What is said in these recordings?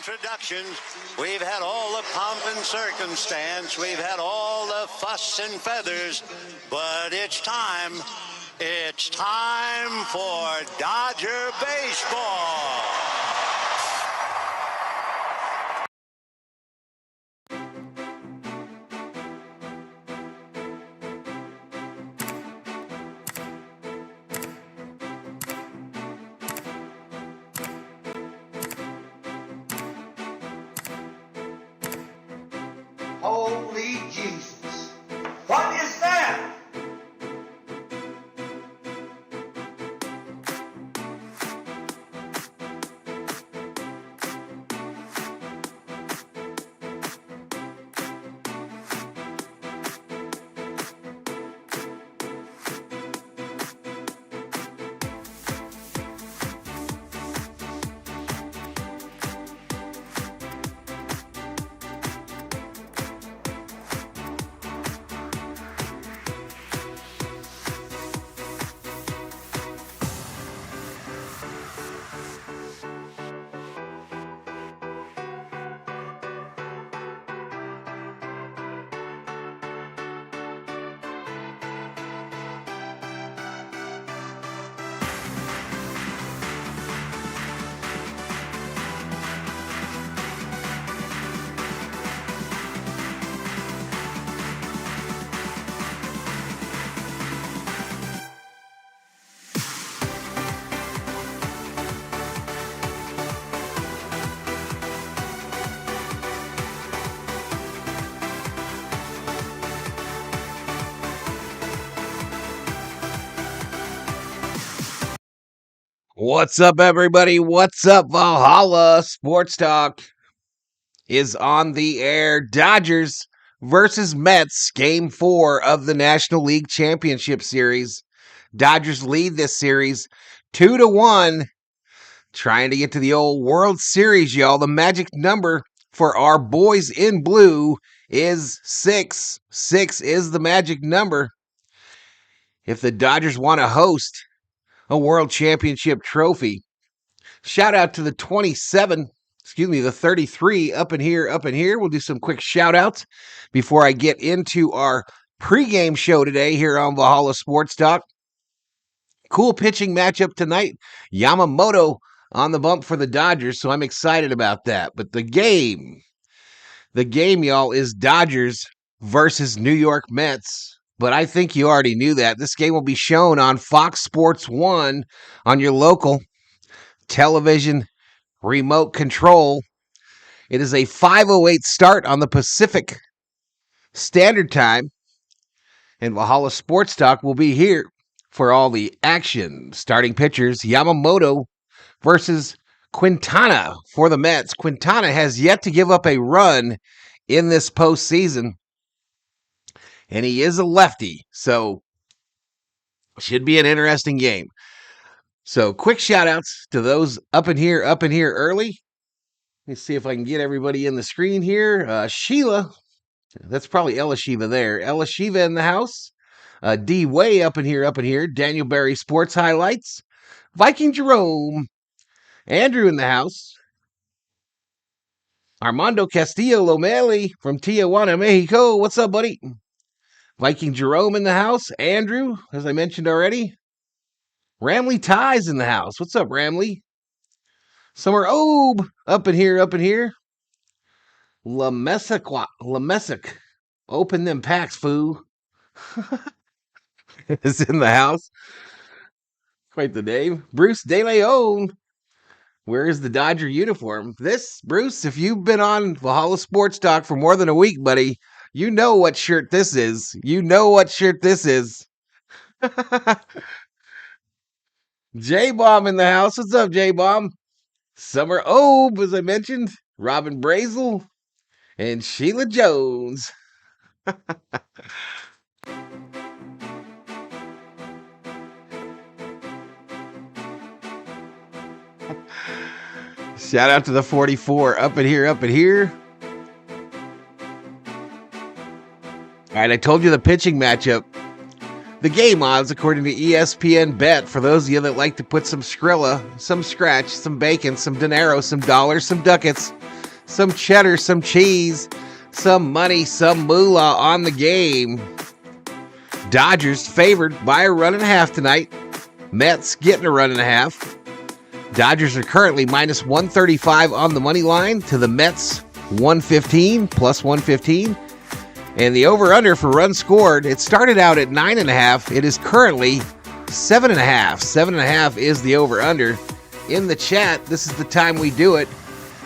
introductions. We've had all the pomp and circumstance. We've had all the fuss and feathers. But it's time. It's time for Dodger baseball. Holy Jesus. What is that? What's up, everybody? What's up, Valhalla? Sports Talk is on the air. Dodgers versus Mets, Game 4 of the National League Championship Series. Dodgers lead this series 2-1, trying to get to the old World Series, y'all. The magic number for our boys in blue is 6. 6 is the magic number. If the Dodgers want to host a World Championship trophy. Shout out to the 33 up in here. We'll do some quick shout outs before I get into our pregame show today here on Valhalla Sports Talk. Cool pitching matchup tonight. Yamamoto on the bump for the Dodgers, so I'm excited about that. But the game, y'all, is Dodgers versus New York Mets. But I think you already knew that. This game will be shown on Fox Sports 1 on your local television remote control. It is a 5:08 start on the Pacific Standard Time. And Valhalla Sports Talk will be here for all the action. Starting pitchers, Yamamoto versus Quintana for the Mets. Quintana has yet to give up a run in this postseason. And he is a lefty, so should be an interesting game. So quick shout outs to those up in here early. Let me see if I can get everybody in the screen here. Sheila, that's probably Ella Shiva there. Ella Shiva in the house. D Way up in here. Daniel Berry Sports Highlights. Viking Jerome. Andrew in the house. Armando Castillo Lomeli from Tijuana, Mexico. What's up, buddy? Viking Jerome in the house. Andrew, as I mentioned already. Ramley Ties in the house. What's up, Ramley? Summer Obe up in here. Lamesic. Open them packs, foo. Is in the house. Quite the name. Bruce De Leon. Where is the Dodger uniform? This, Bruce, if you've been on Valhalla Sports Talk for more than a week, buddy, you know what shirt this is. J-Bomb in the house. What's up, J-Bomb? Summer Obe, as I mentioned. Robin Brazel. And Sheila Jones. Shout out to the 44 up in here. All right, I told you the pitching matchup. The game odds, according to ESPN Bet, for those of you that like to put some Skrilla, some scratch, some bacon, some dinero, some dollars, some ducats some cheddar, some cheese, some money, some moolah on the game. Dodgers favored by a run and a half tonight. Mets getting a run and a half. Dodgers are currently minus 135 on the money line to the Mets 115, plus 115. And the over-under for runs scored, it started out at 9.5. It is currently 7.5. 7.5 is the over-under. In the chat, this is the time we do it.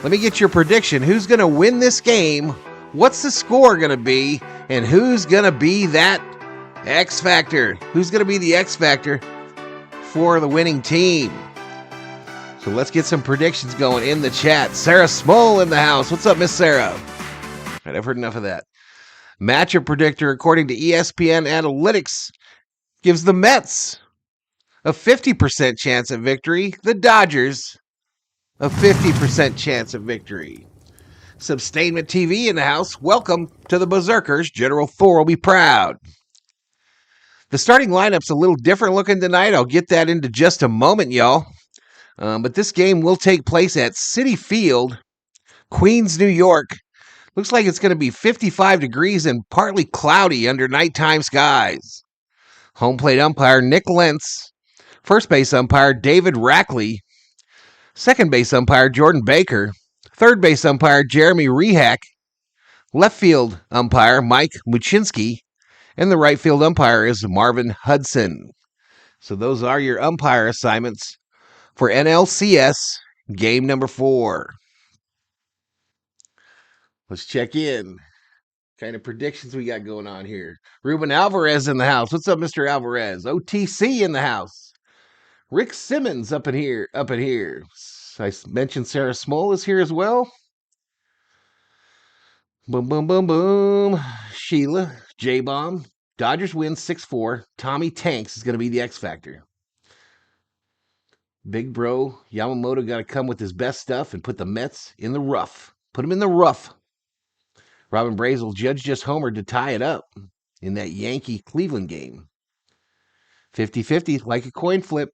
Let me get your prediction. Who's going to win this game? What's the score going to be? And who's going to be that X Factor? Who's going to be the X Factor for the winning team? So let's get some predictions going in the chat. Sarah Small in the house. What's up, Miss Sarah? All right, I've heard enough of that. Matchup predictor, according to ESPN Analytics, gives the Mets a 50% chance of victory. The Dodgers a 50% chance of victory. Sustainment TV in the house. Welcome to the Berserkers. General Thor will be proud. The starting lineup's a little different looking tonight. I'll get that into just a moment, y'all. But this game will take place at Citi Field, Queens, New York. Looks like it's going to be 55 degrees and partly cloudy under nighttime skies. Home plate umpire Nick Lentz. First base umpire David Rackley. Second base umpire Jordan Baker. Third base umpire Jeremy Rehak. Left field umpire Mike Muchinski. And the right field umpire is Marvin Hudson. So those are your umpire assignments for NLCS game number 4. Let's check in. Kind of predictions we got going on here. Ruben Alvarez in the house. What's up, Mr. Alvarez? OTC in the house. Rick Simmons up in here. I mentioned Sarah Small is here as well. Boom, boom, boom, boom. Sheila, J-Bomb. Dodgers win 6-4. Tommy Tanks is going to be the X Factor. Big bro Yamamoto got to come with his best stuff and put the Mets in the rough. Put them in the rough. Robin Brazel, Judge just homered to tie it up in that Yankee-Cleveland game. 50-50, like a coin flip.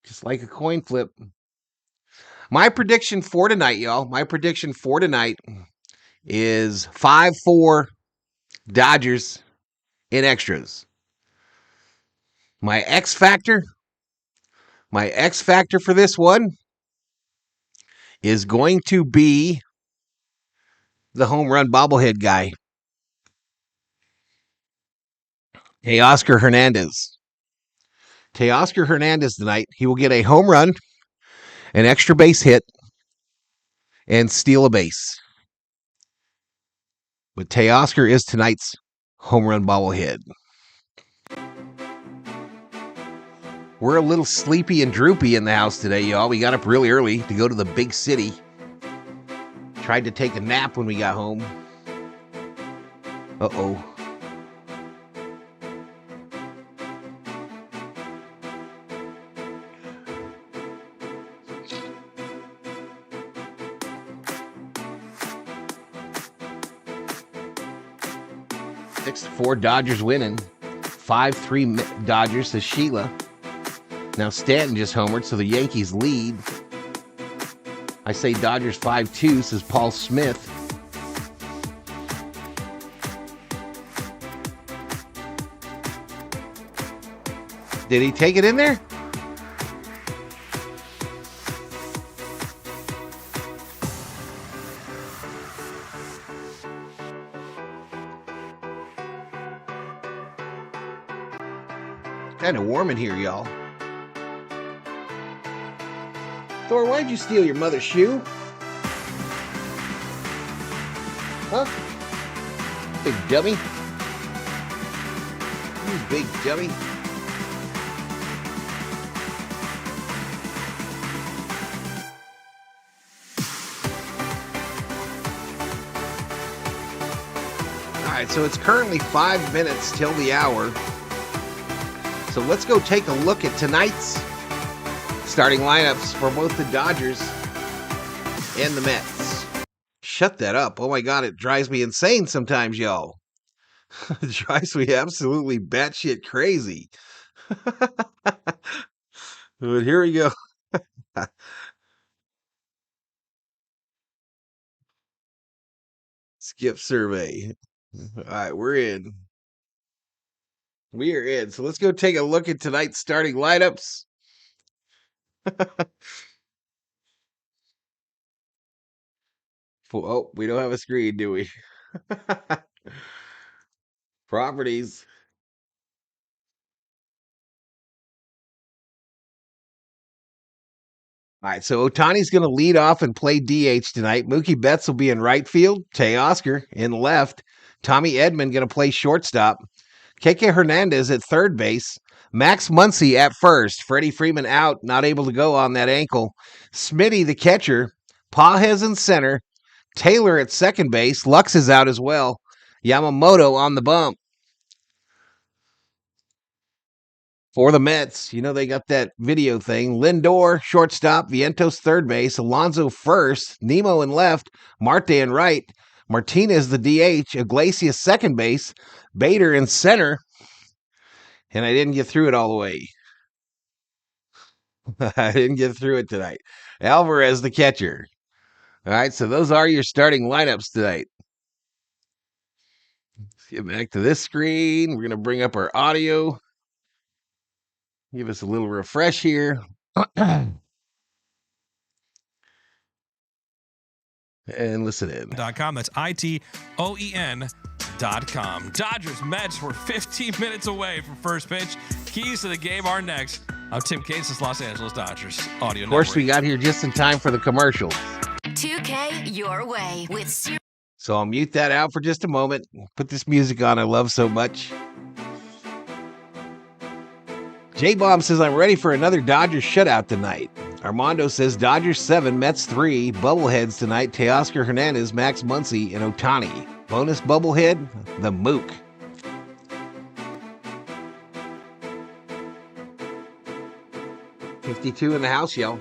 Just like a coin flip. My prediction for tonight, y'all. My prediction for tonight is 5-4 Dodgers in extras. My X Factor for this one is going to be the home run bobblehead guy. Teoscar Hernandez. Teoscar Hernandez tonight. He will get a home run, an extra base hit, and steal a base. But Teoscar is tonight's home run bobblehead. We're a little sleepy and droopy in the house today, y'all. We got up really early to go to the big city. Tried to take a nap when we got home. Uh-oh. Six to 4 Dodgers winning. 5-3 Dodgers, says Sheila. Now Stanton just homered, so the Yankees lead. I say Dodgers 5-2, says Paul Smith. Did he take it in there? Kind of warm in here, y'all. Thor, why'd you steal your mother's shoe? Huh? Big dummy. You big dummy. All right, so it's currently 5 minutes till the hour. So let's go take a look at tonight's starting lineups for both the Dodgers and the Mets. Shut that up. Oh my God, it drives me insane sometimes, y'all. It drives me absolutely batshit crazy. But here we go. Skip survey. All right, we're in. We are in. So let's go take a look at tonight's starting lineups. Oh, we don't have a screen, do we? Properties. All right, so Ohtani's going to lead off and play DH tonight. Mookie Betts will be in right field. Teoscar in left. Tommy Edman going to play shortstop. KK Hernandez at third base. Max Muncy at first. Freddie Freeman out, not able to go on that ankle. Smitty, the catcher. Pages in center. Taylor at second base. Lux is out as well. Yamamoto on the bump. For the Mets, you know they got that video thing. Lindor, shortstop. Vientos, third base. Alonso first. Nemo in left. Marte in right. Martinez, the DH. Iglesias, second base. Bader in center. And I didn't get through it all the way. I didn't get through it tonight. Alvarez, the catcher. All right, so those are your starting lineups tonight. Let's get back to this screen. We're going to bring up our audio. Give us a little refresh here. And listen in. .com. That's ITOEN.com. Dodgers Mets were 15 minutes away from first pitch. Keys to the game are next. I'm Tim Case's Los Angeles Dodgers Audio Of course, Network. we got here just in time for the commercials. 2K your way with So I'll mute that out for just a moment. Put this music on I love so much. J-Bomb says, I'm ready for another Dodgers shutout tonight. Armando says, Dodgers 7, Mets 3. Bubbleheads tonight, Teoscar Hernandez, Max Muncy, and Ohtani. Bonus bubblehead, the Mook. $52 in the house, y'all.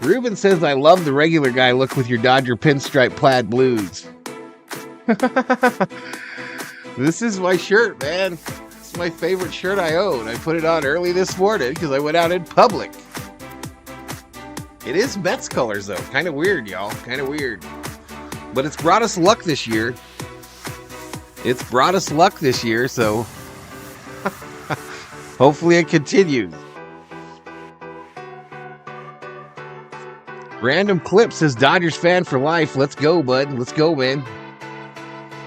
Ruben says, I love the regular guy look with your Dodger pinstripe plaid blues. This is my shirt, man. It's my favorite shirt I own. I put it on early this morning because I went out in public. It is Mets colors, though. Kind of weird, y'all. Kind of weird. But it's brought us luck this year. So hopefully it continues. Random Clip says, Dodgers fan for life. Let's go, bud. Let's go, man.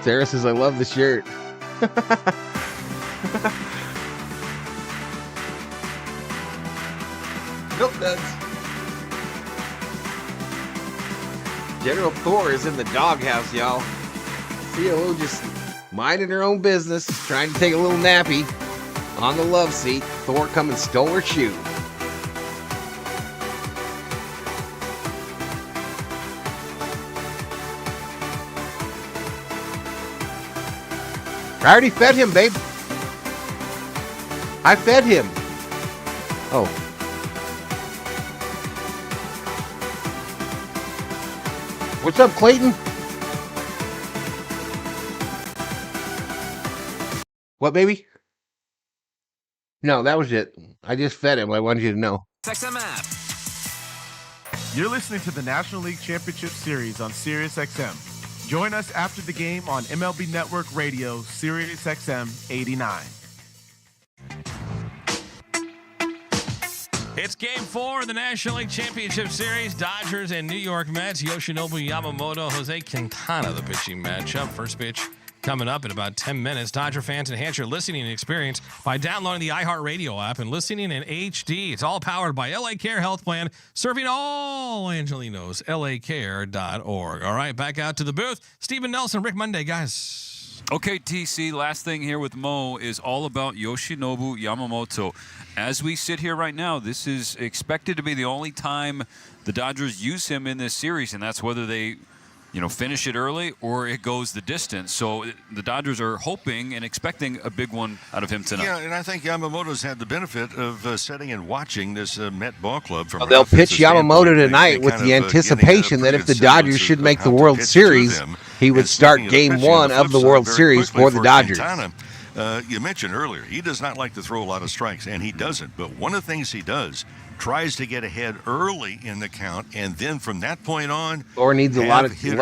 Sarah says, I love the shirt. Nope, nuts. General Thor is in the doghouse, y'all. CLO just minding her own business, trying to take a little nappy on the love seat. Thor come and stole her shoe. I already fed him, babe. I fed him. Oh. What's up, Clayton? What, baby? No, that was it. I just fed him. I wanted you to know. XM app. You're listening to the National League Championship Series on Sirius XM. Join us after the game on MLB Network Radio, Sirius XM 89. It's Game 4 of the National League Championship Series. Dodgers and New York Mets. Yoshinobu, Yamamoto, Jose Quintana, the pitching matchup. First pitch coming up in about 10 minutes. Dodger fans, enhance your listening experience by downloading the iHeartRadio app and listening in HD. It's all powered by LA Care Health Plan, serving all Angelinos. LACare.org. All right, back out to the booth. Stephen Nelson, Rick Monday, guys. Okay, TC, last thing here with Mo is all about Yoshinobu Yamamoto. As we sit here right now, this is expected to be the only time the Dodgers use him in this series, and that's whether they finish it early or it goes the distance. So the Dodgers are hoping and expecting a big one out of him tonight. Yeah, and I think Yamamoto's had the benefit of sitting and watching this Met ball club. From They'll pitch Yamamoto tonight with the anticipation that if the Dodgers should make the World Series, he would start Game 1 of the World Series for the Dodgers. You mentioned earlier, he does not like to throw a lot of strikes, and he doesn't. But one of the things he does, tries to get ahead early in the count, and then from that point on, Or needs a lot of expand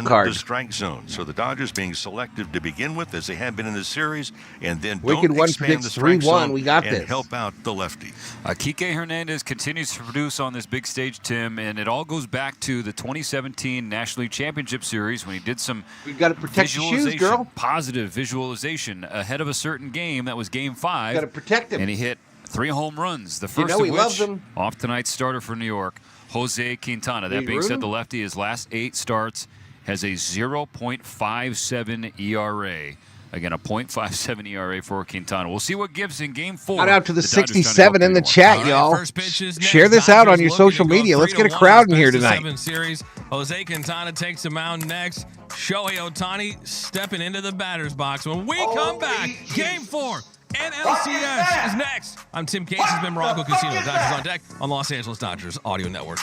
cards. the strike zone. So the Dodgers being selective to begin with, as they have been in the series, and then Wicked don't One expand the predicts strike 3-1. zone We got and this. help out the lefty. Kike Hernandez continues to produce on this big stage, Tim, and it all goes back to the 2017 National League Championship Series when he did some We've got to protect your shoes, girl. positive visualization ahead of a certain game. That was Game 5. Got to protect him. And he hit 3 home runs. The first know of he which loves them. off tonight's starter for New York, Jose Quintana. That being said, the lefty, his last 8 starts has a 0.57 ERA. Again, a .57 ERA for Quintana. We'll see what gives in Game 4. Shout out to the Dodgers trying to 67 go in the 3-1. chat, All right, y'all. first pitch is next. Share this out on Dodgers your looking social to go media. Let's get a 3-1 crowd in here best of tonight. 7 series. Jose Quintana takes the mound next. Shohei Ohtani stepping into the batter's box. When we come back, Game 4. NLCS is next. I'm Tim Cates. This has been Morocco Casino. Dodgers on deck on Los Angeles Dodgers Audio Network.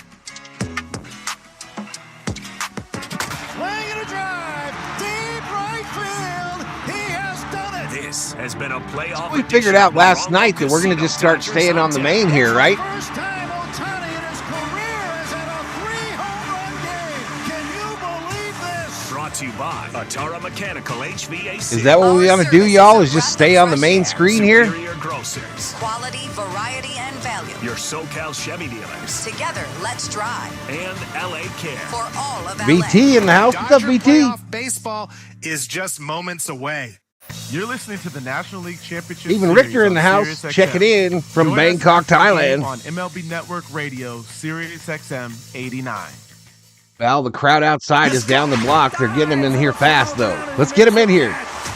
Swing and a drive. Deep right field. He has done it. This has been a playoff. We figured out last night that we're going to just start staying on the main here, right? First time Ohtani in his career has had a 3-home run game. Can you believe this? Brought to you by Atara Mechanical HVAC. Is that what we want to do, y'all? Is just stay on the main screen here? Superior Grocers. Quality, variety, and value. Your SoCal Chevy dealers. Together, let's drive. And LA Care. For all of LA. BT in the house. What's up, BT? Playoff baseball is just moments away. You're listening to the National League Championship Even Series Richter in on the house, Sirius checking XM. in from Join us Bangkok, after the game Thailand. on MLB Network Radio, Sirius XM 89. Well, the crowd outside is down the block. They're getting him in here fast, though. Let's get him in here.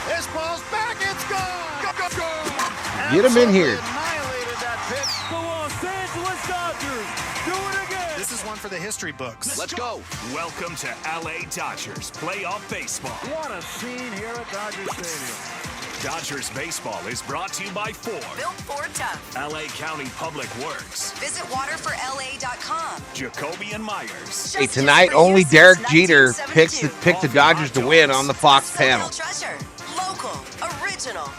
This ball's back. It's gone. Go. Get him in here. Annihilated that pitch. The Los Angeles Dodgers do it again. This is one for the history books. Let's go. Welcome to LA Dodgers playoff baseball. What a scene here at Dodger Stadium. Dodgers baseball is brought to you by Ford. Built Ford Tough. LA County Public Works. Visit waterforla.com. Jacoby and Myers. Hey, tonight only Derek Jeter picked the Dodgers to win on the Fox panel. Treasure. Local. Original.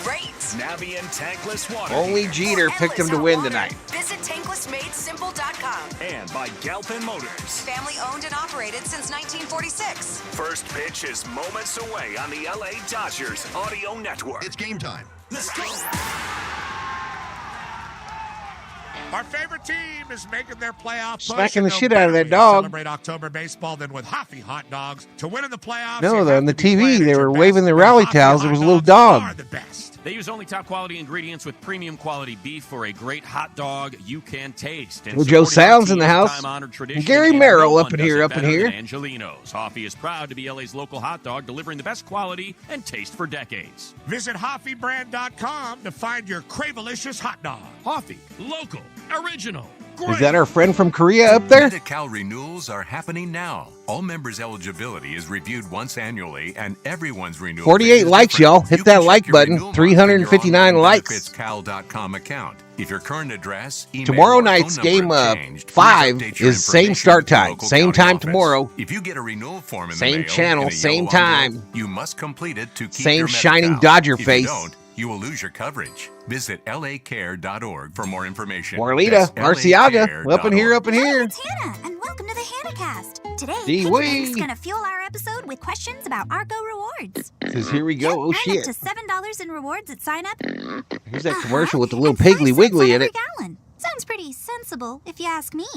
Great. Navien Tankless Water. Only Jeter picked him to win tonight. Visit tanklessmadesimple.com. And by Galpin Motors. Family owned and operated since 1946. First pitch is moments away on the LA Dodgers Audio Network. It's game time. Let's go. Our favorite team is making their playoff push. Smacking the and shit no out of better that way to dog. Celebrate October baseball than with Hoffy hot dogs. To win in the playoffs, No, you though, have on the to be TV, playing they at your were best, waving their and rally Hoffy towels. There was a little hot dogs dog. are the best. They use only top quality ingredients with premium quality beef for a great hot dog you can taste. And Well, Joe supporting our Sounds in the team's house. time-honored tradition, Gary and Merrill no up one in does here, it up in better here. than Angelino's. Hoffy is proud to be LA's local hot dog, delivering the best quality and taste for decades. Visit HoffyBrand.com to find your Cravelicious hot dog. Hoffy, local, original. Is that our friend from Korea up there? Medi-Cal renewals are happening now. All members' eligibility is reviewed once annually, and everyone's renewal. 48 likes, y'all. Hit that like button. 359 likes. BenefitsCal.com account. If your current address, email, Tomorrow or night's phone game number changed, 5 please update your is same information start with your time. local Same county time office. tomorrow. If you get a renewal form in Same the mail channel, in a same yellow time. envelope, you must complete it to keep Same your shining Medi-Cal. Dodger If face. You don't, you will lose your coverage. Visit lacare.org for more information. Morlita, That's Marciaga, up in here, up in here. It's Hannah, and welcome to the HannahCast. Today, Dee-wee. Piggybank's going to fuel our episode with questions about Argo rewards. Says, here we go. Oh, Earn shit. up to $7 in rewards at sign up. Here's that commercial with the little Piggly Wiggly in it. Gallon. Sounds pretty sensible, if you ask me.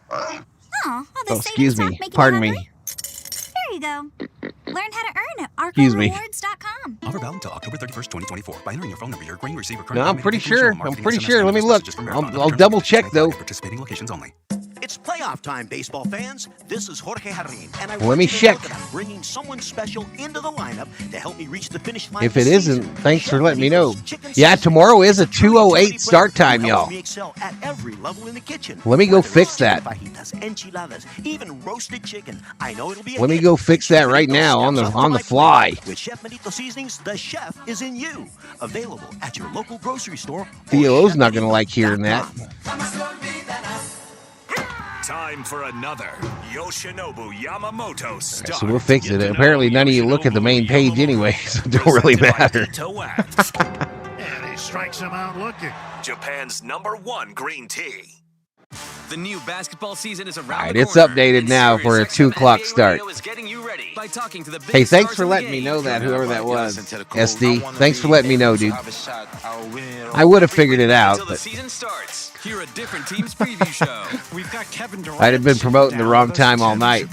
Oh, Oh, excuse me. Pardon me. There you go. Learn how to earn at Excuse me. ArgoRewards.com. Offer valid until October 31st, 2024. By entering your phone number, your grain receiver. No, I'm pretty sure. I'm pretty sure. Let me look. I'll double check, though. Participating locations only. It's playoff time, baseball fans. This is Jorge Jarrin, and I Let want me you to check. know that I'm bringing someone special into the lineup to help me reach the finish line. If this it season. isn't, thanks for Chef letting me know. Benito's chicken Yeah, seasoning tomorrow is a is 2:08 start time, who y'all. helps me excel at every level in the kitchen. Let me go Whether it's fix chicken that. fajitas, enchiladas, even roasted chicken. I know it'll be. Let me go fix that right now on the fly. With Chef Benito seasonings, the chef is in you. Available at your local grocery store. Theo's not going to like hearing that. Time for another Yoshinobu Yamamoto start. So we'll fix it. Apparently, none of you look at the main page anyway, so it don't really matter. strikes him out looking. Japan's #1 green tea. The new basketball season is around. All right, it's updated now for a 2 o'clock start. Hey, thanks for letting me know that, whoever that was. SD, thanks for letting me know, dude. I would have figured it out, but Here a different team's preview show. We've got Kevin Durant. I'd have been promoting the wrong time all night.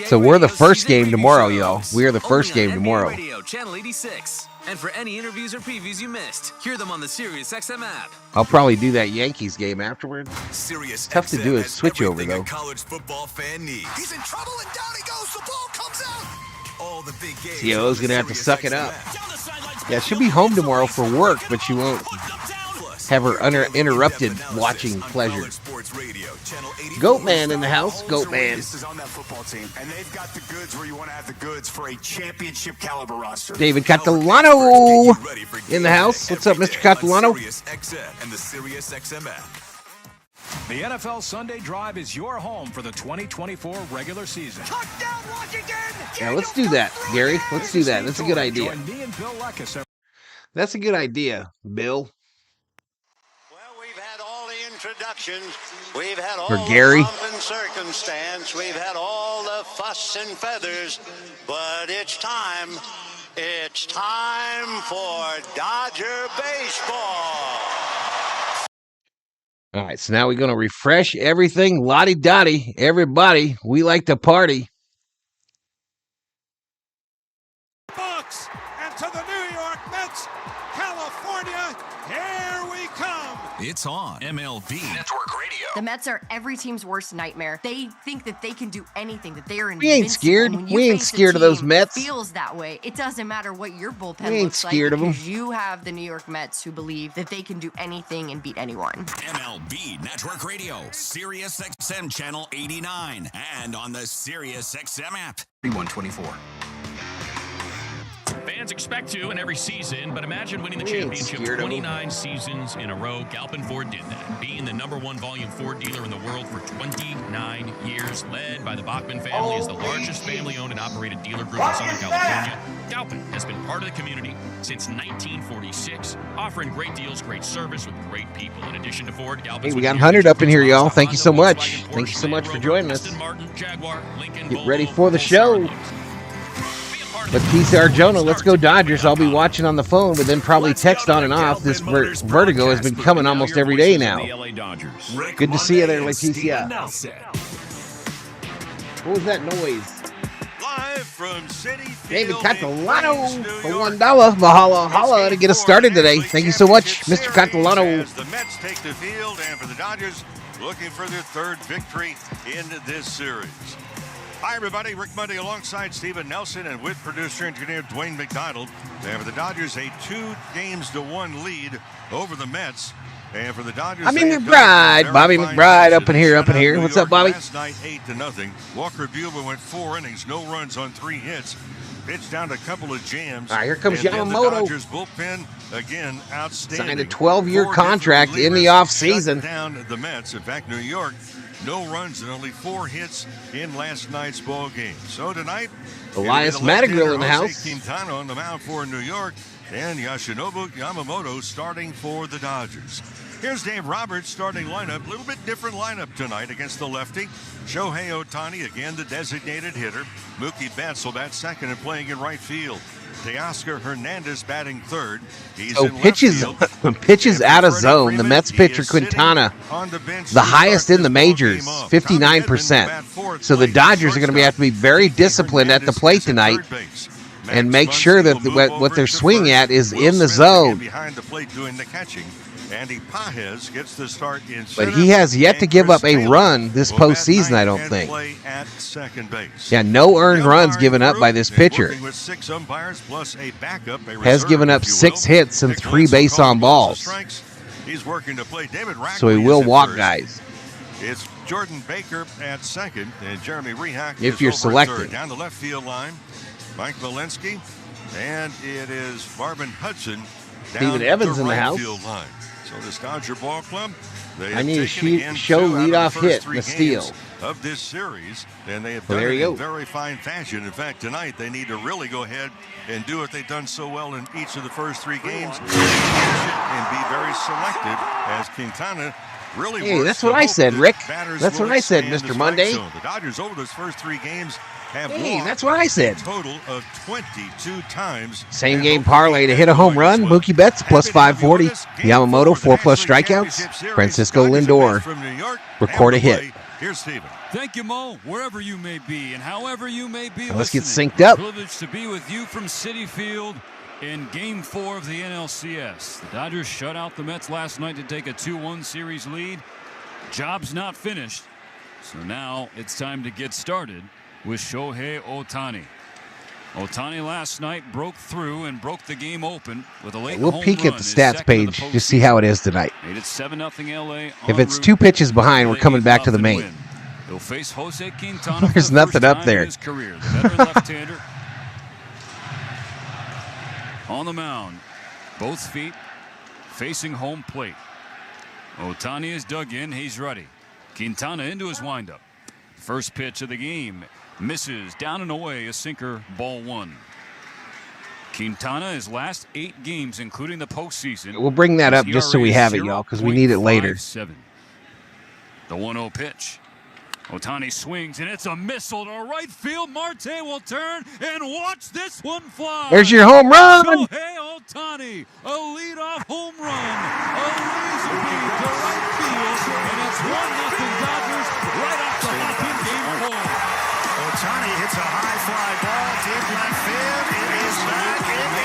So we're the first game tomorrow, y'all. We are the first game tomorrow. Radio, Channel 86. And for any interviews or previews you missed, hear them on the SiriusXM app. I'll probably do that Yankees game afterward. Sirius Tough to do a switch over, though. College football fan needs. He's in trouble and down he goes. The ball comes out. All the big games. CO's going to have to suck it up. Yeah, she'll be home tomorrow for work, but she won't have her uninterrupted watching pleasure. Goatman in the house. Goatman. This is on that football team, and they've got the goods where you want to have the goods for a championship caliber roster. David Catalano in the house. What's up, Mr. Catalano? And the SiriusXM app. The NFL Sunday Drive is your home for the 2024 regular season. Touchdown, Washington! Yeah, let's do that, Gary. Let's do that. That's a good idea. Join me and Bill Leckis. That's a good idea, Bill. Introductions. We've had all For Gary. the pomp and circumstance. We've had all the fuss and feathers. But it's time for Dodger baseball. All right, so now we're going to refresh everything. Lottie-dottie. Everybody, we like to party. Bucks and to the New York Mets, California, here we come. It's on MLB Network Radio. The Mets are every team's worst nightmare. They think that they can do anything, that they are We ain't scared. We ain't scared of those Mets. Feels that way. It doesn't matter what your bullpen We ain't looks scared like of 'em. because you have the New York Mets who believe that they can do anything and beat anyone. MLB Network Radio, SiriusXM Channel 89, and on the SiriusXM app. 124. Fans expect to in every season, but imagine winning the We ain't championship scared of 'em. 29 seasons in a row. Galpin Ford did that, being the #1 volume Ford dealer in the world for 29 years, led by the Bachman family as the largest family-owned and operated dealer group in Southern California. Galpin has been part of the community since 1946, offering great deals, great service with great people. In addition to Ford, Galpin. Hey, we got 100 up in here, y'all. Thank you so much. Thank you so much for joining us. Get ready for the show. But PCR Jonah, let's go Dodgers. I'll be watching on the phone, but then probably text on and off. This vertigo has been coming almost every day now. Good to see you there, Leticia. What was that noise? Live from City David Catalano for $1. Valhalla holla to get us started today. Thank you so much, Mr. Catalano. As the Mets take the field, and for the Dodgers, looking for their 3rd victory in this series. Hi, everybody. Rick Monday alongside Steven Nelson and with producer-engineer Dwayne McDonald. And for the Dodgers, a 2-1 lead over the Mets. And for the Dodgers, Bobby McBride. Bobby McBride up in here. What's up, Bobby? Last night, 8-0. Walker Buehler went 4 innings, no runs on 3 hits. Pitched down a couple of jams. All right, here comes and then Yamamoto. The Dodgers bullpen, again, outstanding. Signed a 12-year contract in the offseason. Down the Mets. In fact, New York, no runs and only 4 hits in last night's ball game. So tonight, Elias Madrigal in the house. Quintana on the mound for New York, and Yoshinobu Yamamoto starting for the Dodgers. Here's Dave Roberts' starting lineup. A little bit different lineup tonight against the lefty. Shohei Ohtani, again the designated hitter. Mookie Betts will bat second and playing in right field. Teoscar Hernandez batting third. He's in pitches out of zone. The Mets pitcher Quintana, the highest in the majors, 59%. So the Dodgers are going to have to be very disciplined at the plate tonight and make sure that what they're swinging at is in the zone. Behind the plate doing the catching. Andy Pages gets the start in But he has yet to give up a run this postseason, I don't think. Yeah, no earned runs given up by this pitcher. Has given up 6 hits and 3 base on balls. He's working to play David Rackley. So he will walk guys. It's Jordan Baker at second and Jeremy Rehak if you're selected. Down the left field line, Mike Walensky, and it is Marvin Hudson down Steven Evans the in the right house. field line. So this Dodger ball club, they I need a taken again show 2 out of the leadoff first hit 3 and a steal. games. of this series, and they have done it in very fine fashion. In fact, tonight they need to really go ahead and do what they've done so well in each of the first 3 games, and be very selective as Quintana really Hey, that's what I said, Rick. That's what I said, Mr. Monday. The Dodgers over those first 3 games have Hey, walked that's what I said. a total of 22 times. Same game parlay to hit a home run. Mookie Betts plus 540. Yamamoto 4+ strikeouts. Francisco Lindor record a hit. Here's Steven. Thank you, Mo. Wherever you may be and however you may be, Let's get listening, synced up. Privileged to be with you from Citi Field in Game 4 of the NLCS. The Dodgers shut out the Mets last night to take a 2-1 series lead. Job's not finished, so now it's time to get started with Shohei Ohtani. Ohtani last night broke through and broke the game open with a late We'll home peek run, at the his stats second page of the to see how it postseason. is tonight. Made it 7-0 LA. If it's 2 pitches behind, we're coming back to the main. Win. He'll face Jose Quintana. There's for the nothing first up time there. in his career. The veteran left-hander on the mound, both feet facing home plate. Ohtani is dug in. He's ready. Quintana into his windup. First pitch of the game misses down and away, a sinker, ball 1. Quintana, his last 8 games, including the postseason. We'll bring that up just so we have it, y'all, because we need it later. The 1-0 pitch. Ohtani swings, and it's a missile to right field. Marte will turn, and watch this one fly. There's your home run. Shohei Ohtani, a leadoff home run. A laser beam to right field, and it's 1-0 Dodgers right off the hop in Game 4. Ohtani hits a high fly ball deep left field. It is back. It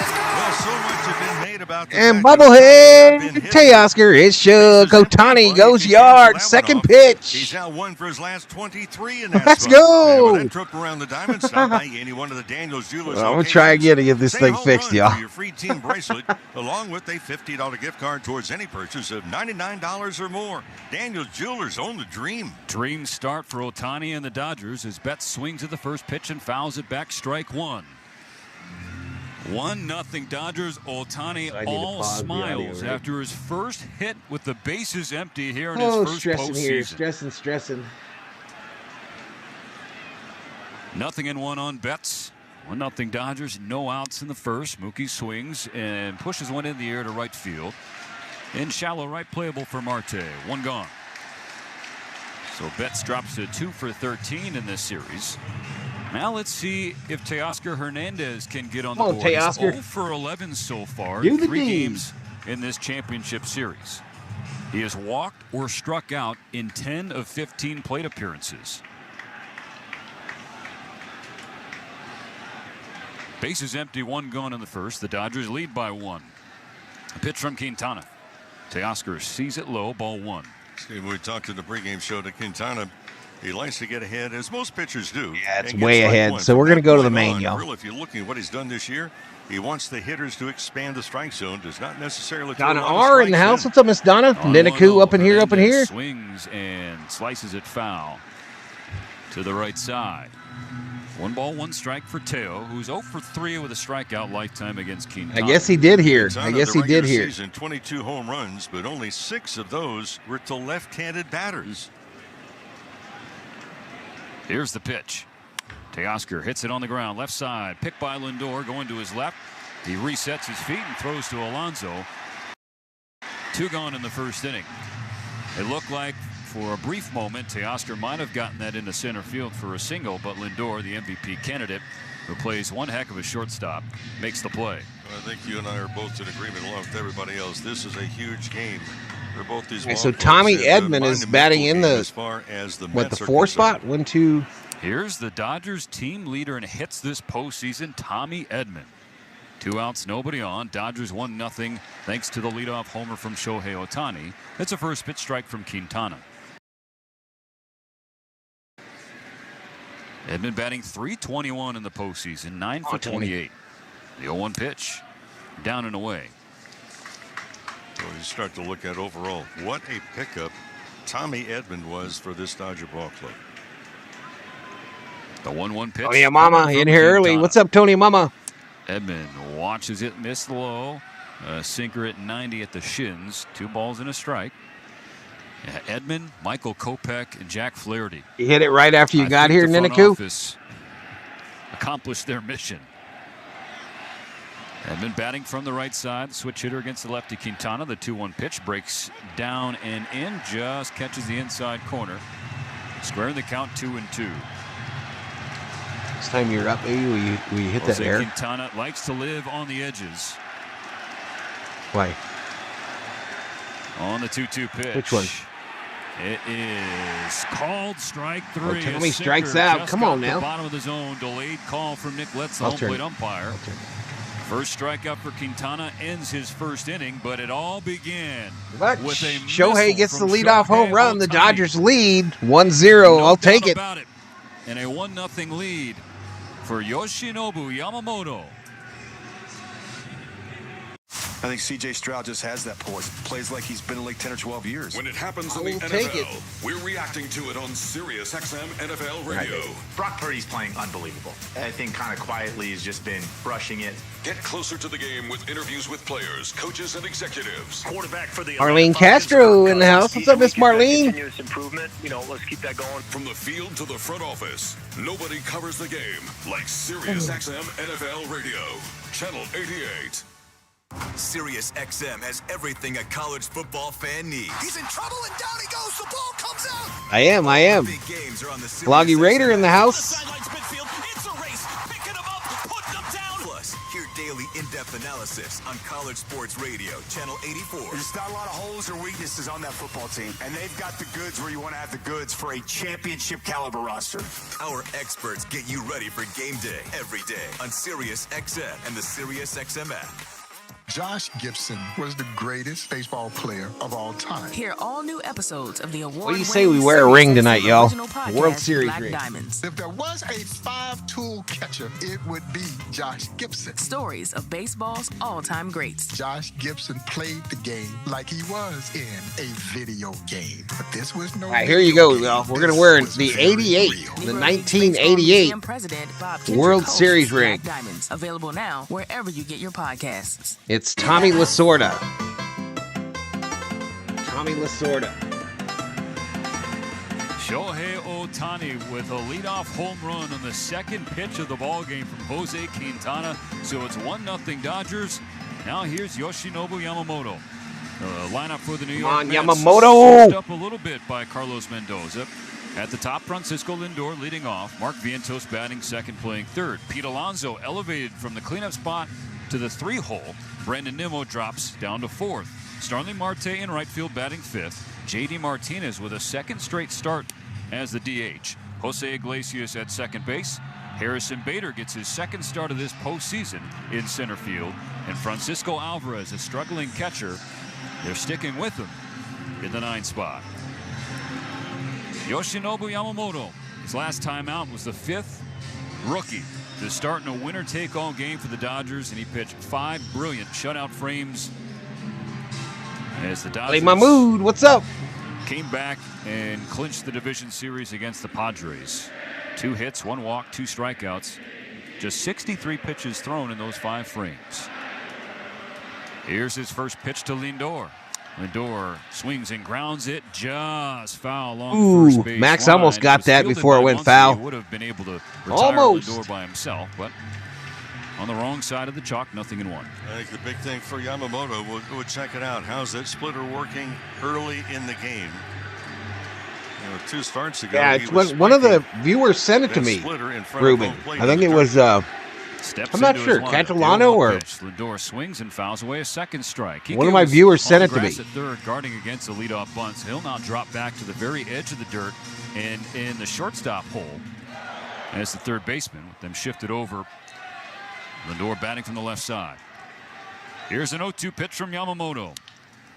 is gone. Well, so much has been made about the And fact that bobblehead Teoscar is shook. Ohtani goes yard. Second pitch. He's now 1 for his last 23 in that Let's spot. go. And with that trip around the diamond, stop by any one of the Daniels Jewelers. Well, I'm going to try again to get this Say thing home fixed, run y'all. for your free team bracelet, along with a $50 gift card towards any purchase of $99 or more. Daniels Jewelers own the dream. Dream start for Ohtani and the Dodgers as Betts swings at the first pitch and fouls it back, strike 1. 1-0 Dodgers. Ohtani all smiles after his first hit with the bases empty here in his first stressing postseason. here. Stressing. 0-1 on Betts. 1-0 Dodgers. No outs in the first. Mookie swings and pushes one in the air to right field. In shallow right, playable for Marte. 1 gone. So Betts drops to 2 for 13 in this series. Now let's see if Teoscar Hernandez can get on the board. He's 0 for 11 so far. 3 games in this championship series. He has walked or struck out in 10 of 15 plate appearances. Bases empty, 1 gone in the first. The Dodgers lead by 1. A pitch from Quintana. Teoscar sees it low, ball 1. Steve, we talked in the pregame show to Quintana. He likes to get ahead, as most pitchers do. Yeah, it's way ahead. So we're going to go to the main, y'all. Really, if you're looking at what he's done this year, he wants the hitters to expand the strike zone. Does not necessarily. Donna R in the house. What's up, Miss Donna? Ninaku up in here. Swings and slices it foul to the right side. 1 ball, 1 strike for Teo, who's 0 for 3 with a strikeout lifetime against Quintana. I guess he did here. Quintana, 22 home runs, but only 6 of those were to left-handed batters. Here's the pitch. Teoscar hits it on the ground, left side, picked by Lindor, going to his left. He resets his feet and throws to Alonso. 2 gone in the first inning. It looked like for a brief moment Teoscar might have gotten that into center field for a single, but Lindor, the MVP candidate, who plays one heck of a shortstop, makes the play. Well, I think you and I are both in agreement along with everybody else. This is a huge game. Both these so Tommy Edman is batting in the 4 spot. 1, 2. Here's the Dodgers team leader in hits this postseason, Tommy Edman. 2 outs, nobody on. Dodgers 1-0 thanks to the leadoff homer from Shohei Ohtani. That's a first pitch strike from Quintana. Edman batting .321 in the postseason, 9 for 28. The 0-1 pitch, down and away. So you start to look at overall what a pickup Tommy Edman was for this Dodger ball club. The 1-1 pitch. Tony Mama in here early. What's up, Tony Mama? Edman watches it miss low. A sinker at 90 at the shins. 2 balls and a strike. Yeah, Edman, Michael Kopech, and Jack Flaherty. You hit it right after you got here, Niniku? Accomplished their mission. Edman batting from the right side. Switch hitter against the lefty Quintana. The 2-1 pitch breaks down and in. Just catches the inside corner. Squaring the count 2-2. Next time you're up, maybe will you hit that air? Quintana likes to live on the edges. Why? On the 2-2 pitch. Which one? It is called strike 3. Tell me strikes out. Come on now. Bottom of the zone. Delayed call from Nick Letts, the home plate umpire. First strikeout for Quintana ends his first inning, but it all began with a Shohei gets the leadoff home run. Ohtani. The Dodgers lead 1-0. I'll take it. About it. And a 1-0 lead for Yoshinobu Yamamoto. I think C.J. Stroud just has that poise. Plays like he's been in the league 10 or 12 years. When it happens in the NFL, we're reacting to it on Sirius XM NFL Radio. Brock Purdy's playing unbelievable. I think kind of quietly he's just been brushing it. Get closer to the game with interviews with players, coaches, and executives. Quarterback for the Marlene Castro in the house. What's up, Miss Marlene? Continuous improvement. Let's keep that going. From the field to the front office, nobody covers the game like Sirius XM NFL Radio. Channel 88. Sirius XM has everything a college football fan needs. He's in trouble and down he goes. The ball comes out. I am. Big games are on the Bloggy Raider in the house. Plus, hear daily in-depth analysis on College Sports Radio, Channel 84. There's not a lot of holes or weaknesses on that football team, and they've got the goods where you want to have the goods for a championship caliber roster. Our experts get you ready for game day every day on Sirius XM and the Sirius XM app. Josh Gibson was the greatest baseball player of all time. Hear all new episodes of the award. What do you say we wear a ring tonight, y'all? World Series ring. Diamonds. If there was a 5-tool catcher, it would be Josh Gibson. Stories of baseball's all-time greats. Josh Gibson played the game like he was in a video game. But this was no. All right, here you go, y'all. We're going to wear the 88, the 1988 World Series ring. Diamonds. Available now wherever you get your podcasts. It's Tommy Lasorda. Tommy Lasorda. Shohei Ohtani with a leadoff home run on the second pitch of the ball game from Jose Quintana. So it's 1-0 Dodgers. Now here's Yoshinobu Yamamoto. The lineup for the New York Mets. Yamamoto. Switched up a little bit by Carlos Mendoza. At the top, Francisco Lindor leading off. Mark Vientos batting second, playing third. Pete Alonso elevated from the cleanup spot to the 3-hole. Brandon Nimmo drops down to fourth. Starling Marte in right field batting fifth. J.D. Martinez with a second straight start as the DH. Jose Iglesias at second base. Harrison Bader gets his second start of this postseason in center field. And Francisco Alvarez, a struggling catcher, they're sticking with him in the 9th spot. Yoshinobu Yamamoto, his last time out was the 5th rookie to start in a winner-take-all game for the Dodgers, and he pitched 5 brilliant shutout frames as the Dodgers Mahmood, what's up? Came back and clinched the division series against the Padres. 2 hits, 1 walk, 2 strikeouts. Just 63 pitches thrown in those 5 frames. Here's his first pitch to Lindor. Lindor swings and grounds it, just foul along first base. Max line. almost got that before it went Muncy. foul. He would have been able to retire Lindor by himself, but on the wrong side of the chalk, 0-1. I think the big thing for Yamamoto, we'll check it out. How's that splitter working early in the game? 2 starts ago. Yeah, it's one of the viewers sent it to me, Ruben. I think it was, I'm not sure, Catalano or... Lindor swings and fouls away a second strike. One of my viewers sent it to me. At third, guarding against the leadoff bunts. He'll now drop back to the very edge of the dirt and in the shortstop hole as the third baseman, with them shifted over. Lindor batting from the left side. Here's an 0-2 pitch from Yamamoto.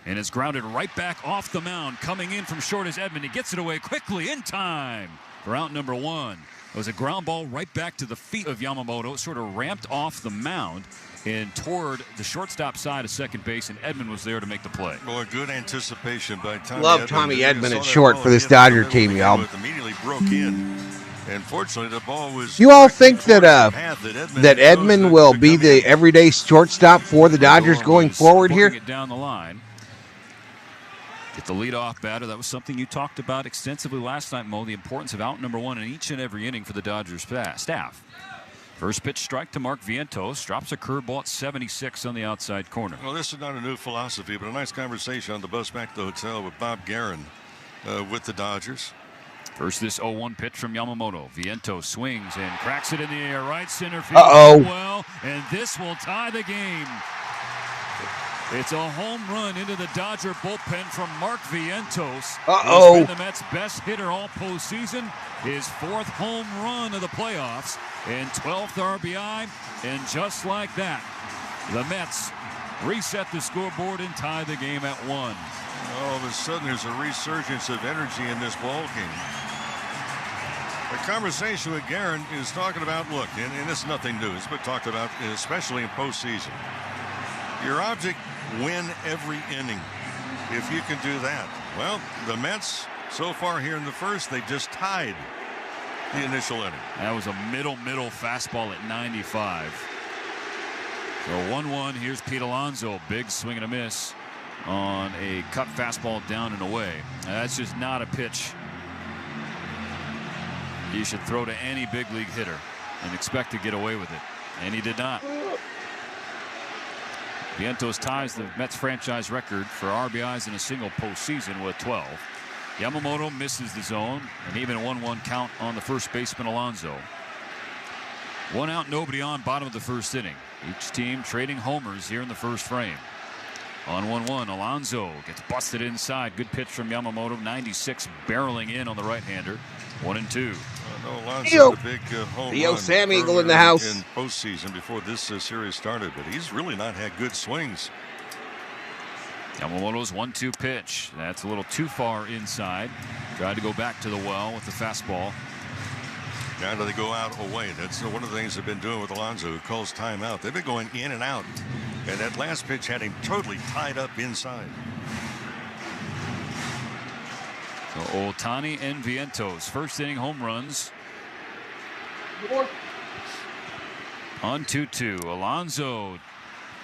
And it's grounded right back off the mound. Coming in from short is Edman. He gets it away quickly in time for out number 1. It was a ground ball right back to the feet of Yamamoto. It sort of ramped off the mound and toward the shortstop side of second base, and Edman was there to make the play. Boy, good anticipation by Tommy. Love Tommy Edman at short for this Dodger team, y'all. Immediately broke in. And fortunately, the ball was. You all think that Edman will be the everyday shortstop for the Dodgers going forward here? It down the line. Get the leadoff batter. That was something you talked about extensively last night, Mo, the importance of out number one in each and every inning for the Dodgers staff. First pitch strike to Mark Vientos. Drops a curveball at 76 on the outside corner. Well, this is not a new philosophy, but a nice conversation on the bus back to the hotel with Bob Guerin with the Dodgers. First, this 0-1 pitch from Yamamoto. Vientos swings and cracks it in the air. Right center field. Well, and this will tie the game. It's a home run into the Dodger bullpen from Mark Vientos. He's been the Mets' best hitter all postseason. His 4th home run of the playoffs and 12th RBI. And just like that, the Mets reset the scoreboard and tie the game at 1. All of a sudden, there's a resurgence of energy in this ball game. The conversation with Guerin is talking about, look, and this is nothing new. It's been talked about, especially in postseason. Your object, win every inning. If you can do that. Well, the Mets, so far here in the first, they just tied the initial inning. That was a middle fastball at 95. So 1-1. Here's Pete Alonso. Big swing and a miss on a cut fastball down and away. That's just not a pitch you should throw to any big league hitter and expect to get away with it. And he did not. Vientos ties the Mets franchise record for RBIs in a single postseason with 12. Yamamoto misses the zone, and even a 1-1 count on the first baseman Alonso. 1 out, nobody on, bottom of the first inning. Each team trading homers here in the first frame. On 1-1, Alonso gets busted inside. Good pitch from Yamamoto. 96 barreling in on the right-hander. 1-2. Alonso's a big home run Sam Eagle in the house. In postseason before this series started, but he's really not had good swings. Yamamoto's 1-2 pitch. That's a little too far inside. Tried to go back to the well with the fastball. Now do they go out away? That's one of the things they've been doing with Alonso, who calls timeout. They've been going in and out, and that last pitch had him totally tied up inside. So Ohtani and Vientos, first inning home runs. On 2-2. Alonso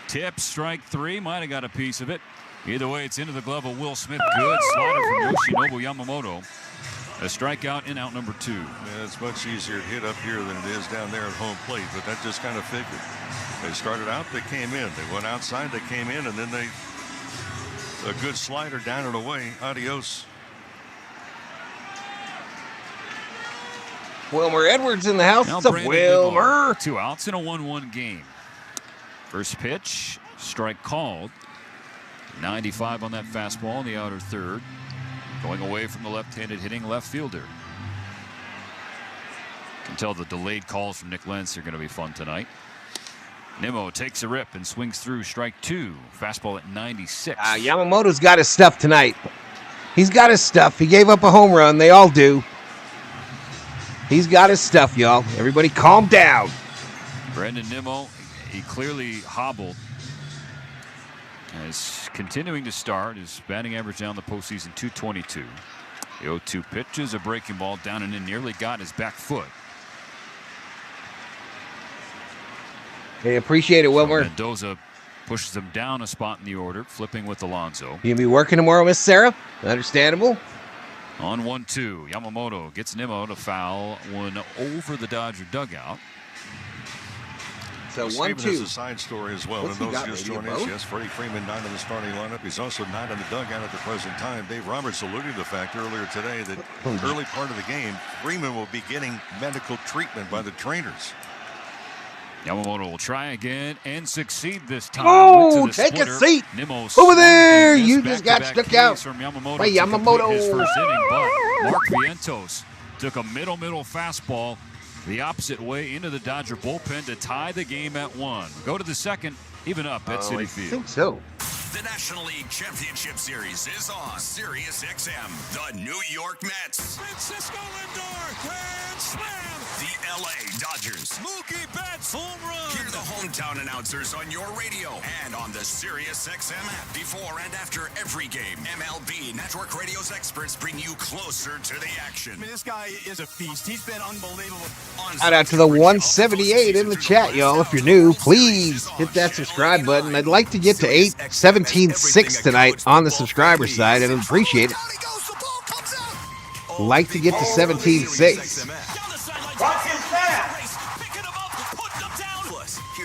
tips, strike 3. Might have got a piece of it. Either way, it's into the glove of Will Smith. Good slider from Yoshinobu Yamamoto. A strikeout in out number 2. Yeah, it's much easier to hit up here than it is down there at home plate, but that just kind of figured. They started out, they came in. They went outside, they came in, and then a good slider down and away. Adios. Wilmer Edwards in the house. What's up, Wilmer? 2 outs in a 1-1 game. First pitch, strike called. 95 on that fastball in the outer third. Going away from the left-handed hitting left fielder. Can tell the delayed calls from Nick Lentz are going to be fun tonight. Nimmo takes a rip and swings through strike 2. Fastball at 96. Yamamoto's got his stuff tonight. He's got his stuff. He gave up a home run. They all do. He's got his stuff, y'all. Everybody calm down. Brandon Nimmo, he clearly hobbled. Is continuing to start. His batting average down the postseason, 222. The 0-2 pitch is a breaking ball down and in. Nearly got his back foot. Hey, appreciate it, Wilmer. So Mendoza pushes him down a spot in the order, flipping with Alonso. You gonna be working tomorrow, Miss Sarah? Understandable. On 1-2, Yamamoto gets Nimmo to foul one over the Dodger dugout. So 1-2. Is a side story as well. And those just joining us, yes, Freddie Freeman not in the starting lineup. He's also not in the dugout at the present time. Dave Roberts alluded to the fact earlier today that early part of the game, Freeman will be getting medical treatment by the trainers. Yamamoto will try again and succeed this time. Oh, take a seat. Over there. You just got stuck out by Yamamoto. His first inning, but Mark Vientos took a middle fastball the opposite way into the Dodger bullpen to tie the game at 1. Go to the second, even up at Citi Field. I think so. The National League Championship Series is on Sirius XM. The New York Mets. Francisco Lindor, grand slam. The LA Dodgers. Mookie Betts, home run. Hear the home hometown announcers on your radio and on the SiriusXM app before and after every game. MLB Network Radio's experts bring you closer to the action. I mean, this guy is a feast. He's been unbelievable. Shout out to the 178 in the chat, y'all. If you're new, please hit that subscribe button. I'd like to get to 17.6 tonight on the subscriber side. I'd appreciate it. Like to get to 17.6.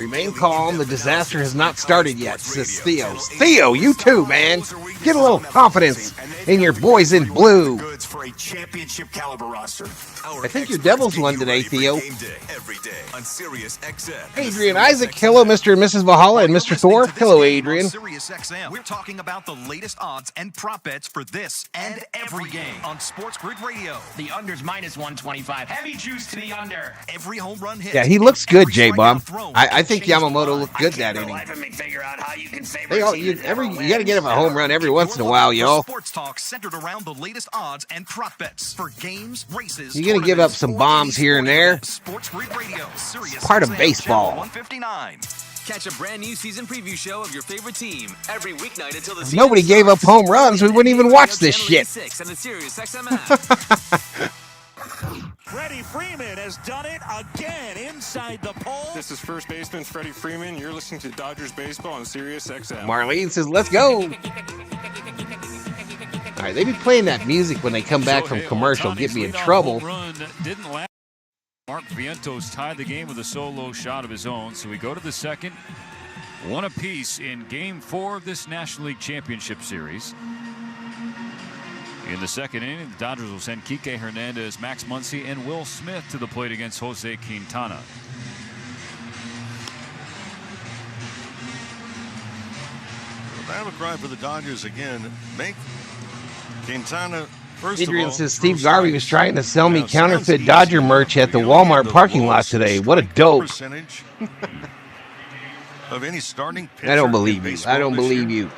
Remain calm. The disaster has not started yet, says Theo. Theo, you too, man. Get a little confidence in your boys in blue. For a championship caliber roster. I think your Devils won today, Theo. Every day on SiriusXM. Adrian Isaac. Hello, Mr. and Mrs. Valhalla and Mr. Thor. Hello, Adrian. SiriusXM. We're talking about the latest odds and prop bets for this and every game on Sports Grid Radio. The under's -125. Heavy juice to the under. Every home run hit. Yeah, he looks good, J-Bomb. I think Yamamoto looked good that inning. You got to get him a home run every once in a while, y'all. Sports talk centered around the latest odds and prop bets for games, races. You're going to give up some bombs here and there. Sports Grid Radio. It's part of baseball. 159. Catch a brand new season preview show of your favorite team every weeknight until the If nobody gave up home runs, we wouldn't even watch this shit. And the SiriusXM app. Freddie Freeman has done it again inside the pole. This is first baseman Freddie Freeman. You're listening to Dodgers Baseball on SiriusXM. Marlene says, let's go. All right, they be playing that music when they come back from commercial. Get me in trouble. Didn't last. Mark Vientos tied the game with a solo shot of his own. So we go to the second. One apiece in Game 4 of this National League Championship Series. In the second inning, the Dodgers will send Kike Hernandez, Max Muncy, and Will Smith to the plate against Jose Quintana. Battle cry for the Dodgers again. Make Quintana. Adrian says Steve Garvey was trying to sell me counterfeit Dodger merch at the Walmart parking lot today. What a dope. Of any starting pitcher. I don't believe you. I don't believe you.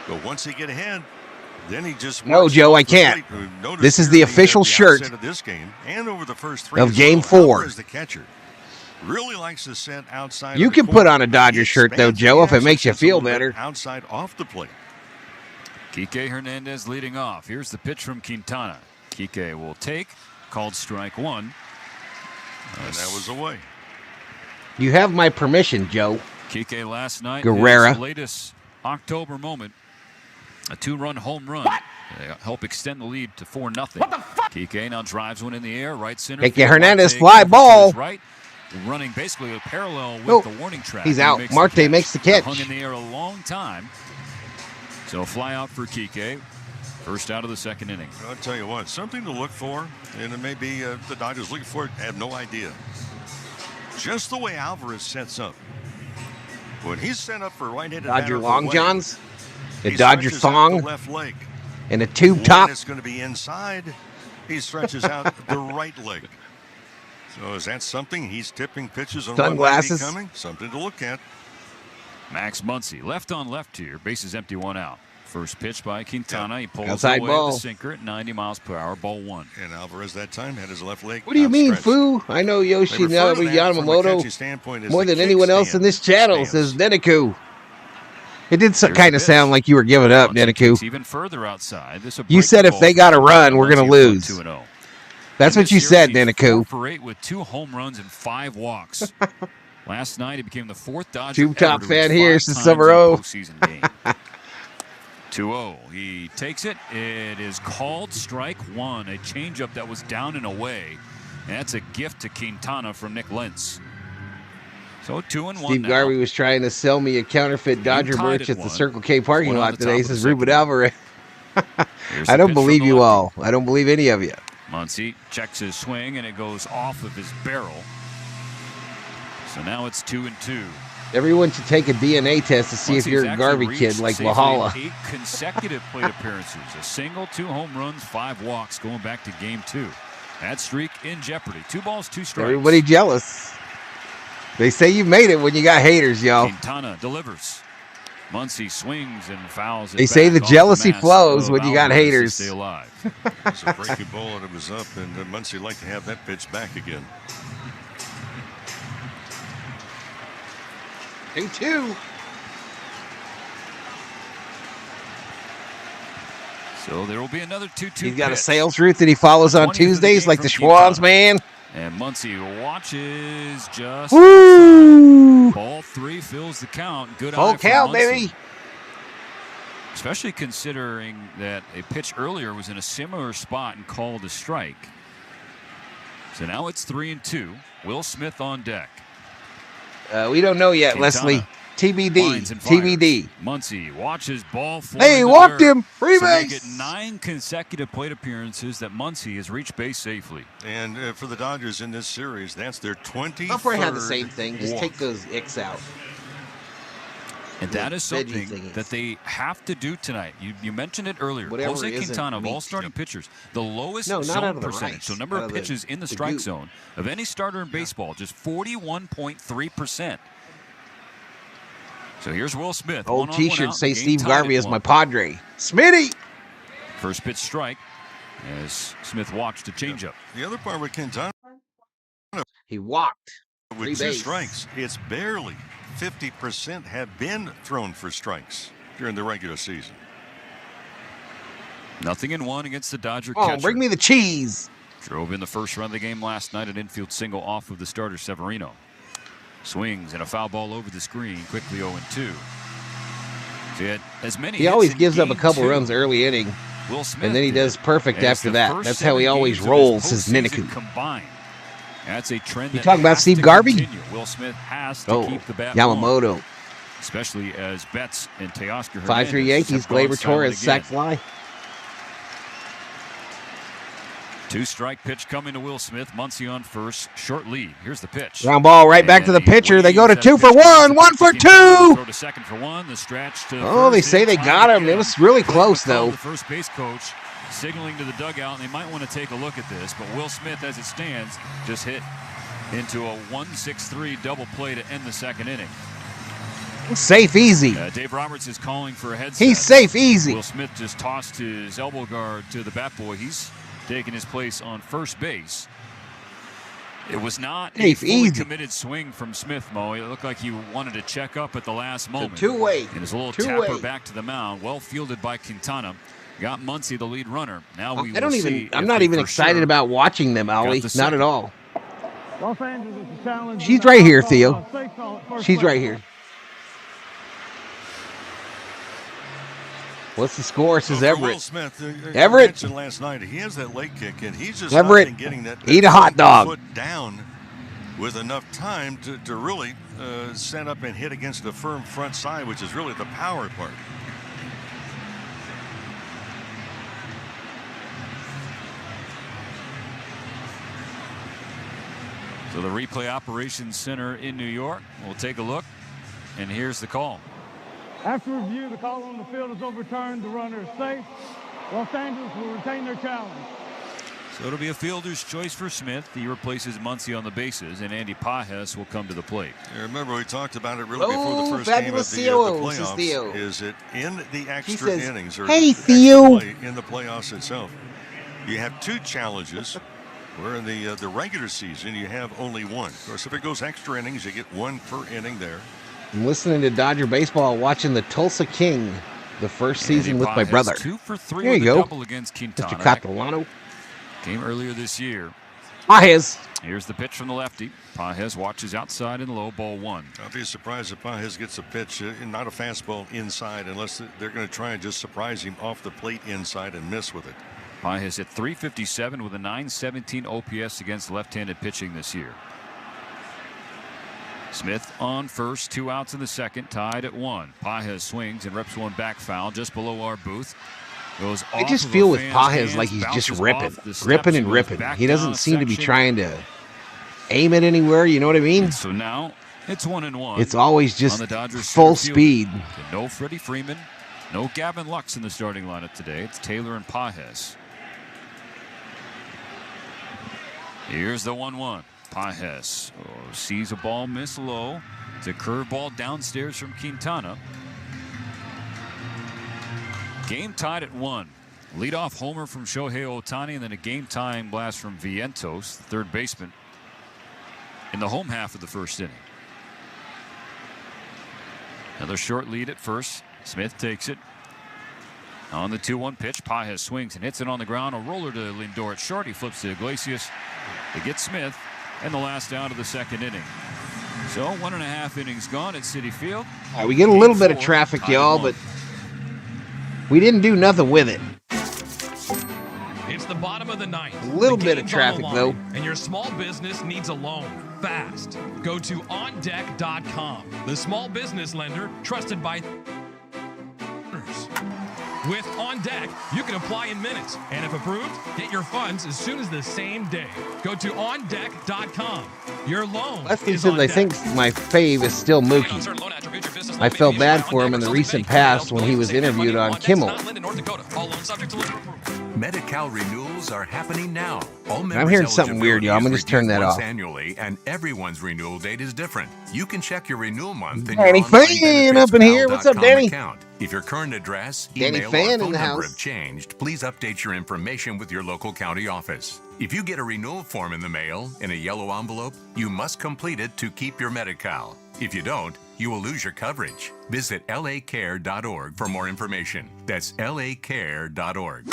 But once he get ahead, then he just no, Joe, I can't. This is the official shirt of this game and over the first of Game 4. The catcher really likes to set outside. You can put on a Dodger shirt though, Joe, if it makes you feel better. Outside off the plate. Kike Hernandez leading off. Here's the pitch from Quintana. Kike will take. Called strike one. And that was away. You have my permission, Joe. Kike last night. Guerrera. His latest October moment. A 2-run home run. They help extend the lead to 4-0. What the fuck? Kike now drives one in the air. Right center. Kike Hernandez fly ball. Right. Running basically a parallel with the warning track. He's out. Marte makes the catch. Hung in the air a long time. So fly out for Kike. First out of the second inning. I'll tell you what, something to look for, and it may be the Dodgers looking for it. I have no idea. Just the way Alvarez sets up. When he's set up for right-handed Dodger batter long away, johns, a he Dodger stretches thong, out the left leg. and a tube top. When it's going to be inside, he stretches out the right leg. So is that something he's tipping pitches on? Sunglasses. What might be coming? Something to look at. Max Muncy, left on left here. Bases empty, one out. First pitch by Quintana. He pulls outside away ball. the sinker at 90 miles per hour. Ball one. And Alvarez that time had his left leg. What do you mean, Foo? I know Yoshinobu Yamamoto more than anyone else in this channel, says Neneku. It did kind of sound like you were giving up, Neneku. Even further outside. You said if they got a run, we're going to lose. That's what you said, Neneku. 4-for-8 with 2 home runs and 5 walks. Last night, he became the 4th Dodger Tube top ever to fan win here, 5 says times in a Summer-O. postseason game. 2-0. He takes it. It is called strike one. A changeup that was down and away. And that's a gift to Quintana from Nick Lentz. So 2-1 Steve now. Garvey was trying to sell me a counterfeit Dodger merch at the Circle K parking lot today, says Ruben Alvarez. I don't believe you all. I don't believe any of you. Muncy checks his swing, and it goes off of his barrel. So now it's 2-2. Everyone should take a DNA test to see if you're a Garvey kid like Valhalla. 8 consecutive plate appearances, a single, 2 home runs, 5 walks going back to game 2. That streak in jeopardy. 2 balls, 2 strikes. Everybody jealous. They say you made it when you got haters, y'all. Quintana delivers. Muncy swings and fouls it They say back the off jealousy mask flows of when you got Alvarez to haters. stay alive. It was a breaking ball and it was up, and Muncy liked to have that pitch back again. 2-2. So there will be another 2-2. He's got a sales route that he follows on Tuesdays, like the Schwans, man. And Muncy watches just. Woo! Ball 3 fills the count. Good Full eye for count, Muncy. baby. Especially considering that a pitch earlier was in a similar spot and called a strike. So now it's 3-2. Will Smith on deck. We don't know yet, Quintana Leslie. TBD. winds and fires. TBD. Muncy watches ball 4. Hey, walked him. Free So they base. get 9 consecutive plate appearances that Muncy has reached base safely. And for the Dodgers in this series, that's their 23rd I'll probably have the same thing. Just walk. take those X out. And that is something thingies. that they have to do tonight. You mentioned it earlier. Whatever Jose isn't Quintana, of all meat. starting pitchers, the lowest No, not zone out of the percentage, rice, so number out of of the- pitches in the the strike goop. zone of any starter in baseball, just 41.3%. So here's Will Smith. Old one-on-one T-shirt out, say game Steve tied Garvey at is my 1. Padre. Smitty. First pitch strike as Smith watched a changeup. The other part with Quintana, he walked. with Free 2 base. strikes, it's barely 50% have been thrown for strikes during the regular season. 0-1 against the Dodger Oh, catcher. bring me the cheese. Drove in the first run of the game last night, an infield single off of the starter Severino. Swings and a foul ball over the screen, quickly 0-2. So he had as many He hits always in gives up a game couple 2. runs early inning, Will Smith and then he did, does perfect as after the that. first That's how he 7 always games of his rolls his postseason Niniku. combined. That's a trend You that talking about has Steve to Garvey? continue. Will Smith has to Oh, keep the bat Yamamoto. going, especially as Betts and Teoscar 5-3 Yankees. Gleyber Torres, sac fly. 2-strike pitch coming to Will Smith. Muncy on first. Short lead. Here's the pitch. Ground ball right back to the And he pitcher. They go to waves 2 that for pitch 1, 1 for Quintana 2. Throw to second for 1. The stretch to Oh, they first. say they Trying got to him. get It was really Clint close, McCall, though. The first base coach signaling to the dugout, and they might want to take a look at this. But Will Smith, as it stands, just hit into a 1-6-3 double play to end the second inning. Safe, easy. Dave Roberts is calling for a headset. He's safe, easy. Will Smith just tossed his elbow guard to the bat boy. He's taking his place on first base. It was not a Safe, fully easy. committed swing from Smith, Mo. It looked like he wanted to check up at the last moment. two-way. And his little Two-way. tapper back to the mound, well fielded by Quintana. Got Muncy the lead runner. Now we I don't will even. see I'm if not they even for excited sure about watching them, Ollie. got the Not second. at all. Los Angeles is a challenge. She's right here, Theo. She's right here. What's the score? Says For Will Everett. Smith, Everett. I mentioned last night, he has that leg kick, and he's just Everett, not been getting that eat a hot dog. foot down with enough time to really set up and hit against a firm front side, which is really the power part. So the replay operations center in New York. We'll take a look. And here's the call. After review, the call on the field is overturned. The runner is safe. Los Angeles will retain their challenge. So it'll be a fielder's choice for Smith. He replaces Muncy on the bases, and Andy Pajes will come to the plate. You remember, we talked about it really before the first fabulous game of the Theo, says Theo. playoffs. Is it in the extra says, innings or "Hey, extra Theo." play in the playoffs itself? You have 2 challenges. Where in the regular season you have only 1. Of course, if it goes extra innings, you get 1 per inning there. I'm listening to Dodger baseball, watching the Tulsa King, the first season with my Pajes, brother. 2 for 3 There with you a go, double against Quintana. Mr. Catalano. Came earlier this year. Pajes. Here's the pitch from the lefty. Pajes watches outside and low, ball 1. I'll be surprised if Pajes gets a pitch, not a fastball inside, unless they're going to try and just surprise him off the plate inside and miss with it. Pajes hit .357 with a .917 OPS against left-handed pitching this year. Smith on first, 2 outs in the second, tied at 1. Pajes swings and reps one back foul just below our booth. Goes I off just of feel a with fan's Pajes hands, like he's just bounces ripping, off the steps ripping and goes ripping. back He doesn't down seem to be section. trying to aim it anywhere. You know what I mean? So now it's 1-1. It's always on just the Dodgers full center field. speed. No Freddie Freeman, no Gavin Lux in the starting lineup today. It's Taylor and Pajes. Here's the 1-1. Pajes sees a ball miss low. It's a curveball downstairs from Quintana. Game tied at 1. Leadoff homer from Shohei Ohtani, and then a game-time blast from Vientos, third baseman, in the home half of the first inning. Another short lead at first. Smith takes it. On the 2-1 pitch, Pages swings and hits it on the ground. A roller to Lindor at short. He flips to Iglesias to get Smith, and the last out of the second inning. So 1.5 innings gone at Citi Field. All right, we get a little bit of traffic, y'all, but we didn't do nothing with it. It's the bottom of the ninth. A little bit of traffic, though. And your small business needs a loan fast. Go to ondeck.com, the small business lender trusted by With On Deck, you can apply in minutes, and if approved, get your funds as soon as the same day. Go to ondeck.com. Your loan Lefty says, I think my fave is still Mookie. I felt bad for him in the recent past when he was interviewed on Kimmel. Medi-Cal renewals are happening now. I'm hearing something weird, y'all. I'm going to just turn that off. Annually, and everyone's renewal date is different. You can check your renewal month in Danny Fan up in here. What's up, Danny? Account. If your current address, Danny email, Fan or in the phone number house. have changed, please update your information with your local county office. If you get a renewal form in the mail in a yellow envelope, you must complete it to keep your Medi-Cal. If you don't, you will lose your coverage. Visit lacare.org for more information. That's lacare.org.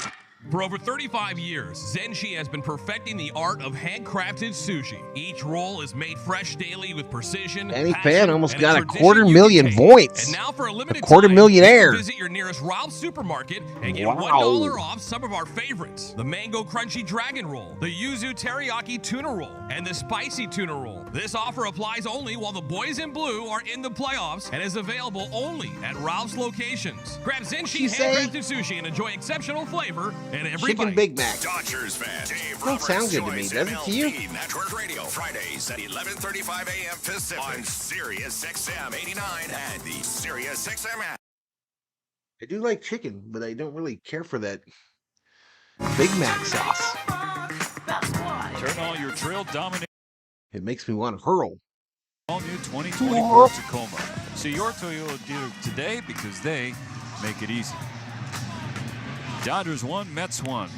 For over 35 years, Zenshi has been perfecting the art of handcrafted sushi. Each roll is made fresh daily with precision. Danny Fan almost got a 250,000 points. And now for a limited a $250,000. visit your nearest Ralph's supermarket and get $1 off some of our favorites. The Mango Crunchy Dragon Roll, the Yuzu Teriyaki Tuna Roll, and the Spicy Tuna Roll. This offer applies only while the boys in blue are in the playoffs and is available only at Ralph's locations. Grab Zenshi handcrafted sushi and enjoy exceptional flavor and every Chicken bite. Big Mac. Dodgers fan Dave Don't sound good to me, does it to you? MLB Network Radio, Fridays at 11:35 a.m. Pacific on Sirius XM 89 and the Sirius XM app. I do like chicken, but I don't really care for that Big Mac sauce. Turn on your trail dominate. It makes me want to hurl. All new 2024 Tacoma. See your Toyota dealer today because they make it easy. Dodgers 1, Mets 1.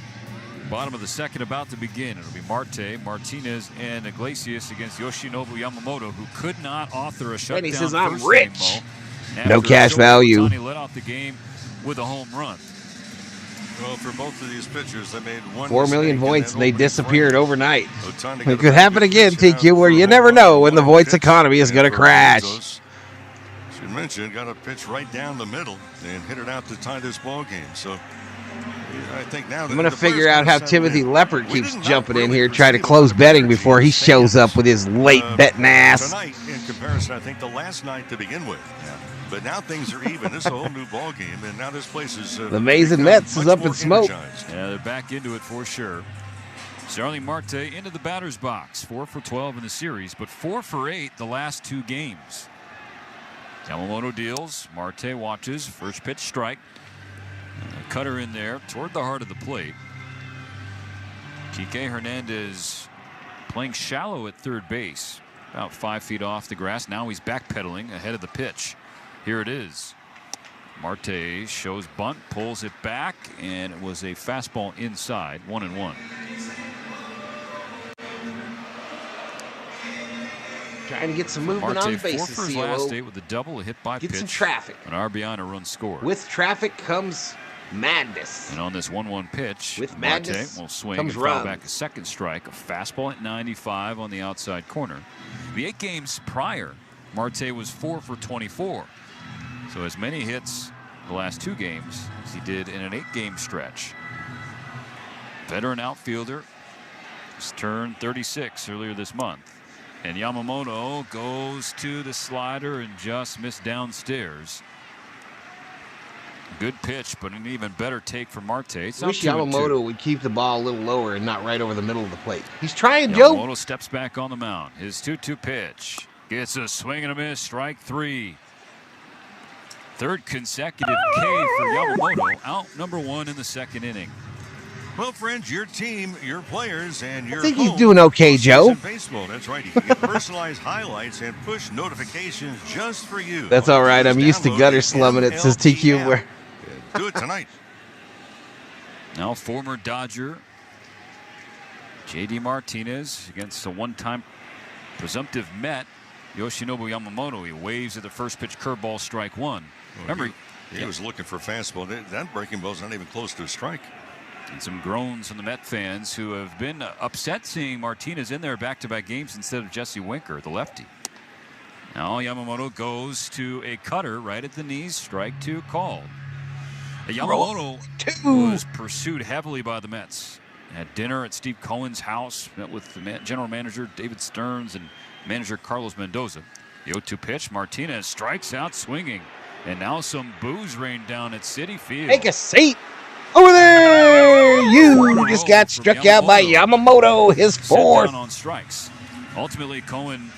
Bottom of the second about to begin. It'll be Marte, Martinez, and Iglesias against Yoshinobu Yamamoto, who could not author a shutdown. And he says, I'm first rich. game, No cash value. Ohtani led off the game with a home run. Well, for both of these pitchers, they made 4 million voids, and they disappeared overnight. Ohtani It could happen again, TQ, where you never know when the voids economy is going to crash. Should mention, got a pitch right down the middle and hit it out to tie this ball game. So I think now I'm going to figure out how Timothy Leopard keeps jumping in here, trying to close betting before he shows up with his late betting ass. Tonight, in comparison, I think the last night to begin with. But now things are even. This is a whole new ball game, and now this place is. The Amazing Mets is up in smoke. Yeah, they're back into it for sure. Starling Marte into the batter's box, 4 for 12 in the series, but 4 for 8 the last 2 games. Yamamoto deals. Marte watches. First pitch strike. Cutter in there toward the heart of the plate. Kike Hernandez playing shallow at third base, about 5 feet off the grass. Now he's backpedaling ahead of the pitch. Here it is. Marte shows bunt, pulls it back, and it was a fastball inside, 1-1. Trying to get some movement Marte on bases. 4 for his last 8 with a double, a hit by pitch. Get some traffic. An RBI and a run scored. With traffic comes madness. And on this 1-1 pitch, with Marte madness will swing comes and foul run. back a second strike. A fastball at 95 on the outside corner. The 8 games prior, Marte was 4 for 24. So as many hits the last 2 games as he did in an 8-game stretch. Veteran outfielder, just turned 36 earlier this month. And Yamamoto goes to the slider and just missed downstairs. Good pitch, but an even better take for Marte. It's I wish now 2-2. Yamamoto would keep the ball a little lower and not right over the middle of the plate. He's trying, Joe. Yamamoto steps back on the mound. His 2-2 pitch gets a swing and a miss. Strike 3. Third consecutive K for Yamamoto. Out number 1 in the second inning. Well, friends, your team, your players, and your I think he's home doing okay, Joe. in baseball. That's right. You can get personalized highlights and push notifications just for you. That's all right. I'm used to gutter slumming it, says TQ. Where do it tonight. Now former Dodger J.D. Martinez against a one-time presumptive Met, Yoshinobu Yamamoto. He waves at the first pitch curveball, strike one. Remember, he was looking for fastball. That breaking ball's not even close to a strike. And some groans from the Met fans who have been upset seeing Martinez in there back-to-back games instead of Jesse Winker, the lefty. Now Yamamoto goes to a cutter right at the knees, strike two called. Yamamoto was pursued heavily by the Mets. Had dinner at Steve Cohen's house, met with the general manager David Stearns and manager Carlos Mendoza. The 0-2 pitch, Martinez strikes out swinging. And now some boos rain down at Citi Field. Take a seat. Over there! You just got struck out by Yamamoto, his fourth. Down on strikes. Ultimately, Cohen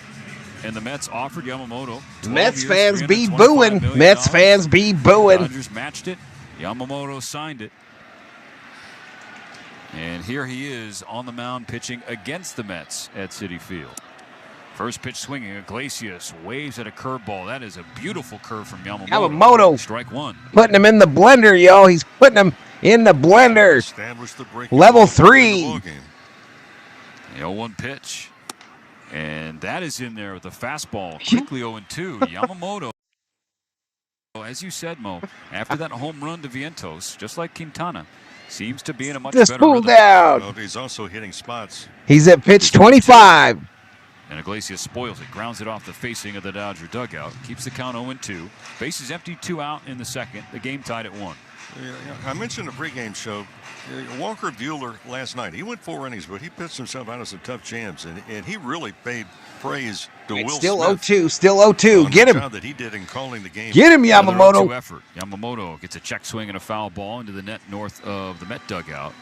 and the Mets offered Yamamoto. Mets fans be booing. Mets fans be booing. Dodgers matched it. Yamamoto signed it. And here he is on the mound pitching against the Mets at Citi Field. First pitch swinging. Iglesias waves at a curveball. That is a beautiful curve from Yamamoto. Yamamoto. Strike one. Putting him in the blender, y'all. He's putting him in the blender. Level 3. The 0-1 pitch. And that is in there with a fastball. Quickly 0-2. Yamamoto. As you said, Mo, after that home run to Vientos, just like Quintana, seems to be in a much better pull rhythm. down. Well, he's also hitting spots. He's at pitch 25. And Iglesias spoils it, grounds it off the facing of the Dodger dugout, keeps the count 0-2. Bases empty, 2 out in the second. The game tied at 1. I mentioned the pregame show. Walker Buehler last night, he went 4 innings, but he pitched himself out of some tough jams, and he really paid praise to Will Still Smith. 0-2. Still 0-2. Get him. Job that he did in calling the game. Get him, Yamamoto. 0-2 effort. Yamamoto gets a check swing and a foul ball into the net north of the Met dugout.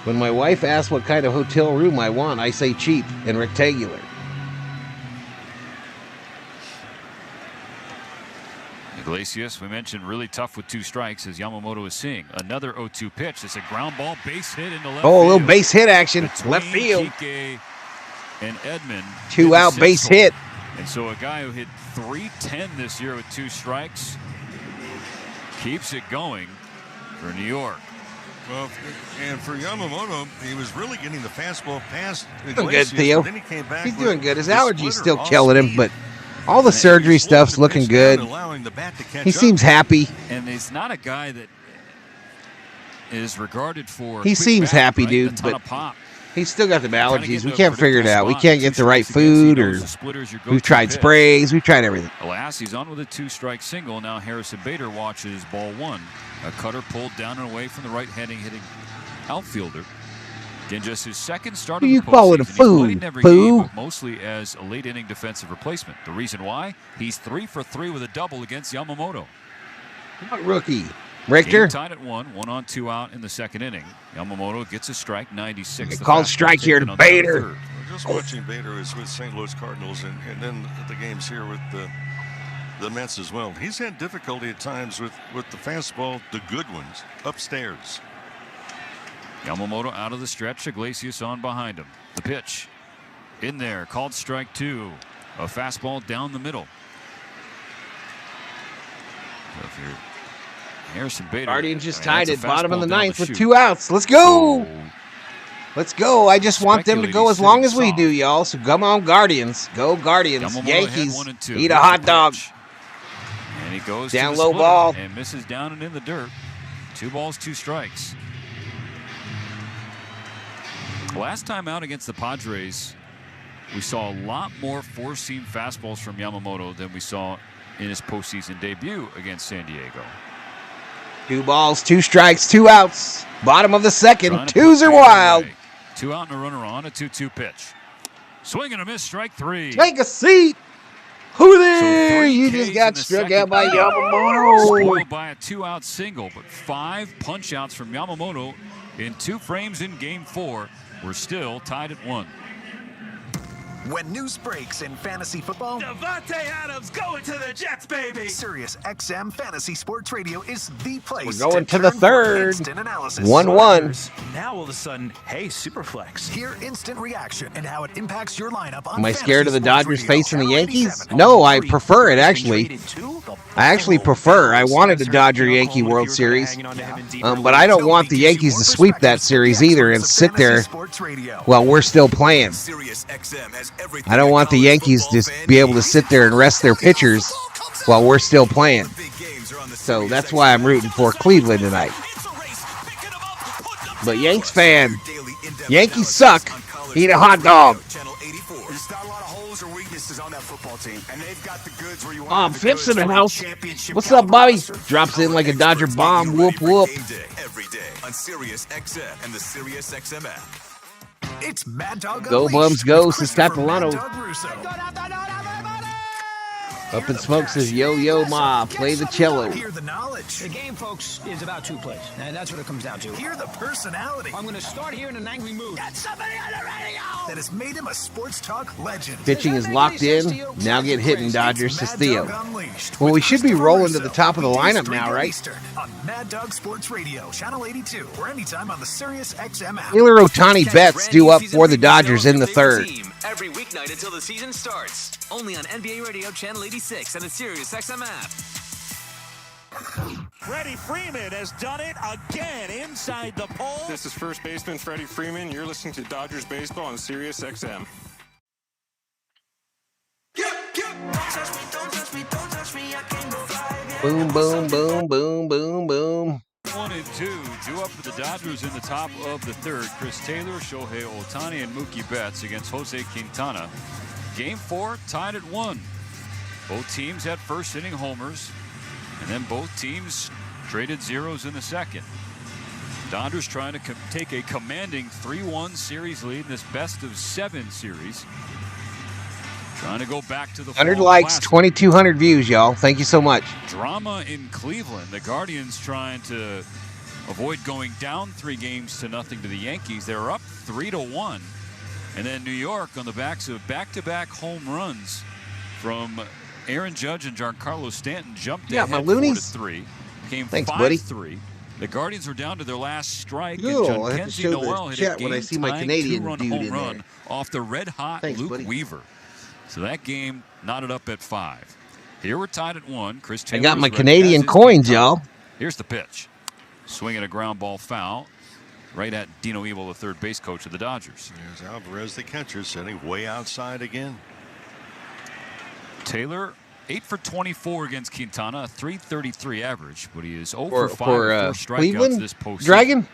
When my wife asks what kind of hotel room I want, I say cheap and rectangular. Iglesias, we mentioned, really tough with 2 strikes as Yamamoto is seeing. Another 0-2 pitch. It's a ground ball, base hit into left field. A little base hit action. Left field. Kike and Edman. 2 out base hit. And so a guy who hit .310 this year with 2 strikes keeps it going for New York. Well, and for Yamamoto, he was really getting the fastball past Doing Iglesias. good, Theo. Then he came back He's with doing good. His the allergies splitter still off killing him, speed. but all the surgery stuff's looking good. He seems happy. And he's not a guy that is regarded for. He seems happy, dude, but he's still got the allergies. We can't figure it out. We can't get the right food, or we've tried sprays. We've tried everything. Alas, he's on with a 2-strike single. Now Harrison Bader watches ball 1. A cutter pulled down and away from the right-handed hitting outfielder. Again, just his second start of the You call it a postseason. He's fool, played in every fool. game, but mostly as a late-inning defensive replacement. The reason why? He's 3 for 3 with a double against Yamamoto. Rookie. Richter. Game tied at 1 on 2 out in the second inning. Yamamoto gets a strike, 96. They called strike here to Bader. Just watching Bader is with St. Louis Cardinals, and then the games here with the Mets as well. He's had difficulty at times with the fastball, the good ones, upstairs. Yamamoto out of the stretch. Iglesias on behind him. The pitch in there, called strike 2. A fastball down the middle. So if you're Harrison Bader, Guardians just I mean, tied that's it, a bottom of the fastball down 9th with chute. 2 outs. Let's go. Let's go. I just want them to go as long as we do, y'all. So come on, Guardians. Go, Guardians. Yamamoto Yankees. had 1 and 2. Eat a Here's hot the dog. pitch. And he goes Down to the low splitter ball. and misses down and in the dirt. 2 balls, 2 strikes. Last time out against the Padres, we saw a lot more four-seam fastballs from Yamamoto than we saw in his postseason debut against San Diego. 2 balls, 2 strikes, 2 outs. Bottom of the second. Trying to 2s put are Bader wild. away. 2 out and a runner on. A 2-2 pitch. Swing and a miss. Strike 3. Take a seat. Who there? So 3 You just Ks got in the struck second out by inning. Yamamoto. Spoiled by a 2-out single, but 5 punch-outs from Yamamoto in 2 frames in Game 4. We're still tied at 1. When news breaks in fantasy football, Devontae Adams going to the Jets, baby. Sirius XM Fantasy Sports Radio is the place. We're going to the turn for third. instant analysis. 1-1. Now all of a sudden, hey, Superflex. Hear instant reaction and how it impacts your lineup on Am I scared of the Fantasy Sports Dodgers Radio. facing the Channel Yankees? 87. No, I prefer it actually. Traded to the I actually prefer. I wanted a Dodger-Yankee World Series, but I don't want the Yankees to sweep that series either and sit there while we're still playing. I don't want the Yankees to be able to sit there and rest their pitchers while we're still playing. So that's why I'm rooting for Cleveland tonight. But Yanks fan, Yankees suck. Eat a hot dog. Phipps in the house. What's up, Bobby? Drops in like a Dodger bomb. Whoop, whoop. Every day on Sirius XM and the Sirius XM app. It's Mad Dog. Go Bums Go, Saskatchewan. Up in Smoke says, yo, ma, play the cello. Hear the knowledge. The game, folks, is about two plays. And that's what it comes down to. Hear the personality. I'm going to start here in an angry mood. Got somebody on the radio that has made him a sports talk legend. Pitching is locked in. Now get hitting, Dodgers, says Theo. Well, we should be rolling to the top of the lineup now, right? On Mad Dog Sports Radio, Channel 82, or anytime on the Sirius XM app. Taylor Ohtani bets due up for the Dodgers in the third. Every weeknight until the season starts. Only on NBA Radio Channel 86 and the Sirius XM app. Freddie Freeman has done it again inside the pole. This is first baseman Freddie Freeman. You're listening to Dodgers Baseball on Sirius XM. Boom, boom, boom, boom, boom, boom. 1 and 2, due up for the Dodgers in the top of the third. Chris Taylor, Shohei Ohtani, and Mookie Betts against Jose Quintana. Game 4 tied at 1. Both teams had first inning homers, and then both teams traded zeros in the second. Dodgers trying to take a commanding 3-1 series lead in this best of 7 series. Trying to go back to the 100 likes, 2,200 views, y'all. Thank you so much. Drama in Cleveland. The Guardians trying to avoid going down 3-0 to the Yankees. They're up 3-1. And then New York on the backs of back-to-back home runs from Aaron Judge and Giancarlo Stanton jumped ahead 4-3. Became 5-3. The Guardians were down to their last strike. Cool. And I have to show Noel the hit a chat when I see my Canadian two-run dude home in run there. off the red-hot Luke Weaver. So that game knotted up at 5. Here we're tied at 1. Chris Taylor. I got my Canadian coins, y'all. Here's the pitch. Swinging a ground ball foul right at Dino Evil, the third base coach of the Dodgers. There's Alvarez, the catcher, sitting way outside again. Taylor, 8 for 24 against Quintana, a .333 average, but he is 0 for 5 4 strikeouts Cleveland this postseason. Dragon.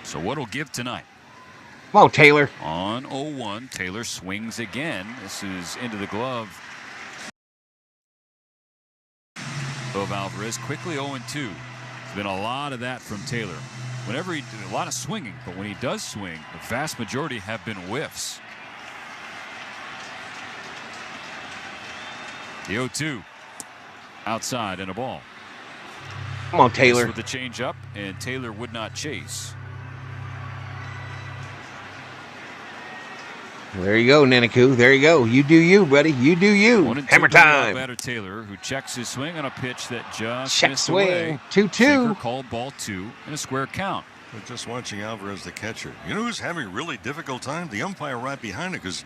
So what'll give tonight? Come on, Taylor. On 0-1, Taylor swings again. This is into the glove of Alvarez. Quickly 0-2. There's been a lot of that from Taylor. Whenever he did a lot of swinging, but when he does swing, the vast majority have been whiffs. The 0-2 outside and a ball. Come on, Taylor. With the changeup, and Taylor would not chase. There you go, Nanaku. There you go. You do you, buddy. You do you. Hammer time. Batter Taylor, who checks his swing on a pitch that just Check missed swing. away. 2-2. Called ball 2 and a square count. But just watching Alvarez, the catcher. You know who's having a really difficult time? The umpire right behind it, because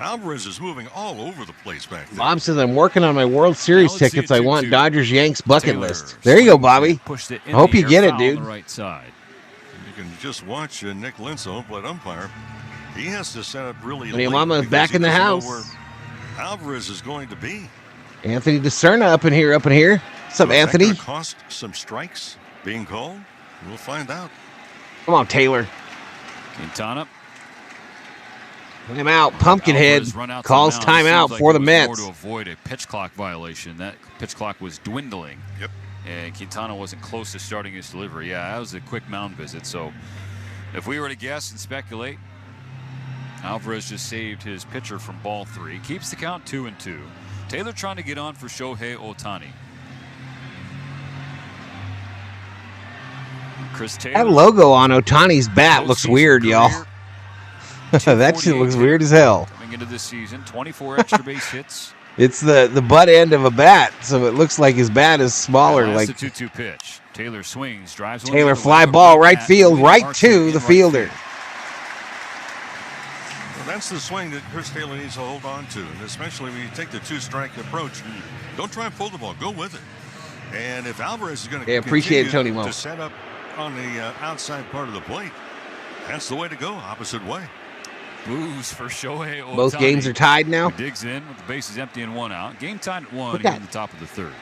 Alvarez is moving all over the place back there. Bob says, I'm working on my World Series tickets. I want Dodgers Yanks bucket list. There you go, Bobby. I hope you get it, dude. On the right side. You can just watch Nick Linso, home umpire. He has to set up really late. Mama's back in the house. Where Alvarez is going to be. Anthony DeCerna up in here. What's up, Anthony? Is that gonna cost some strikes being called? We'll find out. Come on, Taylor. Quintana. Timeout. Pumpkinhead calls timeout for the Mets. To avoid a pitch clock violation. That pitch clock was dwindling. Yep. And Quintana wasn't close to starting his delivery. Yeah, that was a quick mound visit. So if we were to guess and speculate, Alvarez just saved his pitcher from ball 3. Keeps the count 2-2. Taylor trying to get on for Shohei Ohtani. Chris Taylor. That logo on Ohtani's bat looks weird, y'all. That shit looks weird as hell. Coming into this season, 24 extra base hits. It's the butt end of a bat, so it looks like his bat is smaller. That's like the 2-2 pitch. Taylor swings, drives one. Taylor fly ball right field, right to the fielder. That's the swing that Chris Taylor needs to hold on to, and especially when you take the two-strike approach. Don't try and pull the ball. Go with it. And if Alvarez is going to appreciate Tony Mo to set up on the outside part of the plate, that's the way to go, opposite way. Booze for Shohei Ohtani. Both games are tied now. He digs in with the bases empty and 1 out. Game tied at 1 here in the top of the 3rd.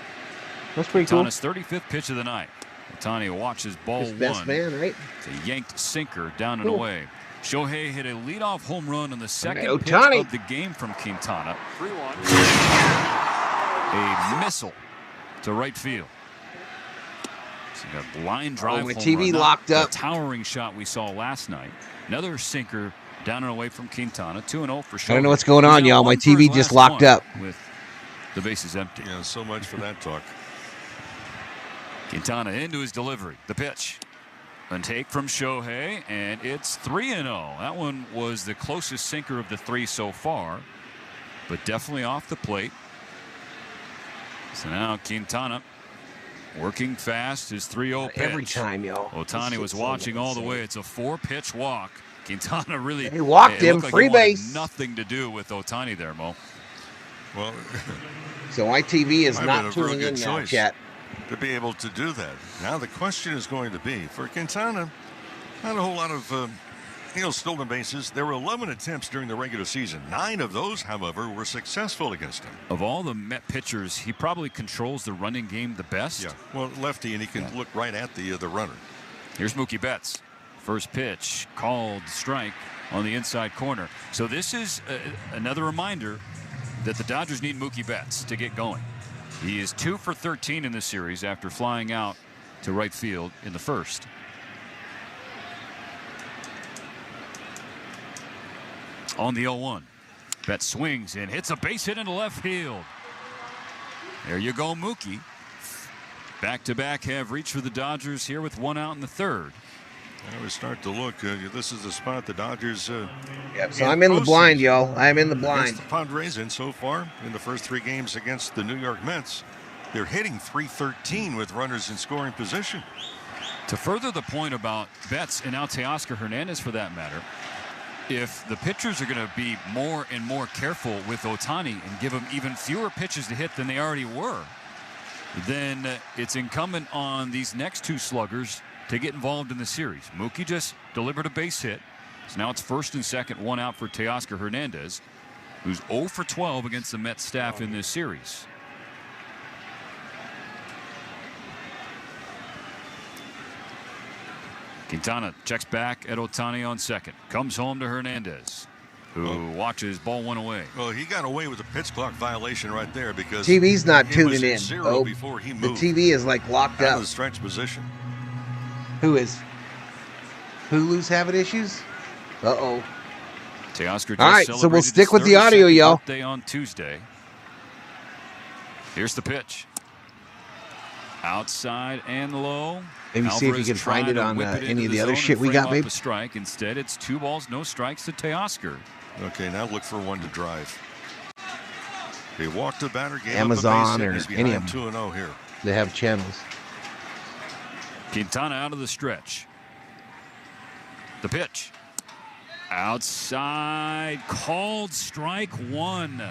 That's pretty cool. Ohtani's 35th pitch of the night. Ohtani watches ball His best 1. man, right? It's a yanked sinker down and away. Shohei hit a leadoff home run on the second pitch Ohtani of the game from Quintana. 3-1. A missile to right field. So you got line drive. my home TV run. locked up. The towering shot we saw last night. Another sinker down and away from Quintana. 2-0 for Shohei. I don't know what's going on, y'all. My TV just locked up. With the bases empty. Yeah, so much for that talk. Quintana into his delivery. The pitch. A take from Shohei, and it's 3-0. That one was the closest sinker of the 3 so far, but definitely off the plate. So now Quintana working fast. His 3-0 pitch. Every time, y'all. Ohtani was watching all the way. It's a 4-pitch walk. Quintana really he walked him. Like Free base. Nothing to do with Ohtani there, Mo. Well, so my TV is not tuning in now, chat. To be able to do that. Now the question is going to be, for Quintana, not a whole lot of stolen bases. There were 11 attempts during the regular season. 9 of those, however, were successful against him. Of all the Met pitchers, he probably controls the running game the best. Yeah, well, lefty, and he can look right at the runner. Here's Mookie Betts. First pitch called strike on the inside corner. So this is another reminder that the Dodgers need Mookie Betts to get going. He is 2 for 13 in this series after flying out to right field in the first. On the 0-1. Betts swings and hits a base hit into left field. There you go, Mookie. Back-to-back have reached for the Dodgers here with 1 out in the 3rd. I would start to look. This is the spot the Dodgers. Yep, so I'm in the blind, y'all. I'm in the blind. Against the Padres, and so far in the first 3 games against the New York Mets, they're hitting .313 with runners in scoring position. To further the point about Betts and now Teoscar Hernandez, for that matter, if the pitchers are going to be more and more careful with Ohtani and give him even fewer pitches to hit than they already were, then it's incumbent on these next 2 sluggers to get involved in the series. Mookie just delivered a base hit. So now it's first and second, 1 out for Teoscar Hernandez, who's 0 for 12 against the Mets staff in this series. Quintana checks back at Ohtani on second. Comes home to Hernandez, who watches ball 1 away. Well, he got away with a pitch clock violation right there because TV's not tuning in. Oh, before he moved. The TV is like locked out up. Of the stretch position. Who is? Hulu's having issues? Uh-oh. Teoscar just all right, so we'll stick with the audio, y'all. Birthday on Tuesday. Here's the pitch. Outside and low. Maybe see if you can find it on any of the other shit we got, babe. Strike. Instead, it's 2 balls, no strikes to Teoscar. Okay, now look for 1 to drive. He walked the batter, gave Amazon up or any of them. 2-0 here. They have channels. Quintana out of the stretch. The pitch. Outside, called strike 1.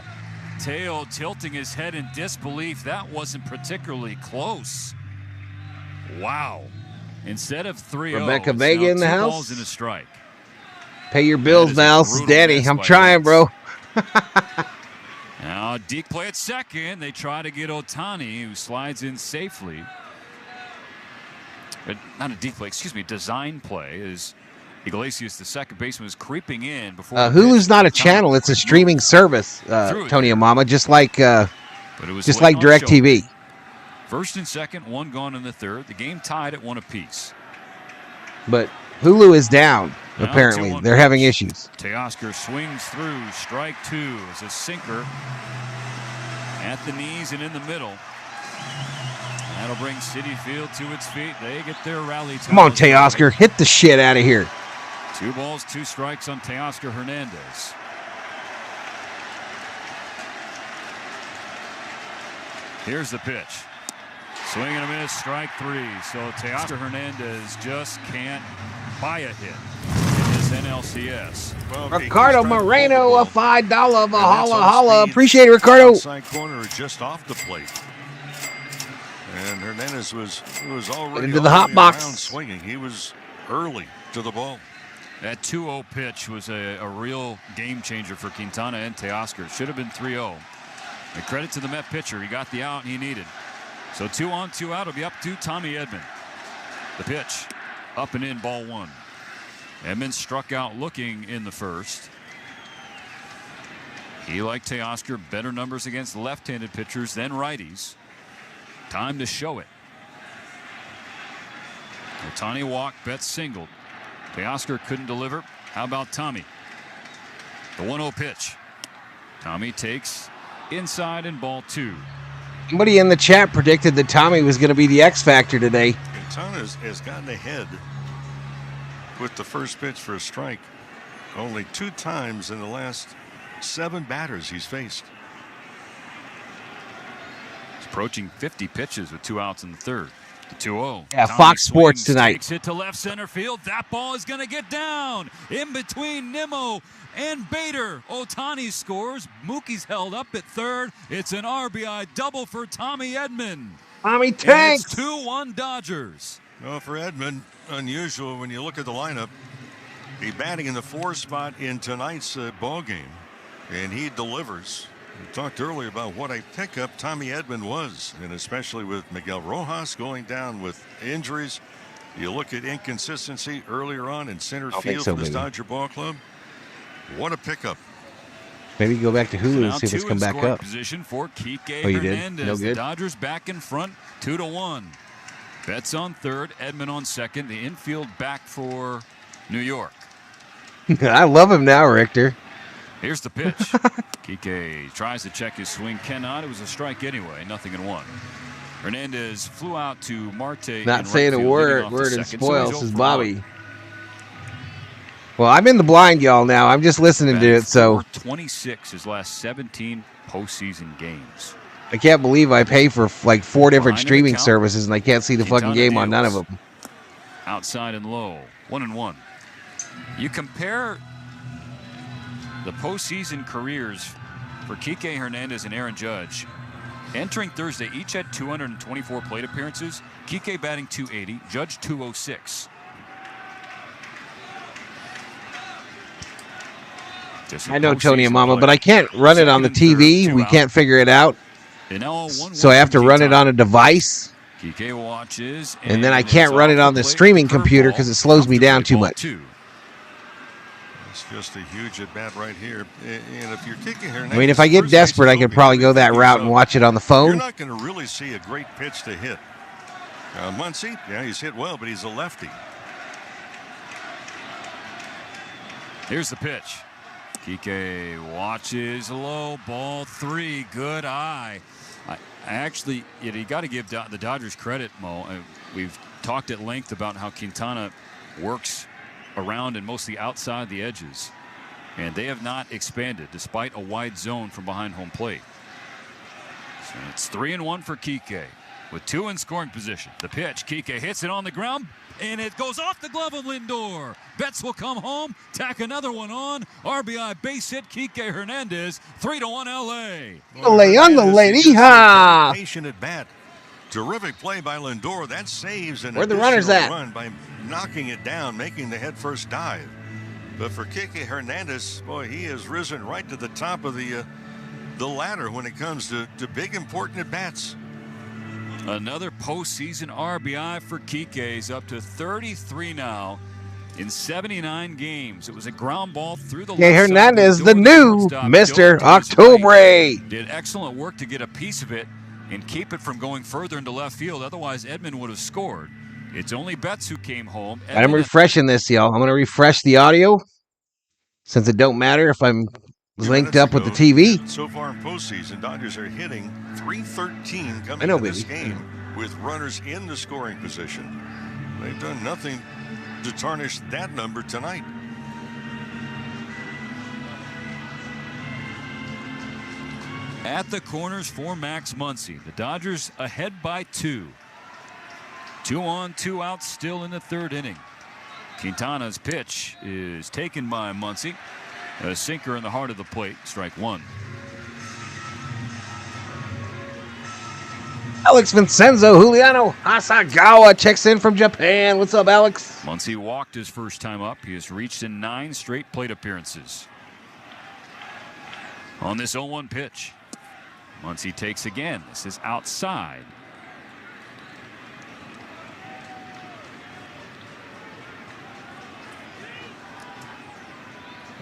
Teo tilting his head in disbelief. That wasn't particularly close. Wow. Instead of 3-0, Rebecca Vega in the 2 house. balls and a strike. Pay your bills, Val. Danny, I'm trying, bro. Now, Deke play at second. They try to get Ohtani, who slides in safely. Not a deep play, excuse me, design play is Iglesias, the second baseman, was creeping in before. Hulu's not a channel; it's a streaming service. Tony and Mama, just like DirecTV. First and second, 1 gone in the 3rd. The game tied at 1 apiece. But Hulu is down. Now apparently, they're having issues. Teoscar swings through. Strike 2 is a sinker at the knees and in the middle. That'll bring Citi Field to its feet. They get their rally. Come on, Teoscar, hit the shit out of here. 2 balls, 2 strikes on Teoscar Hernandez. Here's the pitch. Swing and a miss, strike 3. So Teoscar Hernandez just can't buy a hit in his NLCS. Ricardo Moreno, a $5 Valhalla holla. Appreciate it, Ricardo. Outside corner just off the plate. And Hernandez was already into the hot box swinging. He was early to the ball. That 2-0 pitch was a real game changer for Quintana and Teoscar. Should have been 3-0. And credit to the Met pitcher. He got the out he needed. So 2 on, 2 out. It'll be up to Tommy Edman. The pitch, up and in, ball 1. Edman struck out looking in the first. He, like Teoscar, better numbers against left-handed pitchers than righties. Time to show it. Ohtani walked, Betts singled. Teoscar couldn't deliver. How about Tommy? The 1-0 pitch. Tommy takes inside in ball 2. Somebody in the chat predicted that Tommy was going to be the X factor today. Quintana has gotten ahead with the first pitch for a strike only 2 times in the last 7 batters he's faced. He's approaching 50 pitches with 2 outs in the third. The 2-0. Yeah, Tommy Fox Sports swings, tonight. Takes it to left center field. That ball is going to get down in between Nimmo and Bader. Ohtani scores. Mookie's held up at third. It's an RBI double for Tommy Edman. Tommy tanks. It's 2-1 Dodgers. Well, for Edman, unusual when you look at the lineup. He's batting in the 4 spot in tonight's ball game, and he delivers. We talked earlier about what a pickup Tommy Edman was, and especially with Miguel Rojas going down with injuries. You look at inconsistency earlier on in center field for this Dodger ball club. What a pickup. Maybe go back to Hulu and see if it's come back up. Position for Kike Oh, you Hernandez. did? No good? The Dodgers back in front, 2-1. Betts on third, Edman on second. The infield back for New York. I love him now, Richter. Here's the pitch. Kike tries to check his swing, cannot. It was a strike anyway, 0-1. Hernandez flew out to Marte. Not saying a word and spoil, so says Bobby. Well, I'm in the blind, y'all, now. I'm just listening to it, so. 26 his last 17 postseason games. I can't believe I pay for like 4 different streaming services and I can't see the fucking game on none of them. Outside and low, 1-1. You compare the postseason careers for Kike Hernandez and Aaron Judge. Entering Thursday, each had 224 plate appearances. Kike batting .280, Judge .206. I know Tony and Mama, but I can't run it on the TV. We can't figure it out. So I have to run it on a device. Kike watches, and then I can't run it on the streaming computer because it slows me down too much. It's just a huge at bat right here. And if you're kicking Hernandez, I mean, if I get desperate, I could probably go that route and watch it on the phone. You're not going to really see a great pitch to hit. Muncy, yeah, he's hit well, but he's a lefty. Here's the pitch. Kike watches low, ball 3, good eye. I actually, you got to give the Dodgers credit, Mo. We've talked at length about how Quintana works around and mostly outside the edges, and they have not expanded despite a wide zone from behind home plate. So it's 3-1 for Kike with 2 in scoring position. The pitch, Kike hits it on the ground, and it goes off the glove of Lindor. Betts will come home, tack another one on. RBI base hit, Kike Hernandez, 3-1 LA. On the lady, ha! Patient at bat. Terrific play by Lindor. That saves an Where the runners at? run by knocking it down, making the head first dive. But for Kike Hernandez, boy, he has risen right to the top of the ladder when it comes to big important at bats. Another postseason RBI for Kike. He's up to 33 now in 79 games. It was a ground ball through the left side. Hernandez, the new Mr. October. Did excellent work to get a piece of it and keep it from going further into left field. Otherwise, Edman would have scored. It's only Betts who came home. I'm refreshing this, y'all. I'm going to refresh the audio since it don't matter if I'm linked up with the TV. So far in postseason, Dodgers are hitting .313 coming into this game with runners in the scoring position. They've done nothing to tarnish that number tonight. At the corners for Max Muncy. The Dodgers ahead by 2. 2 on, 2 out still in the third inning. Quintana's pitch is taken by Muncy. A sinker in the heart of the plate. Strike one. Alex Vincenzo Juliano Hasagawa checks in from Japan. What's up, Alex? Muncy walked his first time up. He has reached in 9 straight plate appearances. On this 0-1 pitch, Muncy takes again. This is outside.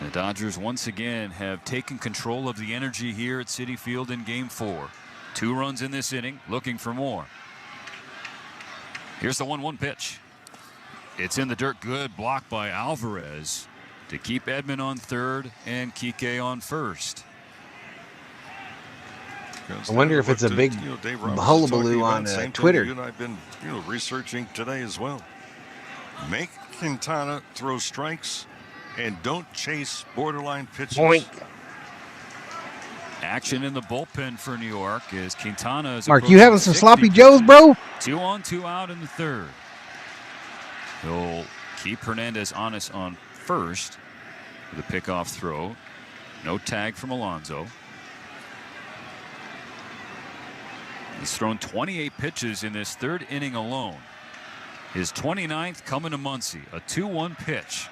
The Dodgers once again have taken control of the energy here at Citi Field in Game 4. 2 runs in this inning, looking for more. Here's the 1-1 pitch. It's in the dirt. Good block by Alvarez to keep Edman on third and Kike on first. I wonder if it's a big hullabaloo on Twitter. You and I've been researching today as well. Make Quintana throw strikes and don't chase borderline pitches. Boink. Action in the bullpen for New York is Quintana. Mark, you having some sloppy joes, bro? 2 on, 2 out in the third. He'll keep Hernandez honest on first with a pickoff throw. No tag from Alonso. He's thrown 28 pitches in this third inning alone. His 29th coming to Muncy. A 2-1 pitch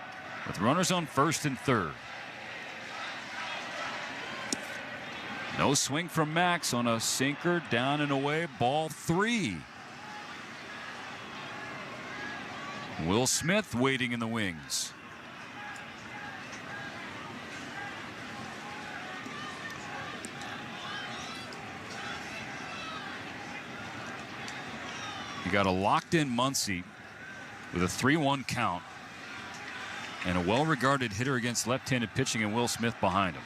with runners on first and third. No swing from Max on a sinker, down and away, ball 3. Will Smith waiting in the wings. You got a locked-in Muncy with a 3-1 count and a well-regarded hitter against left-handed pitching and Will Smith behind him.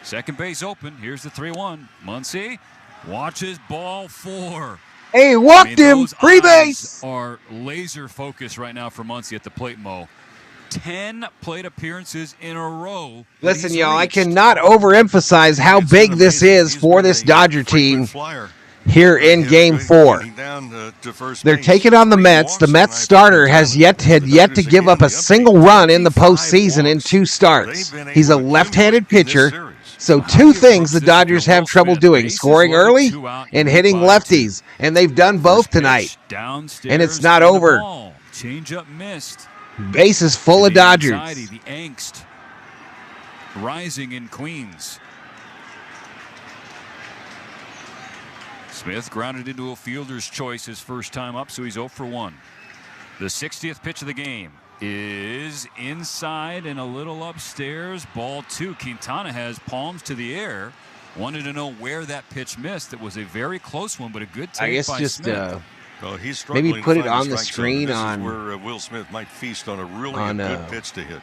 Second base open. Here's the 3-1. Muncy watches ball 4. Hey, walked him. Free base. Are laser focused right now for Muncy at the plate, Mo. 10 plate appearances in a row. Listen, y'all, I cannot overemphasize how big this is for this Dodger team here in Game 4. They're taking on the Mets. The Mets starter had yet to give up a single run in the postseason in 2 starts. He's a left-handed pitcher. So 2 things the Dodgers have trouble doing: scoring early and hitting lefties. And they've done both tonight. And it's not over. Change-up missed. Bases full of Dodgers. The angst rising in Queens. Smith grounded into a fielder's choice his first time up, so he's 0 for 1. The 60th pitch of the game is inside and a little upstairs. Ball 2. Quintana has palms to the air. Wanted to know where that pitch missed. It was a very close one, but a good take I guess by just Smith. maybe put it on the screen on where Will Smith might feast on a really good pitch to hit.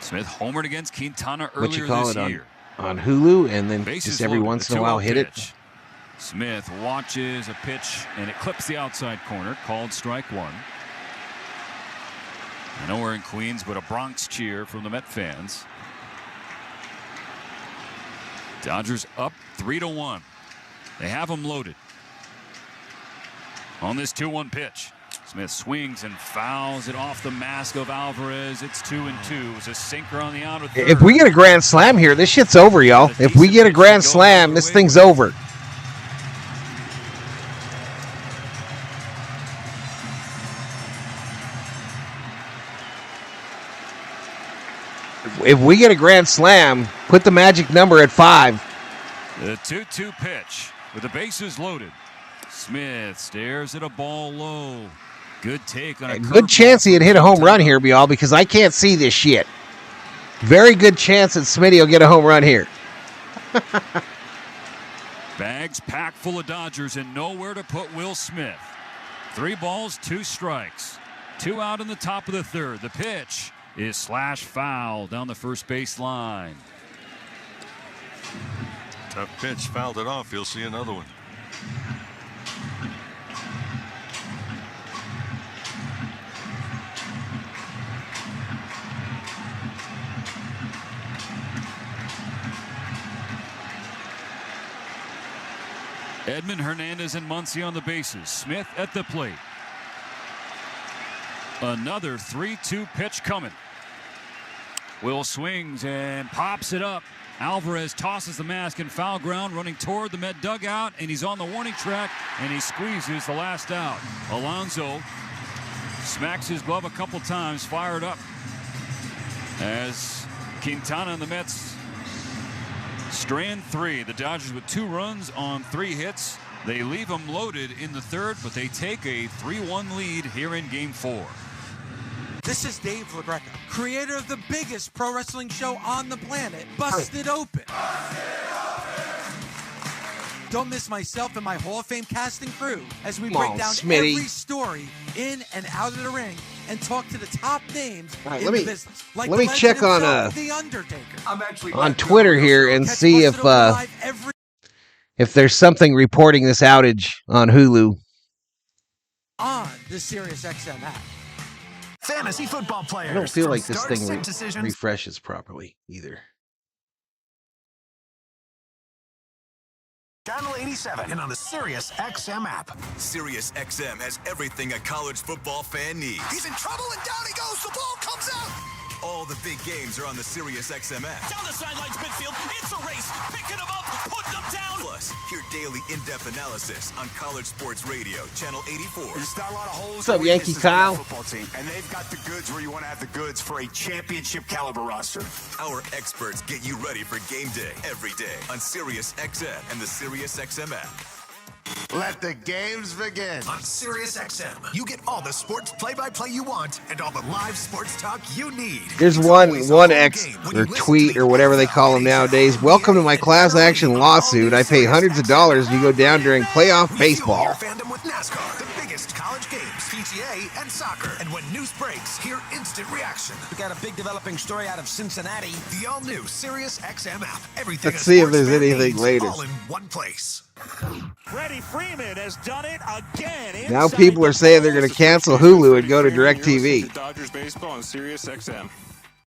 Smith homered against Quintana earlier this year. On Hulu, and then Bases just every loaded, once a in a while 2-0 hit pitch. it. Smith watches a pitch, and it clips the outside corner. Called strike 1. I know we're in Queens, but a Bronx cheer from the Met fans. Dodgers up 3-1. They have them loaded. On this 2-1 pitch, Smith swings and fouls it off the mask of Alvarez. It's 2-2. It's a sinker on the outer third. If we get a grand slam here, this shit's over, y'all. If we get a grand slam, this thing's over. If we get a grand slam, put the magic number at 5. The 2-2 pitch with the bases loaded. Smith stares at a ball low. Good take on a good chance he'd hit a home run here, y'all, because I can't see this shit. Very good chance that Smitty will get a home run here. Bags packed full of Dodgers and nowhere to put Will Smith. 3 balls, 2 strikes. 2 out in the top of the third. The pitch is slash foul down the first base line. Tough pitch, fouled it off. You'll see another one. Edman, Hernandez, and Muncy on the bases. Smith at the plate. Another 3-2 pitch coming. Will swings and pops it up. Alvarez tosses the mask in foul ground, running toward the Met dugout, and he's on the warning track, and he squeezes the last out. Alonso smacks his glove a couple times, fired up, as Quintana and the Mets strand 3. The Dodgers with 2 runs on 3 hits. They leave them loaded in the third, but they take a 3-1 lead here in Game 4. This is Dave LaGreca, creator of the biggest pro wrestling show on the planet, Busted Open. Don't miss myself and my Hall of Fame casting crew as we break down every story in and out of the ring and talk to the top names in the business. Like let me check on The Undertaker. on Twitter here and see if there's something reporting this outage on Hulu. On the SiriusXM app. Fantasy football players. I don't feel like this thing decisions. refreshes properly either. Channel 87 and on the SiriusXM app. SiriusXM has everything a college football fan needs. He's in trouble and down he goes. The ball comes out. All the big games are on the SiriusXM app. Down the sidelines midfield. It's a race. Picking them up, putting them down. Plus, hear daily in-depth analysis on College Sports Radio, Channel 84. There's not a lot of holes. What's up, Yankee Kyle? Football team, and they've got the goods where you want to have the goods for a championship caliber roster. Our experts get you ready for game day every day on SiriusXM and the SiriusXM app. Let the games begin. On SiriusXM, you get all the sports play-by-play you want and all the live sports talk you need. There's one X or tweet or whatever they call them nowadays. Welcome to my class action lawsuit. I pay hundreds of dollars to go down during playoff baseball. Fandom with NASCAR, the biggest college games, PGA, and soccer. And when news breaks, hear instant reaction. We got a big developing story out of Cincinnati. The all-new SiriusXM app. Everything. Let's see if there's anything later. All in one place. Freddie Freeman has done it again. Now people are saying they're going to cancel Hulu and go to DirecTV. Dodgers baseball on SiriusXM.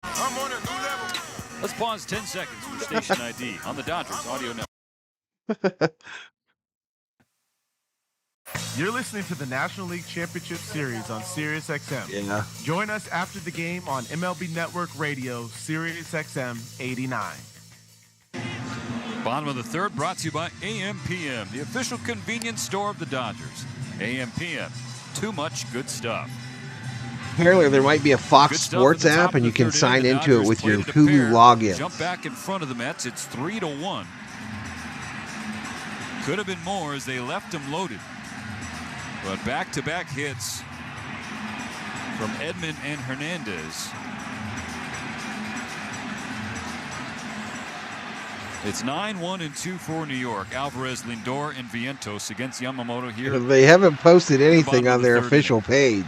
I'm on a new level. Let's pause 10 seconds for station ID on the Dodgers audio network. You're listening to the National League Championship Series on SiriusXM. Yeah. Join us after the game on MLB Network Radio, SiriusXM 89. Bottom of the third, brought to you by AM/PM, the official convenience store of the Dodgers. AM/PM, too much good stuff. Apparently there might be a Fox Sports app and you can sign into it with your Hulu login. Jump back in front of the Mets. It's 3-1. Could have been more as they left them loaded. But back-to-back hits from Edman and Hernandez. It's 9-1 and 2 for New York. Alvarez, Lindor, and Vientos against Yamamoto here. They haven't posted anything on their official page.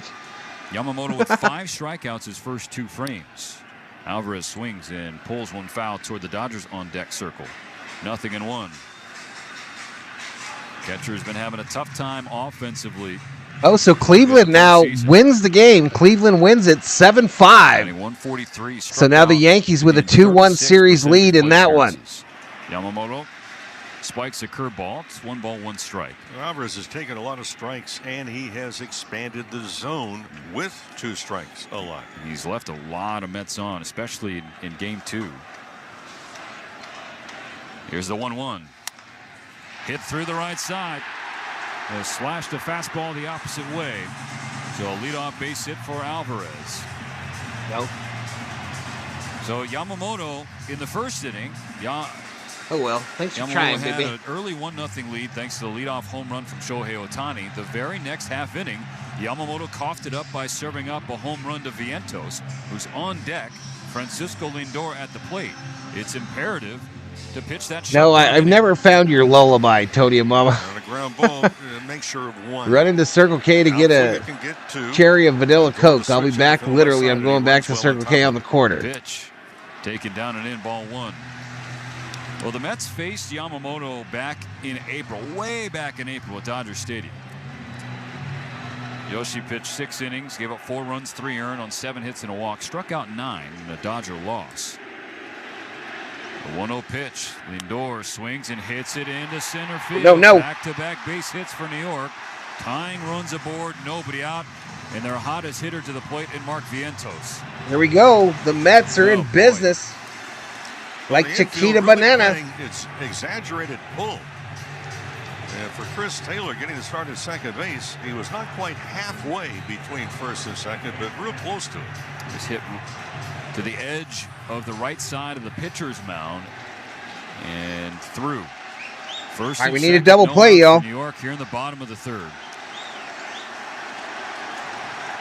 Yamamoto with 5 strikeouts his first 2 frames. Alvarez swings and pulls one foul toward the Dodgers on deck circle. 0-1. Catcher's been having a tough time offensively. Oh, so Cleveland now wins the game. Cleveland wins it 7-5. 143. So now the Yankees with a 2-1 series lead in that one. Yamamoto spikes a curveball. It's 1 ball, 1 strike. Alvarez has taken a lot of strikes, and he has expanded the zone with 2 strikes a lot. He's left a lot of Mets on, especially in Game 2. Here's the 1-1. Hit through the right side. Slashed a fastball the opposite way. So a leadoff base hit for Alvarez. Nope. So Yamamoto in the first inning. Oh, well, thanks for Yamamoto trying, had baby. an early 1-0 lead thanks to the leadoff home run from Shohei Ohtani. The very next half inning, Yamamoto coughed it up by serving up a home run to Vientos, who's on deck. Francisco Lindor at the plate. It's imperative to pitch that shot. No, I've never found your lullaby, Tony and Mama. On a ground ball, make sure of 1. Run into Circle K to get a cherry of vanilla Coke. I'll be back. Literally, I'm going back to Circle K on the corner. Pitch taken down and in, ball 1. Well, the Mets faced Yamamoto back in April, way back in April at Dodger Stadium. Yoshi pitched 6 innings, gave up 4 runs, 3 earned on 7 hits and a walk, struck out 9 in a Dodger loss. The 1-0 pitch. Lindor swings and hits it into center field. No. Back-to-back base hits for New York. Tying runs aboard, nobody out. and their hottest hitter to the plate in Mark Vientos. Here we go. The Mets are in business. Like Chiquita Banana. It's exaggerated pull. And for Chris Taylor getting the start at second base, he was not quite halfway between first and second, but real close to it. Just hit to the edge of the right side of the pitcher's mound and through. First, all right, we need a double play, y'all. New York here in the bottom of the third.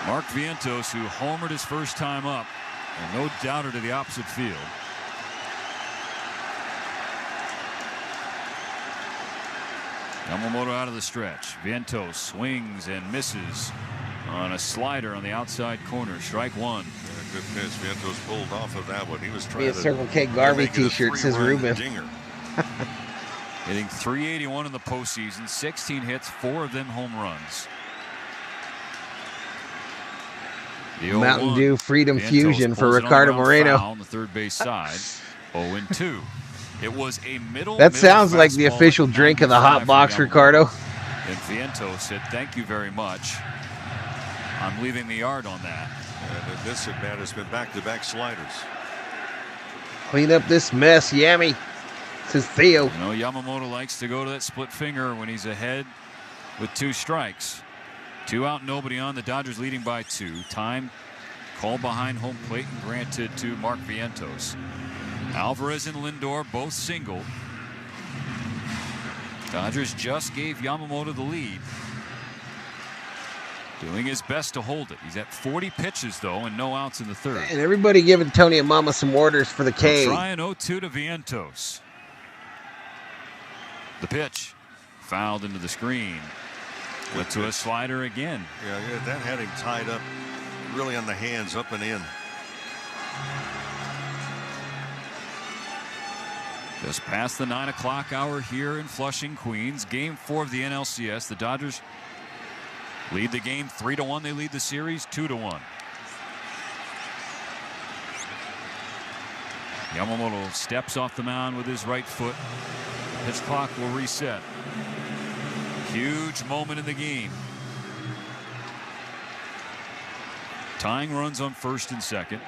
Mark Vientos, who homered his first time up, and no doubter to the opposite field. Yamamoto out of the stretch. Vientos swings and misses on a slider on the outside corner. Strike one. Yeah, good pitch. Vientos pulled off of that one. He was trying to Circle K Garvey t-shirt, says Ruben. Hitting .381 in the postseason, 16 hits, 4 of them home runs. Mountain Dew Freedom Fusion for Ricardo Moreno. On the third base side, 0-2. It was a middle. That sounds like the official drink of the hot box, Ricardo. And Vientos said, "Thank you very much. I'm leaving the yard on that." And this at bat has been back-to-back sliders. Clean up this mess, Yami. Says Theo. You know, Yamamoto likes to go to that split finger when he's ahead with 2 strikes. 2 out, nobody on. The Dodgers leading by 2. Time called behind home plate and granted to Mark Vientos. Alvarez and Lindor both single. Dodgers just gave Yamamoto the lead. Doing his best to hold it. He's at 40 pitches, though, and no outs in the third. And everybody giving Tony and Mama some orders for the K. Trying 0-2 to Vientos. The pitch fouled into the screen. Went to a slider again. Yeah, that had him tied up really on the hands, up and in. Just past the 9 o'clock hour here in Flushing, Queens. Game 4 of the NLCS. The Dodgers lead the game 3-1. They lead the series 2-1. Yamamoto steps off the mound with his right foot. Pitch clock will reset. Huge moment in the game. Tying runs on first and second.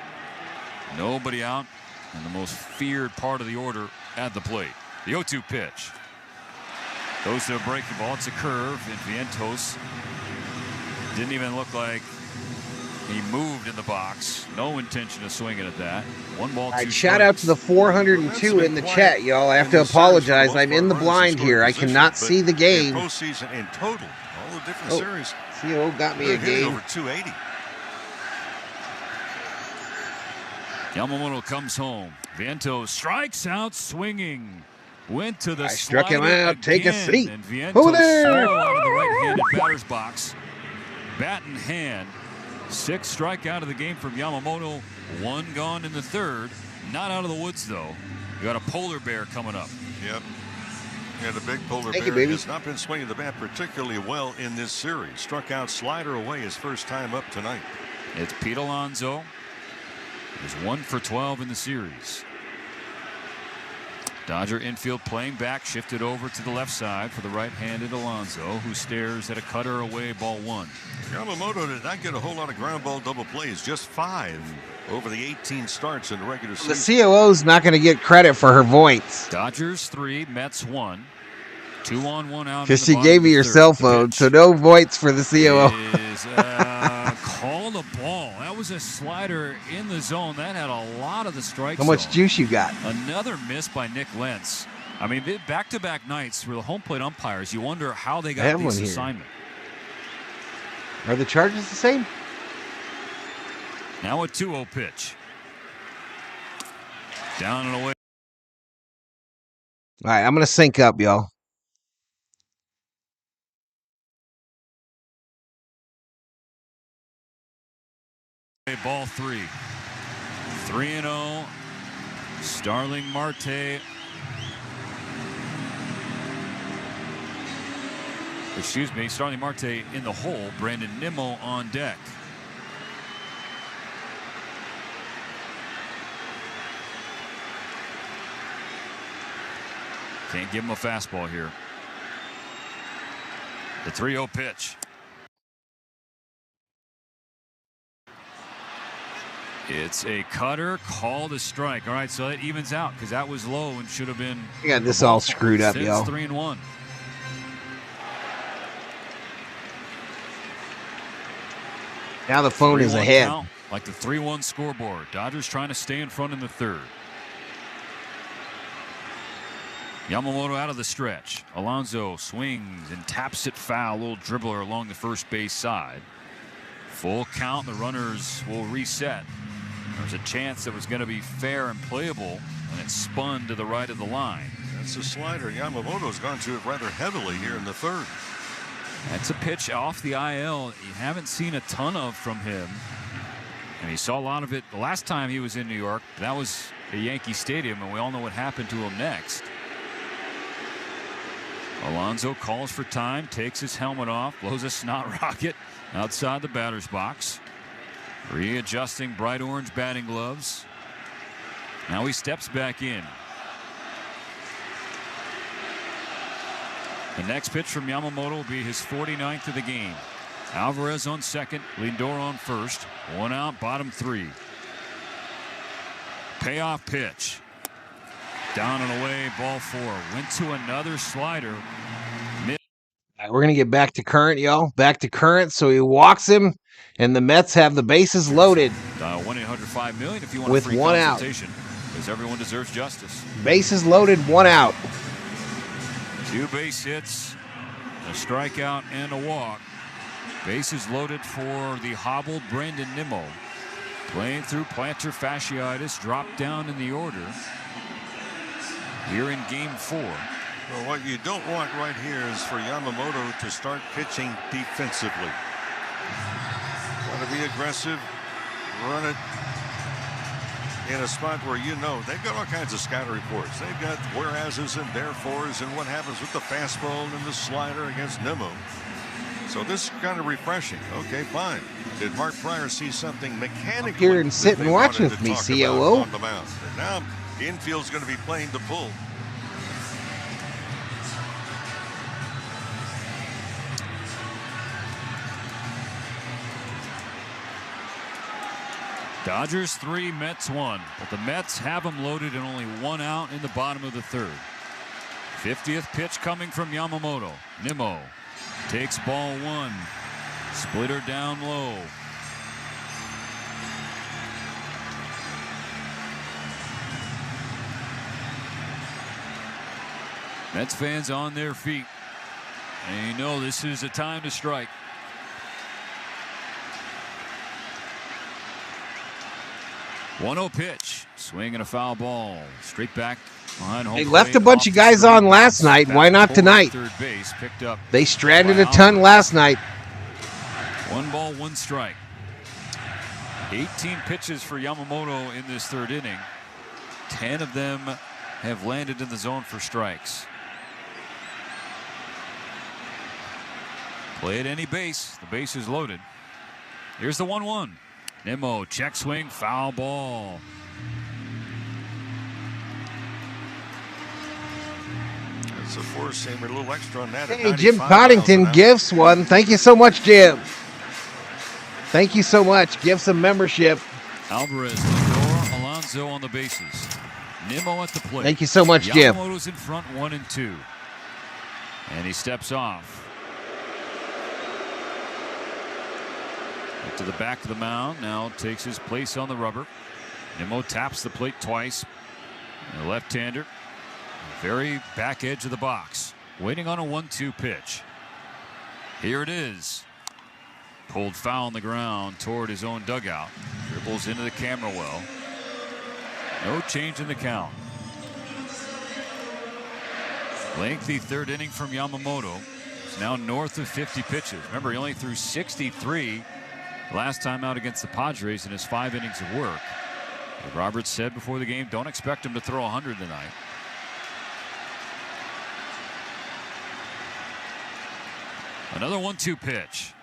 Nobody out. And the most feared part of the order at the plate. The 0-2 pitch. Goes to a breaking ball. It's a curve. And Vientos didn't even look like he moved in the box. No intention of swinging at that. 1 ball, 2 strikes. Shout out to the 402 in the chat, y'all. I have to apologize. I'm in the blind here. I cannot see the game. Postseason in total, all the different series. CO got me a game. Over 280. Yamamoto comes home. Vientos strikes out swinging. Went to the I struck him slider out. Take a again, seat. And Vientos Who there? slow out of the right-handed batter's box. Bat in hand. 6th strikeout of the game from Yamamoto. 1 gone in the third. Not out of the woods, though. You got a polar bear coming up. Yep. And the big polar Thank bear you, baby. has not been swinging the bat particularly well in this series. Struck out slider away his first time up tonight. It's Pete Alonso. He's 1 for 12 in the series. Dodger infield playing back, shifted over to the left side for the right-handed Alonso, who stares at a cutter away, ball 1. Yamamoto did not get a whole lot of ground ball double plays, just 5 over the 18 starts in the regular season. The COO's not going to get credit for her points. Dodgers 3, Mets 1. 2 on, 1 out. Because she gave me your cell phone, so no voids for the COO. Is call the ball. That was a slider in the zone. That had a lot of the strike How much zone. juice you got? Another miss by Nick Lentz. I mean, back-to-back nights for the home plate umpires. You wonder how they got this assignment. Are the charges the same? Now a 2-0 pitch. Down and away. All right, I'm going to sync up, y'all. Ball 3. 3-0. Starling Marte. Excuse me, Starling Marte in the hole. Brandon Nimmo on deck. Can't give him a fastball here. The 3-0 pitch. It's a cutter, called a strike. All right, so that evens out because that was low and should have been. You got this all screwed up, yo. 3-1. Now the phone is ahead. Count, like the 3-1 scoreboard. Dodgers trying to stay in front in the third. Yamamoto out of the stretch. Alonso swings and taps it foul. A little dribbler along the first base side. Full count. The runners will reset. There's a chance it was going to be fair and playable, and it spun to the right of the line. That's a slider. Yamamoto's gone to it rather heavily here in the third. That's a pitch off the IL you haven't seen a ton of from him. And he saw a lot of it the last time he was in New York. That was at Yankee Stadium, and we all know what happened to him next. Alonso calls for time, takes his helmet off, blows a snot rocket outside the batter's box. Readjusting bright orange batting gloves. Now he steps back in. The next pitch from Yamamoto will be his 49th of the game. Alvarez on second, Lindor on first. 1 out, bottom 3. Payoff pitch. Down and away, ball 4. Went to another slider. All right, we're going to get back to current, y'all. Back to current. So he walks him, and the Mets have the bases loaded. Dial 1-800-5-million if you want with a free 1 out. consultation. Because everyone deserves justice. Bases loaded, 1 out. 2 base hits, a strikeout, and a walk. Bases loaded for the hobbled Brandon Nimmo. Playing through plantar fasciitis, dropped down in the order. Here in game 4. Well, what you don't want right here is for Yamamoto to start pitching defensively. Want to be aggressive, run it in a spot where you know they've got all kinds of scout reports. They've got whereases and therefores and what happens with the fastball and the slider against Nimmo. So this is kind of refreshing. Okay, fine. Did Mark Pryor see something mechanically? Up here and sit and watch with me, COO. On the mound. And now the infield's going to be playing the pull. Dodgers 3, Mets 1. But the Mets have them loaded and only 1 out in the bottom of the third. 50th pitch coming from Yamamoto. Nimmo takes ball 1. Splitter down low. Mets fans on their feet. And you know this is a time to strike. 1-0 pitch. Swing and a foul ball. Straight back behind home. They left a bunch of guys on last night. Why not tonight? Third base picked up. They stranded a ton last night. 1 ball, 1 strike. 18 pitches for Yamamoto in this third inning. 10 of them have landed in the zone for strikes. Play at any base. The base is loaded. Here's the 1-1. Nimmo, check swing, foul ball. It's a 4-seamer, a little extra on that. Hey, Jim Coddington gifts one. Thank you so much, Jim. Thank you so much. Give some membership. Alvarez, Lindor, Alonso on the bases. Nimmo at the plate. Thank you so much, Jim. Yamamoto's in front, 1 and 2. And he steps off. To the back of the mound, now takes his place on the rubber. Nimmo taps the plate twice. The left-hander, very back edge of the box, waiting on a 1-2 pitch. Here it is. Pulled foul on the ground toward his own dugout. Dribbles into the camera well. No change in the count. Lengthy third inning from Yamamoto. It's now north of 50 pitches. Remember, he only threw 63 last time out against the Padres in his 5 innings of work. But Roberts said before the game, don't expect him to throw 100 tonight. Another 1-2 pitch.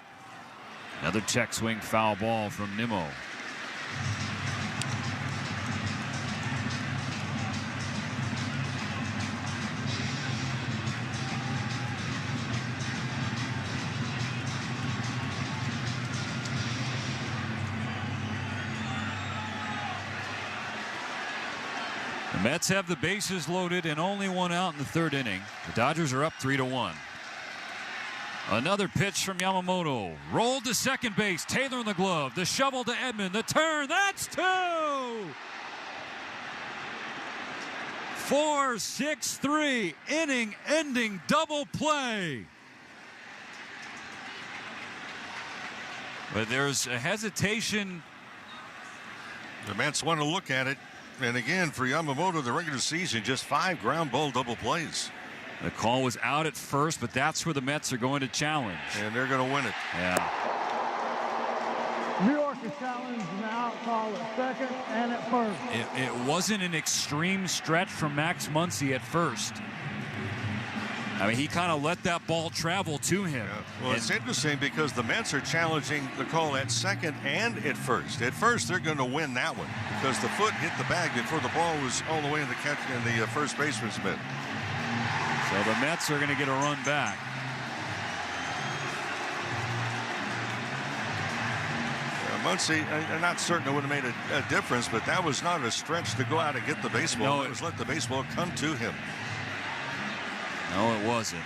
Another check swing foul ball from Nimmo. Mets have the bases loaded and only one out in the third inning. The Dodgers are up 3-1. Another pitch from Yamamoto. Rolled to second base. Taylor in the glove. The shovel to Edman. The turn. That's 2. 4-6-3. Inning-ending double play. But there's a hesitation. The Mets want to look at it. And again, for Yamamoto, the regular season, just 5 ground ball double plays. The call was out at first, but that's where the Mets are going to challenge. And they're going to win it. Yeah. New York is challenged now, call at second and at first. It wasn't an extreme stretch from Max Muncy at first. I mean, he kind of let that ball travel to him. Yeah. Well, it's interesting because the Mets are challenging the call at second and at first. At first, they're going to win that one because the foot hit the bag before the ball was all the way in the catch in the first baseman's mitt. So the Mets are going to get a run back. Muncy, I'm not certain it would have made a difference, but that was not a stretch to go out and get the baseball. No, it was let the baseball come to him. No, it wasn't.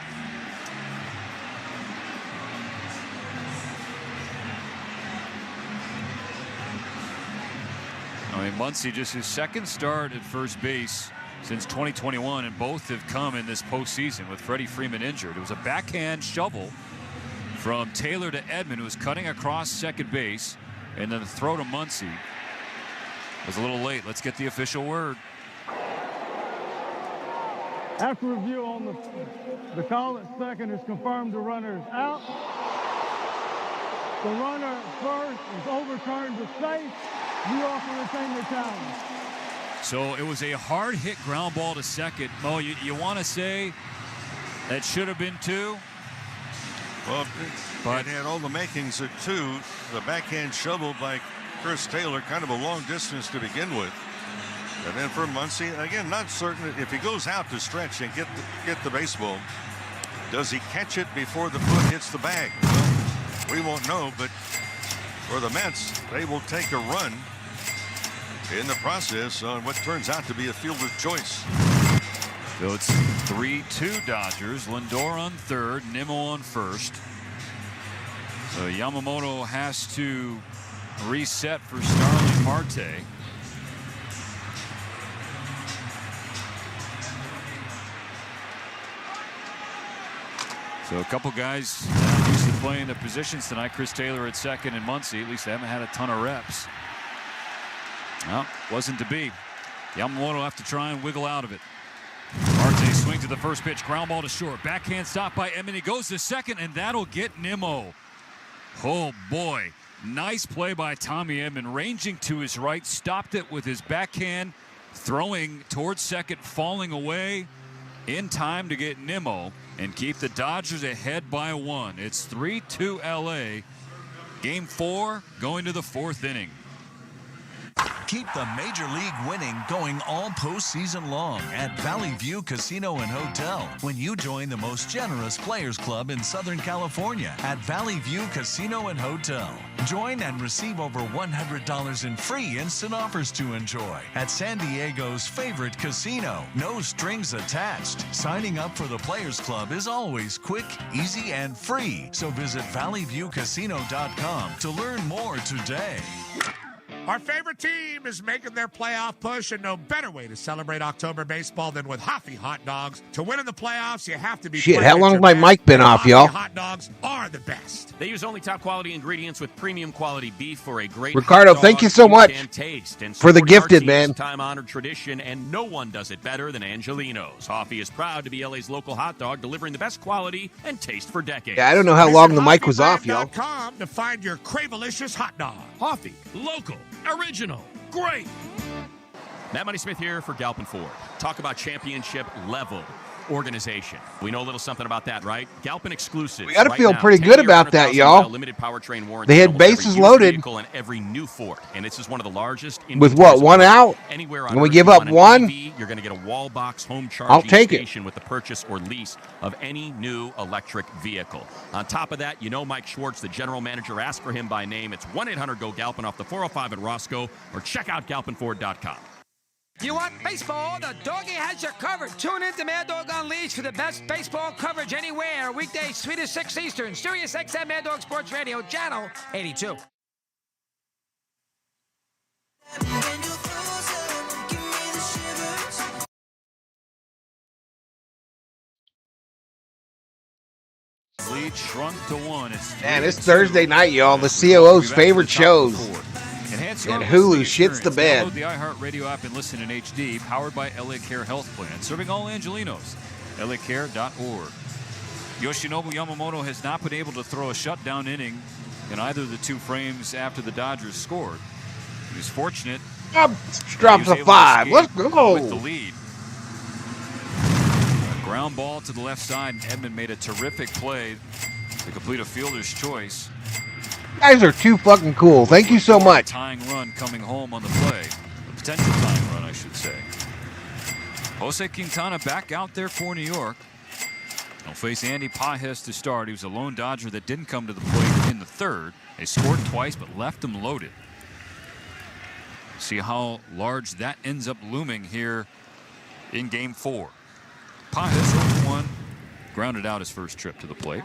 I mean, Muncy, just his second start at first base since 2021, and both have come in this postseason with Freddie Freeman injured. It was a backhand shovel from Taylor to Edman, who was cutting across second base, and then the throw to Muncy was a little late. Let's get the official word. After review on the call at second is confirmed, the runner is out. The runner at first is overturned to safe. New York will retain the challenge. So it was a hard hit ground ball to second. Mo, you want to say that should have been 2? Well, but it had all the makings of 2. The backhand shovel by Chris Taylor, kind of a long distance to begin with. And then for Muncy, again, not certain if he goes out to stretch and get the baseball, does he catch it before the foot hits the bag? Well, we won't know, but for the Mets, they will take a run in the process on what turns out to be a fielder's choice. So it's 3-2 Dodgers. Lindor on third, Nimmo on first. So Yamamoto has to reset for Starling Marte. So a couple guys used to playing the positions tonight. Chris Taylor at second and Muncy. At least they haven't had a ton of reps. Well, wasn't to be. Yamamoto will have to try and wiggle out of it. Marte swings to the first pitch. Ground ball to short. Backhand stop by Edman. He goes to second, and that'll get Nimmo. Oh, boy. Nice play by Tommy Edman. Ranging to his right. Stopped it with his backhand. Throwing towards second. Falling away in time to get Nimmo and keep the Dodgers ahead by 1. It's 3-2 LA. Game 4 going to the 4th inning. Keep the Major League winning going all postseason long at Valley View Casino and Hotel when you join the most generous Players Club in Southern California at Valley View Casino and Hotel. Join and receive over $100 in free instant offers to enjoy at San Diego's favorite casino. No strings attached. Signing up for the Players Club is always quick, easy, and free. So visit valleyviewcasino.com to learn more today. Our favorite team is making their playoff push, and no better way to celebrate October baseball than with Hoffy hot dogs. To win in the playoffs, you have to be. Shit, how long has my mic been off, y'all? Hot dogs are the best. They use only top quality ingredients with premium quality beef for a great Ricardo, thank you so much for the gifted, man. Time-honored tradition, and no one does it better than Angelino's. Hoffy is proud to be LA's local hot dog, delivering the best quality and taste for decades. Yeah, I don't know how long the mic was off, y'all. HoffyBrand.com to find your Cravelicious hot dog. Hoffy, local, original, great. Matt Money Smith here for Galpin Ford. Talk about championship level organization. We know a little something about that, right? Galpin exclusive. We got to feel pretty good about that, y'all. Limited powertrain warranty. They had bases loaded. And every new Ford, and this is one of the largest. With what, 1 out? Anywhere When we give up 1, EV, you're going to get a wall box home I'll charging take station with the purchase or lease of any new electric vehicle. On top of that, you know Mike Schwartz, the general manager. Ask for him by name. It's 1-800-GO-GALPIN off the 405 at Roscoe, or check out galpinford.com. You want baseball? The doggy has you covered. Tune in to Mad Dog Unleashed for the best baseball coverage anywhere. Weekdays 3 to 6 Eastern. Sirius XM Mad Dog Sports Radio, channel 82. Lead shrunk to 1. Man, it's Thursday night, y'all. The COO's favorite shows. And Hulu shits the bed. Download the iHeartRadio app and listen in HD. Powered by LA Care Health Plan. Serving all Angelinos. LACare.org. Yoshinobu Yamamoto has not been able to throw a shutdown inning in either of the two frames after the Dodgers scored. He was fortunate. Drops a 5. Let's go. With the lead. A ground ball to the left side. And Edman made a terrific play to complete a fielder's choice. You guys are too fucking cool. Thank you so much. Tying run coming home on the play. A potential tying run, I should say. Jose Quintana back out there for New York. He'll face Andy Pages to start. He was a lone Dodger that didn't come to the plate in the third. They scored twice but left him loaded. See how large that ends up looming here in Game 4. Pages 0-1, grounded out his first trip to the plate.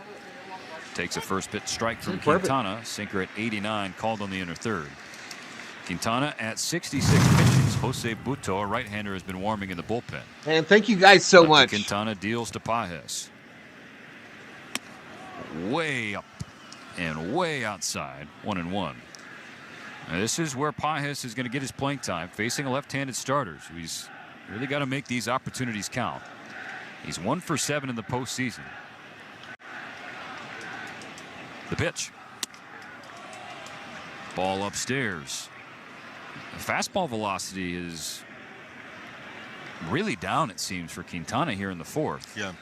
Takes a first pitch strike from Quintana. Sinker at 89, called on the inner third. Quintana at 66 pitches. Jose Butto, a right-hander, has been warming in the bullpen. And thank you guys so much. Quintana deals to Pages. Way up and way outside. 1-1. Now this is where Pages is going to get his playing time, facing a left-handed starter. So he's really got to make these opportunities count. He's 1 for 7 in the postseason. The pitch. Ball upstairs. The fastball velocity is really down, it seems, for Quintana here in the fourth. Yeah,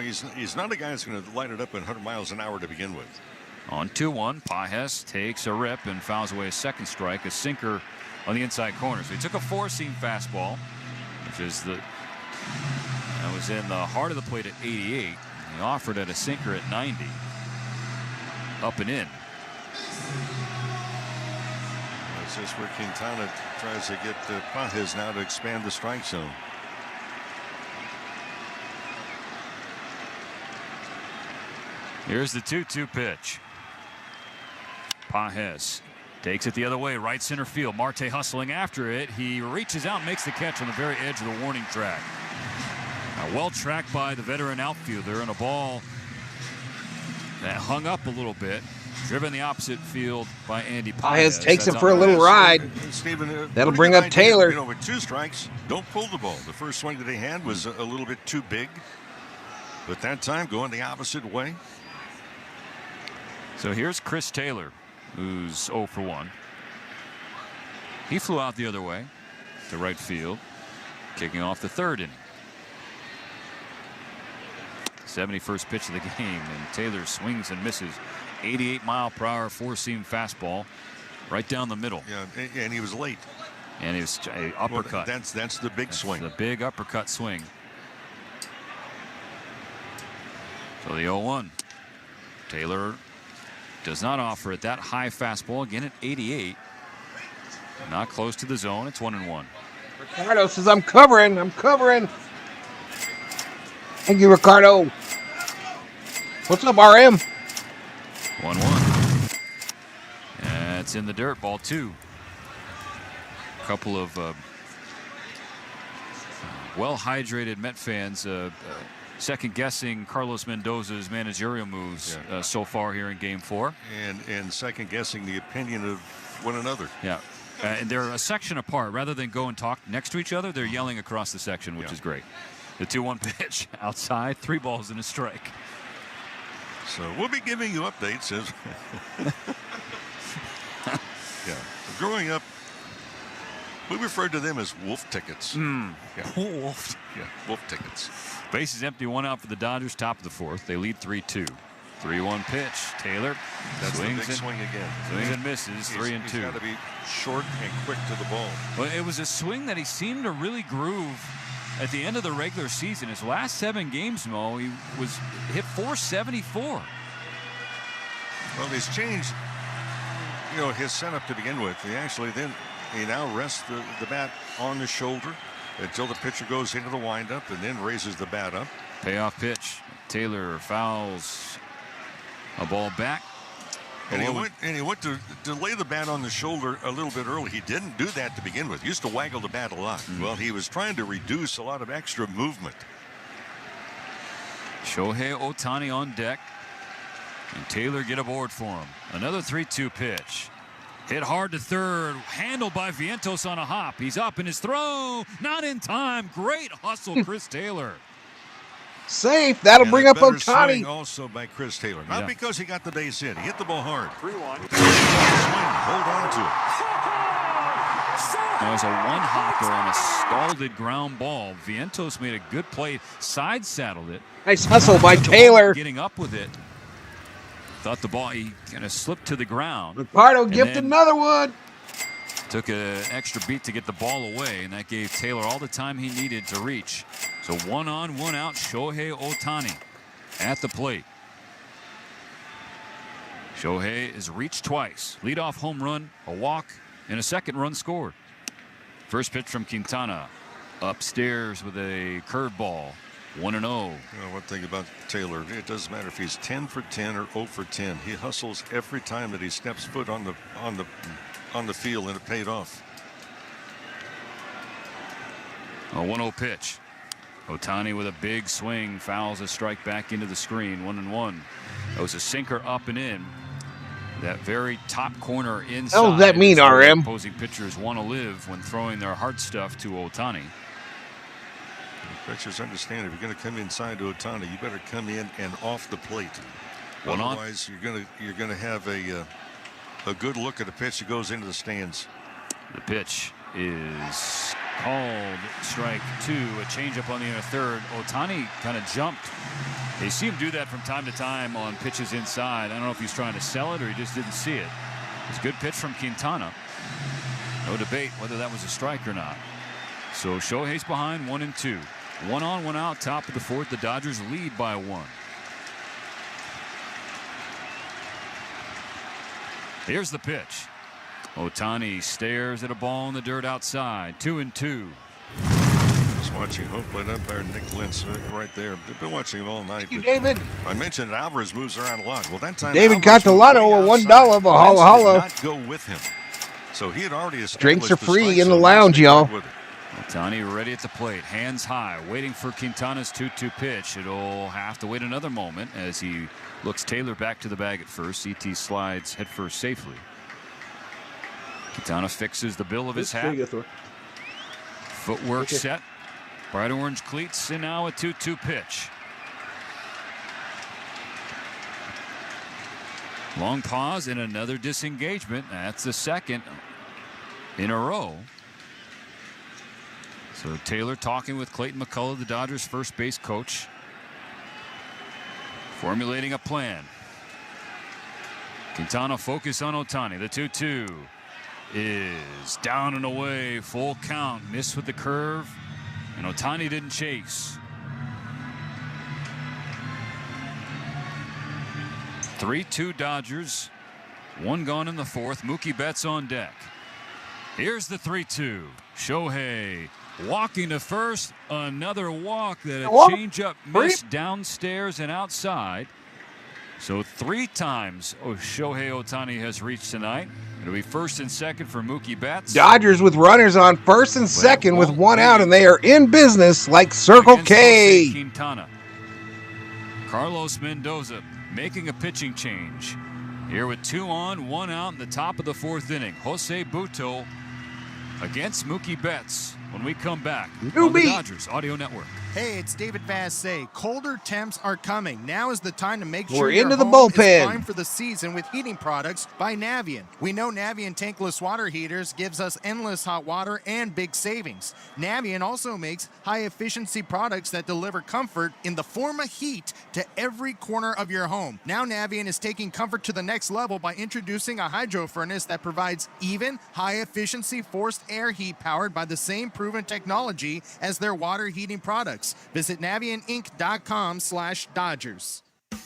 he's not a guy that's going to light it up at 100 miles an hour to begin with. On 2-1, Pages takes a rip and fouls away a second strike, a sinker on the inside corner. So he took a four-seam fastball, which is that was in the heart of the plate at 88. He offered at a sinker at 90. Up and in. This is where Quintana tries to get Pages now to expand the strike zone. Here's the 2-2 pitch. Pages takes it the other way, right center field. Marte hustling after it. He reaches out and makes the catch on the very edge of the warning track. Well tracked by the veteran outfielder, and a ball that hung up a little bit, driven the opposite field by Andy Pages. Takes him for a little ride. Stephen, that'll bring up Taylor. You know, with 2 strikes, don't pull the ball. The first swing that they had was a little bit too big, but that time going the opposite way. So here's Chris Taylor, who's 0 for 1. He flew out the other way to right field, kicking off the third inning. 71st pitch of the game, and Taylor swings and misses. 88-mile-per-hour four-seam fastball right down the middle. Yeah, and he was late. And he was uppercut. Well, that's the big swing. The big uppercut swing. So the 0-1. Taylor does not offer at that high fastball, again at 88. Not close to the zone. It's 1-1. Ricardo says, I'm covering. Thank you, Ricardo. What's up, RM? 1-1. It's in the dirt. Ball 2. A couple of well-hydrated Met fans second-guessing Carlos Mendoza's managerial moves so far here in Game 4. And second-guessing the opinion of one another. Yeah. And they're a section apart. Rather than go and talk next to each other, they're yelling across the section, which is great. The 2-1 pitch outside, 3 balls and a strike. So we'll be giving you updates as growing up, we referred to them as wolf tickets. Wolf. Yeah, wolf tickets. Bases empty, 1 out for the Dodgers, top of the 4th. They lead 3-2. 3-1 pitch. Taylor swings the big swing again. Swings and misses. 3-2. He's got to be short and quick to the ball. Well, it was a swing that he seemed to really groove at the end of the regular season. His last 7 games, Mo, he was hit .474. Well, he's changed, his setup to begin with. He actually then He now rests the bat on the shoulder until the pitcher goes into the windup and then raises the bat up. Payoff pitch. Taylor fouls a ball back. And he went to lay the bat on the shoulder a little bit early. He didn't do that to begin with. He used to waggle the bat a lot. Well, he was trying to reduce a lot of extra movement. Shohei Ohtani on deck. And Taylor get aboard for him. Another 3-2 pitch. Hit hard to third. Handled by Vientos on a hop. He's up in his throw. Not in time. Great hustle, Chris Taylor. Safe. That'll bring up Ohtani. Also by Chris Taylor. Not because he got the base hit. He hit the ball hard. 3-1. Hold on to it. That was a one-hopper on a scalded ground ball. Vientos made a good play. Side saddled it. Nice hustle by Taylor. Getting up with it. Thought the ball, he kind of slipped to the ground. Ricardo gifted another one. Took an extra beat to get the ball away, and that gave Taylor all the time he needed to reach. So 1 on, 1 out, Shohei Ohtani at the plate. Shohei has reached twice. Leadoff home run, a walk, and a second run scored. First pitch from Quintana. Upstairs with a curveball. 1-0. One thing about Taylor, it doesn't matter if he's 10 for 10 or 0 for 10. He hustles every time that he steps foot on the field, and it paid off. A 1-0 pitch. Ohtani with a big swing fouls a strike back into the screen. 1-1. That was a sinker up and in. That very top corner inside. What does that mean, RM? Opposing pitchers want to live when throwing their hard stuff to Ohtani. Pitchers understand if you're going to come inside to Ohtani, you better come in and off the plate. Otherwise, you're going to have a good look at a pitch that goes into the stands. The pitch is called strike 2. A changeup on the inner third. Ohtani kind of jumped. They see him do that from time to time on pitches inside. I don't know if he's trying to sell it or he just didn't see it. It's a good pitch from Quintana. No debate whether that was a strike or not. So Shohei's behind 1-2. 1 on, 1 out, top of the fourth. The Dodgers lead by 1. Here's the pitch. Ohtani stares at a ball in the dirt outside. 2-2. Just watching home plate umpire Nick Lentz right there. They've been watching him all night. Thank you, David. I mentioned Alvarez moves around a lot. Well, that time David got the lotto a $1 Valhalla. Not go with him. So he had already established. Drinks are free in the lounge, y'all. Ohtani ready at the plate, hands high, waiting for Quintana's 2-2 pitch. It'll have to wait another moment as he looks Taylor back to the bag at first. CT slides headfirst safely. Quintana fixes the bill of his hat. Footwork set. Bright orange cleats, and now a 2-2 pitch. Long pause and another disengagement. That's the second in a row. So Taylor talking with Clayton McCullough, the Dodgers' first base coach, formulating a plan. Quintana focus on Ohtani. The 2-2 is down and away. Full count. Missed with the curve. And Ohtani didn't chase. 3-2 Dodgers. 1 gone in the fourth. Mookie Betts on deck. Here's the 3-2. Shohei walking to first. Another walk that a changeup missed downstairs and outside. So 3 times Shohei Ohtani has reached tonight. It'll be first and second for Mookie Betts. Dodgers with runners on first and second with 1 out, and they are in business like Circle K. Quintana. Carlos Mendoza making a pitching change. Here with 2 on, 1 out in the top of the 4th inning. Jose Butto against Mookie Betts when we come back on the Dodgers Audio Network. Hey, it's David Vassay. Colder temps are coming. Now is the time to make sure We're your into the home bullpen. is primed for the season with heating products by Navien. We know Navien tankless water heaters gives us endless hot water and big savings. Navien also makes high-efficiency products that deliver comfort in the form of heat to every corner of your home. Now Navien is taking comfort to the next level by introducing a hydro furnace that provides even, high-efficiency forced air heat powered by the same proven technology as their water heating products. Visit NavienInc.com/Dodgers.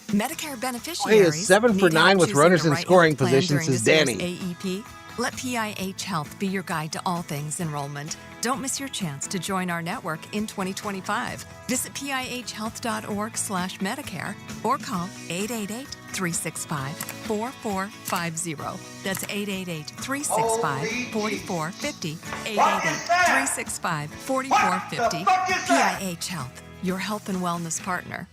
Medicare beneficiaries Hey, is 7 for 9 with runners in scoring position, says Danny. AEP. Let PIH Health be your guide to all things enrollment. Don't miss your chance to join our network in 2025. Visit PIHhealth.org/Medicare or call 888-365-4450. That's 888-365-4450. 888-365-4450. PIH Health, your health and wellness partner.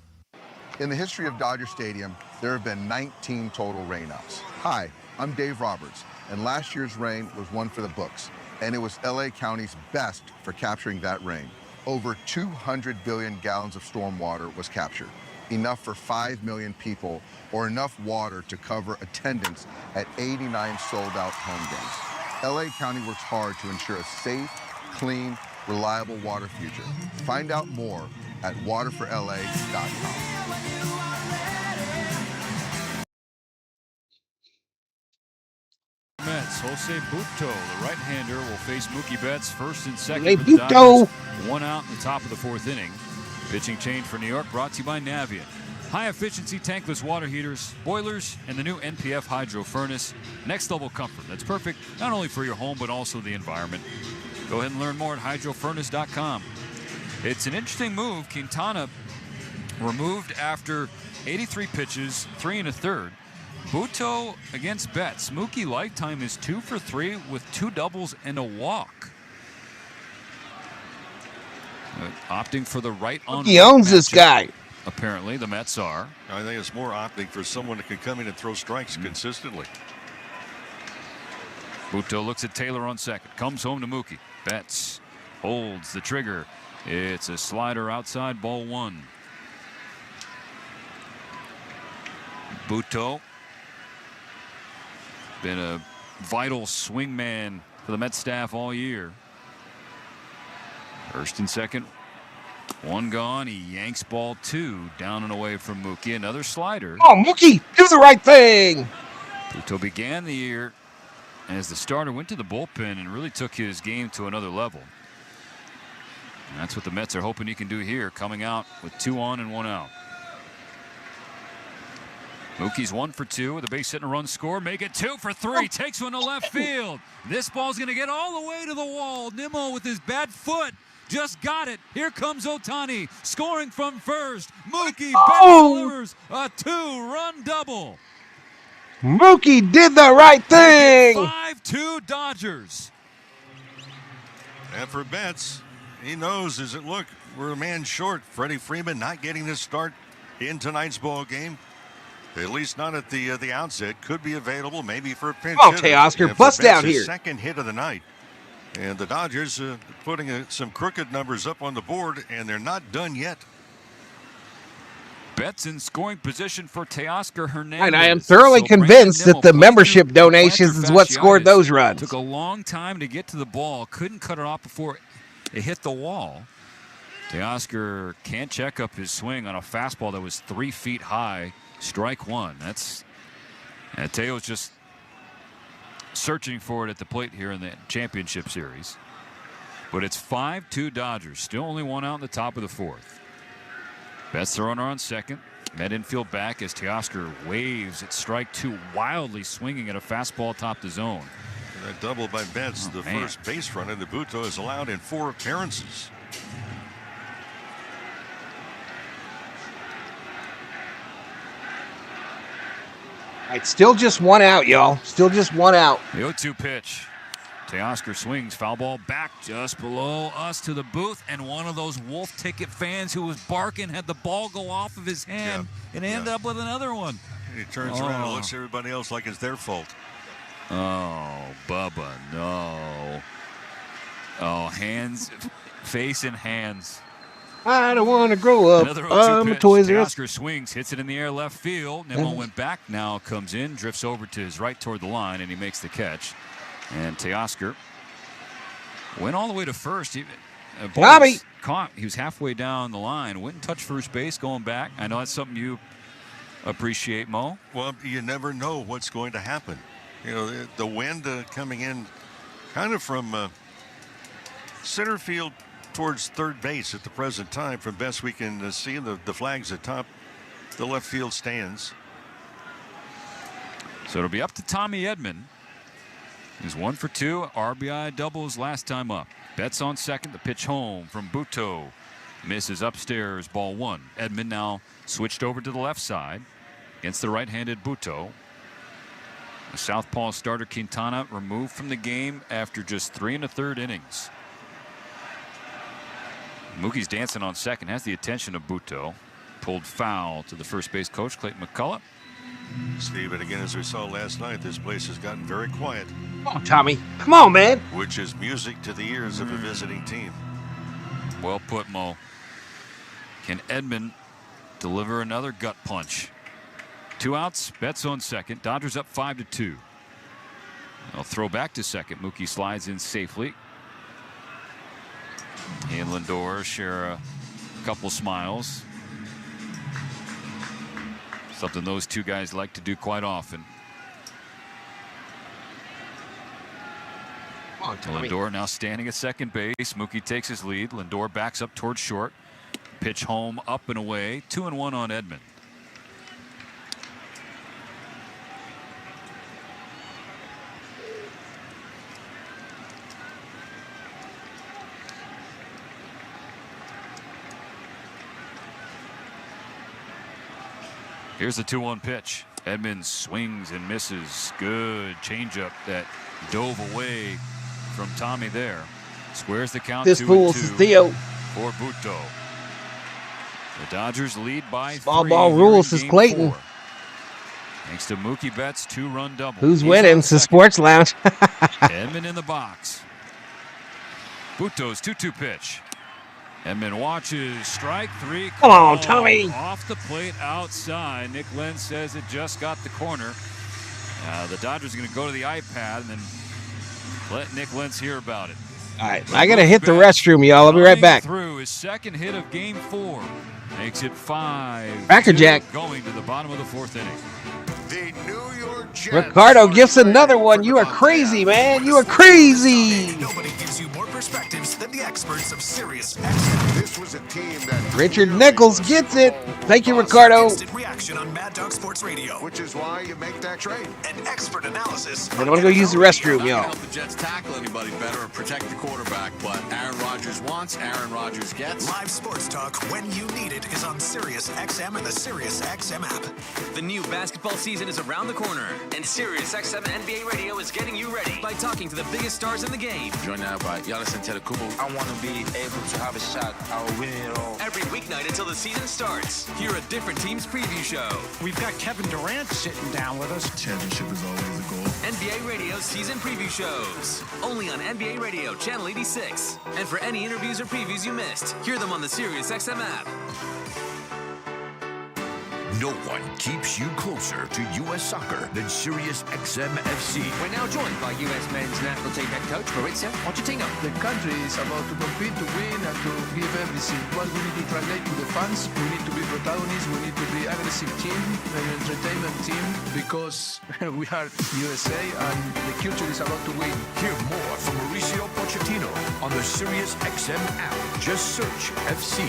In the history of Dodger Stadium, there have been 19 total rainouts. Hi, I'm Dave Roberts, and last year's rain was one for the books, and it was LA County's best for capturing that rain. Over 200 billion gallons of storm water was captured, enough for 5 million people, or enough water to cover attendance at 89 sold-out home games. LA County works hard to ensure a safe, clean, reliable water future. Find out more at waterforla.com. Mets, Jose Butto, the right-hander, will face Mookie Betts first and second. Hey, for the Butto. Dodgers. One out in the top of the fourth inning. Pitching change for New York, brought to you by Navien. High-efficiency tankless water heaters, boilers, and the new NPF hydro furnace. Next-level comfort that's perfect not only for your home but also the environment. Go ahead and learn more at hydrofurnace.com. It's an interesting move. Quintana removed after 83 pitches, 3 1/3. Butto against Betts. Mookie lifetime is 2 for 3 with 2 doubles and a walk. Opting for the right on. He owns this guy. Apparently, the Mets are. I think it's more opting for someone that can come in and throw strikes consistently. Butto looks at Taylor on second. Comes home to Mookie. Betts holds the trigger. It's a slider outside, ball 1. Butto, been a vital swing man for the Mets staff all year. First and second, one gone. He yanks ball 2 down and away from Mookie. Another slider. Oh, Mookie, do the right thing. Butto began the year as the starter, went to the bullpen and really took his game to another level. And that's what the Mets are hoping he can do here, coming out with 2 on and 1 out. Mookie's 1 for 2 with a base hit and a run score. Make it 2 for 3. Takes one to left field. This ball's going to get all the way to the wall. Nimmo with his bad foot just got it. Here comes Ohtani scoring from first. Mookie delivers a 2-run double. Mookie did the right thing. 5-2 Dodgers. And for Betts, he knows, as it look, we're a man short. Freddie Freeman not getting this start in tonight's ball game. At least not at the outset. Could be available maybe for a pinch hitter. Teoscar, bust down here. Second hit of the night. And the Dodgers putting some crooked numbers up on the board, and they're not done yet. Betts in scoring position for Teoscar Hernandez. And I am thoroughly convinced that the membership donations is what scored those runs. Took a long time to get to the ball. Couldn't cut it off before it hit the wall. Teoscar can't check up his swing on a fastball that was 3 feet high. Strike 1. Teo's just searching for it at the plate here in the championship series. But it's 5-2 Dodgers. Still only 1 out in the top of the 4th. Betts the runner on second. Met infield back as Teoscar waves at strike 2, wildly swinging at a fastball top the zone. And that double by Betts, the first base runner that Butto has allowed in 4 appearances. All right, still just 1 out, y'all. Still just 1 out. The 0-2 pitch. Teoscar swings, foul ball back just below us to the booth, and one of those Wolf ticket fans who was barking had the ball go off of his hand and ended up with another one. He turns around and looks at everybody else like it's their fault. Oh, Bubba, no. Oh, hands, face in hands. I don't want to grow up. Another 0-2 pitch. Toys R Us. Teoscar swings, hits it in the air left field. Nimmo went back, now comes in, drifts over to his right toward the line, and he makes the catch. And Teoscar went all the way to first. He was caught. He was halfway down the line. Went and touched first base going back. I know that's something you appreciate, Mo. Well, you never know what's going to happen. You know, the wind coming in kind of from center field towards third base at the present time. From best we can see, the flags atop the left field stands. So it'll be up to Tommy Edman. He's 1 for 2. RBI doubles last time up. Betts on second. The pitch home from Butto. Misses upstairs. Ball 1. Edman now switched over to the left side against the right-handed Butto. The southpaw starter Quintana removed from the game after just 3 1/3 innings. Mookie's dancing on second. Has the attention of Butto. Pulled foul to the first base coach, Clayton McCullough. Steve, and again, as we saw last night, this place has gotten very quiet. Come on, Tommy. Come on, man. Which is music to the ears of a visiting team. Well put, Mo. Can Edman deliver another gut punch? 2 outs. Betts on second. Dodgers up 5-2. They'll throw back to second. Mookie slides in safely. He and Lindor share a couple smiles. Something those two guys like to do quite often. Lindor now standing at second base. Mookie takes his lead. Lindor backs up towards short. Pitch home, up and away. 2-1 on Edman. Here's the 2-1 pitch. Edman swings and misses. Good changeup that dove away from Tommy there. Squares the count. This fool is Theo. For Butto. The Dodgers lead by 3. Small ball rules, says Clayton. 4. Thanks to Mookie Betts' 2-run double. Who's winning? It's the Sports Lounge. Edman in the box. Butto's 2-2 pitch. Edman watches. Strike 3. Come on, Tommy. Off the plate outside. Nick Lentz says it just got the corner. The Dodgers are going to go to the iPad and then let Nick Lentz hear about it. All right, I got to hit the restroom, y'all. I'll be right back. Through his second hit of Game 4 makes it 5. Crackerjack. Going to the bottom of the 4th inning. The New York Jets. Ricardo gifts another one. You are crazy, man. You are crazy. Nobody gives you more perspectives than the experts of Sirius. This was a team that Richard Nichols gets it. Thank you, Ricardo. Instant reaction on Mad Dog Sports Radio, which is why you make that trade. An expert analysis. I want to go use the restroom, y'all. Help the Jets tackle anybody better or protect the quarterback, but Aaron Rodgers wants, Aaron Rodgers gets. Live sports talk when you need it is on Sirius XM and the Sirius XM app. The new basketball season is around the corner, and Sirius XM NBA Radio is getting you ready by talking to the biggest stars in the game. Joined now by Giannis Antetokounmpo. I want to be able to have a shot. I will win it all. Every weeknight until the season starts, hear a different team's preview show. We've got Kevin Durant sitting down with us. Championship is always a goal. NBA Radio season preview shows. Only on NBA Radio, Channel 86. And for any interviews or previews you missed, hear them on the Sirius XM app. No one keeps you closer to U.S. soccer than Sirius XM FC. We're now joined by U.S. men's national team head coach Maurizio Pochettino. The country is about to compete, to win, and to give everything. What we need to translate to the fans, we need to be protagonists, we need to be aggressive team, an entertainment team, because we are USA and the culture is about to win. Hear more from Maurizio Pochettino on the Sirius XM app. Just search FC.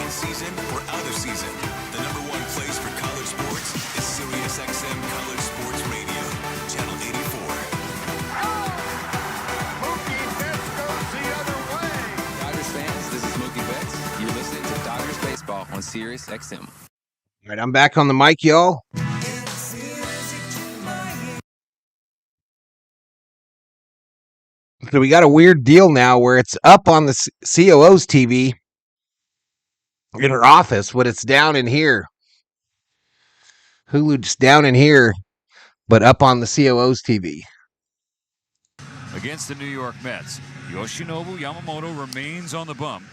Season or out of season, the #1 place for college sports is Sirius XM College Sports Radio, Channel 84. Mookie Betts goes the other way. Dodgers fans, this is Mookie Betts. You're listening to Dodgers Baseball on Sirius XM. All right, I'm back on the mic, y'all. So we got a weird deal now where it's up on the COO's TV in her office, but it's down in here. Hulu's down in here, but up on the COO's TV. Against the New York Mets, Yoshinobu Yamamoto remains on the bump.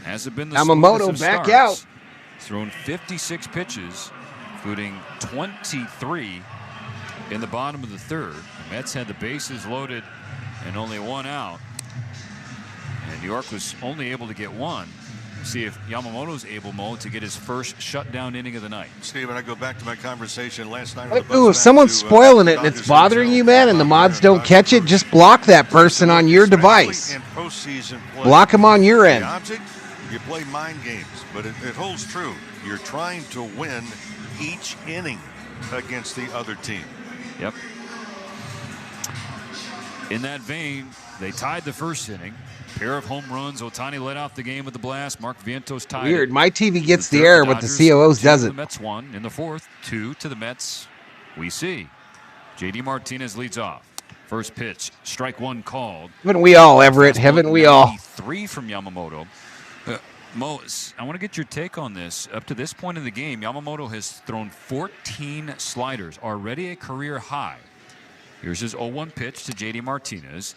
Hasn't been the Yamamoto smoothest of back starts. out. He's thrown 56 pitches, including 23 in the bottom of the 3rd. The Mets had the bases loaded and only 1 out. And New York was only able to get 1. See if Yamamoto's able, Mo, to get his first shutdown inning of the night. Stephen, I go back to my conversation last night. Ooh, if someone's spoiling it and it's bothering you, man, and the mods don't catch it, just block that person on your device. Block them on your end. The object, you play mind games, but it holds true. You're trying to win each inning. against the other team. Yep. In that vein, they tied the first inning. Pair of home runs. Ohtani led off the game with the blast. Mark Vientos tied. Weird. It. My TV gets the error, but the COOs doesn't. The Mets won in the fourth. 2 to the Mets. We see. JD Martinez leads off. First pitch, strike one called. Haven't we all, Everett? Haven't we all? 3 from Yamamoto. Mo, I want to get your take on this. Up to this point in the game, Yamamoto has thrown 14 sliders, already a career high. Here's his 0-1 pitch to JD Martinez.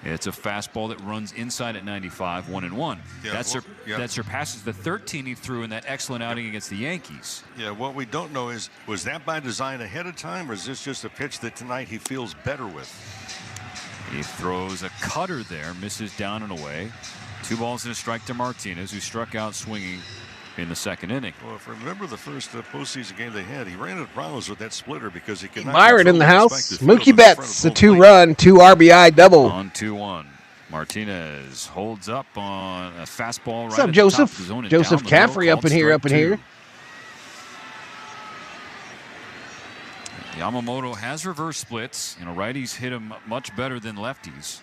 It's a fastball that runs inside at 95, 1-1. Yeah, That surpasses the 13 he threw in that excellent outing against the Yankees. Yeah, what we don't know is, was that by design ahead of time, or is this just a pitch that tonight he feels better with? He throws a cutter there, misses down and away. 2 balls and a strike to Martinez, who struck out swinging in the second inning. Well, if you remember the first postseason game they had, he ran into problems with that splitter because he could not. Byron in the house. Mookie Betts, a 2-run, 2 RBI double. On 2-1. Martinez holds up on a fastball. What's up, Joseph? Joseph Caffrey up in here, Yamamoto has reverse splits. Righties hit him much better than lefties.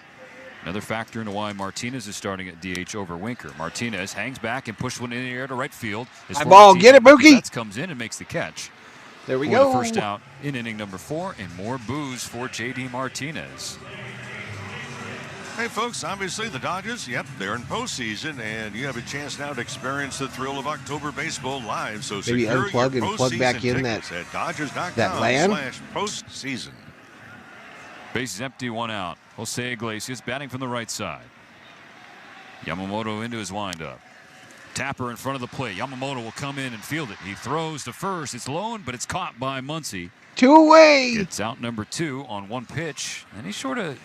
Another factor into why Martinez is starting at DH over Winker. Martinez hangs back and pushes one in the air to right field. High ball, get it, Mookie. Betts comes in and makes the catch. There we go. The first out in inning number 4, and more boos for JD Martinez. Hey, folks, obviously the Dodgers, yep, they're in postseason, and you have a chance now to experience the thrill of October baseball live. So maybe unplug and plug back in that LAN. /postseason. Base is empty, 1 out. Jose Iglesias batting from the right side. Yamamoto into his windup. Tapper in front of the plate. Yamamoto will come in and field it. He throws to first. It's low, but it's caught by Muncy. 2 away. It's out number 2 on 1 pitch, and he sort of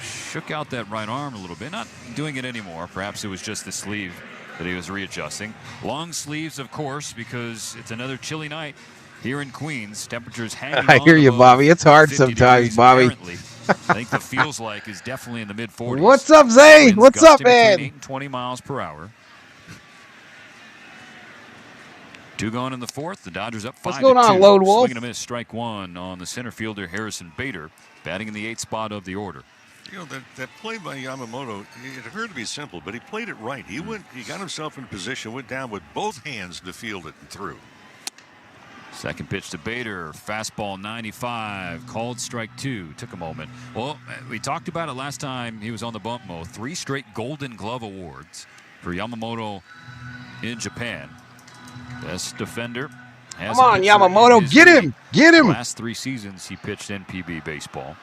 shook out that right arm a little bit. Not doing it anymore. Perhaps it was just the sleeve that he was readjusting. Long sleeves, of course, because it's another chilly night here in Queens. Temperatures hanging I hear you, Bobby. It's hard sometimes, Bobby. I think the feels like is definitely in the mid-40s. What's up, Zay? Winds What's up, man? Between 8 and 20 miles per hour. 2 gone in the 4th. The Dodgers up 5-2. What's going on, Lone Wolf? Swing and a miss, strike 1 on the center fielder Harrison Bader, batting in the 8th spot of the order. You know, that play by Yamamoto, it appeared to be simple, but he played it right. He got himself in position, went down with both hands to field it and threw. Second pitch to Bader, fastball 95, called strike 2. Took a moment. Well, we talked about it last time he was on the bump, Mo. 3 straight Golden Glove awards for Yamamoto in Japan. Best defender. Come on, Yamamoto, get him, get him. Last 3 seasons he pitched NPB baseball.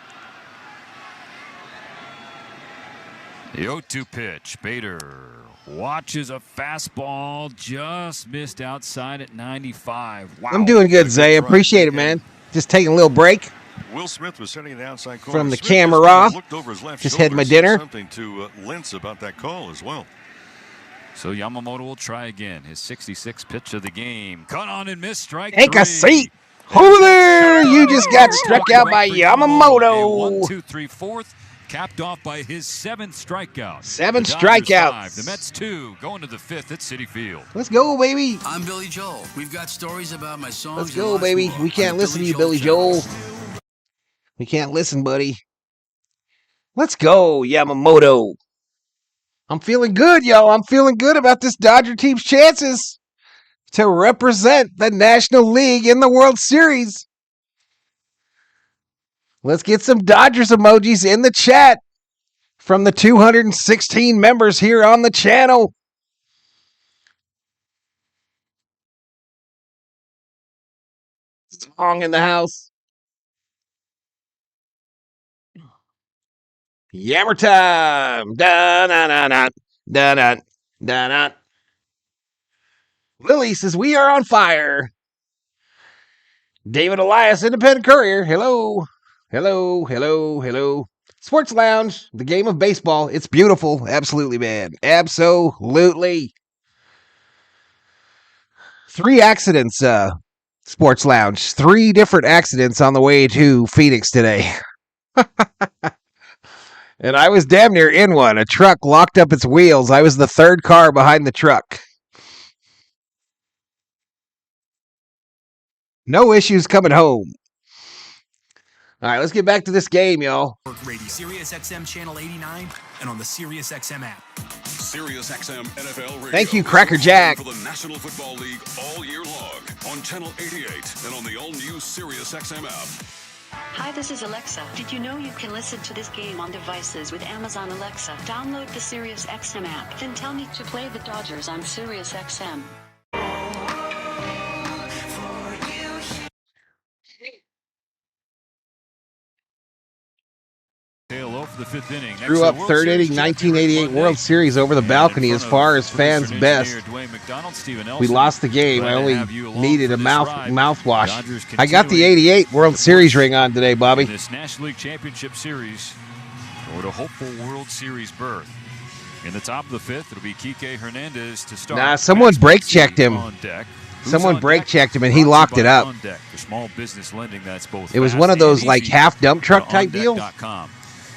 The 0-2 pitch, Bader watches a fastball, just missed outside at 95. Wow. I'm doing good, Zay. Appreciate it, man. Just taking a little break. Will Smith was sitting in the outside corner. From the Smith camera. Looked over his left just shoulder, had my dinner. Something to Lentz about that call as well. So Yamamoto will try again. His 66th pitch of the game. Cut on and miss, strike Take 3. a seat. Over there. You just got struck out by Yamamoto. 1, 2, 3, 4th. Capped off by his 7th strikeout. 7 The Dodgers strikeouts. 5, the Mets 2, going to the 5th at Citi Field. Let's go, baby. I'm Billy Joel. We've got stories about my songs. Let's go, baby. We can't listen to you, Billy Joel. We can't listen, buddy. Let's go, Yamamoto. I'm feeling good, yo. I'm feeling good about this Dodger team's chances to represent the National League in the World Series. Let's get some Dodgers emojis in the chat from the 216 members here on the channel. Song in the house. Yammer time. Da-na-na-na. Da-na. Da-na. Lily says, we are on fire. David Elias, Independent Courier. Hello. Hello, hello, hello. Sports Lounge, the game of baseball. It's beautiful. Absolutely, man. Absolutely. 3 accidents, Sports Lounge. 3 different accidents on the way to Phoenix today. And I was damn near in one. A truck locked up its wheels. I was the 3rd car behind the truck. No issues coming home. All right, let's get back to this game, y'all. Radio, Sirius XM channel 89, and on the Sirius XM app. Sirius XM NFL Radio. Thank you, Cracker Jack. For the National Football League all year long on channel 88 and on the all-new Sirius XM app. Hi, this is Alexa. Did you know you can listen to this game on devices with Amazon Alexa? Download the Sirius XM app, then tell me to play the Dodgers on Sirius XM. Low for the fifth inning. Threw up third inning 1988 World Series over the balcony as far as fans best. We lost the game. I only needed a mouthwash. I got the 88 World Series ring on today, Bobby. This National League Championship Series toward a hopeful World Series berth. In the top of the fifth, it'll be Kike Hernandez to start. Nah, someone brake checked him. Someone brake checked him and he locked it up. For small business lending, that's both. It was one of those like half dump truck type deals.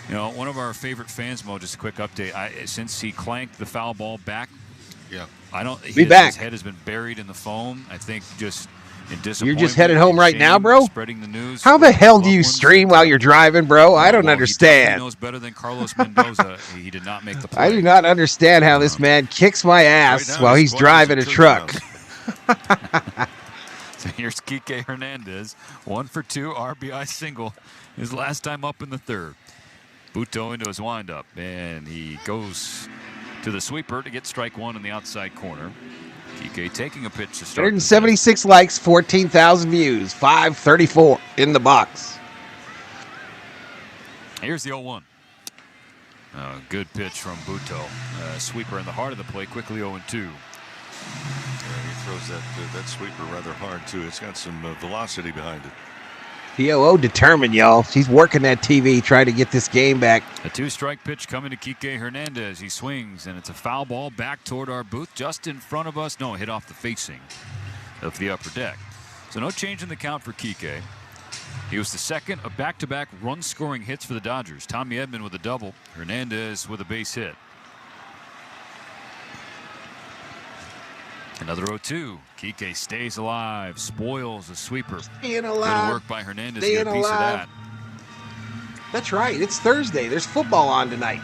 You know, one of our favorite fans, Mo, just a quick update. Since he clanked the foul ball back, his head has been buried in the foam. I think just in disappointment. You're just headed home right now, bro? Spreading the news. How the hell do you stream while you're driving, bro? I don't understand. He knows better than Carlos Mendoza. He did not make the play. I do not understand how this man kicks my ass while he's driving a truck. So here's Kike Hernandez, 1 for 2 RBI single, his last time up in the third. Buto into his windup, and he goes to the sweeper to get strike one in the outside corner. Kike taking a pitch to start. 176 likes, 14,000 views, 534 in the box. Here's the 0-1. Good pitch from Buto. Sweeper in the heart of the plate, quickly 0-2. He throws that sweeper rather hard, too. It's got some velocity behind it. POO determined, y'all. She's working that TV trying to get this game back. A 2-strike pitch coming to Kike Hernandez. He swings, and it's a foul ball back toward our booth, just in front of us. No, hit off the facing of the upper deck. So no change in the count for Kike. He was the second of back-to-back run-scoring hits for the Dodgers. Tommy Edman with a double. Hernandez with a base hit. Another 0-2. Kike stays alive, spoils a sweeper. Staying alive. Good work by Hernandez to get a piece of that. That's right. It's Thursday. There's football on tonight.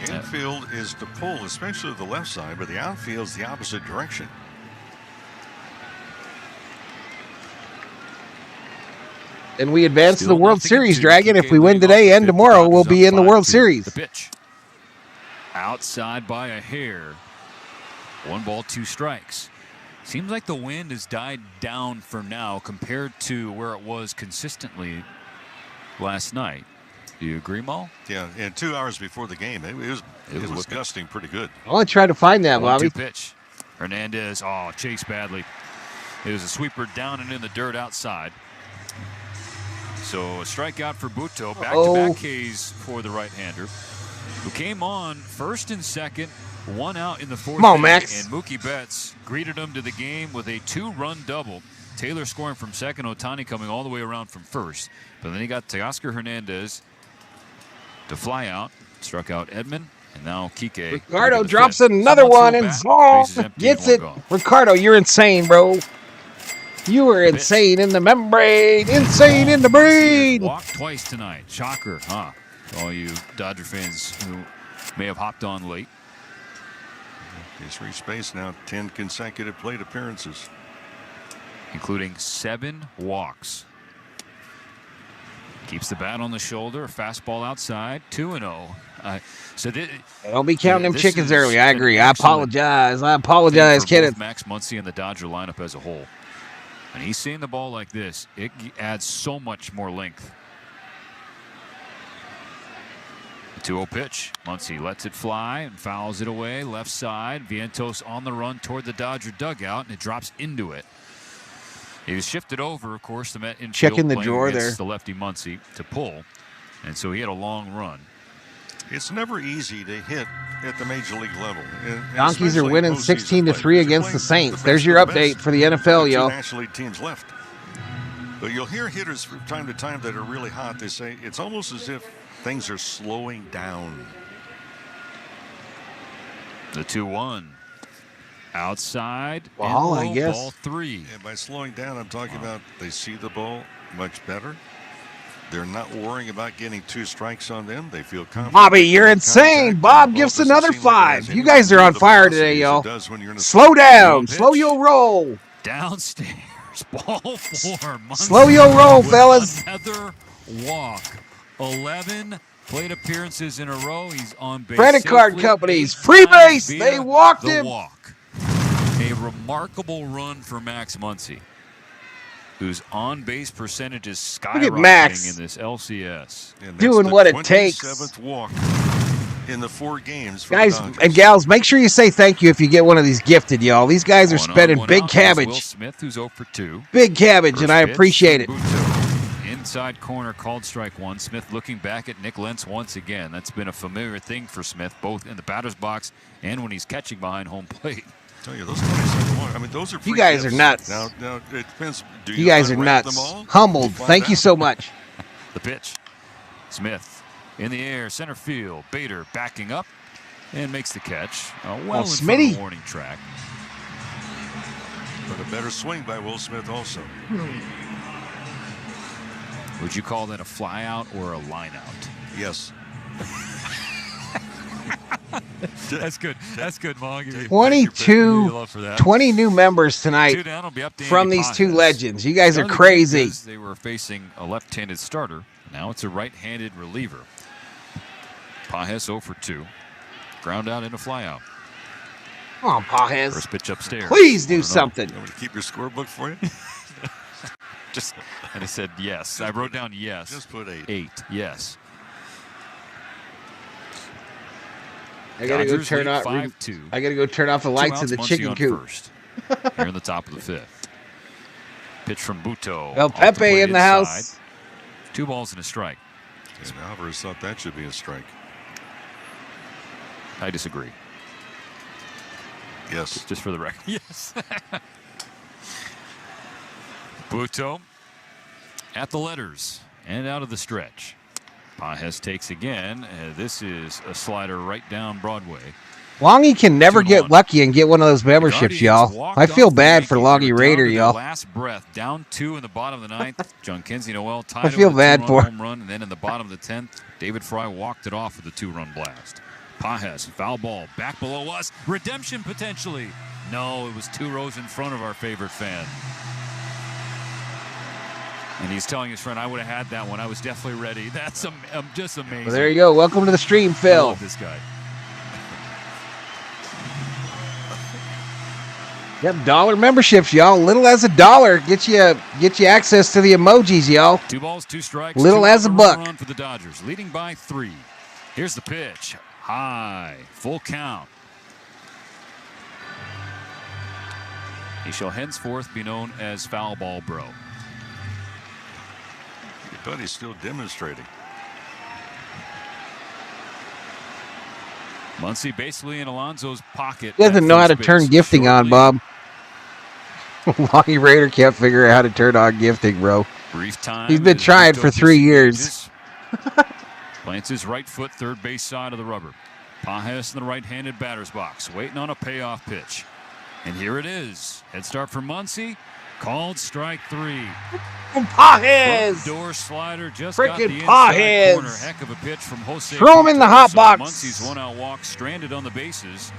Infield is to pull, especially the left side, but the outfield's the opposite direction. And we advance to the World Series, Dragon. If we win today and tomorrow, we'll be in the World Series. The pitch. Outside by a hair. 1 ball, 2 strikes. Seems like the wind has died down for now compared to where it was consistently last night. Do you agree, Mo? Yeah, and 2 hours before the game, it was gusting pretty good. I want to try to find that, Bobby. 1-2 pitch. Hernandez, chased badly. It was a sweeper down and in the dirt outside. So a strikeout for Buto. Back-to-back Ks for the right-hander, who came on first and second. 1 out in the 4th. Come on, Max. And Mookie Betts greeted him to the game with a 2-run double. Taylor scoring from second, Ohtani coming all the way around from first. But then he got Teoscar Hernandez to fly out, struck out Edman, and now Kike. Ricardo drops another one and gets it. Ricardo, you're insane, bro. You were insane in the membrane. Insane in the brain. Walked twice tonight. Shocker, huh? All you Dodger fans who may have hopped on late. He's reached base now, 10 consecutive plate appearances, including 7 walks. Keeps the bat on the shoulder, a fastball outside, 2-0. Don't be counting them chickens early. I agree. I apologize. Kenneth. Max Muncy and the Dodger lineup as a whole. And he's seeing the ball like this. It adds so much more length. 2-0 pitch. Muncy lets it fly and fouls it away. Left side. Vientos on the run toward the Dodger dugout, and it drops into it. He was shifted over, of course, the Met infield. Checking the drawer there. The lefty Muncy to pull, and so he had a long run. It's never easy to hit at the major league level. Yankees are winning 16-3 against the Saints. There's your update for the NFL, y'all. National League teams left. But you'll hear hitters from time to time that are really hot. They say it's almost as if things are slowing down. The 2-1. Outside. Valhalla, I guess. Ball 3. And by slowing down, I'm talking about they see the ball much better. They're not worrying about getting 2 strikes on them. They feel confident. Bobby, you're insane. Bob gives another 5. You guys are on fire today, y'all. Slow down. Slow your roll. Downstairs. Ball 4. Slow your roll, fellas. Another walk. 11 plate appearances in a row. He's on base. Credit card companies. Free base. They walked him. Walk. A remarkable run for Max Muncy, whose on-base percentage is skyrocketing in this LCS. Doing what it takes. 27th walk in the 4 games. Guys and gals, make sure you say thank you if you get one of these gifted, y'all. These guys are spending big cabbage. Will Smith, who's 0 for 2. Big cabbage, and I appreciate it. Inside corner, called strike 1. Smith looking back at Nick Lentz once again. That's been a familiar thing for Smith, both in the batter's box and when he's catching behind home plate. I tell you, those 27 walks, I mean, those are free You guys gifts. are nuts. Now it depends. Do You guys are unwrap nuts. them all? Humbled. Thank you so much. The pitch. Smith in the air, center field. Bader backing up and makes the catch. Well in front of the warning track. But a better swing by Will Smith also. Would you call that a fly out or a line out? Yes. That's good. That's good, Mog. 20 new members tonight 2 down, will be up to from Andy these 2 Pages. legends. You guys are Started crazy. because They were facing a left-handed starter. Now it's a right-handed reliever. Pages 0 for 2. Ground out and a fly out. Come on, Pages. First pitch upstairs. Please do something. You want me to keep your scorebook for you? And I said yes. I wrote down yes. Just put 8. 8, yes. I gotta go Dodgers turn lead off. 5-2. I gotta go turn off the lights in the Muncy chicken on coop. First. Here in the top of the 5th. Pitch from Buto. El Off the Pepe plate in the inside. house. 2 balls and a strike. And Alvarez thought that should be a strike. I disagree. Yes. Just for the record. Yes. Buto at the letters and out of the stretch. Pages takes again. This is a slider right down Broadway. Longy can never get lucky and get one of those memberships, y'all. I feel bad for Longy Raider, y'all. Last breath, down 2 in the bottom of the 9th. John Kinsey Noel tied I it feel with a bad 2-run for home run, and then in the bottom of the 10th, David Fry walked it off with a 2-run blast. Pages, foul ball, back below us. Redemption potentially. No, it was 2 rows in front of our favorite fan. And he's telling his friend, I would have had that one. I was definitely ready. That's just amazing. Well, there you go. Welcome to the stream, I Phil. love this guy. Yep, $1 memberships, y'all. Little as $1 get you access to the emojis, y'all. 2 balls, 2 strikes. Little as a buck. Run for the Dodgers, leading by 3. Here's the pitch. High, full count. He shall henceforth be known as Foul Ball Bro. But he's still demonstrating. Muncy basically in Alonso's pocket. He doesn't know how to turn gifting on, Bob. Longy Raider can't figure out how to turn on gifting, bro. Brief time. He's been trying for 3 years. Plants his right foot, third base side of the rubber. Pages in the right-handed batter's box, waiting on a payoff pitch. And here it is. Head start for Muncy. Called strike 3. Pages! Door slider just got the Frickin' inside Pages! corner. Heck of a pitch from Jose. Throw him in the hot box. Muncy's one-out walk stranded on the bases.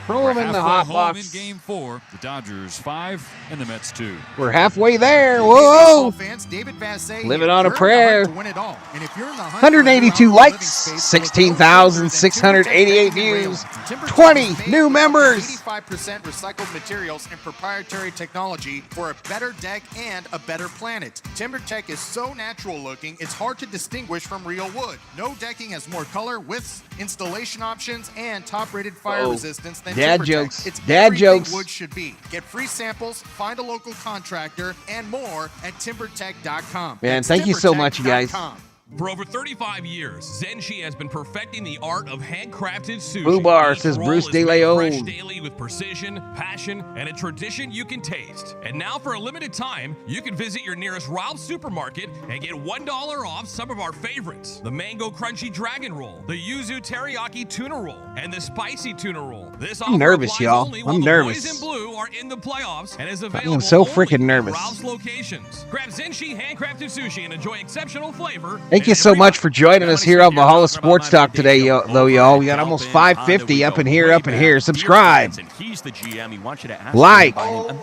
Throw him in the hot Home box. in Game 4. The Dodgers 5 and the Mets 2. We're halfway there. Whoa! Fans, David Vassay Living on a here. prayer. You're in the hunt to win it all. And if you're in the hunt 182 likes, 16,688 views, 20 new members. 85% recycled materials and proprietary technology for a better deck and a better planet. TimberTech is so natural looking, it's hard to distinguish from real wood. No decking has more color, widths, installation options, and top-rated fire resistance than Dad TimberTech. jokes. It's Dad everything jokes. wood should be. Get free samples, find a local contractor, and more at TimberTech.com. Man, That's thank you so much, you guys. TimberTech.com. For over 35 years, Zenshi has been perfecting the art of handcrafted sushi. Boo Bar Each says roll Bruce is De made Leon. fresh daily with precision, passion, and a tradition you can taste. And now for a limited time, you can visit your nearest Ralph's supermarket and get $1 off some of our favorites. The Mango Crunchy Dragon Roll, the Yuzu Teriyaki Tuna Roll, and the Spicy Tuna Roll. This I'm offer nervous, applies y'all. only while I'm the nervous. Boys in Blue are in the playoffs and is I available am so only freaking at nervous. Ralph's locations. Grab Zenshi handcrafted sushi and enjoy exceptional flavor. Thank you so much for joining us here on Valhalla Sports Talk today, though, y'all. We got almost 550 up in here. Subscribe. And he's the GM. He wants you to ask Like. him.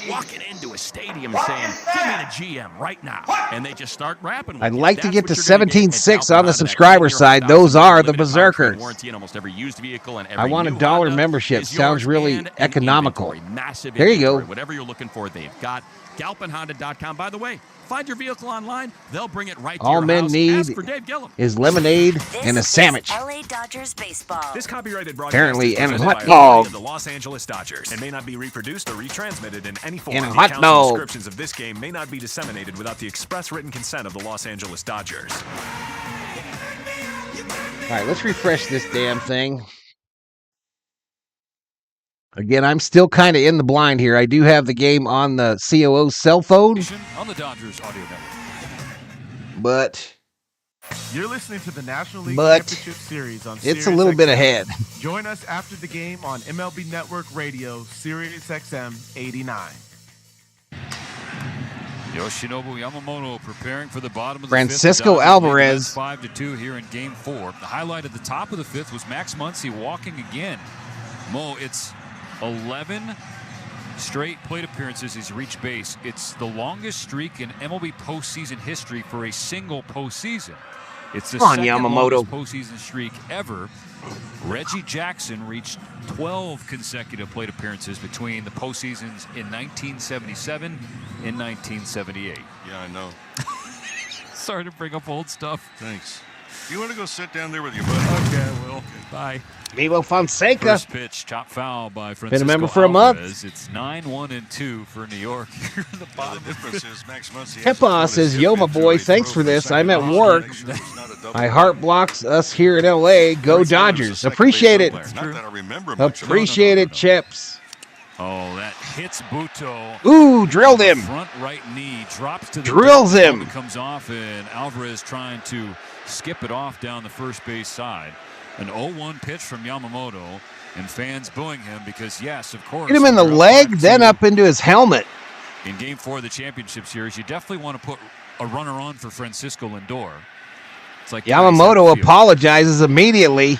Walking into a stadium and saying, "Give me the GM right now," and they just start rapping. I'd like to get to 17.6 on the subscriber side. Those are the Berserkers. Warranty in almost every used vehicle and every I want a new $1 Honda membership. is Sounds yours really and economical. inventory, massive There you go. inventory. Whatever you're looking for, they've got. GalpinHonda.com. By the way, find your vehicle online. They'll bring it right to All your men house. need Ask for Dave Gillum. is lemonade and a sandwich. LA Dodgers baseball. This copyrighted broadcast Apparently, is and a presented hot by dog. the Los Angeles Dodgers and may not be reproduced or retransmitted in any form. And a The hot accounts dog. and descriptions of this game may not be disseminated without the express written consent of the Los Angeles Dodgers. All right, let's refresh this damn thing. Again, I'm still kind of in the blind here. I do have the game on the COO's cell phone, On the Dodgers audio network. but You're listening to the National League But Championship Series on it's a little bit SiriusXM. ahead. Join us after the game on MLB Network Radio, SiriusXM 89. Yoshinobu Yamamoto preparing for the bottom of the Francisco fifth. Alvarez. 5-2 here in Game 4. The highlight at the top of the fifth was Max Muncy walking again. Mo, it's 11 straight plate appearances he's reached base. It's the longest streak in MLB postseason history for a single postseason. It's the Come on, second Yamamoto. longest postseason streak ever. Reggie Jackson reached 12 consecutive plate appearances between the postseasons in 1977 and 1978. Yeah, I know. Sorry to bring up old stuff. Thanks. You want to go sit down there with your buddy? Okay, I will. Bye. Milo Fonseca. First pitch, chop foul by Francisco Been a member for a month. Alvarez. It's 9-1-2 for New York. Here in the bottom. The difference is Max Muncy. Tepa says, "Yo, my boy, thanks for this. I'm at work. My heart blocks us here in LA. Go Dodgers. Appreciate it. Not that I remember much. Appreciate it, Chips." Oh, that hits Buto. Ooh, drilled him. Front right knee drops to the Drills dirt. him. It comes off, and Alvarez trying to skip it off down the first base side. An 0-1 pitch from Yamamoto, and fans booing him because, yes, of course. Hit him in the you're up leg, 5-2. then up into his helmet. In Game 4 of the championship series, you definitely want to put a runner on for Francisco Lindor. It's like Yamamoto apologizes immediately.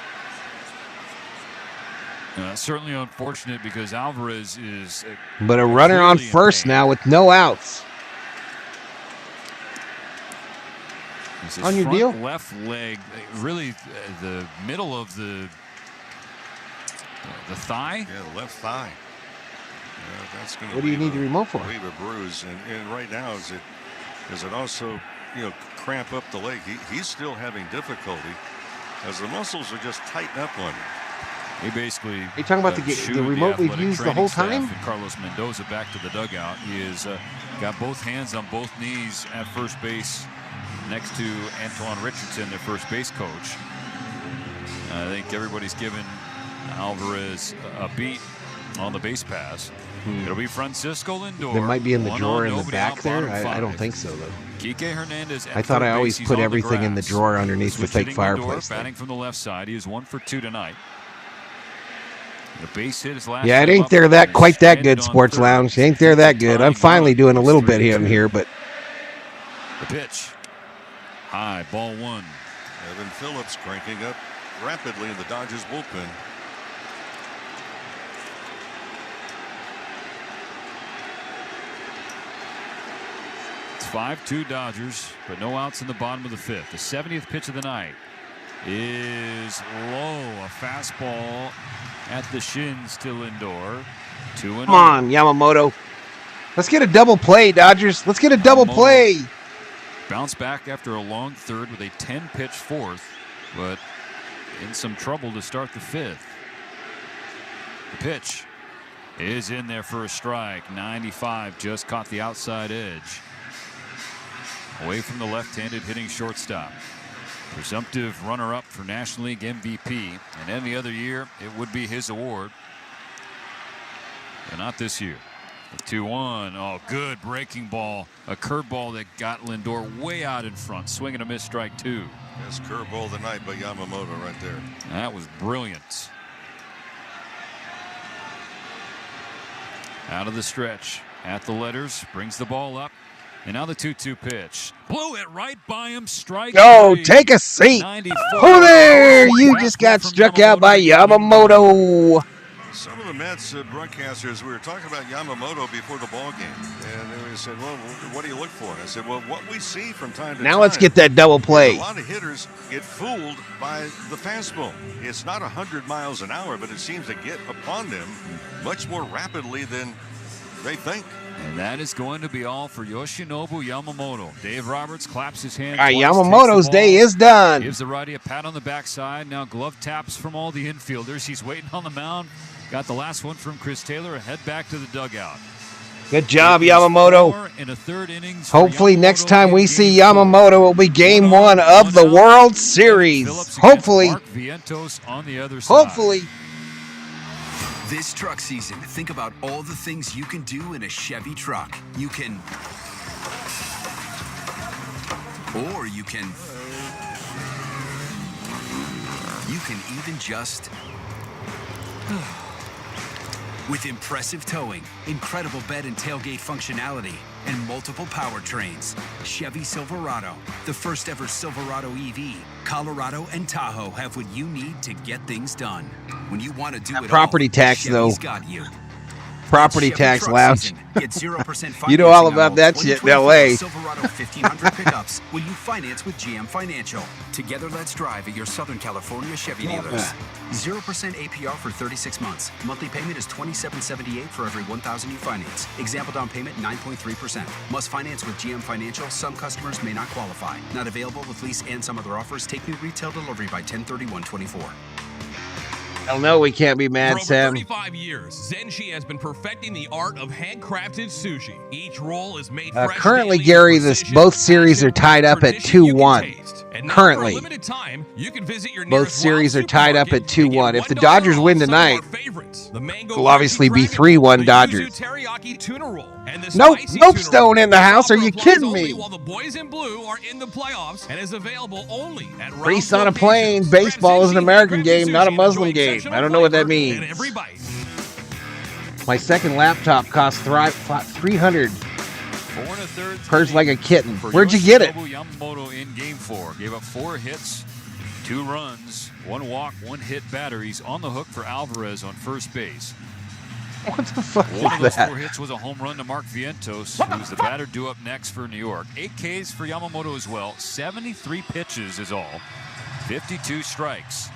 Certainly unfortunate because Alvarez is. But a runner on clearly in first pain. now with no outs. It's his On your front deal? left leg, really the middle of the thigh. Yeah, the left thigh. Yeah, that's going to. What do you need the remote for? Leave a bruise, and right now is it also cramp up the leg? He's still having difficulty as the muscles are just tighten up on him. He basically. Are you talking about the remote we've used the whole time? And Carlos Mendoza back to the dugout. He has got both hands on both knees at first base, next to Antoine Richardson, their first base coach. I think everybody's given Alvarez a beat on the base pass. It'll be Francisco Lindor. There might be in the One drawer on, in the nobody back out, there. bottom I don't five. think so, though. Kike Hernandez at I thought third I always base. He's put on everything in the grass. drawer underneath the fake Switching Lindor, fireplace thing. batting from the left side. He is 1 for 2 tonight. The base hit his last. Yeah, it time ain't up, there that and quite that stranded good, on Sports third. Lounge. It ain't there that good. I'm finally doing a little bit here and here, but The pitch. High, ball one. Evan Phillips cranking up rapidly in the Dodgers bullpen. It's 5-2 Dodgers, but no outs in the bottom of the fifth. The 70th pitch of the night is low. A fastball at the shins to Lindor. 2-0. come on, Yamamoto. Let's get a double play, Dodgers. Let's get a double play. Bounce back after a long third with a 10-pitch fourth, but in some trouble to start the fifth. The pitch is in there for a strike. 95, just caught the outside edge. Away from the left-handed hitting shortstop. Presumptive runner-up for National League MVP. And any other year, it would be his award. But not this year. The 2-1. Oh, good breaking ball. A curveball that got Lindor way out in front. Swing and a miss, strike 2. Best curveball of the night by Yamamoto right there. That was brilliant. Out of the stretch. At the letters. Brings the ball up. And now the 2-2 pitch. Blew it right by him. Strike 3. Take a seat. Oh, there. You just got struck out by Yamamoto. Some of the Mets broadcasters, we were talking about Yamamoto before the ball game, and they said, well, what do you look for? And I said, well, what we see from time to time. Now let's get that double play. A lot of hitters get fooled by the fastball. It's not 100 miles an hour, but it seems to get upon them much more rapidly than they think. And that is going to be all for Yoshinobu Yamamoto. Dave Roberts claps his hand. All right, Yamamoto's day is done. Gives the righty a pat on the backside. Now glove taps from all the infielders. He's waiting on the mound. Got the last one from Chris Taylor. Head back to the dugout. Good job, Yamamoto. In a third innings. Hopefully next time we see Yamamoto, it will be Game 1 of the World Series. Hopefully. On the other side. Hopefully. This truck season, think about all the things you can do in a Chevy truck. You can... Or you can even just... With impressive towing, incredible bed and tailgate functionality, and multiple powertrains, Chevy Silverado, the first ever Silverado EV, Colorado and Tahoe have what you need to get things done. When you want to do it property all, tax, Chevy's though. got you. Property tax lounge. Get 0% You know all about that shit in LA. Silverado 1500 pickups when you finance with GM Financial. Together, let's drive at your Southern California Chevy dealers. 0% APR for 36 months. Monthly payment is $27.78 for every $1,000 you finance. Example down payment 9.3%. Must finance with GM Financial. Some customers may not qualify. Not available with lease and some other offers. Take new retail delivery by 10/31/24. Hell no, we can't be mad, For over Sam. 35 years, Zenshi has been perfecting the art of handcrafted sushi. Each roll is made fresh Currently, daily Gary, with precision, both series are tied up at tradition you can 2-1. taste. And now Currently. for a limited time, you can visit your Both nearest series are Wild tied up at Supermarket 2-1. If the and get Dodgers $1 win off some of our tonight, favorites. The mango it'll obviously be Dragon Roll, 3-1 the Dodgers. Yuzu teriyaki tuna roll, and the Nope, spicy nope, tuna Stone roll. in the house. Are This you offer kidding applies me? only while the boys in blue are in the playoffs and is available only at Priest Ralph's on a plane. locations. Baseball is an Grab American Sushi, game, not a and Muslim enjoy game. exceptional I don't know what that flavor means. in every bite. My second laptop cost $300. 4 1/3. Purrs like a kitten. For Where'd you get it? Yoshinobu Yamamoto in Game 4. Gave up 4 hits, 2 runs, 1 walk, 1 hit batter. He's on the hook for Alvarez on first base. What the fuck One of is those that? 4 hits was a home run to Mark Vientos, who's the batter due up next for New York. 8 Ks for Yamamoto as well. 73 pitches is all. 52 strikes.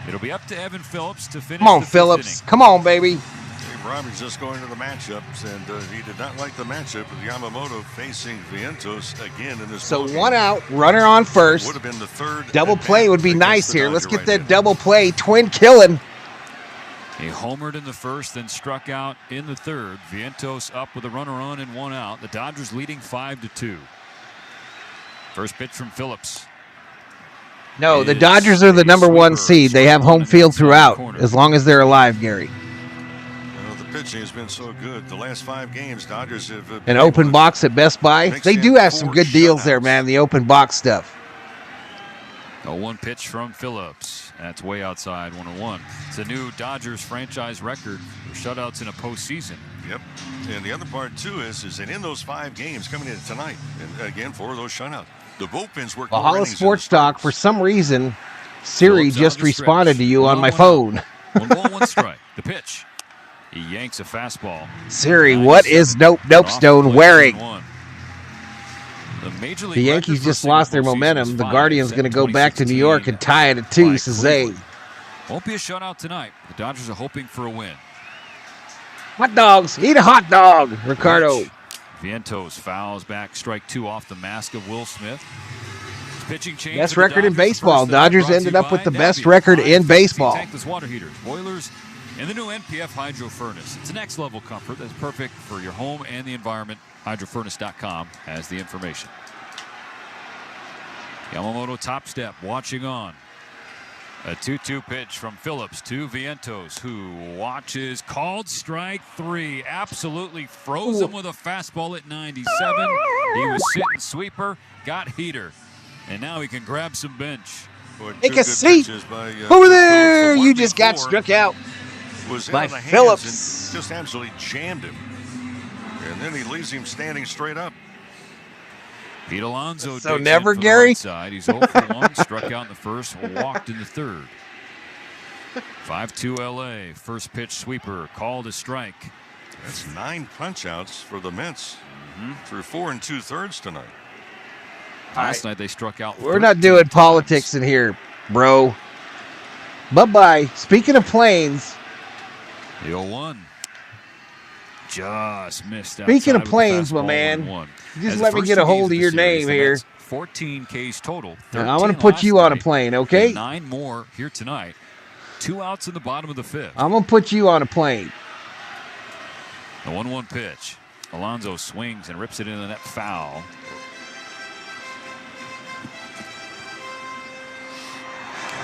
It'll be up to Evan Phillips to finish. Come on, the 5th Phillips. inning. Come on, baby. Dave Roberts just going to the matchups, and he did not like the matchup with Yamamoto facing Vientos again in this So ballgame. 1 out, runner on first. Would have been the third Double at play bat would be against nice the here. Let's Dodger get that right double play. Twin killing. He homered in the first, then struck out in the third. Vientos up with a runner on and 1 out. The Dodgers leading 5-2. First pitch from Phillips. No, the Dodgers are the number 1 seed. They have home field throughout, as long as they're alive, Gary. The pitching has been so good. The last 5 games, Dodgers have An open box at Best Buy. They do have some good deals there, man, the open box stuff. A 1 pitch from Phillips. That's way outside, 1-1. It's a new Dodgers franchise record for shutouts in a postseason. Yep. And the other part, too, is that in those 5 games coming in tonight, and again, 4 of those shutouts, the bullpens work more Valhalla innings Sports Talk, for some reason, Siri Phillips out just of the responded stretch. to you on my 1-1 phone. 1 ball, 1 strike. The pitch. He yanks a fastball. Siri, what is Nope Stone wearing? The Yankees just lost their momentum. The Guardians going to go back to New York and tie it at 2, says they. Won't be a shutout tonight. The Dodgers are hoping for a win. Hot dogs. Eat a hot dog, Ricardo. Vientos fouls back, strike 2 off the mask of Will Smith. Pitching change. Best for the record in Dodgers. baseball. First, that Dodgers brought to ended you up with by the best Navy. record in baseball. Tankless water heaters, boilers, and the new NPF Hydro Furnace. It's a next level comfort that's perfect for your home and the environment. HydroFurnace.com has the information. Yamamoto top step, watching on. A 2-2 pitch from Phillips to Vientos, who watches. Called strike 3. Absolutely froze him with a fastball at 97. He was sitting sweeper, got heater, and now he can grab some bench. Take a seat over there. You just got struck out by Phillips. Just absolutely jammed him. And then he leaves him standing straight up. Pete Alonso. So never, Gary. Side. He's 0 for 1, struck out in the first, walked in the third. 5-2 LA. First pitch sweeper, called a strike. That's 9 punch-outs for the Mets through 4 2/3 tonight. Last night they struck out. We're not doing politics in here, bro. Bye-bye. Speaking of planes. The 0-1. Just missed out. Speaking of planes, my man. Just let me get a hold of your name here. 14 Ks total. I want to put you on a plane, okay? 9 more here tonight. 2 outs in the bottom of the 5th. I'm going to put you on a plane. The 1-1 pitch. Alonso swings and rips it into the net, foul.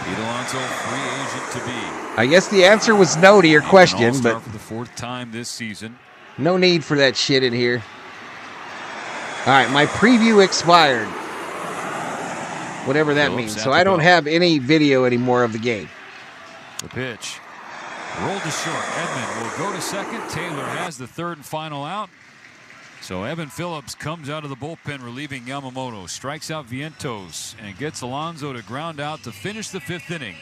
Pete Alonso, free agent to be. I guess the answer was no to your question, but for the 4th time this season. No need for that shit in here. All right, my preview expired. Whatever that means. So I don't have any video anymore of the game. The pitch. Rolled to short. Edman will go to second. Taylor has the 3rd and final out. So Evan Phillips comes out of the bullpen relieving Yamamoto. Strikes out Vientos and gets Alonso to ground out to finish the 5th inning.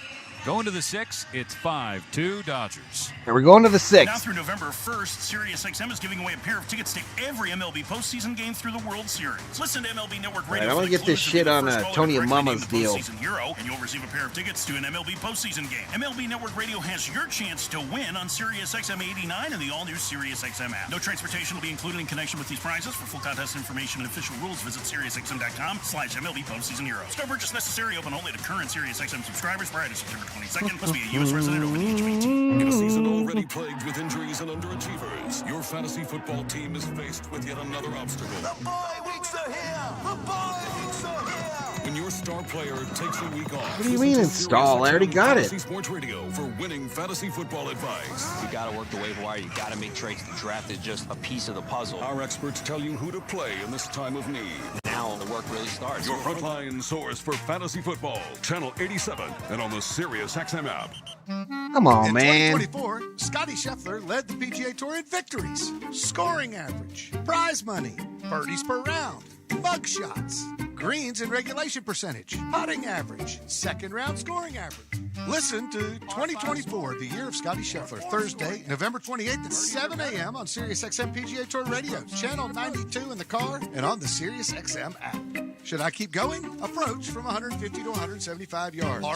Going to the 6th, it's 5-2 Dodgers. And we're going to the 6th. Now through November 1st, SiriusXM is giving away a pair of tickets to every MLB postseason game through the World Series. Listen to MLB Network Radio. Right, I want to get this shit on Tony and Mama's deal. Hero, and you'll receive a pair of tickets to an MLB postseason game. MLB Network Radio has your chance to win on SiriusXM 89 and the all-new SiriusXM app. No transportation will be included in connection with these prizes. For full contest information and official rules, visit SiriusXM.com/MLB postseason hero. No purchase necessary. Open only to current SiriusXM subscribers prior to September 22nd. Must be a U.S. resident over the age of 18. In a season already plagued with injuries and underachievers, your fantasy football team is faced with yet another obstacle. The bye weeks are here! The bye weeks are here! When your star player takes a week off. What do you mean install? I already got it. Sports Radio for winning fantasy football advice. You got to work the waiver wire. You got to make trades. The draft is just a piece of the puzzle. Our experts tell you who to play in this time of need. Now the work really starts. Your frontline source for fantasy football, Channel 87, and on the SiriusXM app. Come on, man. In 2024, Scotty Scheffler led the PGA Tour in victories, scoring average, prize money, birdies per round, mug shots, greens and regulation percentage, putting average, second round scoring average. Listen to 2024, the year of Scotty Scheffler, Thursday, November 28th at 7 a.m. on SiriusXM PGA Tour Radio, channel 92 in the car, and on the SiriusXM app. Should I keep going? Approach from 150 to 175 yards.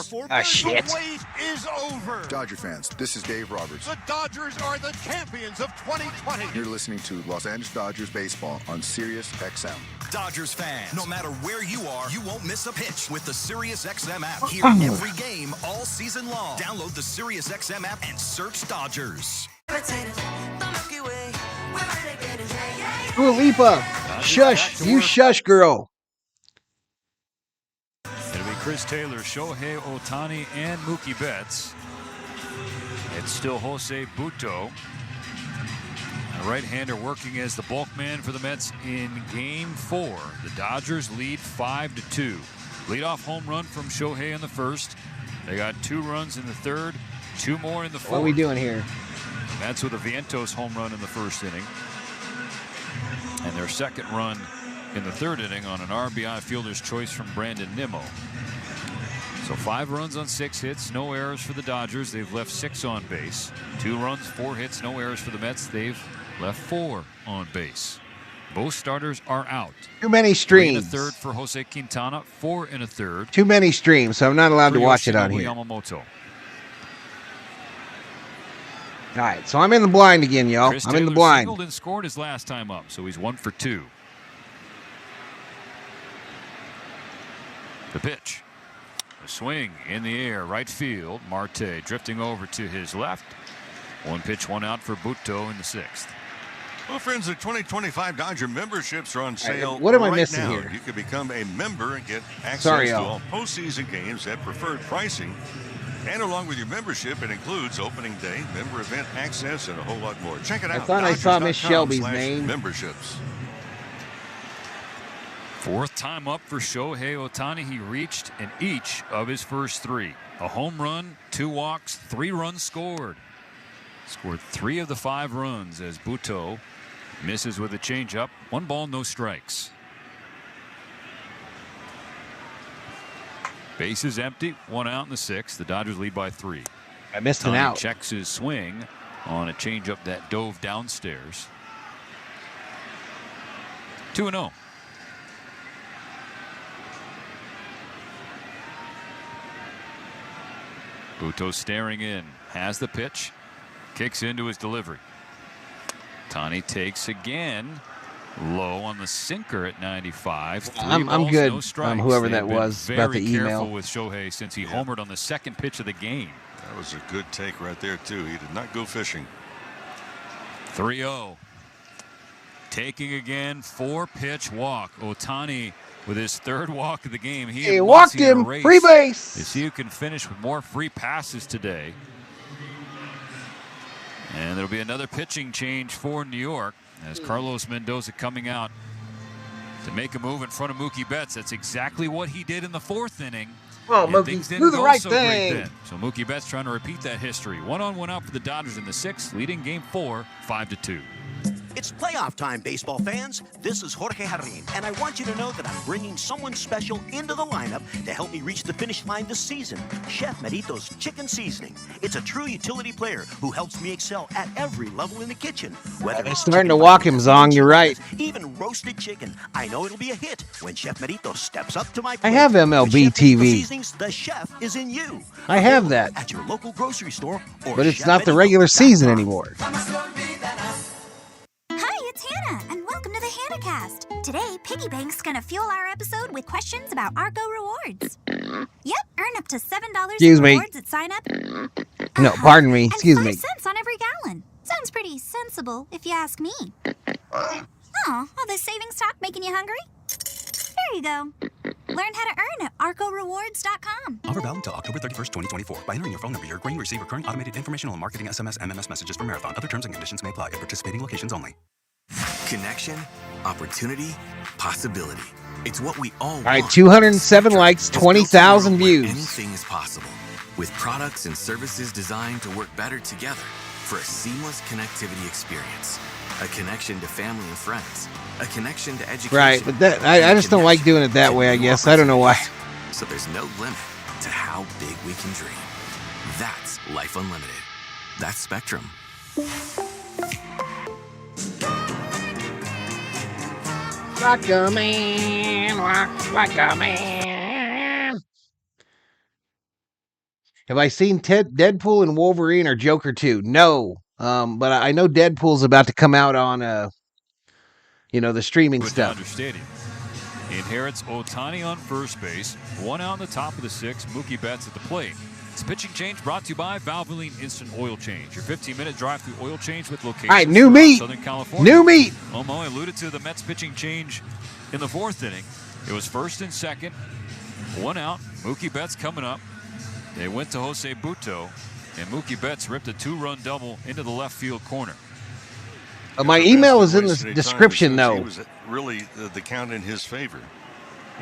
Shit. The wait is over. Dodger fans, this is Dave Roberts. The Dodgers are the champions of 2020. You're listening to Los Angeles Dodgers baseball on SiriusXM. Dodgers fans, no matter where you are, you won't miss a pitch with the SiriusXM app. Hear every game all season long. Download the SiriusXM app and search Dodgers. Dua Lipa. Shush. You shush, girl. It'll be Chris Taylor, Shohei Ohtani, and Mookie Betts. It's still Jose Butto, a right-hander working as the bulk man for the Mets in Game 4. The Dodgers lead 5-2. Leadoff home run from Shohei in the first. They got 2 runs in the third, 2 more in the fourth. What are we doing here? That's with a Vientos home run in the first inning. And their second run in the third inning on an RBI fielder's choice from Brandon Nimmo. So 5 runs on 6 hits, no errors for the Dodgers. They've left 6 on base. 2 runs, 4 hits, no errors for the Mets. They've left 4 on base. Both starters are out. Too many 3 streams. and a third for Jose Quintana, 4 and a third. Too many streams, so I'm not allowed to watch it on here. Yamamoto. All right, so I'm in the blind again, y'all. Chris I'm in the Taylor blind. singled and scored his last time up, so he's 1 for 2. The pitch. A swing in the air, right field. Marte drifting over to his left. 1 pitch, 1 out for Butto in the 6th. Well, friends, the 2025 Dodger memberships are on sale. What am I right missing now. here? You can become a member and get access Sorry, to y'all. all postseason games at preferred pricing. And along with your membership, it includes opening day, member event access, and a whole lot more. Check it out. I thought I saw Miss Shelby's Dodgers.com/memberships. name. Memberships. Fourth time up for Shohei Ohtani. He reached in each of his first 3. A home run, 2 walks, 3 runs scored. Scored 3 of the 5 runs as Buto misses with a changeup. 1 ball, no strikes. Bases empty, 1 out in the 6th. The Dodgers lead by 3. I missed an Ohtani out. checks his swing on a changeup that dove downstairs. 2-0. Buto staring in, has the pitch, kicks into his delivery. Ohtani takes again, low on the sinker at 95. 3 I'm balls, good, no strikes. whoever They've that been was, about the very email. careful with Shohei since he homered on the 2nd pitch of the game. That was a good take right there, too. He did not go fishing. 3-0. Taking again, 4-pitch walk. Ohtani with his 3rd walk of the game. He walked him. Free base. To see who can finish with more free passes today. And there'll be another pitching change for New York as Carlos Mendoza coming out to make a move in front of Mookie Betts. That's exactly what he did in the 4th inning. Oh, And Mookie, things do didn't the go right so great thing. then. So Mookie Betts trying to repeat that history. 1 on, 1 out for the Dodgers in the 6th, leading game 4, 5-2. It's playoff time, baseball fans. This is Jorge Harin, and I want you to know that I'm bringing someone special into the lineup to help me reach the finish line this season. Chef Merito's Chicken Seasoning. It's a true utility player who helps me excel at every level in the kitchen. Whether They're it's starting to chicken walk him, nuggets, Zong. You're right. even roasted chicken, I know it'll be a hit when Chef Merito steps up to my I plate. have MLB With Chef Merito TV. Seasonings, the chef is in you. I have that. At your local grocery store, or But it's not the regular season anymore. Hi, it's Hannah, and welcome to the HannahCast. Today, Piggy Bank's gonna fuel our episode with questions about Argo rewards. Yep, earn up to $7 Excuse in me. rewards at sign up. No, pardon me. And Excuse 5 me. cents on every gallon. Sounds pretty sensible, if you ask me. Oh, all this savings talk making you hungry? There you go. Learn how to earn at argorewards.com. Offer valid until October 31st, 2024. By entering your phone number, you're agreeing to receive recurring automated informational and marketing SMS, MMS messages from Marathon. Other terms and conditions may apply at participating locations only. Connection, opportunity, possibility. It's what we all want. All right, 207 likes, 20,000 views. Anything is possible. With products and services designed to work better together for a seamless connectivity experience. A connection to family and friends. A connection to education. Right, but that I just don't like doing it that way, I guess. I don't know why. So there's no limit to how big we can dream. That's Life Unlimited. That's Spectrum. Like a man, like a man. Have I seen Deadpool and Wolverine or Joker 2? No. But I know Deadpool's about to come out on the streaming stuff. Dodger Stadium. Inherits Ohtani on first base. 1 out in the top of the 6th. Mookie Betts at the plate. It's a pitching change brought to you by Valvoline Instant Oil Change. Your 15-minute drive-through oil change with locations All right, new throughout meat. Southern California. New meat. Momo alluded to the Mets pitching change in the 4th inning. It was 1st and 2nd. 1 out. Mookie Betts coming up. They went to Jose Buto, and Mookie Betts ripped a 2-run double into the left field corner. My email is in the Wasted any time description, since though. He was really the count in his favor.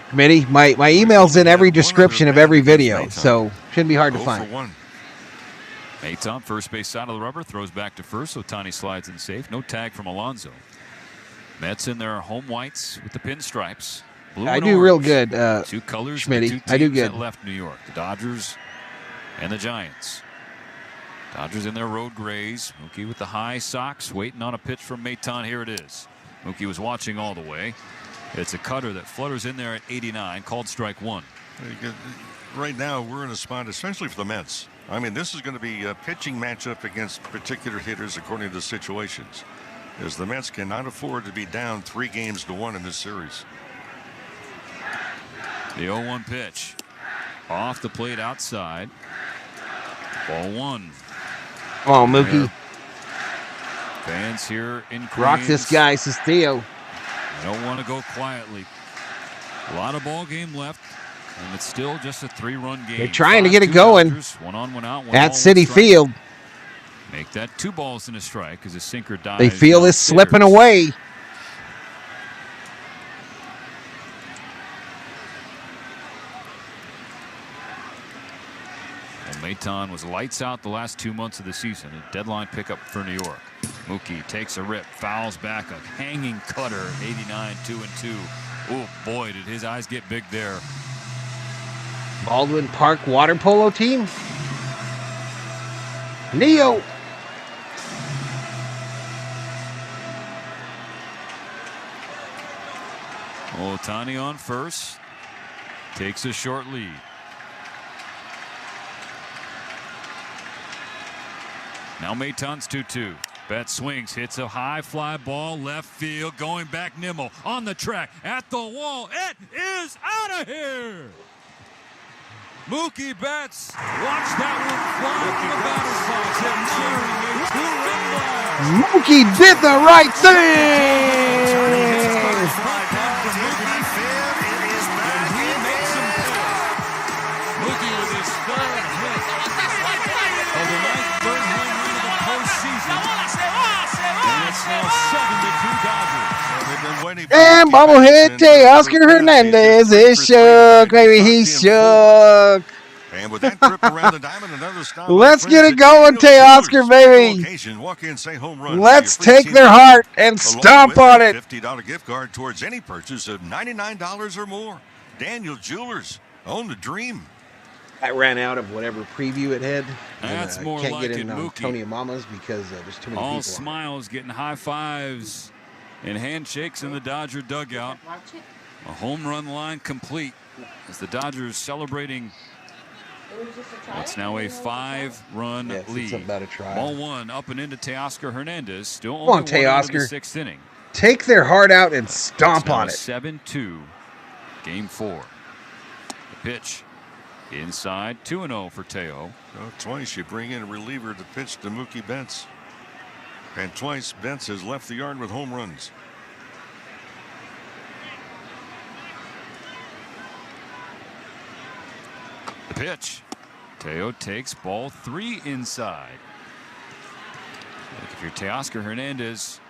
Committee, my email's in every description of every video, so shouldn't be hard to 0 find. for 1. Maton, first base side of the rubber, throws back to first. Ohtani slides in safe. No tag from Alonso. Mets in their home whites with the pinstripes. Blue I and do real orange. good, 2 colors. Schmitty. The 2 I do teams good. that left New York. The Dodgers and the Giants. Dodgers in their road grays. Mookie with the high socks, waiting on a pitch from Maton. Here it is. Mookie was watching all the way. It's a cutter that flutters in there at 89, called strike 1. Right now, we're in a spot, especially for the Mets. I mean, this is going to be a pitching matchup against particular hitters according to the situations, as the Mets cannot afford to be down 3-1 in this series. The 0-1 pitch. Off the plate outside. Ball 1. Oh, Mookie. Fans here in Queens. Rock this guy, says Theo. I don't want to go quietly. A lot of ball game left, and it's still just a 3-run game. They're trying to get it going Dodgers, 1 on, 1 out, 1 at ball, Citi 1 strike. Field. Make that 2 balls and a strike as a sinker dives. They feel this downstairs. slipping away. Maton was lights out the last 2 months of the season. A deadline pickup for New York. Mookie takes a rip, fouls back a hanging cutter, 89, 2-2. Oh boy, did his eyes get big there. Baldwin Park water polo team. Neo. Ohtani on first. Takes a short lead. Now Maton's 2-2. Betts swings, hits a high fly ball, left field, going back Nimmo on the track, at the wall. It is out of here. Mookie Betts, watch that one fly from the batter's box. Mookie did the right thing. Mookie with his 3rd hit of the night, 3rd home run of the postseason. And it's now 7-2 Dodgers. And bobblehead Teoscar Hernandez is shook, baby. He's shook. And with that trip around the diamond, another stop. Let's get it going, Teoscar, baby. Walk in, say home run. Let's take their heart and stomp on it. $50 gift card towards any purchase of $99 or more. Daniel Jewelers, own the dream. I ran out of whatever preview it had. That's more can't like get in it, on Mookie. Tony Mama's because there's too many All people. smiles, getting high fives and handshakes in the Dodger dugout. A home run line complete as the Dodgers celebrating. It's now a 5-run lead. About a try. Ball 1 up and into Teoscar Hernandez. Still Come on, only 1 out of the Teoscar. 6th inning. Take their heart out and stomp It's now on a it. 7-2 game 4. The pitch inside, 2-0 for Teo. Twice you bring in a reliever to pitch to Mookie Betts. And twice Betts has left the yard with home runs. The pitch. Teo takes ball 3 inside. Look, if you're Teoscar Hernandez,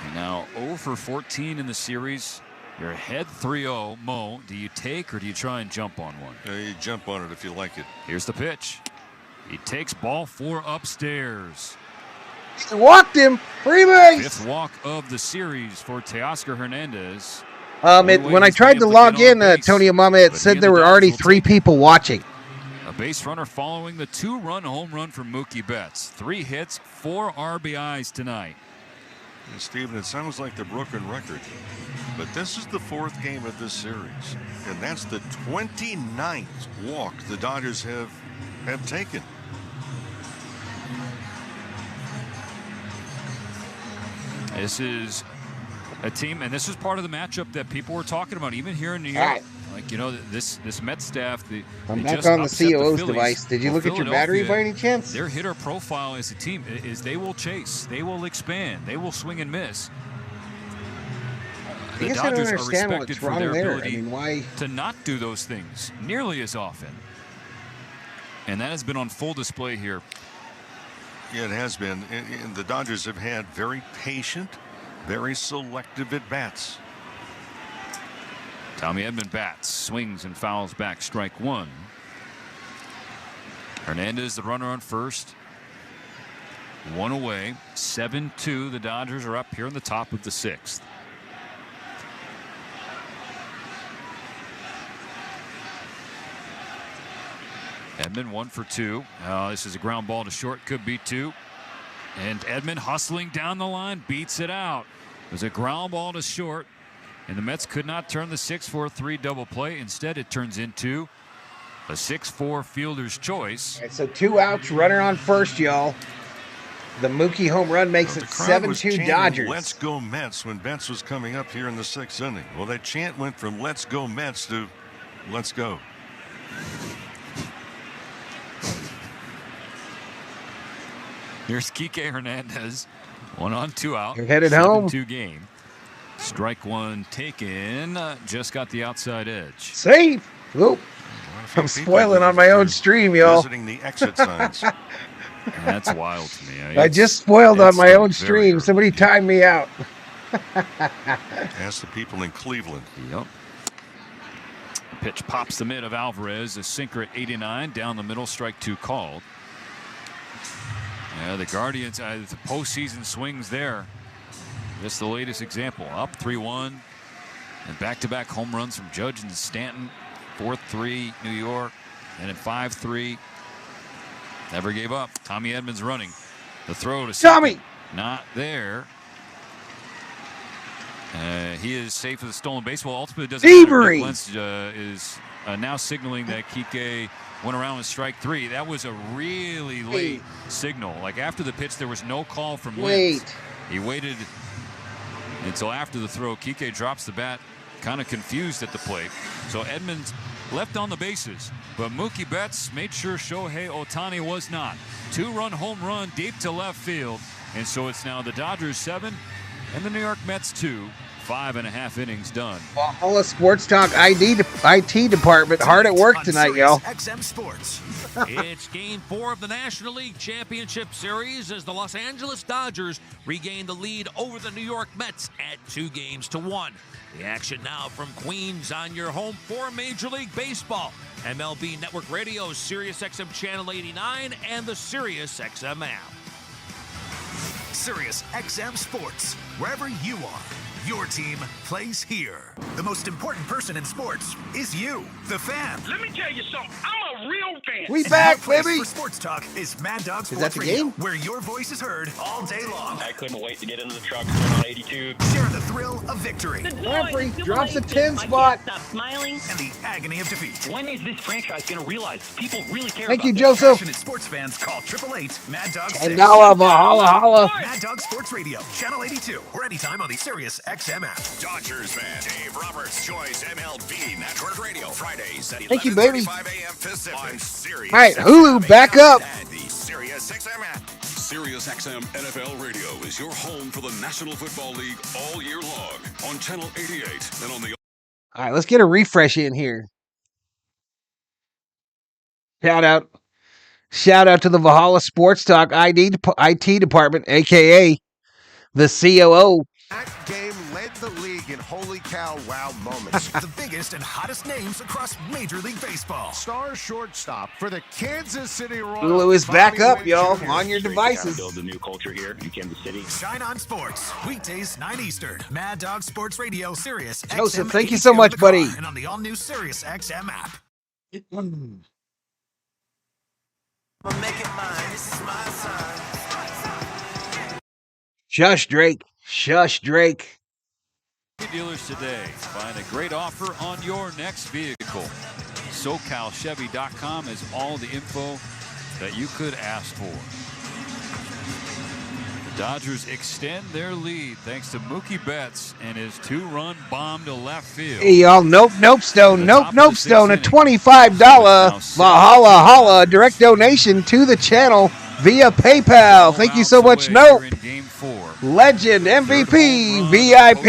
you're now 0 for 14 in the series. You're ahead 3-0. Mo, do you take or do you try and jump on one? You jump on it if you like it. Here's the pitch. He takes ball 4 upstairs. He walked him. Freeman. 5th walk of the series for Teoscar Hernandez. When I tried to log in, Tony Mama, it said there were already 3 people watching. A base runner following the 2-run home run from Mookie Betts. 3 hits, 4 RBIs tonight. And Steven, it sounds like the broken record, but this is the 4th game of this series, and that's the 29th walk the Dodgers have taken. This is a team, and this is part of the matchup that people were talking about, even here in New York. Like, you know, this Mets staff, I'm they back just on the upset COO's Phillies. device. Did you Well, look at your battery by any chance? Their hitter profile as a team is they will chase, they will expand, they will swing and miss. I The guess I don't Dodgers are understand respected what's for wrong their there. ability I mean, why? to not do those things nearly as often. And that has been on full display here. Yeah, it has been. And the Dodgers have had very patient, very selective at-bats. Tommy Edman bats, swings and fouls back, strike 1. Hernandez, the runner on first. 1 away, 7-2. The Dodgers are up here in the top of the 6th. Edman 1 for 2. This is a ground ball to short, could be 2. And Edman hustling down the line, beats it out. It was a ground ball to short, and the Mets could not turn the 6-4-3 double play. Instead, it turns into a 6-4 fielder's choice. All right, so 2 outs, runner on first, y'all. The Mookie home run makes it 7-2 Dodgers. Let's go Mets when Betts was coming up here in the 6th inning. Well, that chant went from let's go Mets to let's go. Here's Kike Hernandez. 1 on, 2 out. You're headed home. 7-2 game. Strike one taken. Just got the outside edge. Safe. Oop. I'm spoiling on my own stream, y'all. Visiting the exit signs. That's wild to me. I just spoiled on my own stream. Somebody timed me out. Ask the people in Cleveland. Yep. Pitch pops the mid of Alvarez. A sinker at 89. Down the middle. Strike 2 called. Yeah, the Guardians, the postseason swings there. Just the latest example. Up 3-1. And back-to-back home runs from Judge and Stanton. 4-3 New York. And at 5-3. Never gave up. Tommy Edmonds running. The throw to Tommy. Not there. He is safe with a stolen base. Well, ultimately, doesn't matter. Nick Lentz is now signaling that Kike went around with strike 3. That was a really late signal. Like after the pitch, there was no call from Lentz. He waited until after the throw. Kike drops the bat, kind of confused at the plate. So Edmonds left on the bases, but Mookie Betts made sure Shohei Ohtani was not. 2-run home run deep to left field. And so it's now the Dodgers 7 and the New York Mets 2. 5.5 innings done. Valhalla Sports Talk IT department hard at work tonight, y'all. XM Sports. It's Game 4 of the National League Championship Series as the Los Angeles Dodgers regain the lead over the New York Mets at 2-1. The action now from Queens on your home for Major League Baseball. MLB Network Radio's Sirius XM Channel 89 and the Sirius XM app. Sirius XM Sports. Wherever you are, your team plays here. The most important person in sports is you, the fan. Let me tell you something. I'm a real fan. We back, Place baby. for Sports Talk is Mad Dog Is that Sports the Radio, game? where your voice is heard all day long. I couldn't wait to get into the truck on 82. Share the thrill of victory Referee drops the 10 spot. Stop smiling. and the agony of defeat. When is this franchise going to realize people really care Thank about you, this? Joseph. Passionate sports fans call 888 Mad Dog 6. And now Valhalla, holla. Mad Dog Sports Radio, Channel 82, or anytime on the Sirius XM app. Dodgers fan Dave Roberts joins MLB Network Radio Fridays at Thank you, baby. 11:35 a.m. Pacific on Sirius. All right, Hulu, back up. And the Sirius XM app. Sirius XM NFL Radio is your home for the National Football League all year long on Channel 88 and on the. All right, let's get a refresh in here. Shout out to the Valhalla Sports Talk IT department, aka the COO. That game led the league in holy cow wow moments. The biggest and hottest names across Major League Baseball. Star shortstop for the Kansas City Royals. Hulu is back Bobby up, Witt y'all, Jr. on your devices. Build a new culture here in Kansas City. Shine on Sports, weekdays 9 Eastern. Mad Dog Sports Radio, Sirius Joseph, XM thank you so 82 much, in the car buddy. And on the all-new Sirius XM app. Make it mine. This is my sign. Shush, Drake. Shush, Drake. Dealers today. Find a great offer on your next vehicle. SoCalChevy.com has all the info that you could ask for. The Dodgers extend their lead thanks to Mookie Betts and his 2-run bomb to left field. Hey, y'all. Nope Stone. Nope Stone. A $25 Valhalla Holla direct donation to the channel via PayPal. Thank you so much. Nope. Legend, MVP, VIP.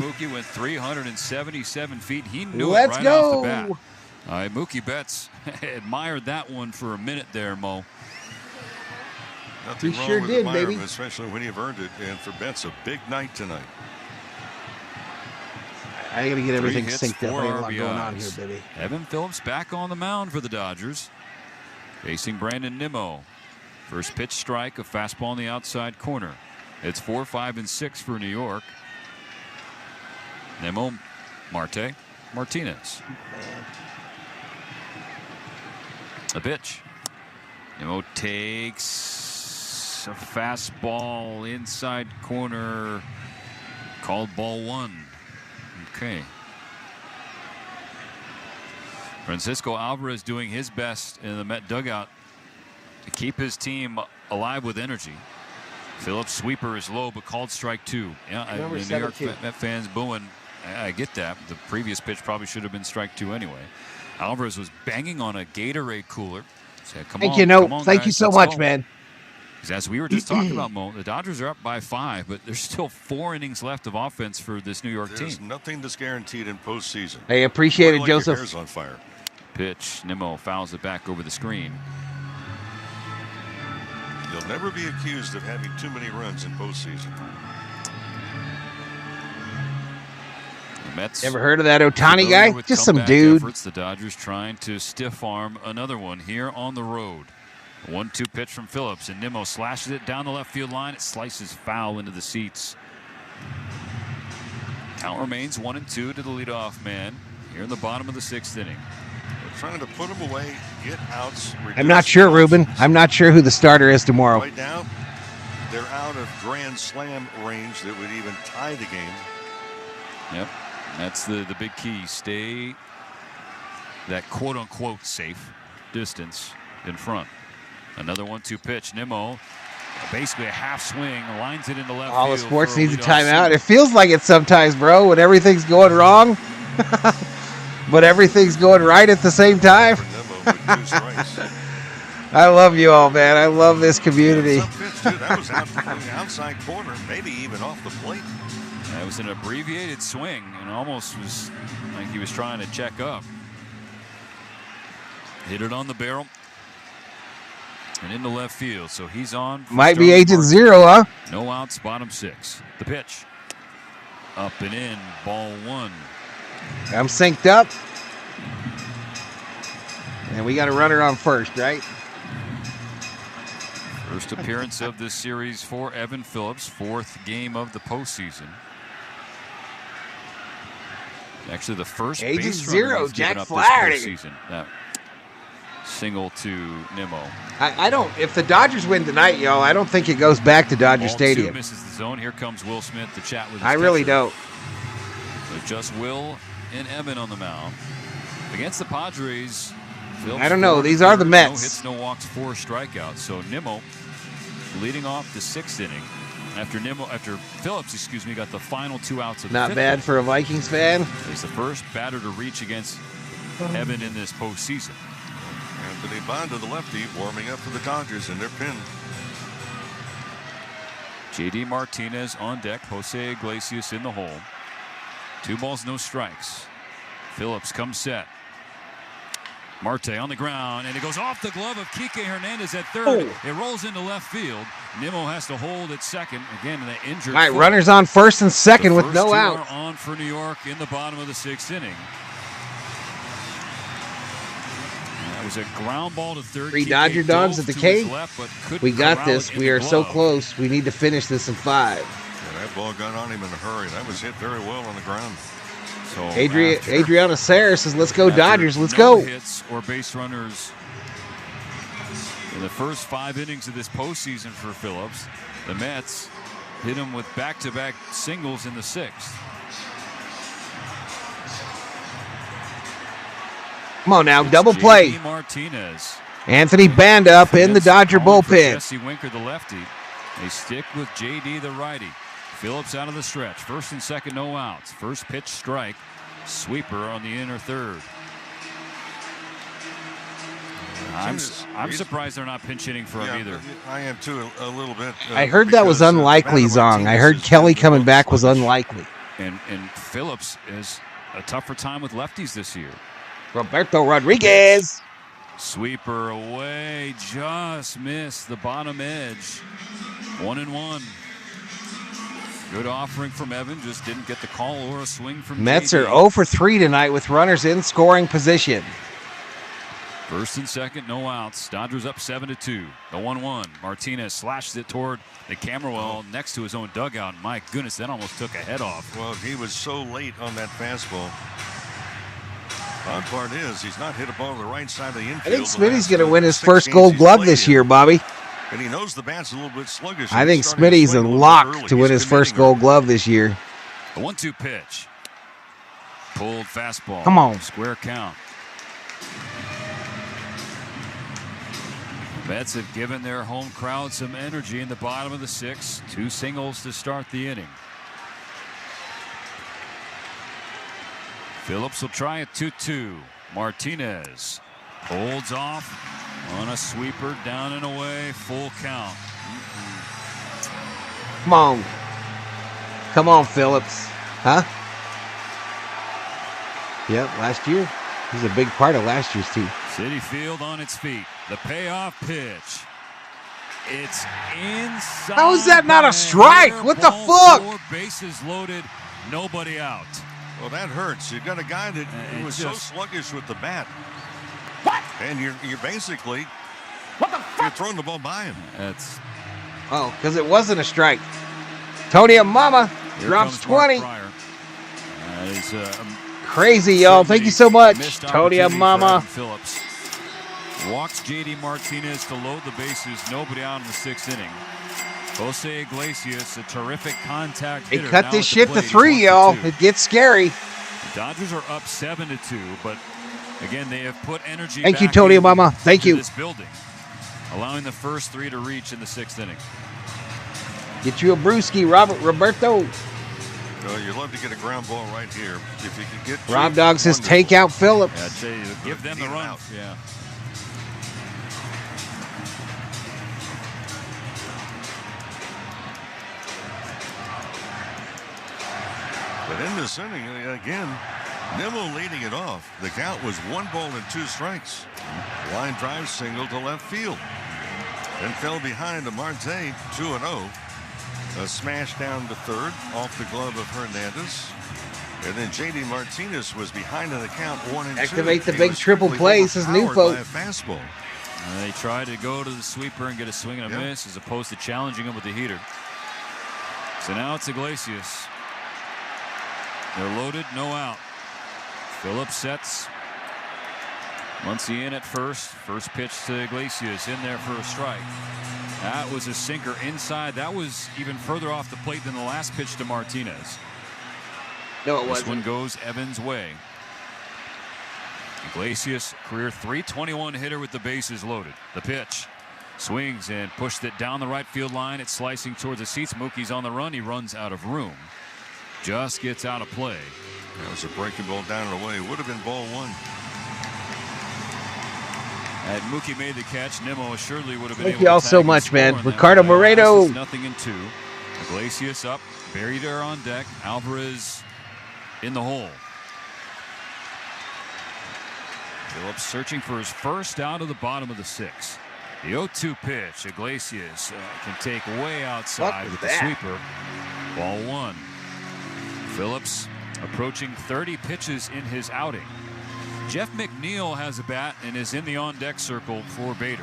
Mookie went 377 feet. He knew Let's it right go. off the bat. All right, Mookie Betts admired that one for a minute there, Mo. Nothing He wrong sure with did, admiring baby. him, especially when you've earned it. And for Betts, a big night tonight. I gotta get everything 3 hits, synced up. 4 I got a lot going on RBIs. here, baby. Evan Phillips back on the mound for the Dodgers. Facing Brandon Nimmo. First pitch strike, a fastball on the outside corner. It's 4, 5, and 6 for New York. Nimmo, Marte, Martinez. A pitch. Nimmo takes a fastball inside corner. Called ball 1. Okay. Francisco Alvarez doing his best in the Met dugout to keep his team alive with energy. Phillips' sweeper is low, but called strike 2. Yeah, Number the New York 17. Met fans booing. I get that. The previous pitch probably should have been strike 2 anyway. Alvarez was banging on a Gatorade cooler. Said, Thank you, Nope. Thank you so much, man. Because as we were just talking about, Mo, the Dodgers are up by 5, but there's still 4 innings left of offense for this New York There's team. nothing that's guaranteed in postseason. Hey, appreciate it, Like Joseph. Your hair's on fire. Pitch. Nimmo fouls it back over the screen. You'll never be accused of having too many runs in postseason. The Mets. Ever heard of that Ohtani guy? with Just some comeback dude. efforts. The Dodgers trying to stiff arm another one here on the road. 1-2 pitch from Phillips, and Nimmo slashes it down the left field line. It slices foul into the seats. Count remains 1-2 to the leadoff man here in the bottom of the 6th inning. They're trying to put him away, get outs. I'm not sure, Ruben. I'm not sure who the starter is tomorrow. Right now, they're out of grand slam range that would even tie the game. Yep, that's the big key. Stay that quote-unquote safe distance in front. Another 1-2 pitch. Nimmo, basically a half swing, lines it into left All field. the sports for a needs a leadoff timeout. single. It feels like it sometimes, bro, when everything's going wrong. But everything's going right at the same time. I love you all, man. I love this community. Yeah, some pitch, too. That was out from the outside corner, maybe even off the plate. That was an abbreviated swing and almost was like he was trying to check up. Hit it on the barrel and into left field. So he's on. Might be Agent Zero, huh? No outs, bottom 6. The pitch. Up and in, ball 1. I'm synced up. And we got a runner on first, right? First appearance of this series for Evan Phillips. 4th game of the postseason. Actually, the first Agent base runner Zero, he's given Jack up Flaherty. this postseason. That single to Nimmo. I don't. If the Dodgers win tonight, y'all, I don't think it goes back to Dodger Ball 2 Stadium. misses the zone. Here comes Will Smith to chat with his I really catcher. don't. So just Will and Evan on the mound. Against the Padres, Phillips I don't know. 4 These are the 3rd, Mets. No hits, no walks, 4 strikeouts. So Nimmo leading off the 6th inning. After Phillips, got the final 2 outs of the Not 5th bad inning. for a Vikings fan. He's the first batter to reach against Evan in this postseason. Anthony Bond to the lefty, warming up for the Dodgers in their pin. J.D. Martinez on deck. Jose Iglesias in the hole. 2 balls, no strikes. Phillips comes set. Marte on the ground, and it goes off the glove of Kike Hernandez at 3rd. It rolls into left field. Nimmo has to hold at 2nd. Again, the injured. All right, foot. runners on 1st and 2nd The with first no 2 outs. are on for New York in the bottom of the 6th inning. That was a ground ball to 3rd. 3 Kike Dodger dogs dove at the to his cave. left, but couldn't We got corral this. it in We the are so glove. close. We need to finish this in 5. Yeah, that ball got on him in a hurry. That was hit very well on the ground. So Adriana Sarah says, "Let's go after Dodgers. Let's no go." hits or base runners in the first 5 innings of this postseason for Phillips, the Mets hit him with back-to-back singles in the 6th. Come on now, double J.D. play. Martinez. Anthony Banda up in the Dodger Calling for bullpen. Jesse Winker, the lefty. They stick with J.D., the righty. Phillips out of the stretch. 1st and 2nd, no outs. First pitch, strike. Sweeper on the inner 3rd. I'm surprised they're not pinch hitting for him either. I am too, a little bit. I heard that was unlikely, Zong. I heard Kelly coming back was unlikely. And Phillips is a tougher time with lefties this year. Roberto Rodriguez. Sweeper away, just missed the bottom edge. 1-1. Good offering from Evan, just didn't get the call or a swing from Mets JD. are 0 for 3 tonight with runners in scoring position. 1st and 2nd, no outs. Dodgers up 7-2. The 1-1. Martinez slashes it toward the camera well next to his own dugout. My goodness, that almost took a head off. Well, he was so late on that fastball. Odd part is he's not hit a ball to the right side of the infield. I think Smitty's going to win his first Gold Glove this year, Bobby. And he knows the bat's a little bit sluggish. I think Smitty's a lock to win his first Gold Glove this year. A 1-2 pitch. Pulled fastball. Come on. Square count. Mets have given their home crowd some energy in the bottom of the 6th. 2 singles to start the inning. Phillips will try a 2-2. Martinez holds off On a sweeper, down and away, full count. Come on. Come on, Phillips. Huh? Yep, last year. He's a big part of last year's team. Citi Field on its feet. The payoff pitch. It's inside. How is that not a strike? What the fuck? 4 bases loaded, nobody out. Well, that hurts. You've got a guy that was so sluggish with the bat. What? And you're basically you're throwing the ball by him. That's because it wasn't a strike. Tony Mama drops 20. That is crazy, y'all. Thank you so much, Tony Mama. Phillips walks J.D. Martinez to load the bases. Nobody out in the 6th inning. Jose Iglesias, a terrific contact hitter. They cut this shit to 3, y'all. It gets scary. The Dodgers are up 7-2, but again, they have put energy. Thank you, back Tony Mama. Thank you. This building, allowing the first 3 to reach in the 6th inning. Get you a brewski, Roberto. You'd love to get a ground ball right here. If you could get Rob Dog says take out Phillips. Yeah, I'd say give them the run. Out. Yeah. But in this inning, again, Nimmo leading it off. The count was 1 ball and 2 strikes. Line drive single to left field. Then fell behind to Marte, 2-0. A smash down to third off the glove of Hernandez. And then J.D. Martinez was behind in the count 1-2. Activate the big triple play, says Newfolk. Fastball. They tried to go to the sweeper and get a swing and a miss as opposed to challenging him with the heater. So now it's Iglesias. They're loaded, no out. Phillips sets. Muncy in at first. First pitch to Iglesias in there for a strike. That was a sinker inside. That was even further off the plate than the last pitch to Martinez. No, it wasn't. This one goes Evans' way. Iglesias, career .321 hitter with the bases loaded. The pitch. Swings and pushed it down the right field line. It's slicing towards the seats. Mookie's on the run. He runs out of room. Just gets out of play. That was a breaking ball down and away. Would have been ball 1. Had Mookie made the catch, Nimmo assuredly would have been Thank able y'all to so much, man. Ricardo Moreno. Nothing in 2. Iglesias up. Buried there on deck. Alvarez in the hole. Phillips searching for his first out of the bottom of the 6th. The 0-2 pitch. Iglesias can take way outside with the sweeper. Ball 1. Phillips approaching 30 pitches in his outing. Jeff McNeil has a bat and is in the on-deck circle for Bader.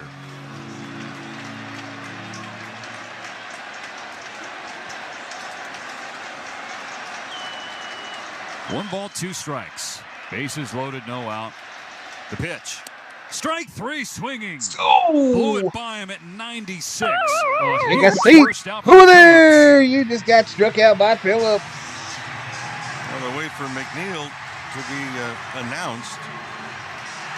One ball, 2 strikes. Bases loaded, no out. The pitch. Strike 3 swinging. Blew it by him at 96. You can see who there. You just got struck out by Phillips. Well, they wait for McNeil to be announced.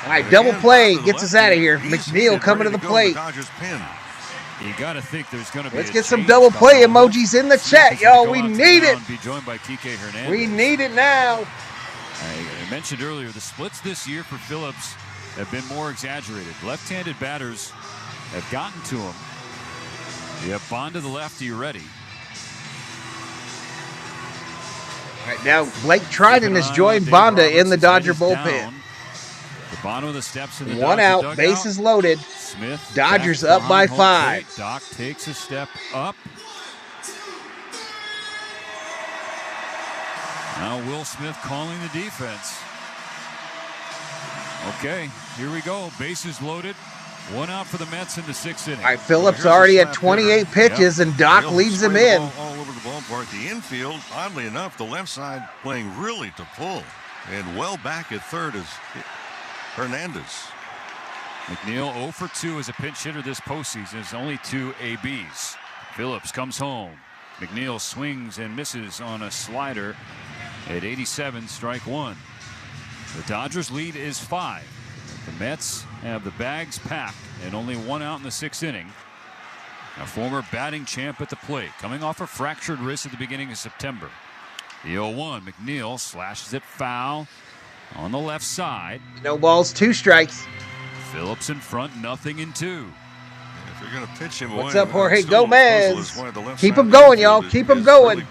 All right, double play gets us out of here. McNeil coming to the plate. You got to think there's going to be. Let's get some double play emojis in the chat, y'all. We need it. Be joined by TK Hernandez. We need it now. I mentioned earlier the splits this year for Phillips have been more exaggerated. Left-handed batters have gotten to him. You have Bond to the lefty ready. All right, now Blake Triton has joined Bonda in the Dodger bullpen. The bottom of the steps in the One Dodger out, dugout. bases loaded. Smith. Dodgers up by 5. Doc takes a step up. Now Will Smith calling the defense. Okay, here we go. Bases loaded. One out for the Mets in the 6th inning. All right, Phillips already at 28 pitches, and Doc leaves him in. All over the ballpark. The infield, oddly enough, the left side playing really to pull. And well back at third is Hernandez. McNeil 0 for 2 as a pinch hitter this postseason. There's only 2 ABs. Phillips comes home. McNeil swings and misses on a slider at 87, strike 1. The Dodgers lead is 5. The Mets have the bags packed and only 1 out in the 6th inning. A former batting champ at the plate, coming off a fractured wrist at the beginning of September. The 0-1, McNeil slashes it foul on the left side. No balls, 2 strikes. Phillips in front, 0-2. If you're going to pitch him, what's up, Jorge Gomez? Keep him going, y'all. Keep him going.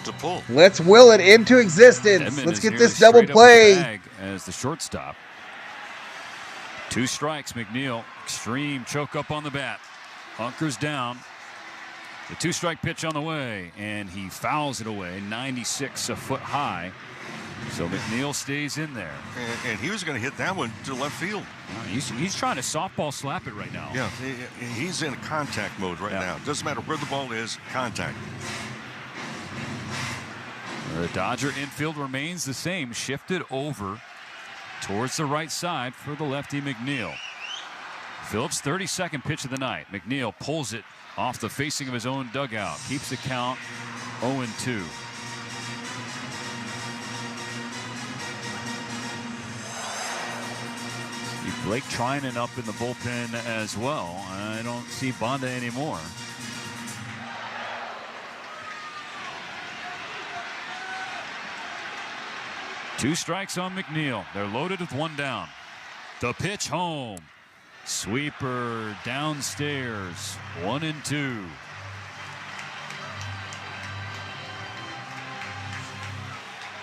To pull. Let's will it into existence. Edmund Let's is get nearly this double straight up play. the bag as the shortstop. 2 strikes, McNeil. Extreme choke up on the bat. Hunkers down. The 2-strike pitch on the way, and he fouls it away. 96 a foot high. So McNeil stays in there. And he was going to hit that one to left field. He's trying to softball slap it right now. Yeah, he's in contact mode right now. Doesn't matter where the ball is, contact. The Dodger infield remains the same, shifted over towards the right side for the lefty McNeil. Phillips' 32nd pitch of the night. McNeil pulls it off the facing of his own dugout. Keeps the count 0-2. Blake Trinan up in the bullpen as well. I don't see Bonda anymore. Two strikes on McNeil. They're loaded with 1 down. The pitch home. Sweeper downstairs. 1-2.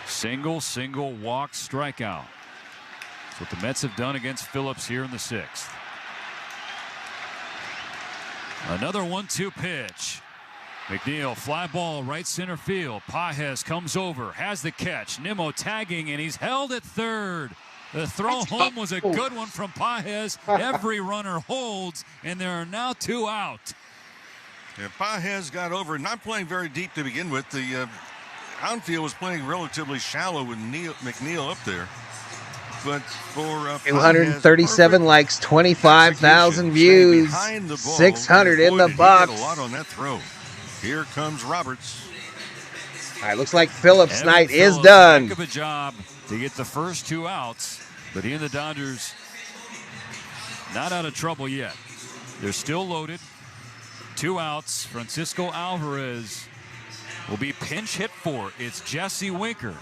Single, walk, strikeout. That's what the Mets have done against Phillips here in the 6th. Another 1-2 pitch. McNeil, fly ball, right center field. Pages comes over, has the catch. Nimmo tagging, and he's held at third. The throw home was a good one from Pages. Every runner holds, and there are now 2 out. Yeah, Pages got over, not playing very deep to begin with. The outfield was playing relatively shallow with McNeil up there. But for 237 likes, 25,000 views, 600 in the box. A lot on that throw. Here comes Roberts. All right, looks like Phillips' night is done. Heck of a job to get the first 2 outs, but he and the Dodgers not out of trouble yet. They're still loaded. 2 outs. Francisco Alvarez will be pinch hit for. It's Jesse Winker.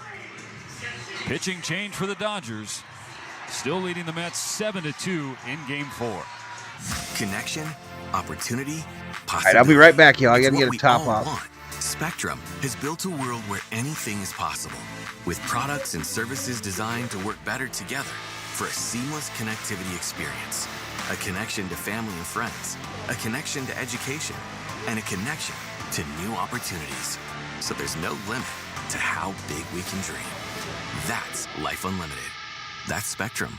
Pitching change for the Dodgers. Still leading the Mets 7-2 in Game 4. Connection, opportunity, possibility. All right, I'll be right back, y'all. I got to get a top off. Spectrum has built a world where anything is possible, with products and services designed to work better together for a seamless connectivity experience. A connection to family and friends, a connection to education, and a connection to new opportunities. So there's no limit to how big we can dream. That's Life Unlimited. That's Spectrum.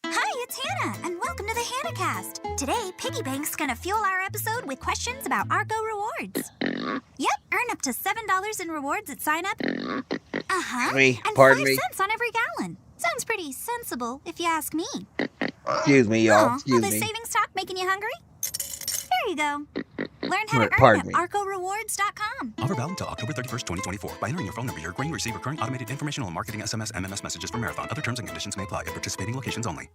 Hi, it's Hannah, and welcome to the HannahCast. Today, Piggy Bank's gonna fuel our episode with questions about Argo rewards. Yep, earn up to $7 in rewards at sign up. And Pardon 5 me. cents on every gallon. Sounds pretty sensible, if you ask me. Excuse me, y'all. Excuse All me. this savings talk making you hungry? There you go. Learn how to Pardon earn me. at arcorewards.com. Offer valid until October 31st, 2024. By entering your phone number, you're agreeing to receive recurring automated informational and marketing SMS, MMS messages from Marathon. Other terms and conditions may apply at participating locations only.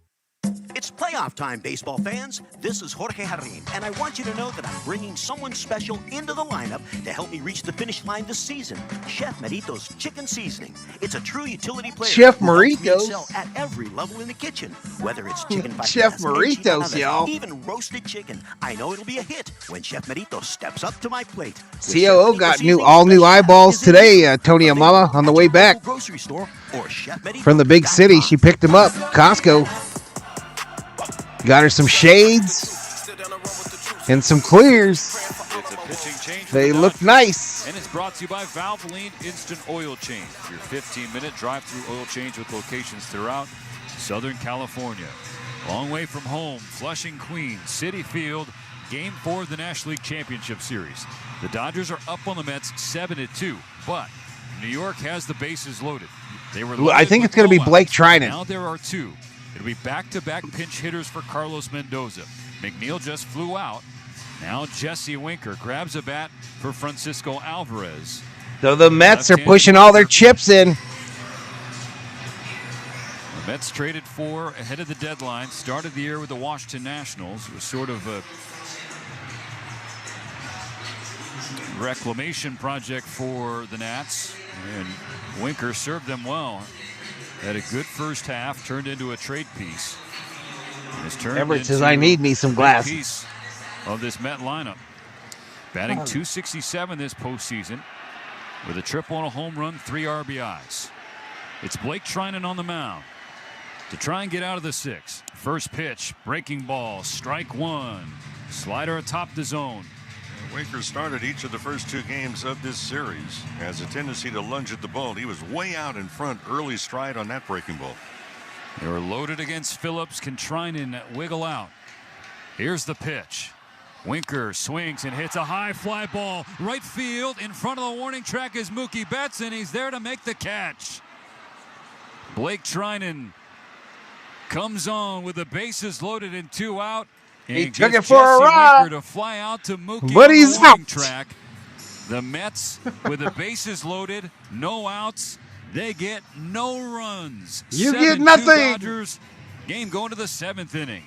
It's playoff time, baseball fans. This is Jorge Hereford, and I want you to know that I'm bringing someone special into the lineup to help me reach the finish line this season. Chef Merito's Chicken Seasoning. It's a true utility player. Chef who helps me Merito's? excel at every level in the kitchen. Whether it's chicken Chef fajitas, Merito's, enchiladas, y'all. even roasted chicken. I know it'll be a hit when Chef Merito steps up to my plate. With COO Chef got Merito's all new seasoning, eyeballs is in today, Tony Amama, on the way back grocery store or chefmerito.com. from the big city. She picked him up, Costco. Got her some shades and some clears. It's a pitching change. They look nice. And it's brought to you by Valvoline Instant Oil Change. Your 15-minute drive-through oil change with locations throughout Southern California. Long way from home, Flushing, Queens, Citi Field, Game 4 of the National League Championship Series. The Dodgers are up on the Mets 7-2, but New York has the bases loaded. They were loaded I think with it's going to be blowouts. Blake Trinan. Now there are 2. It'll be back-to-back pinch hitters for Carlos Mendoza. McNeil just flew out. Now Jesse Winker grabs a bat for Francisco Alvarez. So the Mets are pushing all their chips in. The Mets traded for ahead of the deadline. Started the year with the Washington Nationals. It was sort of a reclamation project for the Nats, and Winker served them well. Had a good first half, turned into a trade piece. Everett says, I need me some glasses. Piece of this Met lineup. Batting .267 this postseason with a triple and a home run, 3 RBIs. It's Blake Treinen on the mound to try and get out of the 6th. First pitch, breaking ball, strike 1. Slider atop the zone. Winker started each of the first 2 games of this series. Has a tendency to lunge at the ball. He was way out in front, early stride on that breaking ball. They were loaded against Phillips. Can Treinen wiggle out? Here's the pitch. Winker swings and hits a high fly ball. Right field. In front of the warning track is Mookie Betts, and he's there to make the catch. Blake Treinen comes on with the bases loaded and 2 out. And he took it gets for a Jesse ride. Winker to fly out to Mookie But on he's the warning out. track. The Mets with the bases loaded, no outs. They get no runs. You 7-2 get nothing. Dodgers. Game going to the 7th inning.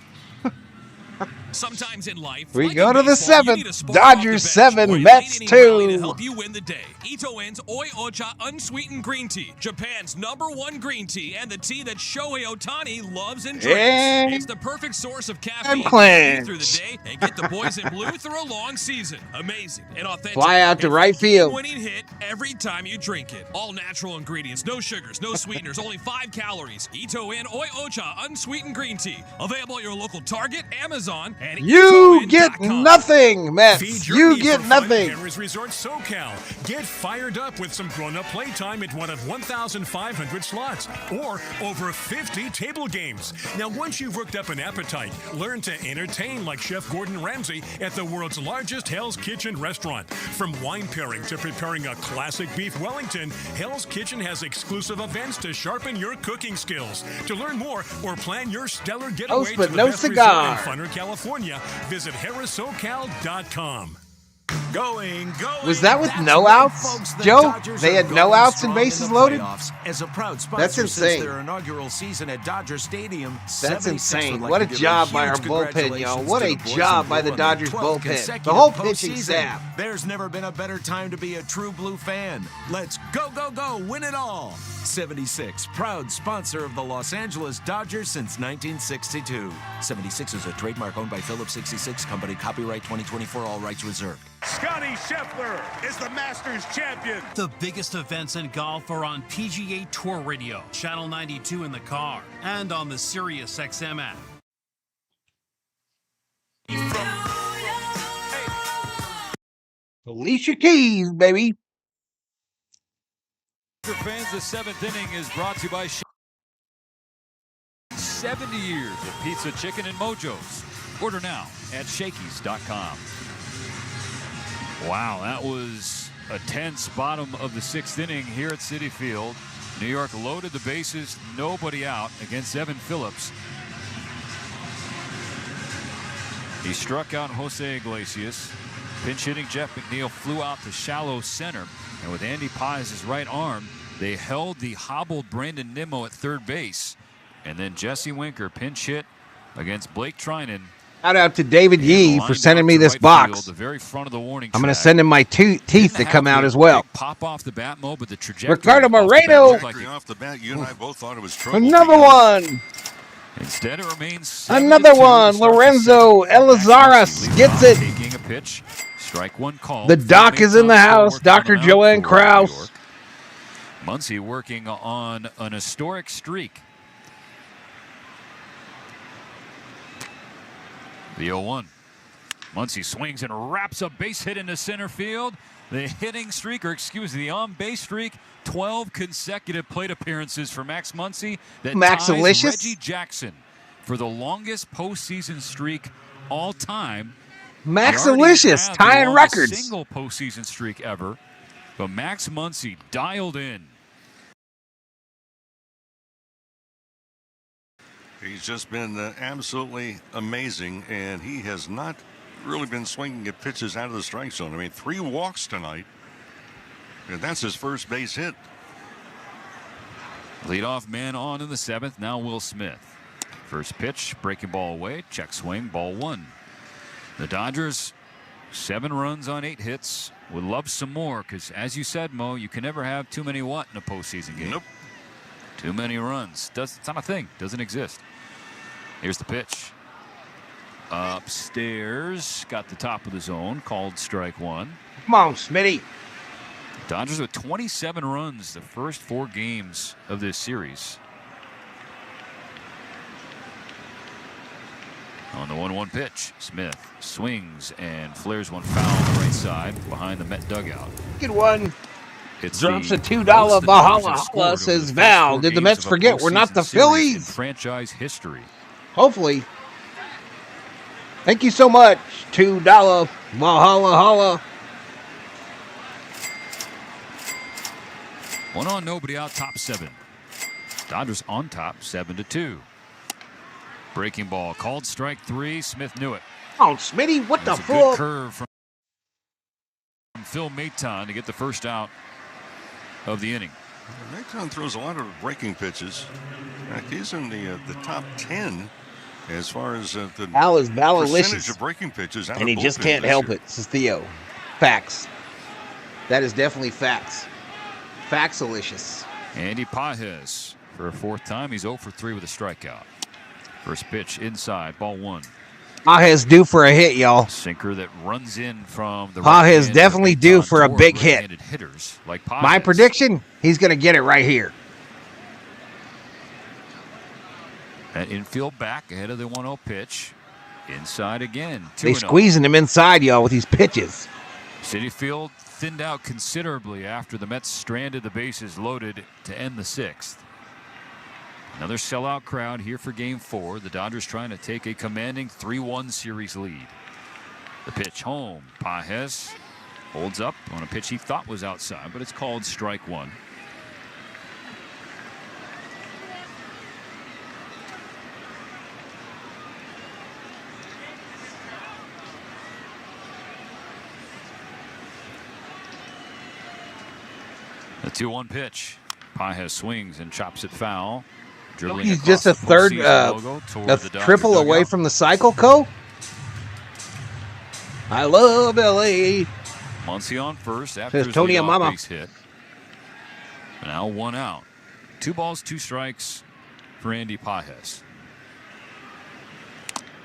Sometimes in life, We like go in to the baseball, you need a 7th. sport off the Dodgers bench, 7, or you Mets need anybody to 2. help you win the day. Itoen's Oi Ocha Unsweetened Green Tea, Japan's #1 green tea, and the tea that Shohei Ohtani loves and drinks. And It's the perfect source of caffeine to cleanse. get you through the day and get the boys in blue through a long season. Amazing and authentic. Fly out to right field. Winning hit every time you drink it. All natural ingredients, no sugars, no sweeteners, only 5 calories. Itoen Oi Ocha Unsweetened Green Tea. Available at your local Target, Amazon, and You get nothing, Mets. Feed your You need get for fun at nothing. Harris Resort SoCal. Get fired up with some grown-up playtime at one of 1,500 slots or over 50 table games. Now, once you've worked up an appetite, learn to entertain like Chef Gordon Ramsay at the world's largest Hell's Kitchen restaurant. From wine pairing to preparing a classic beef Wellington, Hell's Kitchen has exclusive events to sharpen your cooking skills. To learn more or plan your stellar getaway but to the no best cigar. resort in Funner, California, visit HarrisSoCal.com. Going. Was that with That's no right, outs, folks. The Joe? Dodgers They are had no going outs strong and bases in the loaded? playoffs. As a proud sponsor That's since insane. their inaugural season at Dodger Stadium, That's 76 insane. would like What to a give job by huge our bullpen, congratulations y'all. What to a the boys job in by blue the on their Dodgers 12th bullpen. The consecutive whole pitching postseason. staff. There's never been a better time to be a true blue fan. Let's go, win it all. 76, proud sponsor of the Los Angeles Dodgers since 1962. 76 is a trademark owned by Phillips 66 Company. Copyright 2024, all rights reserved. Scotty Scheffler is the Masters champion. The biggest events in golf are on PGA Tour Radio, Channel 92 in the car, and on the Sirius XM app. Alicia Keys, baby. For fans, the 7th inning is brought to you by 70 years of pizza, chicken, and mojos. Order now at Shakey's.com. Wow, that was a tense bottom of the 6th inning here at Citi Field. New York loaded the bases, nobody out against Evan Phillips. He struck out Jose Iglesias. Pinch hitting Jeff McNeil flew out to shallow center. And with Andy Paz's right arm, they held the hobbled Brandon Nimmo at third base. And then Jesse Winker pinch hit against Blake Treinen. Shout out to David Yee for sending me this box. The very front of the warning I'm going to track. send him my teeth to come out as well. Pop off the bat mode, but the trajectory Ricardo Moreno. Off the bat, you and I both thought it was trouble. Another one. Instead, it remains Another 7-2 one. to start the Lorenzo 7th. Elizares gets it. Taking a pitch. Strike one call. The doc is in the house. Dr. Joanne Krause. Muncy working on an historic streak. The 0-1. Muncy swings and wraps a base hit into center field. The hitting streak, or excuse me, the on-base streak, 12 consecutive plate appearances for Max Muncy. That ties Reggie Jackson for the longest postseason streak all time. Maxalicious, tying records. Single postseason streak ever, but Max Muncy dialed in. He's just been absolutely amazing, and he has not really been swinging at pitches out of the strike zone. I mean, 3 walks tonight, and that's his first base hit. Leadoff man on in the 7th. Now Will Smith. First pitch, breaking ball away, check swing, ball 1. The Dodgers 7 runs on 8 hits. Would love some more because, as you said, Mo, you can never have too many what in a postseason game? Nope. Too many runs. It's not a thing. Doesn't exist. Here's the pitch. Upstairs. Got the top of the zone. Called strike 1. Come on, Smitty. Dodgers with 27 runs the first 4 games of this series. On the 1-1 pitch, Smith swings and flares one foul on the right side behind the Met dugout. Good one. It's drops a $2 Valhalla, says Val. Did the Mets forget we're not the Phillies? Franchise history. Hopefully. Thank you so much. $2 Valhalla holla. 1 on, nobody out, top 7. Dodgers on top, 7-2. Breaking ball, called strike 3. Smith knew it. Oh, Smitty, what the fuck? Good curve from Phil Maton to get the first out of the inning. Maton throws a lot of breaking pitches. In fact, he's in the top 10 as far as the percentage of breaking pitches. And he just can't help it, says Theo. Facts. That is definitely facts. Factsalicious. Andy Pages for a 4th time. He's 0 for 3 with a strikeout. First pitch inside, ball 1. Pages due for a hit, y'all. Sinker that runs in from the Pages definitely due for a big hit. Hitters like my prediction, he's going to get it right here. An infield back ahead of the 1-0 pitch. Inside again. They squeezing him inside, y'all, with these pitches. Citi Field thinned out considerably after the Mets stranded the bases loaded to end the 6th. Another sellout crowd here for Game 4. The Dodgers trying to take a commanding 3-1 series lead. The pitch home. Pages holds up on a pitch he thought was outside, but it's called strike 1. The 2-1 pitch. Pages swings and chops it foul. He's just a third, triple away from the cycle, Co. I love LA. Muncy on first after his Tony leadoff base hit. Now 1 out. 2 balls, 2 strikes for Andy Pages.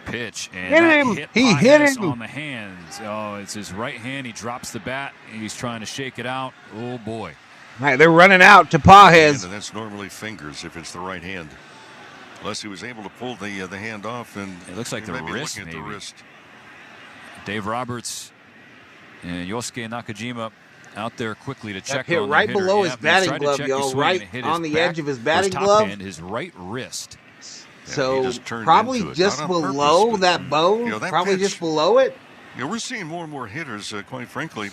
Pitch and he hit him on the hands. Oh, it's his right hand. He drops the bat. He's trying to shake it out. Oh boy. All right, they're running out to Pages. And that's normally fingers if it's the right hand. Unless he was able to pull the hand off. And it looks like the wrist, maybe. Dave Roberts and Yosuke Nakajima out there quickly to check hit on right the hitter. below his batting glove, y'all. Right on the edge of his batting glove. And his right wrist. So probably just below that bone. Probably just below it. Yeah, we're seeing more and more hitters, quite frankly.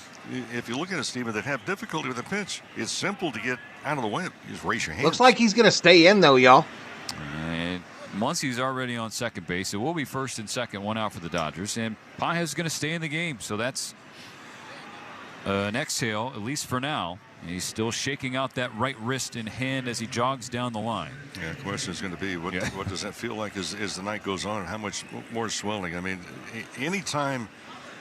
If you look at it, Steven, that have difficulty with the pitch, it's simple to get out of the way. Just raise your hands. Looks like he's going to stay in, though, y'all. And Muncy's already on second base. It will be first and second, 1 out for the Dodgers. And Pages is going to stay in the game. So that's an exhale, at least for now. And he's still shaking out that right wrist and hand as he jogs down the line. Yeah, the question is going to be, what does that feel like as the night goes on? How much more swelling? I mean, anytime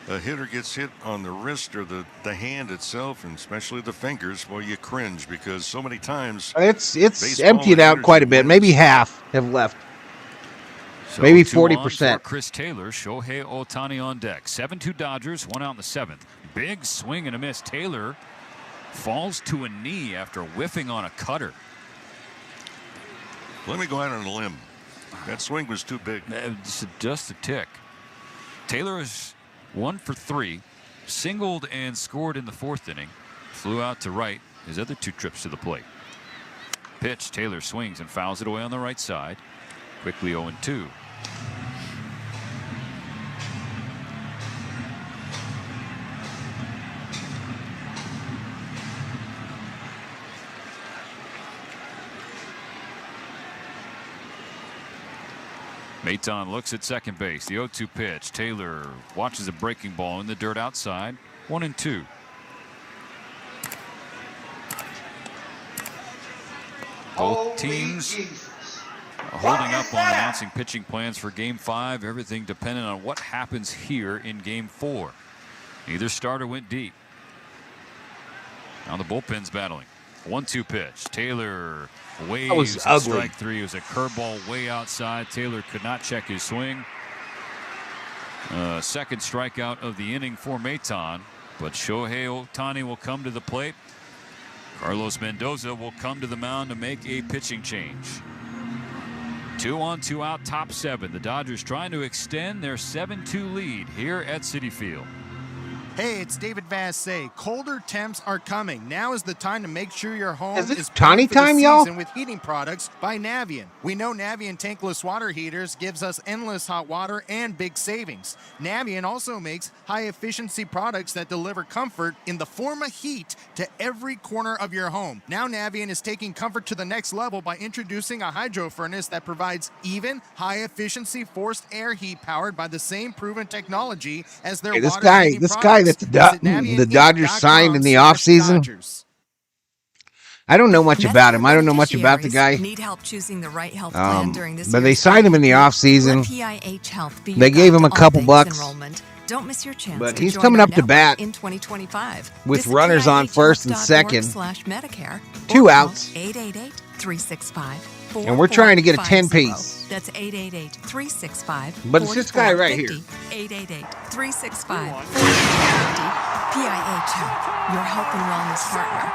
a hitter gets hit on the wrist or the hand itself, and especially the fingers, well, you cringe because so many times it's emptied out quite a bit. Maybe half have left. So maybe 40%. Chris Taylor, Shohei Ohtani on deck. 7-2 Dodgers, 1 out in the 7th. Big swing and a miss. Taylor falls to a knee after whiffing on a cutter. Let me go out on a limb. That swing was too big. Just a tick. Taylor is 1 for 3, singled and scored in the 4th inning. Flew out to right his other 2 trips to the plate. Pitch, Taylor swings and fouls it away on the right side. Quickly 0-2. Maton looks at second base. The 0-2 pitch. Taylor watches a breaking ball in the dirt outside. 1-2. Both teams holding up on announcing pitching plans for Game 5. Everything dependent on what happens here in Game 4. Neither starter went deep. Now the bullpen's battling. 1-2 pitch. Taylor waves at strike 3. It was a curveball way outside. Taylor could not check his swing. Second strikeout of the inning for Maton. But Shohei Ohtani will come to the plate. Carlos Mendoza will come to the mound to make a pitching change. 2 on, 2 out, top 7. The Dodgers trying to extend their 7-2 lead here at Citi Field. Hey, it's David Vassay. Colder temps are coming. Now is the time to make sure your home is Tawny time, y'all? with heating products by Navien. We know Navien tankless water heaters gives us endless hot water and big savings. Navien also makes high-efficiency products that deliver comfort in the form of heat to every corner of your home. Now Navien is taking comfort to the next level by introducing a hydro furnace that provides even high-efficiency forced air heat powered by the same proven technology as their this guy that the Dodgers signed in the offseason. I don't know much about him. I don't know much about the guy. Need help choosing the right health plan during this but they signed him in the offseason. They gave him a couple bucks. Don't miss your chance. But he's coming up to bat in 2025 with runners on first and second. Medicare, 2 outs. 888-365. And we're trying to get a 10-piece. That's 888-365. But it's this guy right here. 888-365. PIH Health, your health and wellness partner.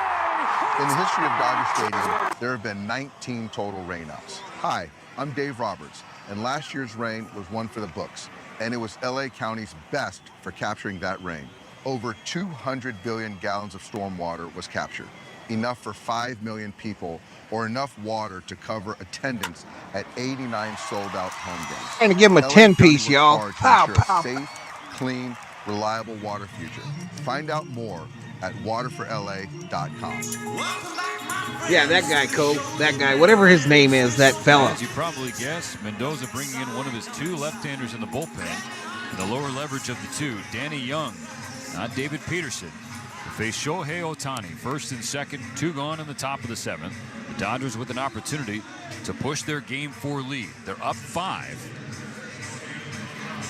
In the history of Dodger Stadium, there have been 19 total rainouts. Hi, I'm Dave Roberts, and last year's rain was one for the books. And it was LA County's best for capturing that rain. Over 200 billion gallons of storm water was captured, enough for 5 million people, or enough water to cover attendance at 89 sold-out home games. Trying to give him a 10-piece, y'all. Pow, pow. Safe, clean, reliable water future. Find out more at waterforla.com. Yeah, that guy, Cole. That guy, whatever his name is, that fella. As you probably guessed, Mendoza bringing in one of his 2 left-handers in the bullpen. The lower leverage of the 2, Danny Young, not David Peterson. To face Shohei Ohtani, first and second, 2 gone in the top of the 7th. The Dodgers with an opportunity to push their Game 4 lead. They're up 5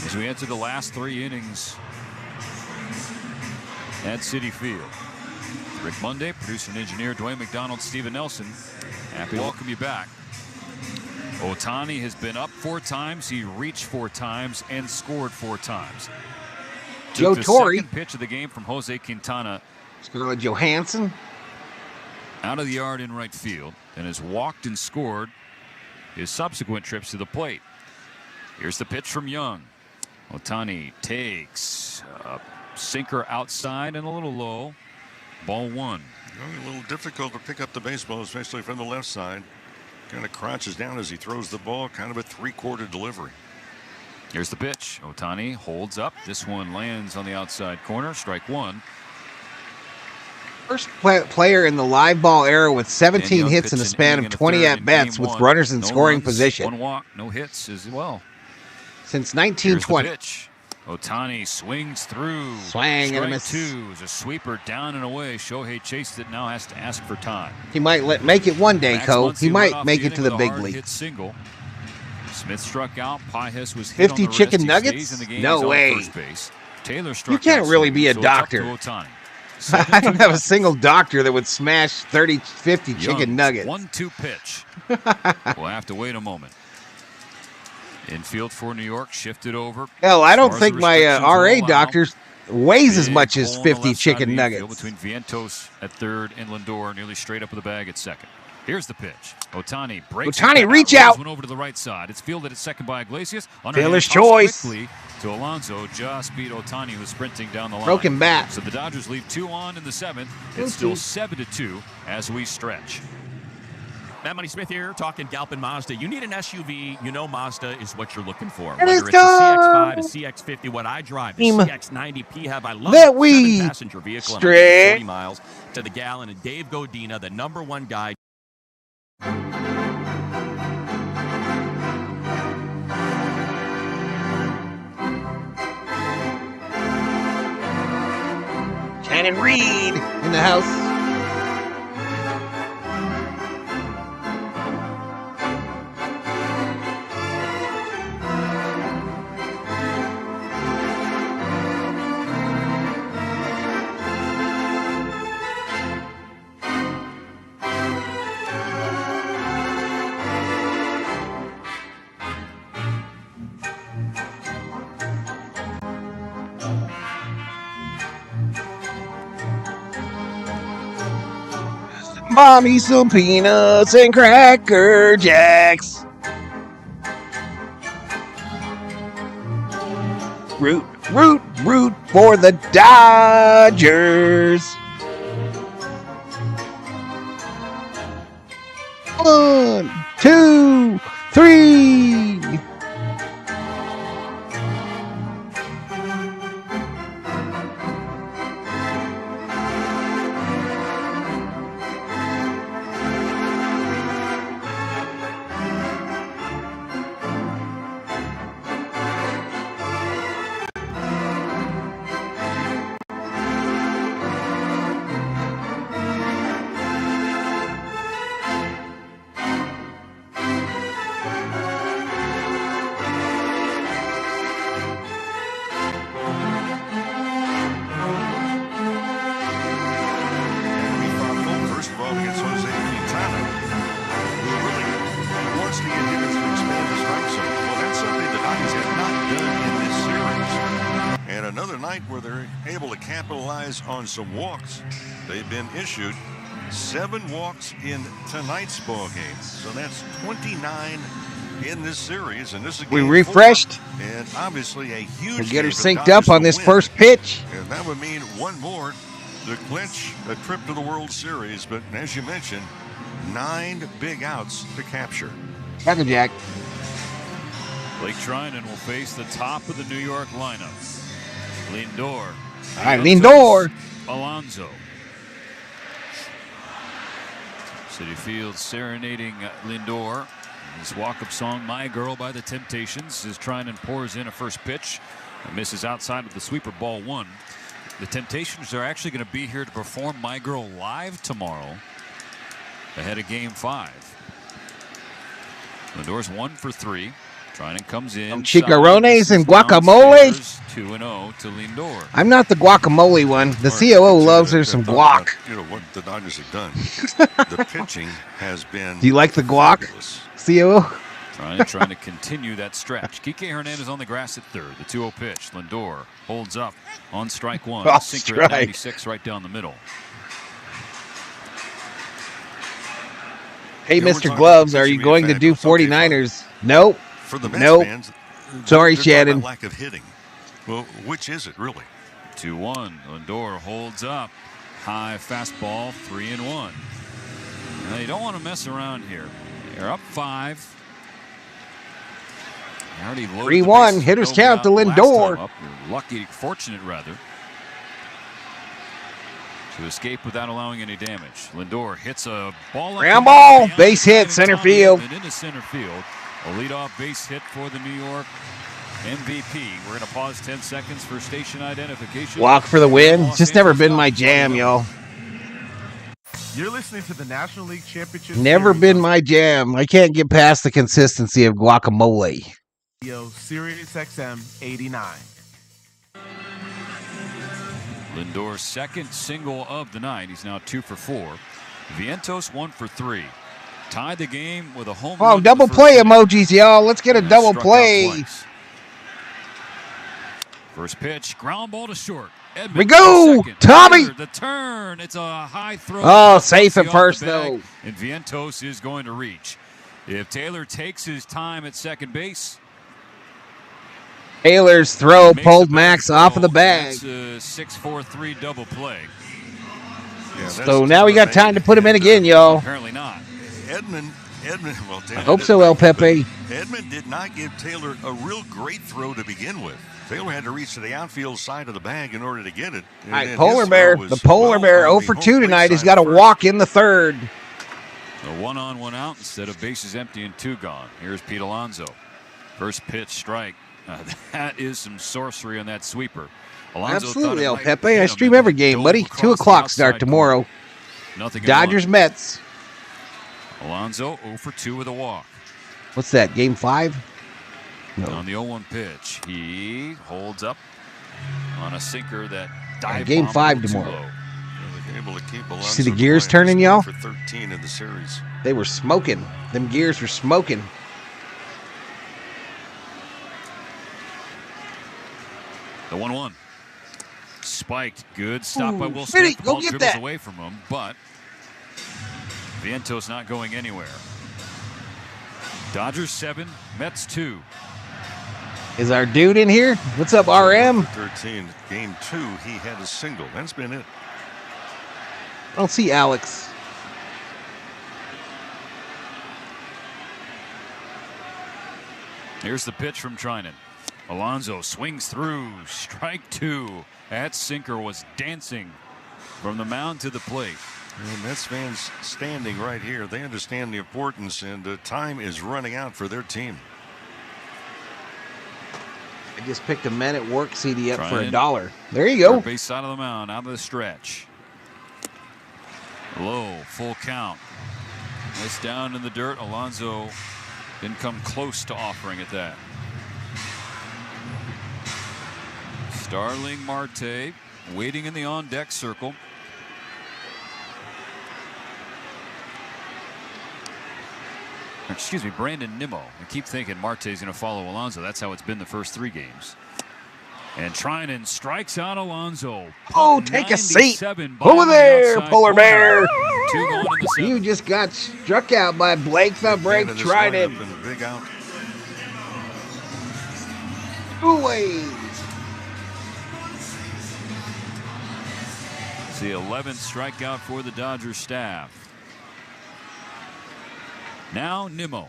as we enter the last 3 innings at Citi Field. Rick Monday, producer and engineer Dwayne McDonald, Stephen Nelson. Happy to welcome you back. Ohtani has been up 4 times. He reached 4 times and scored 4 times. Joe Torre. Second pitch of the game from Jose Quintana. Scarlett Johansson. Out of the yard in right field, and has walked and scored his subsequent trips to the plate. Here's the pitch from Young. Ohtani takes a sinker outside and a little low. Ball 1. A little difficult to pick up the baseball, especially from the left side. Kind of crouches down as he throws the ball, kind of a 3-quarter delivery. Here's the pitch. Ohtani holds up. This one lands on the outside corner. Strike 1. First player in the live ball era with 17 hits in the span of 20 at-bats with runners in scoring position. 1 walk, no hits as well. Since 1920. Here's the pitch. Ohtani swings through. Swing and a miss. 2 is a sweeper down and away. Shohei chased it, now has to ask for time. He might make it one day, Cole. He might make it to the big league. Hit single. Smith struck out. Pajes was hit 50 on the chicken wrist. nuggets? In the game. No He's way. on first base. Taylor struck You can't out really swing, be a so it's up doctor. to Ohtani. I don't have a single doctor that would smash 30, 50 chicken nuggets. 1-2 pitch. We'll have to wait a moment. Infield for New York shifted over. Hell, I don't think my RA doctor weighs as much as 50 chicken nuggets. Between Vientos at third and Lindor nearly straight up with the bag at second. Here's the pitch. Ohtani breaks. Ohtani, reach out. One over to the right side. It's fielded at second by Iglesias. Taylor's choice. Quickly to Alonso. Just beat Ohtani, who was sprinting down the line. Broken bat. So the Dodgers leave 2 on in the 7th. It's still 7-2 as we stretch. Matt Money Smith here, talking Galpin Mazda. You need an SUV, you know Mazda is what you're looking for. It is Whether it's a CX-5, a CX-50, what I drive, the CX-90 PHEV, I love that we 7-passenger vehicle, 40 miles to the gallon. And Dave Godina, the #1 guy. Shannon Reed in the house. Buy me some peanuts and Cracker Jacks. Root for the Dodgers. 1, 2, 3. Where they're able to capitalize on some walks. They've been issued 7 walks in tonight's ball game. So that's 29 in this series. And this is we refreshed. 4, and obviously a huge we'll get her synced up on this first pitch. And that would mean one more to clinch a trip to the World Series. But as you mentioned, 9 big outs to capture. Cracker Jack. Blake Trinan will face the top of the New York lineup. Lindor. All right, Lindor. Alonso. City Field serenading Lindor. His walk-up song, My Girl by the Temptations, as Trinan pours in a first pitch. And misses outside of the sweeper, ball 1. The Temptations are actually going to be here to perform My Girl live tomorrow ahead of Game 5. Lindor's 1 for 3. Trinan comes in. Chicharrones and guacamole. 2-0 to Lindor. I'm not the guacamole one. The COO loves her some guac. You know what the Dodgers have done. The pitching has been. Do you like the guac, COO? Trinan trying to continue that stretch. Kike Hernandez on the grass at third. The 2-0 pitch. Lindor holds up on strike 1. Off Sinker strike. at 96 right down the middle. Hey, Mr. Gloves, are you going to do 49ers? Nope. For the Mets nope. fans, sorry, they're Shannon. lack of hitting. Well, which is it really? 2-1. Lindor holds up. High fastball, 3-1. Now, you don't want to mess around here. You're up 5. 3-1. Hitters count to Lindor. You're lucky, fortunate rather, to escape without allowing any damage. Lindor hits a ball. Ground ball. Base hit, center field. And into center field. A leadoff base hit for the New York MVP. We're going to pause 10 seconds for station identification. Walk for the win. It's just never been my jam, y'all. You're listening to the National League Championship. Never been my jam. I can't get past the consistency of guacamole. Sirius XM 89. Lindor's second single of the night. He's now 2 for 4. Vientos 1 for 3. Tied the game with a home run. Oh, double play emojis, y'all. Let's get a double play. First pitch, ground ball to short. Edmund we go, Tommy. The turn. It's a high throw. Oh, safe at first though. And Vientos is going to reach. If Taylor takes his time at second base. Taylor's throw pulled Max off of the bag. That's a 6-4-3 double play. Yeah, so now we got time to put him in again, y'all. Apparently not. Edmund, well, I hope so, El Pepe. Edmund did not give Taylor a real great throw to begin with. Taylor had to reach to the outfield side of the bag in order to get it. All right, Polar Bear. The Polar Bear 0 for 2 tonight. He's got to walk in the third. So 1 on, 1 out instead of bases empty and 2 gone. Here's Pete Alonso. First pitch strike. That is some sorcery on that sweeper. Alonso absolutely, El Pepe. I stream every game, buddy. 2 o'clock start tomorrow. Dodgers, Mets. Alonso 0 for 2 with a walk. What's that, game 5? No. On the 0-1 pitch, he holds up on a sinker that dive game 5 tomorrow. Able to keep Alonso see the gears turning, y'all? For 13 in the series. They were smoking. Them gears were smoking. The 1-1. Spiked. Good stop by Will Smith. Freddy, The ball go get dribbles that. away from him, but Vientos not going anywhere. Dodgers 7, Mets 2. Is our dude in here? What's up, RM? 13, game 2, he had a single. That's been it. I don't see Alex. Here's the pitch from Trinan. Alonso swings through. Strike 2. That sinker was dancing from the mound to the plate. And Mets fans standing right here. They understand the importance, and time is running out for their team. I just picked a Men at Work CD up for Trinan. $1. There you go. Third base side of the mound, out of the stretch. Low, full count. This down in the dirt. Alonso didn't come close to offering it that. Starling Marte waiting in the on-deck circle. Excuse me, Brandon Nimmo. I keep thinking Marte's going to follow Alonso. That's how it's been the first 3 games. And Trinan strikes out Alonso. Oh, take a seat. Over Over there, Polar Bear. You just got struck out by Blake the Break Trinan. Big out. 2 ways. It's the 11th strikeout for the Dodgers staff. Now Nimmo.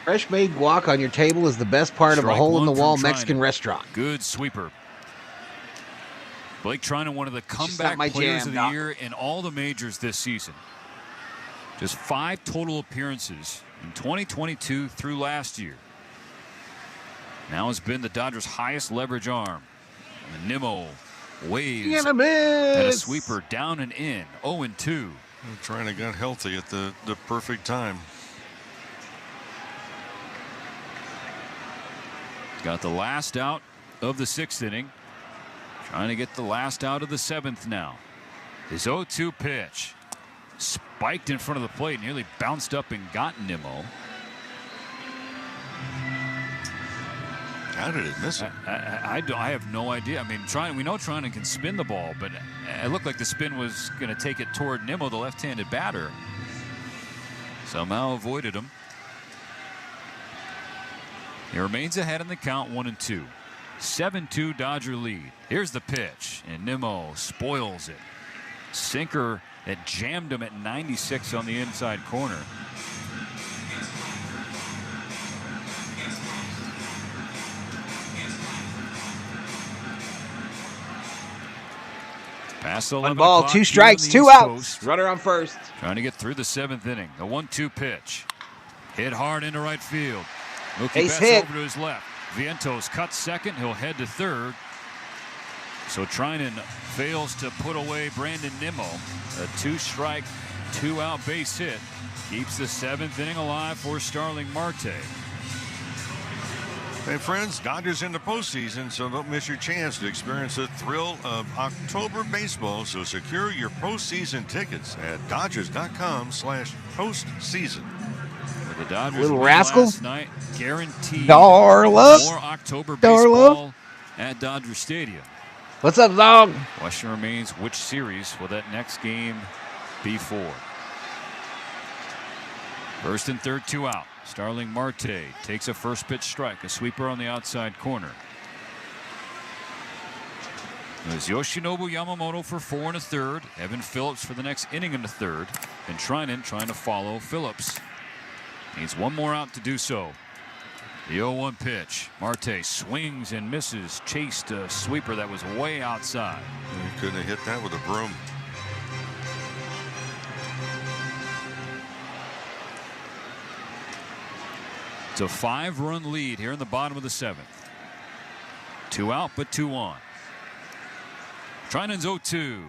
Fresh made guac on your table is the best part of a hole-in-the-wall Mexican restaurant. Good sweeper. Blake Trinan, one of the not comeback my players jam, of the Doc. year in all the majors this season. Just 5 total appearances in 2022 through last year. Now has been the Dodgers' highest leverage arm. And Nimmo waves And a miss. and a sweeper down and in. 0-2. Trying to get healthy at the perfect time. Got the last out of the 6th inning. Trying to get the last out of the 7th now. His 0-2 pitch. Spiked in front of the plate. Nearly bounced up and got Nimmo. How did it miss it? I have no idea. I mean, we know Trinan can spin the ball, but it looked like the spin was going to take it toward Nimmo, the left-handed batter. Somehow avoided him. He remains ahead in the count, 1-2. 7-2 Dodger lead. Here's the pitch, and Nimmo spoils it. Sinker that jammed him at 96 on the inside corner. Past 11 1 ball, o'clock 2 here on strikes, the 2 East outs. Coast. Runner on first. Trying to get through the 7th inning. The 1-2 pitch. Hit hard into right field. Mookie Base Betts hit. over to his left. Vientos cuts second. He'll head to third. So Trinan fails to put away Brandon Nimmo. A 2-strike, 2-out base hit. Keeps the 7th inning alive for Starling Marte. Hey friends, Dodgers in the postseason, so don't miss your chance to experience the thrill of October baseball. So secure your postseason tickets at Dodgers.com/postseason. The Dodgers Little win rascal. last night, guaranteed Darla. more October Darla. baseball at Dodger Stadium. What's up, dog? Question remains, which series will that next game be for? First and third, 2 out. Starling Marte takes a first pitch strike, a sweeper on the outside corner. There's Yoshinobu Yamamoto for 4 1/3. Evan Phillips for the next inning and a third. And Trinan trying to follow Phillips. Needs one more out to do so. The 0-1 pitch. Marte swings and misses. Chased a sweeper that was way outside. He couldn't have hit that with a broom. It's a 5-run lead here in the bottom of the 7th. 2 out, but 2 on. Trinan's 0-2.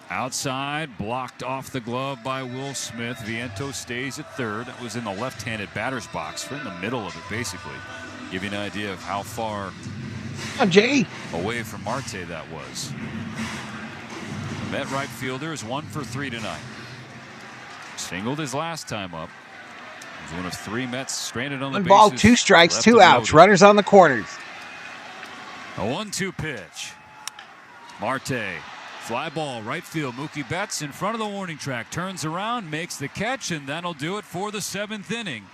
Outside, blocked off the glove by Will Smith. Vientos stays at third. That was in the left-handed batter's box. We're in the middle of it, basically. Give you an idea of how far away from Marte that was. The Met right fielder is 1 for 3 tonight. Singled his last time up. He's one of 3 Mets stranded on the 1 bases. ball, 2 strikes, left 2 of outs. loaded. Runners on the corners. A 1-2 pitch. Marte Fly ball, right field. Mookie Betts in front of the warning track. Turns around, makes the catch, and that'll do it for the 7th inning.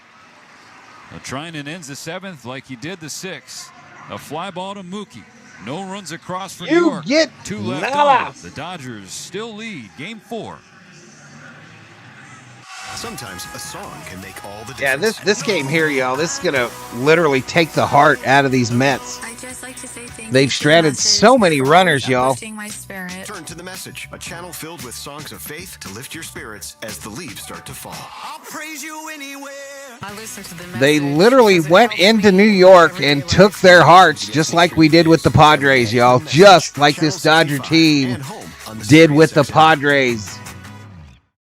Trinan ends the 7th like he did the 6th. A fly ball to Mookie. No runs across for New York. Get 2 left nada. on. The Dodgers still lead. Game 4. Sometimes a song can make all the Yeah, difference. this game here, y'all, this is going to literally take the heart out of these Mets. I'd just like to say thank They've you to stranded Message so many for runners, y'all. uplifting my spirit. Turn to the message, a channel filled with songs of faith to lift your spirits as the leaves start to fall. I'll praise you anywhere. I listen to the They Message literally because it went helps into me New York every and day took when their hearts, just like we did with the Padres, y'all. Just like this Dodger team did with the Padres.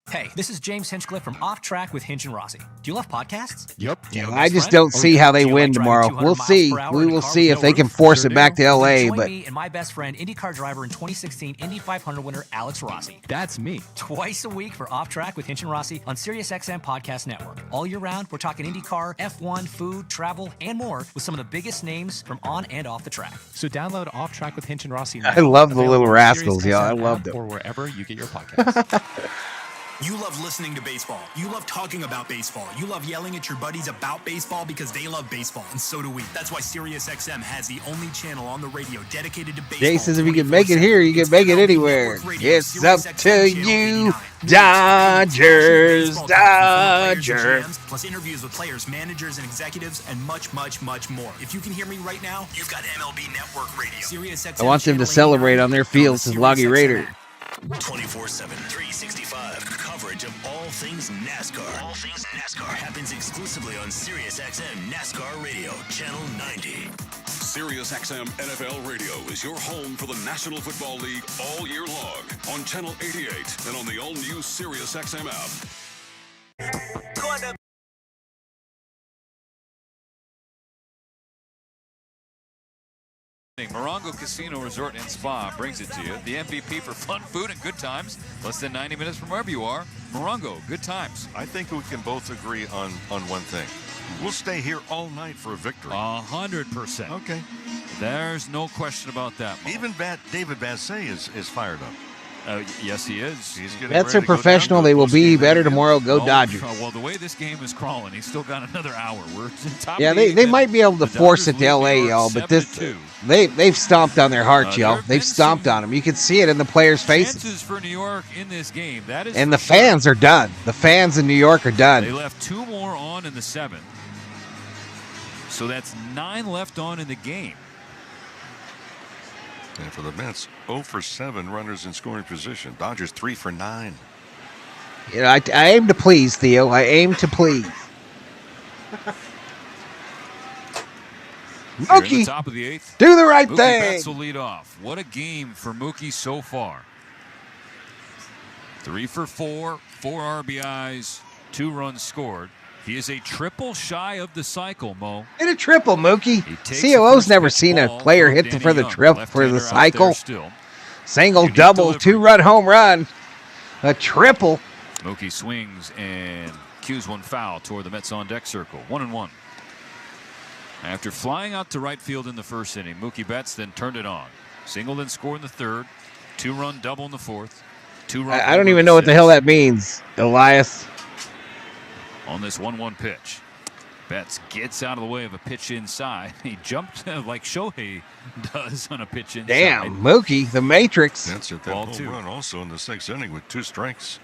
Hey, this is James Hinchcliffe from Off Track with Hinch and Rossi. Do you love podcasts? Yep. I just don't see how they win tomorrow. We'll see. We will see if they can force it back to L.A., Join but me and my best friend, IndyCar driver and 2016 Indy 500 winner Alex Rossi. That's me. Twice a week for Off Track with Hinch and Rossi on SiriusXM Podcast Network. All year round, we're talking IndyCar, F1, food, travel, and more with some of the biggest names from on and off the track. So download Off Track with Hinch and Rossi. I love the Available little on rascals, y'all. I SiriusXM love app them. Or wherever you get your podcasts. You love listening to baseball. You love talking about baseball. You love yelling at your buddies about baseball because they love baseball, and so do we. That's why SiriusXM has the only channel on the radio dedicated to baseball. Jay says if you can make it here, you can make it anywhere. It's up to you, Dodgers, Dodgers. Plus interviews with players, managers, and executives, and much, much, much more. If you can hear me right now, you've got MLB Network Radio. SiriusXM I want them to celebrate on their field, says Loggy Raider. 24/7, 365 coverage of all things NASCAR. All things NASCAR happens exclusively on SiriusXM NASCAR Radio, Channel 90. SiriusXM NFL Radio is your home for the National Football League all year long on Channel 88 and on the all-new SiriusXM app. Morongo Casino Resort and Spa brings it to you. The MVP for fun, food, and good times. Less than 90 minutes from wherever you are. Morongo, good times. I think we can both agree on one thing. We'll stay here all night for a victory. 100%. Okay. There's no question about that, Mo. Even David Bassett is fired up. Yes, he is. He's getting That's ready a to go professional. down to They the will be postgame better interview. tomorrow. Go Dodgers. Well, the way this game is crawling, he's still got another hour. We're at the top Yeah, of the they eighth might be able to inning. The force Dodgers it to lead LA, New York y'all, but 7-2. they've stomped on their hearts, There y'all. have They've been stomped some on them. You can see it in the players' faces. Chances for New York in this game. That is And the for sure. fans are done. The fans in New York are They done. left 2 more on in the 7th. So that's 9 left on in the game. And for the Mets, 0 for 7 runners in scoring position. Dodgers 3 for 9. You know, I aim to please, Theo. I aim to please. Here in Mookie, the top of the 8th. do the right Mookie thing. Betts will lead off. What a game for Mookie so far. 3 for 4, 4 RBIs, 2 runs scored. He is a triple shy of the cycle, Mo. Hit a triple, Mookie. takes COO's the never first seen a ball player from hit Danny for the Young, triple for left-hander the out cycle. there still. Single, Unique double, delivery. 2-run home run, a triple. Mookie swings and cues one foul toward the Mets on deck circle. 1-1. After flying out to right field in the first inning, Mookie Betts then turned it on. Singled and scored in the 3rd. 2-run double in the 4th. 2-run. I don't even know what the hell that means, Elias. On this 1-1 pitch. Betts gets out of the way of a pitch inside. He jumped like Shohei does on a pitch inside. Damn, Mookie, the Matrix. That's it. That Ball home 2. run also in the 6th inning with 2 strikes.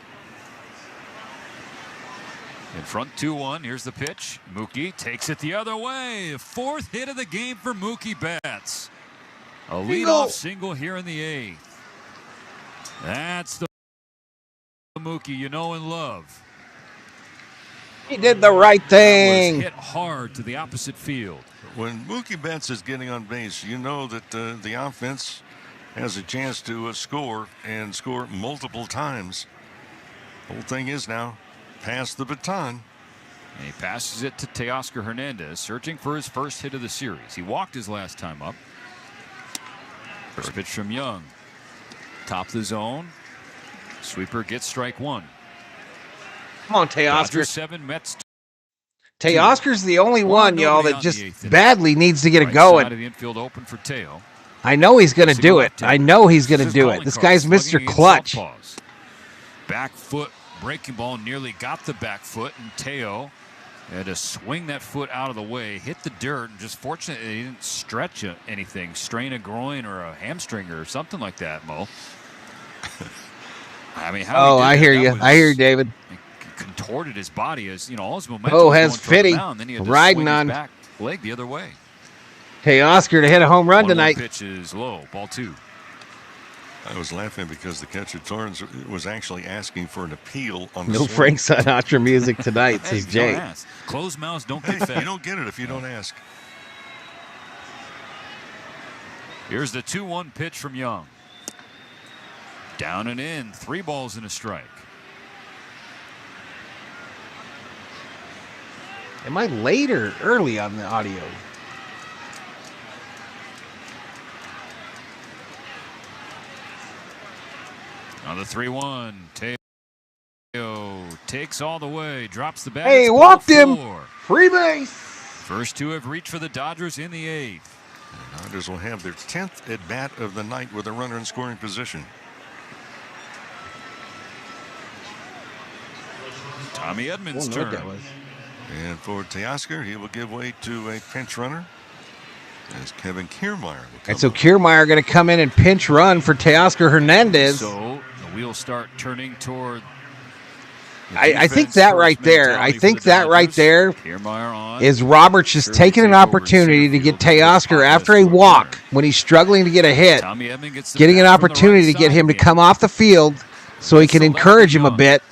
In front 2-1. Here's the pitch. Mookie takes it the other way. 4th hit of the game for Mookie Betts. A leadoff single here in the 8th. That's the Mookie you know and love. He did the right Was thing. hit hard to the opposite field. When Mookie Betts is getting on base, you know that the offense has a chance to score and score multiple times. The whole thing is now pass the baton. And he passes it to Teoscar Hernandez, searching for his first hit of the series. He walked his last time up. First pitch from Young. Top of the zone. Sweeper gets strike 1. Come on, Dodgers Teoscar. 7, Mets Teoscar's the only one, y'all, nobody that out in just the 8th inning. badly needs to get it Right side of going. the infield open for Teo. I know he's going to do it. I know he's going to do it. This guy's Mr. Clutch. Back foot breaking ball nearly got the back foot, and Teo had to swing that foot out of the way, hit the dirt, and just fortunately he didn't stretch anything, strain a groin or a hamstring or something like that, Mo. I mean, how I hear you. I hear you, David. He contorted his body as, all his momentum was has going toward the Freddy mound, then he had to riding swing his on back leg the other way. Hey, Oscar to hit a home run 1-1 tonight. Pitch is low, ball 2. I was laughing because the catcher Torrance was actually asking for an appeal on the No swing. Frank Sinatra music tonight, Hey, says Jay. don't ask. Closed mouths don't get fed. You don't get it if you don't ask. Here's the 2-1 pitch from Young. Down and in, 3 balls and a strike. Am I late or early on the audio? On the 3-1, Teo takes all the way, drops the bat. Hey, It's walked ball him. 4. Free base. First 2 have reached for the Dodgers in the 8th. The Dodgers will have their 10th at bat of the night with a runner in scoring position. Tommy Edmonds' turn. And for Teoscar, he will give way to a pinch runner as Kevin Kiermaier will come And so Kiermaier going to come in and pinch run for Teoscar Hernandez. So the wheels start turning toward. I think that right there, Kiermaier on. is Roberts just taking an opportunity to get Teoscar after a walk when he's struggling to get a hit, Tommy Edman gets the getting an bat from the opportunity right to get side him to again. come off the field so he can encourage him a bit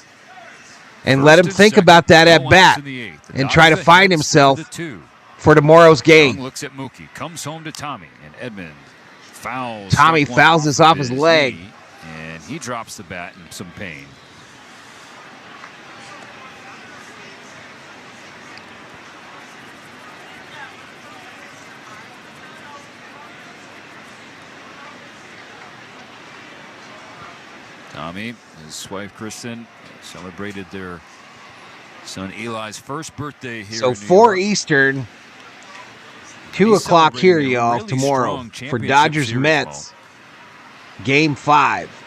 and let him think about that at bat and try to find himself for tomorrow's game. Young looks at Mookie, comes home to Tommy, and Edman fouls. Tommy strike one fouls this off his leg. knee, and he drops the bat in some pain. Tommy, his wife Kristen, celebrated their son Eli's first birthday here. So in New 4 York. Eastern, 2 He's o'clock here, celebrating a y'all, really tomorrow strong for championship Dodgers series, Mets, Game 5.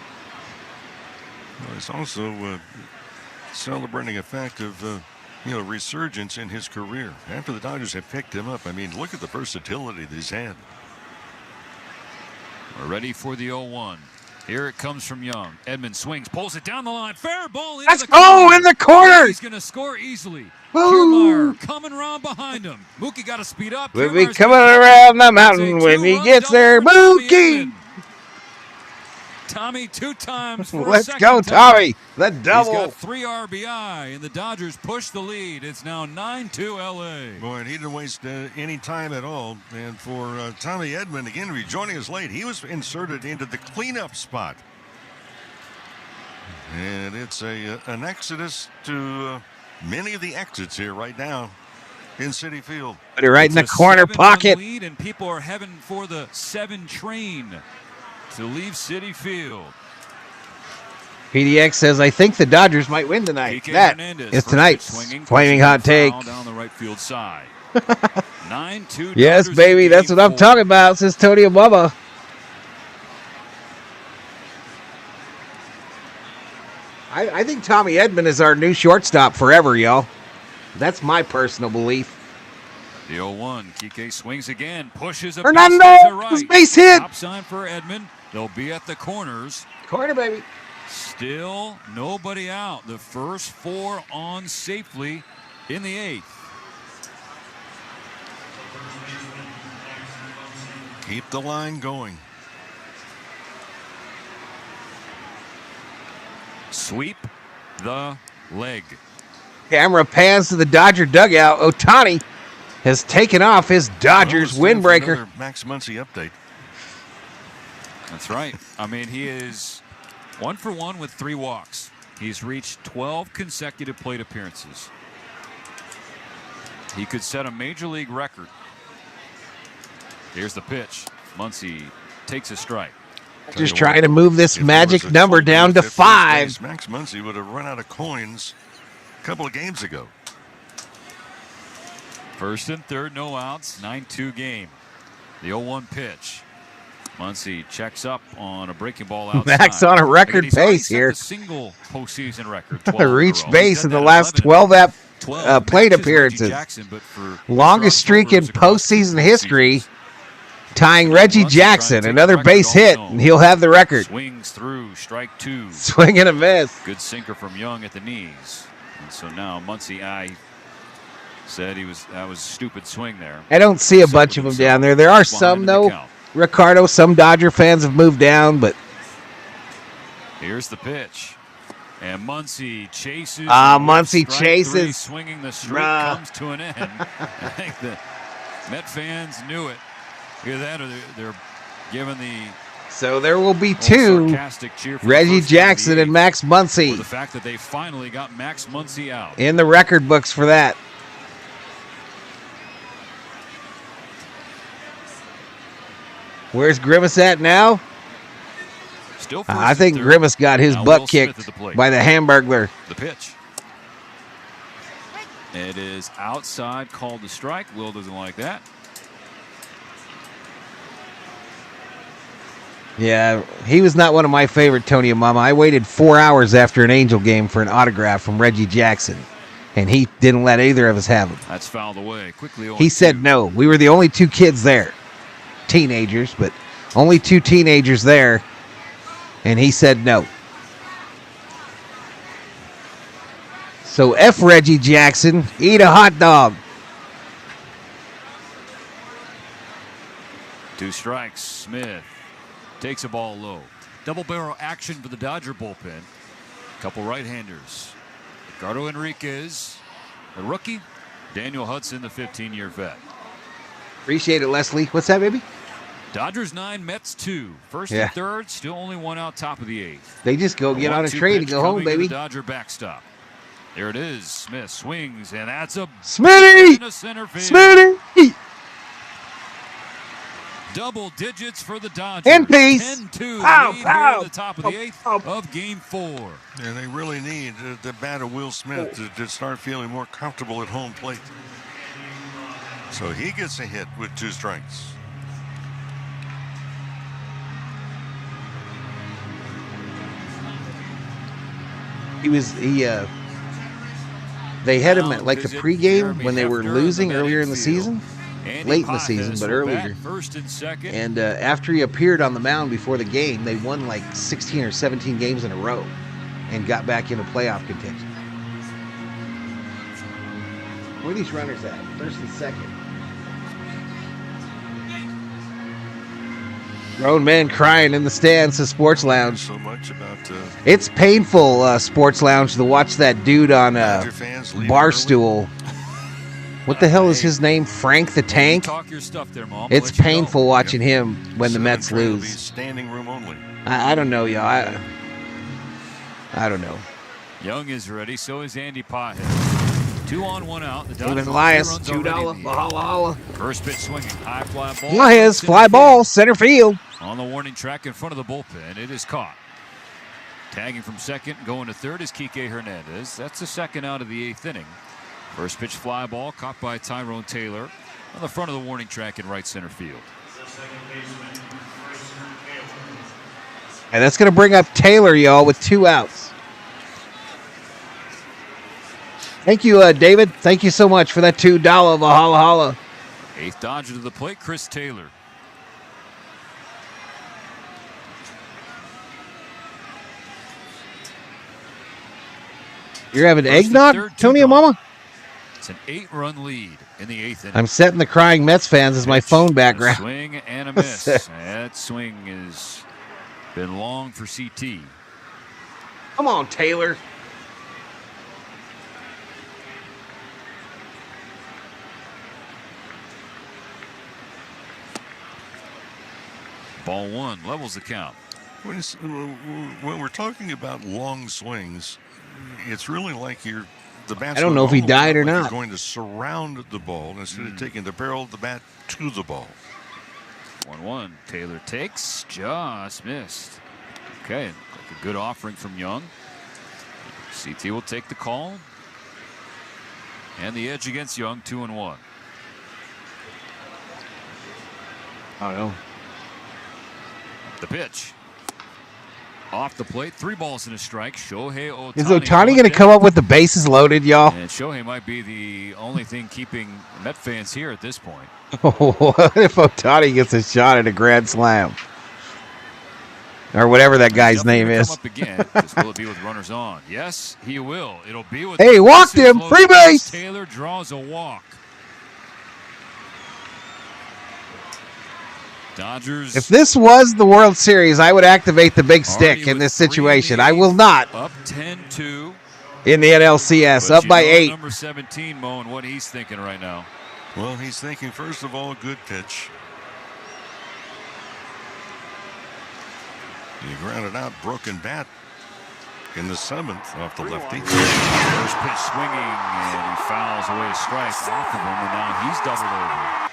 Well, he's also celebrating a fact of resurgence in his career after the Dodgers have picked him up. I mean, look at the versatility that he's had. We're ready for the 0-1. Here it comes from Young. Edmund swings, pulls it down the line. Fair ball. Let's go in the corner. He's going to score easily. Boom. Kiermaier coming around behind him. Mookie got to speed up. We'll be Kiermaier's coming gonna- around the mountain when he gets there. Mookie. Tommy 2 times for a Let's second go, time. Tommy. The He's double. got 3 RBI, and the Dodgers push the lead. It's now 9-2 LA. Boy, and he didn't waste any time at all. And for Tommy Edman, again, rejoining us late, he was inserted into the cleanup spot. And it's an exodus to many of the exits here right now in Citi Field. Put it right in the corner 7-1 pocket. Lead, and people are heading for the 7 train to leave Citi Field. PDX says, I think the Dodgers might win tonight. PK That Hernandez, is first tonight's pitch swinging, Flaming Hot Take. foul down the right field side. 9-2 Yes, Dodgers baby, in that's Game what I'm 4. talking about, says Tony Obama. I think Tommy Edman is our new shortstop forever, y'all. That's my personal belief. The 0-1, Kike swings again, pushes a Hernandez, base to right. base hit. Top sign for Edmund. They'll be at the corners. Corner, baby. Still nobody out. The first 4 on safely in the 8th. Keep the line going. Sweep the leg. Camera pans to the Dodger dugout. Ohtani has taken off his Dodgers windbreaker. Another Max Muncy update. That's right. I mean, he is 1 for 1 with 3 walks. He's reached 12 consecutive plate appearances. He could set a major league record. Here's the pitch. Muncy takes a strike. Just trying to move this magic number down to 5. Max Muncy would have run out of coins a couple of games ago. First and third, no outs, 9-2 game. The 0-1 pitch. Muncy checks up on a breaking ball outside. Max on a record He's already pace set here. the single postseason record. 12 in a Reached row. base He's in done the that last 11 12 plate matches appearances. Reggie Jackson, but for Longest streak in postseason history, tying Reggie Muncy Jackson. trying to take Another the base record on hit, his own. and he'll have the record. Swings through, strike 2. Swing and a miss. Good sinker from Young at the knees. And so now Muncy, I said that was a stupid swing there. I don't see a bunch of them down there. There are some, though. Ricardo, some Dodger fans have moved down, but Here's the pitch. And Muncy chases. Muncy Strike chases. 3, swinging the streak comes to an end. I think the Met fans knew it. Either that or they're giving the so there will be two. sarcastic cheer for the Reggie first game of the Jackson and eighth Max for Muncy the fact that they finally got Max Muncy out. in the record books for that. Where's Grimace at now? Still first I think and third. Grimace got his Now butt Will Smith kicked at the plate. by the Hamburglar. The pitch. It is outside, called the strike. Will doesn't like that. Yeah, he was not one of my favorite Tony and Mama. I waited 4 hours after an Angel game for an autograph from Reggie Jackson, and he didn't let either of us have him. That's fouled away quickly. He said no. We were the only 2 kids there. Teenagers, but only 2 teenagers there, and he said no. So F Reggie Jackson, eat a hot dog. 2 strikes. Smith takes a ball low. Double barrel action for the Dodger bullpen. Couple right-handers. Ricardo Enriquez, the rookie. Daniel Hudson, the 15-year vet. Appreciate it, Leslie. What's that, baby? Dodgers 9, Mets 2. First Yeah. and third, still only 1 out, top of the 8th. They just go get on a 1-2 train and pitch go home, coming to baby. the Dodger backstop. There it is. Smith swings, and that's a Smitty! into center field. Smitty! Double digits for the Dodgers. In peace. 10-2 Pow, lead here pow. at the top of the 8th of Game 4. And they really need the bat of Will Smith to start feeling more comfortable at home plate. So he gets a hit with 2 strikes. They had him at like the pregame when they were losing earlier in the season, late in the season, but earlier. First and second. And after he appeared on the mound before the game, they won like 16 or 17 games in a row and got back into playoff contention. Where are these runners at? First and second. Grown man crying in the stands at Sports Lounge. So much about It's painful, Sports Lounge, to watch that dude on Barstool. What the hell is his name? Frank the Tank? Talk your stuff there, Mom. It's painful watching him when the Mets lose. Standing room only. I don't know, y'all. I don't know. Young is ready. So is Andy Pothead. 2 on, 1 out. The Dodgers Even Elias, runs already $2. in the Valhalla. First pitch swinging. High fly ball. Elias, fly ball, center field. On the warning track in front of the bullpen. It is caught. Tagging from second, going to third is Kike Hernandez. That's the second out of the 8th inning. First pitch fly ball caught by Tyrone Taylor on the front of the warning track in right center field. And that's going to bring up Taylor, y'all, with 2 outs. Thank you, David. Thank you so much for that $2 Valhalla. 8th Dodger to the plate, Chris Taylor. You're having First and eggnog, third, Tony 2 and Mama? It's an 8-run lead in the 8th inning. I'm setting the crying Mets fans as my phone A background. swing and a miss. That swing has been long for CT. Come on, Taylor. Ball 1 levels the count. When we're talking about long swings, it's really like the bat's I don't know if he died or not. You're going to surround the ball instead of taking the barrel of the bat to the ball. 1-1. Taylor takes, just missed. Okay, like a good offering from Young. CT will take the call. And the edge against Young, 2-1. I don't know. The pitch. Off the plate, 3 balls and a strike. Shohei Ohtani. Is Ohtani going to come up with the bases loaded, y'all? And Shohei might be the only thing keeping Met fans here at this point. What if Ohtani gets a shot at a grand slam? Or whatever that guy's name is. Come up again. Just will it be with runners on? Yes, he will. It'll be with. Hey, walked him. Free base. Taylor draws a walk. Dodgers. If this was the World Series, I would activate the big stick in this situation. I will not. Up 10-2. In the NLCS, up by 8. Number 17, Mo, and what he's thinking right now. Well, he's thinking, first of all, a good pitch. He grounded out, broken bat in the 7th off the lefty. First pitch swinging, and he fouls away a strike off of him, and now he's doubled over.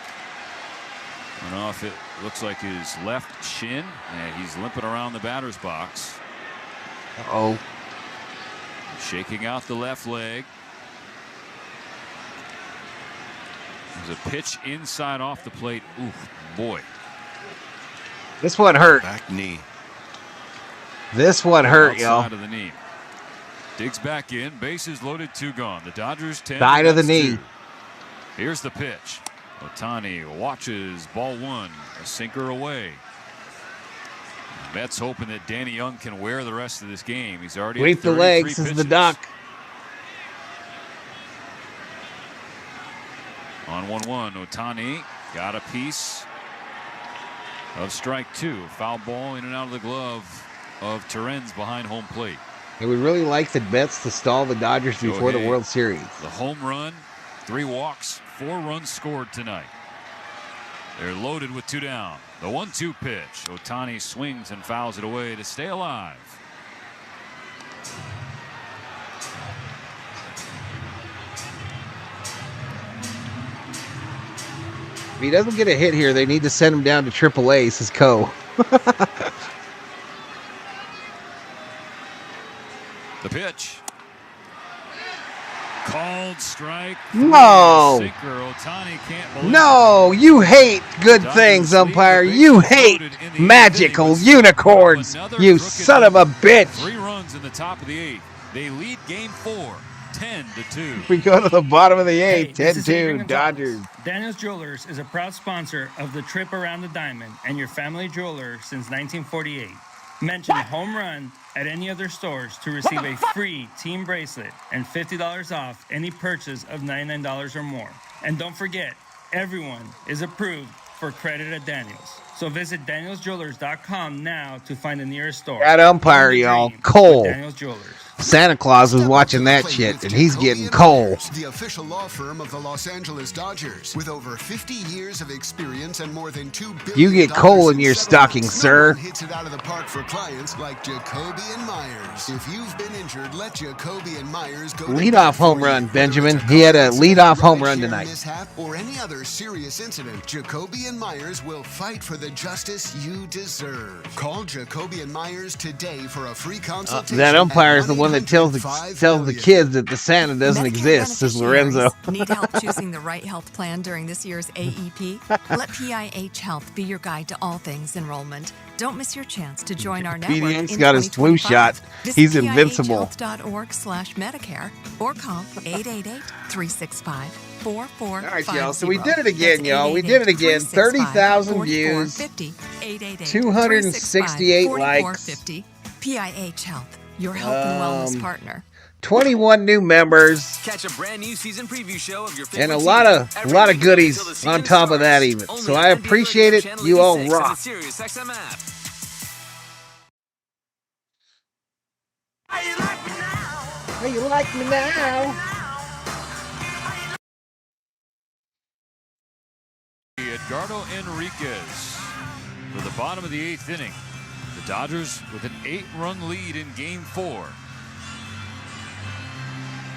And off it looks like his left shin, and he's limping around the batter's box. Uh-oh. Shaking out the left leg. There's a pitch inside off the plate. Ooh, boy. This one hurt. Back knee. This one hurt, y'all. Outside of the knee. Digs back in. Bases loaded, 2 gone. The Dodgers 10. Side of the knee. 2. Here's the pitch. Ohtani watches ball 1. A sinker away. Mets hoping that Danny Young can wear the rest of this game. He's already Sweep the legs, is the doc. On 1-1, Ohtani got a piece of strike 2. Foul ball in and out of the glove of Terrens behind home plate. I would really like the Mets to stall the Dodgers before the World Series. The home run, 3 walks, 4 runs scored tonight. They're loaded with 2 down. The 1-2 pitch. Ohtani swings and fouls it away to stay alive. If he doesn't get a hit here, they need to send him down to AAA, says Co. The pitch. Called strike. No. Sinker. Ohtani can't believe No, you hate good things, umpire. You hate magical unicorns. You son of a bitch. 3 runs in the top of the 8th. They lead game 4, 10-2. We go to the bottom of the 8th, Hey, this is 10-2, Adrian Gonzalez. Dodgers. Daniels Jewelers is a proud sponsor of the Trip Around the Diamond and your family jeweler since 1948. Mention Home Run at any other stores to receive a free team bracelet and $50 off any purchase of $99 or more. And don't forget, everyone is approved for credit at Daniels. So visit danielsjewelers.com now to find the nearest store. That umpire, y'all, Cole. Daniels Jewelers. Santa Claus was watching that shit, and he's getting coal. The official law firm of the Los Angeles Dodgers, with over 50 years of experience and more than $2 billion. You get coal in your stocking, sir. Hits it out of the park for clients like Jacoby and Myers. If you've been injured, let Jacoby and Myers go. Leadoff home run, Benjamin. He had a leadoff home run tonight. Mishap or any other serious incident, Jacoby and Myers will fight for the justice you deserve. Call Jacoby and Myers today for a free consultation. That umpire is the one that tells the kids that the Santa doesn't exist, says Lorenzo. Need help choosing the right health plan during this year's AEP? Let PIH Health be your guide to all things enrollment. Don't miss your chance to join our network. PDX got his flu shot. He's invincible. PIHhealth.org/Medicare or call 888-365-4455. All right, y'all. So we did it again, y'all. We did it again. 30,000 views, 268 likes. PIH Health, your health and wellness partner. 21 new members. Catch a brand new season preview show of your And a lot of goodies on top of that even. So I appreciate it. You all rock. How you like me now? How you like me now? Edgardo Enriquez for the bottom of the 8th inning. The Dodgers with an 8-run lead in game 4.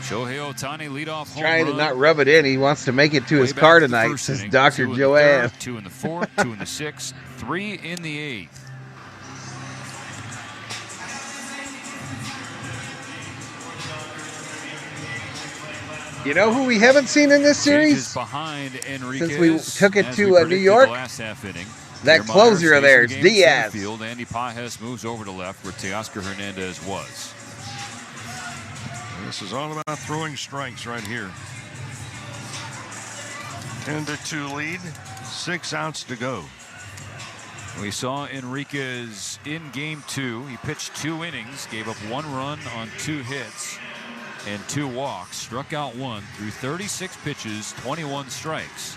Shohei Ohtani leadoff home Trying run. to not rub it in. He wants to make it to his car tonight, says Dr. Joanne. 2 in the 4th, 2 in the 6th, 3 in the 8th. You know who we haven't seen in this series? Behind Enriquez Since we took it to New York? Last half inning. That closer of theirs, Diaz. Field. Andy Pajes moves over to left where Teoscar Hernandez was. This is all about throwing strikes right here. 10-2 lead, 6 outs to go. We saw Enriquez in game 2. He pitched 2 innings, gave up 1 run on 2 hits and 2 walks, struck out 1 through 36 pitches, 21 strikes.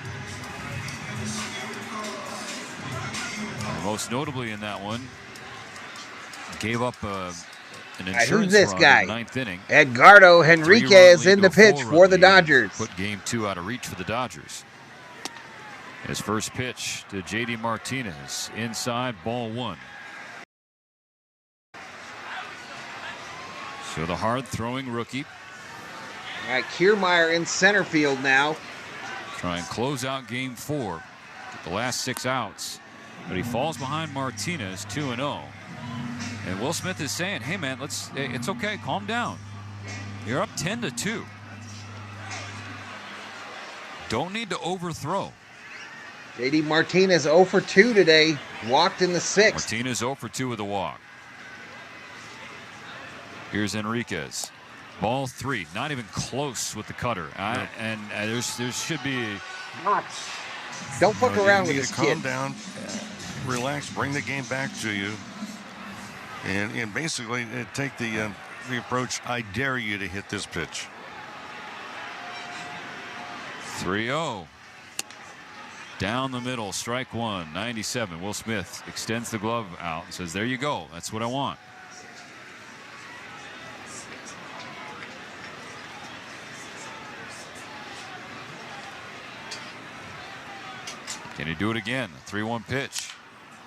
And most notably in that one, gave up an insurance who's this run guy? in the 9th inning. Edgardo Henriquez in the pitch for the Dodgers. Put game 2 out of reach for the Dodgers. His first pitch to J.D. Martinez. Inside, ball 1. So the hard-throwing rookie. All right, Kiermaier in center field now. Try and close out game 4. Get the last 6 outs. But he falls behind Martinez 2-0. And Will Smith is saying, hey, man, it's okay. Calm down. You're up 10-2. Don't need to overthrow. J.D. Martinez 0 for 2 today. Walked in the 6th. Martinez 0 for 2 with a walk. Here's Enriquez. Ball 3. Not even close with the cutter. And there should be. Don't fuck around with you this need to kid. calm down, relax, bring the game back to you, and basically take the approach. I dare you to hit this pitch. 3-0. Down the middle, strike 1, 97. Will Smith extends the glove out and says, there you go. That's what I want. Can he do it again? 3-1 pitch.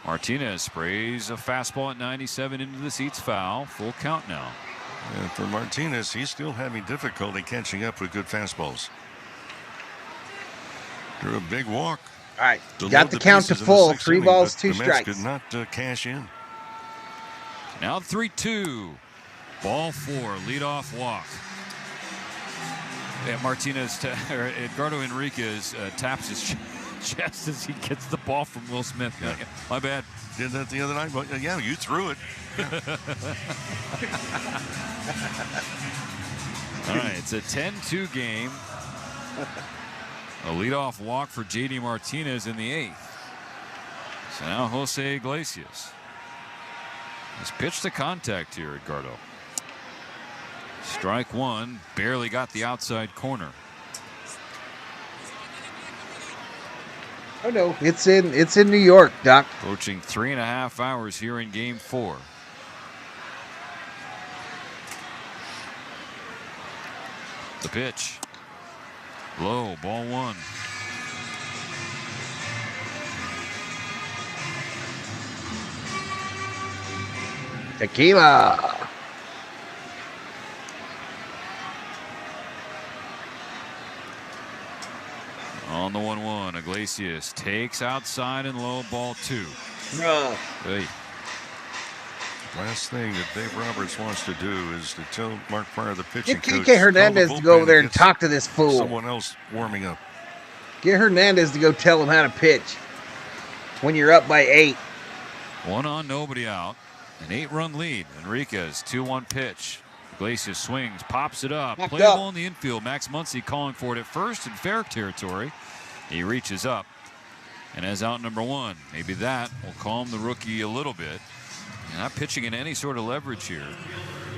Martinez sprays a fastball at 97 into the seats, foul. Full count now. And for Martinez, he's still having difficulty catching up with good fastballs. Drew a big walk. All right, got the count to full. 3 balls, 2 strikes. Could not cash in. Now 3-2. Ball 4, leadoff walk. Yeah, Martinez, Edgardo Enriquez taps his chest as he gets the ball from Will Smith. Yeah. My bad. Did that the other night? Well, yeah, you threw it. All right, it's a 10-2 game. A leadoff walk for J.D. Martinez in the 8th. So now Jose Iglesias. He's pitched to contact here, Edgardo. Strike 1, barely got the outside corner. Oh no, it's in New York, Doc. Approaching 3.5 hours here in game 4. The pitch. Low, ball 1. Tequila. On the 1-1, Iglesias takes outside and low, ball 2. Hey. Last thing that Dave Roberts wants to do is to tell Mark Pryor, the pitching coach, Get Hernandez to go over there and talk to this fool. Someone else warming up. Get Hernandez to go tell him how to pitch when you're up by 8. 1 on, nobody out. An 8-run lead. Enriquez, 2-1 pitch. Iglesias swings, pops it up. Playable in the infield. Max Muncy calling for it at first in fair territory. He reaches up and has out number 1. Maybe that will calm the rookie a little bit. And not pitching in any sort of leverage here,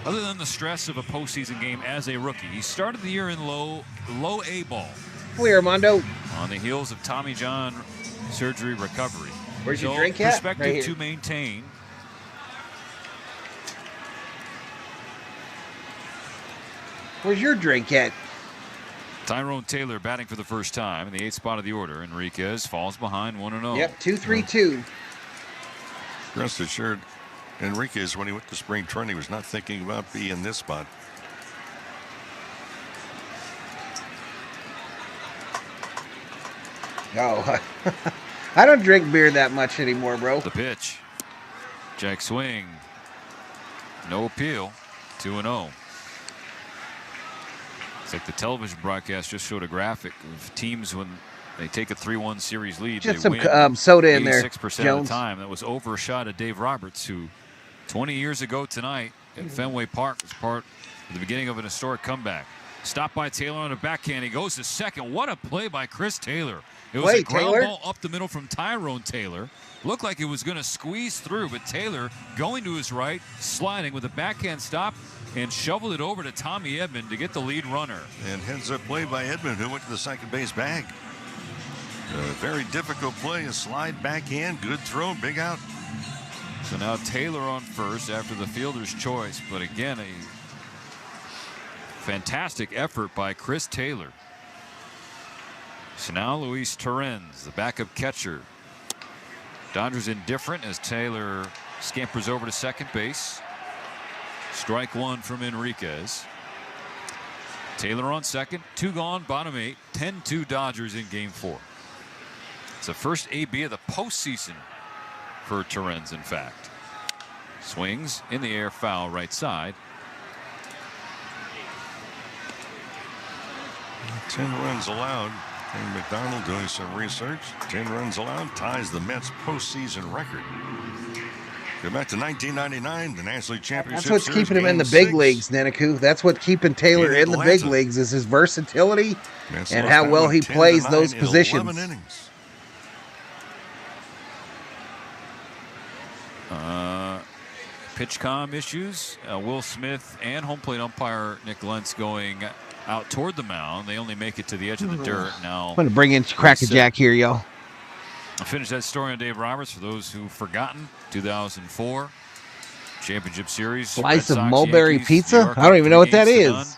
other than the stress of a postseason game as a rookie. He started the year in low A ball. Clear, Armando. On the heels of Tommy John surgery recovery. Where's your drink at? Perspective Right to maintain. Where's your drink at? Tyrone Taylor batting for the first time in the 8th spot of the order. Enriquez falls behind 1-0. Yep, 2-3-2. Rest assured, Enriquez, when he went to spring training, was not thinking about being in this spot. Oh, I don't drink beer that much anymore, bro. The pitch. Jack swing. No appeal. 2-0. It's like the television broadcast just showed a graphic of teams when They take a 3-1 series lead. Just they some win soda in there, 86% Jones. of the time. That was overshot of Dave Roberts, who 20 years ago tonight at Fenway Park was part of the beginning of an historic comeback. Stopped by Taylor on a backhand. He goes to second. What a play by Chris Taylor. It was a ground ball up the middle from Tyrone Taylor. Looked like it was going to squeeze through, but Taylor going to his right, sliding with a backhand stop, and shoveled it over to Tommy Edman to get the lead runner. And heads up play by Edman, who went to the second base bag. A very difficult play, a slide backhand, good throw, big out. So now Taylor on first after the fielder's choice, but again, a fantastic effort by Chris Taylor. So now Luis Torrens, the backup catcher. Dodgers indifferent as Taylor scampers over to second base. Strike one from Enriquez. Taylor on second, 2 gone, bottom 8, 10-2 Dodgers in game 4. It's the first AB of the postseason for Torrens, in fact. Swings in the air, foul right side. 10 runs allowed. Ken McDonald doing some research. 10 runs allowed ties the Mets postseason record. Go back to 1999, the National League Championship. That's what's Series, keeping him in the Game big 6. leagues, Neniku. That's what keeping Taylor in the big leagues is his versatility and how well he plays those positions. 11 innings. PitchCom issues. Will Smith and home plate umpire Nick Lentz going out toward the mound. They only make it to the edge of the dirt now. I'm going to bring in Crackerjack here, y'all. I'll finish that story on Dave Roberts for those who've forgotten. 2004 championship series. Slice Red of Sox, mulberry Yankees, pizza? New York I don't even know what that 3-0 is.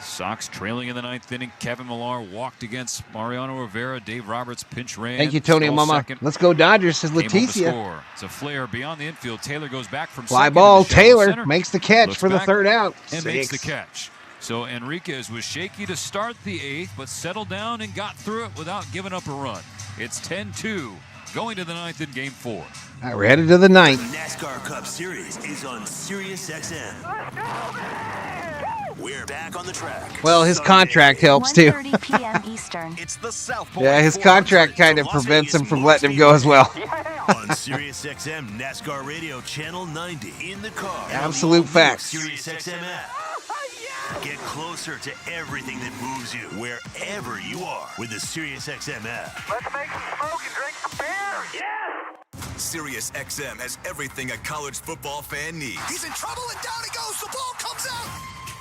Sox trailing in the 9th inning. Kevin Millar walked against Mariano Rivera. Dave Roberts pinch ran. Thank you, Tony stole Mama. second. Let's go Dodgers, says Came home to Leticia. score. It's a flare beyond the infield. Taylor goes back from Fly second ball. to the shallow Taylor center. makes the catch Looks for the back third out. and makes the 6. catch. So Enriquez was shaky to start the 8th, but settled down and got through it without giving up a run. It's 10-2 going to the 9th in game 4. All right, we're headed to the 9th. The NASCAR Cup Series is on Sirius XM. We're back on the track. Well, his contract helps too. 1:30 p.m. Eastern. It's the South Point. Yeah, his contract kind of prevents him from letting him go as well. On Sirius XM NASCAR Radio Channel 90 in the car. Absolute facts. Sirius XM app. Get closer to everything that moves you wherever you are with the Sirius XM app. Let's make some smoke and drink some beer. Yeah. Sirius XM has everything a college football fan needs. He's in trouble and down he goes. The ball comes out.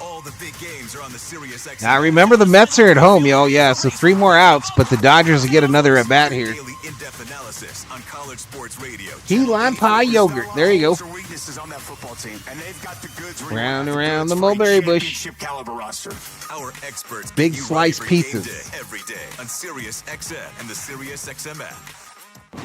All the big games are on the Sirius XM. Now remember the Mets are at home, y'all. Yeah, so 3 more outs, but the Dodgers will get another at bat here. Daily in-depth analysis on college sports radio. Key lime pie yogurt. There you go. Weaknesses on that football team, and they've got the goods. Round and around the mulberry bush. Caliber roster. Our experts Big get you slice ready for game pizzas. day every day on Sirius XM and the Sirius XM app.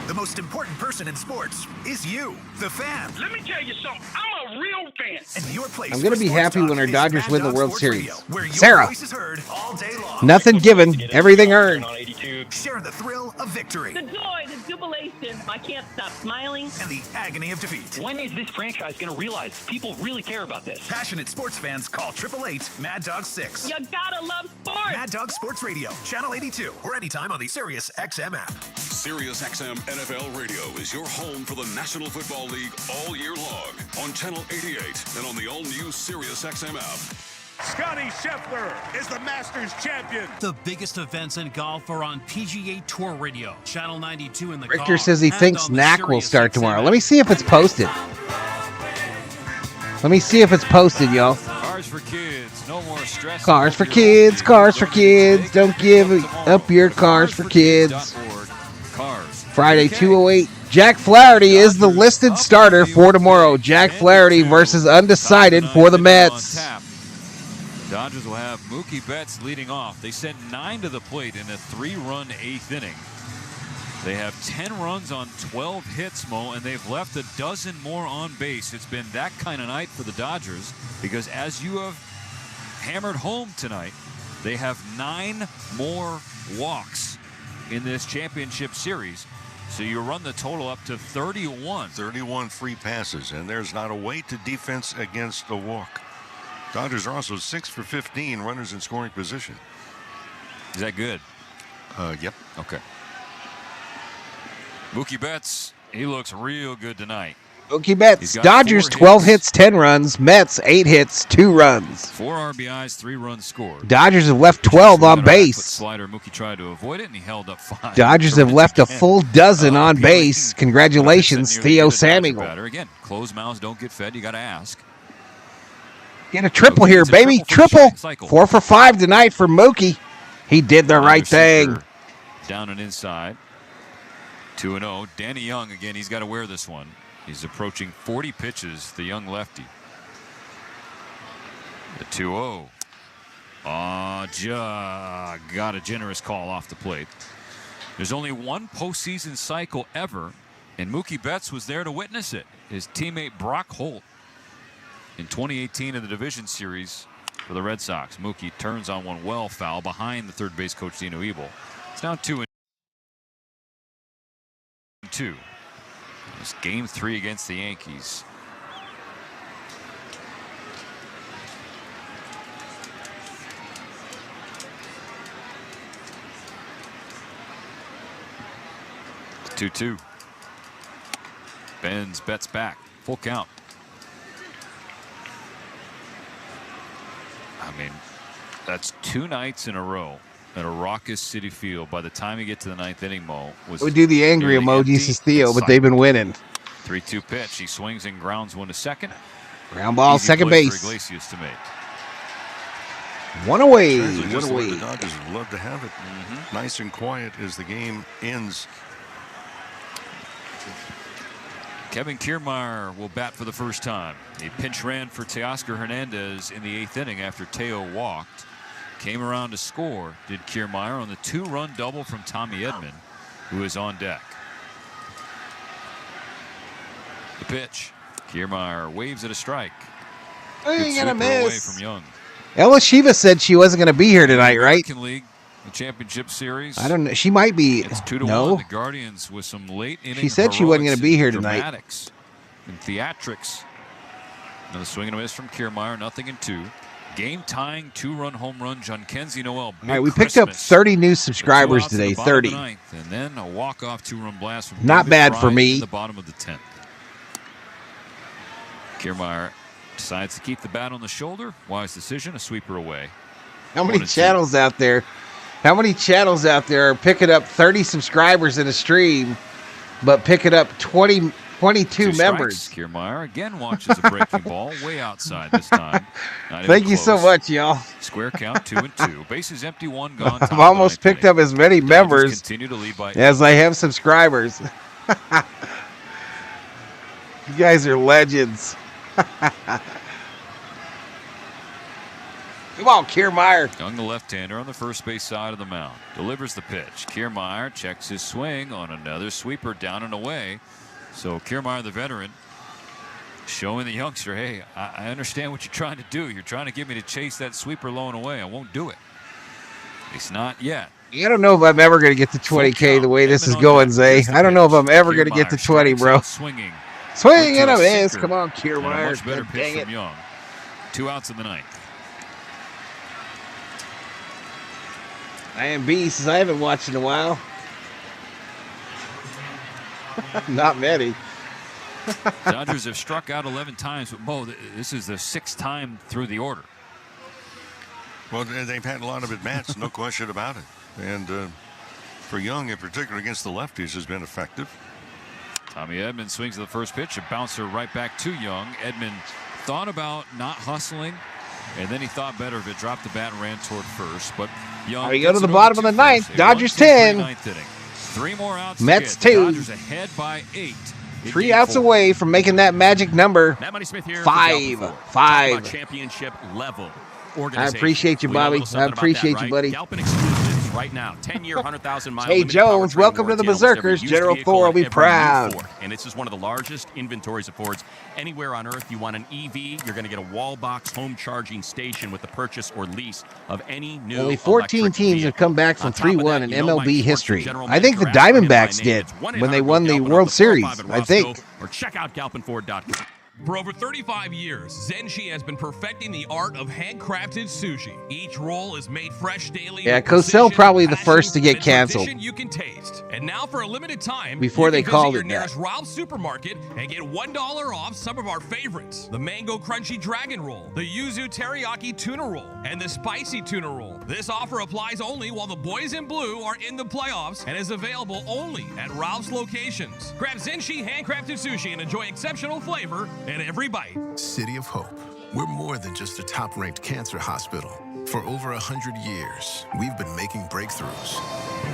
The most important person in sports is you, the fan. Let me tell you something. I'm a real fan. And your place I'm going to for be sports happy talk when our is Dodgers Mad win the Dog World Sports Series. Radio, where your Sarah. voice is heard all day long. Nothing given, everything earned. Share the thrill of victory The joy, the jubilation. I can't stop smiling. and the agony of defeat. When is this franchise going to realize people really care about this? Passionate sports fans call 888-MAD-DOG-6. You gotta love sports. Mad Dog Sports Radio, Channel 82, or anytime on the Sirius XM app. Sirius XM NFL Radio is your home for the National Football League all year long on Channel 88 and on the all-new Sirius XM app. Scotty Scheffler is the Masters champion. The biggest events in golf are on PGA Tour Radio, Channel 92 in the car. Richter says he and thinks on the NAC will Sirius start XM tomorrow. app. Let me see if it's posted. Let me see if it's posted, y'all. Cars for kids, no more stress. Cars for kids, cars for kids. Don't give up your cars for kids. Friday, 2:08. Jack Flaherty is the listed starter for tomorrow. Jack Flaherty versus undecided for the Mets. Dodgers will have Mookie Betts leading off. They sent 9 to the plate in a 3-run 8th inning. They have 10 runs on 12 hits, Mo, and they've left a dozen more on base. It's been that kind of night for the Dodgers because, as you have hammered home tonight, they have 9 more walks in this championship series. So you run the total up to 31. 31 free passes, and there's not a way to defense against a walk. Dodgers are also 6 for 15 runners in scoring position. Is that good? Yep. Okay. Mookie Betts, he looks real good tonight. Mookie Betts, Dodgers 12 hits, 10 runs. Mets 8 hits, 2 runs. 4 RBIs, 3 runs scored. Dodgers have left 12 on base. Slider, Mookie tried to avoid it, and he held up 5. Dodgers have left a full dozen on base. Congratulations, Theo Samuel. Again, closed mouths don't get fed. You got to ask. Get a triple here, baby. Triple. 4 for 5 tonight for Mookie. He did the right thing. Down and inside. 2-0. Danny Young, again, he's got to wear this one. He's approaching 40 pitches, the young lefty. The 2-0. Got a generous call off the plate. There's only one postseason cycle ever, and Mookie Betts was there to witness it. His teammate Brock Holt in 2018 in the division series for the Red Sox. Mookie turns on one well foul behind the third base coach Dino Ebel. It's now 2-2. It's game 3 against the Yankees. It's 2-2. Bends, Betts back. Full count. I mean, that's 2 nights in a row at a raucous Citi Field. By the time you get to the 9th inning, Mo was. We do the angry emojis as Theo, but they've been winning. 3-2 pitch. He swings and grounds one to second. Ground ball, Easy second play base. For Iglesias to make. One away. Just One away. the Dodgers would love to have it nice and quiet as the game ends. Kevin Kiermaier will bat for the first time. He pinch ran for Teoscar Hernandez in the 8th inning after Teo walked. Came around to score, did Kiermaier, on the 2-run double from Tommy Edman, who is on deck. The pitch. Kiermaier waves at a strike. Good You're gonna sweeper away miss. from Young. Ella Shiva said she wasn't going to be here tonight, right? American League, the championship series. I don't know. She might be. It's 2-1. No. The Guardians with some late inning. She said she wasn't going to be here tonight. Dramatics and theatrics. Another swing and a miss from Kiermaier. 0-2. Game tying 2-run home run. Jhonkensy Noel. All right, we picked up 30 new subscribers today. 30. And then a walk-off 2-run blast from Not David bad for Bryant me. in the bottom of the 10th. Kiermaier decides to keep the bat on the shoulder. Wise decision. A sweeper away. How many channels out there? How many channels out there are picking up 30 subscribers in a stream, but picking up 22 members? Kiermaier again watches a breaking ball way outside this time. Thank you so much, y'all. Square count 2-2. Bases empty, 1 gone. I've almost picked up as many members continue to lead by as I have subscribers. You guys are legends. Come on, Kiermaier. Young, the left-hander, on the first base side of the mound. Delivers the pitch. Kiermaier checks his swing on another sweeper down and away. So Kiermaier, the veteran, showing the youngster, hey, I understand what you're trying to do. You're trying to get me to chase that sweeper low and away. I won't do it. It's not yet. I don't know if I'm ever going to get to 20K the way this is going, Zay. I don't know if I'm ever going to get to 20, bro. Swinging. Swing and a miss. Come on, Kiermaier. Much better pitch Dang from Young. 2 outs in the 9th. I am beast, since I haven't watched in a while. Not many. Dodgers have struck out 11 times, but Mo, this is the 6th time through the order. Well, they've had a lot of at-bats, no question about it. And for Young in particular against the lefties has been effective. Tommy Edman swings to the first pitch, a bouncer right back to Young. Edman thought about not hustling, and then he thought better of it, dropped the bat and ran toward first. But Young. We go to the bottom of the 9th. Dodgers 10. 3 more outs. Mets 2. Dodgers ahead by 8. 3 outs away from making that magic number. Matt Money Smith here. 5. Championship level. I appreciate you, Bobby. I appreciate you, buddy. Galpin exclusives right now. 10-year, 100,000 mile. Hey, Jones, welcome to the Berserkers. General Thor will be proud. And this is one of the largest inventories of Fords anywhere on Earth. You want an EV, you're going to get a wall box home charging station with the purchase or lease of any new. Only 14 teams have come back from 3-1 in MLB history. I think the Diamondbacks did when they won the World Series. I think. Or check out galpinford.com. For over 35 years, Zenshi has been perfecting the art of handcrafted sushi. Each roll is made fresh daily. Yeah, Cosell probably the first to get canceled. You can taste. And now for a limited time, before they called it your nearest Ralph's supermarket and get $1 off some of our favorites. The Mango Crunchy Dragon Roll, the Yuzu Teriyaki Tuna Roll, and the Spicy Tuna Roll. This offer applies only while the boys in blue are in the playoffs and is available only at Ralph's locations. Grab Zenshi handcrafted sushi and enjoy exceptional flavor in every bite. City of Hope. We're more than just a top-ranked cancer hospital. For over 100 years, we've been making breakthroughs,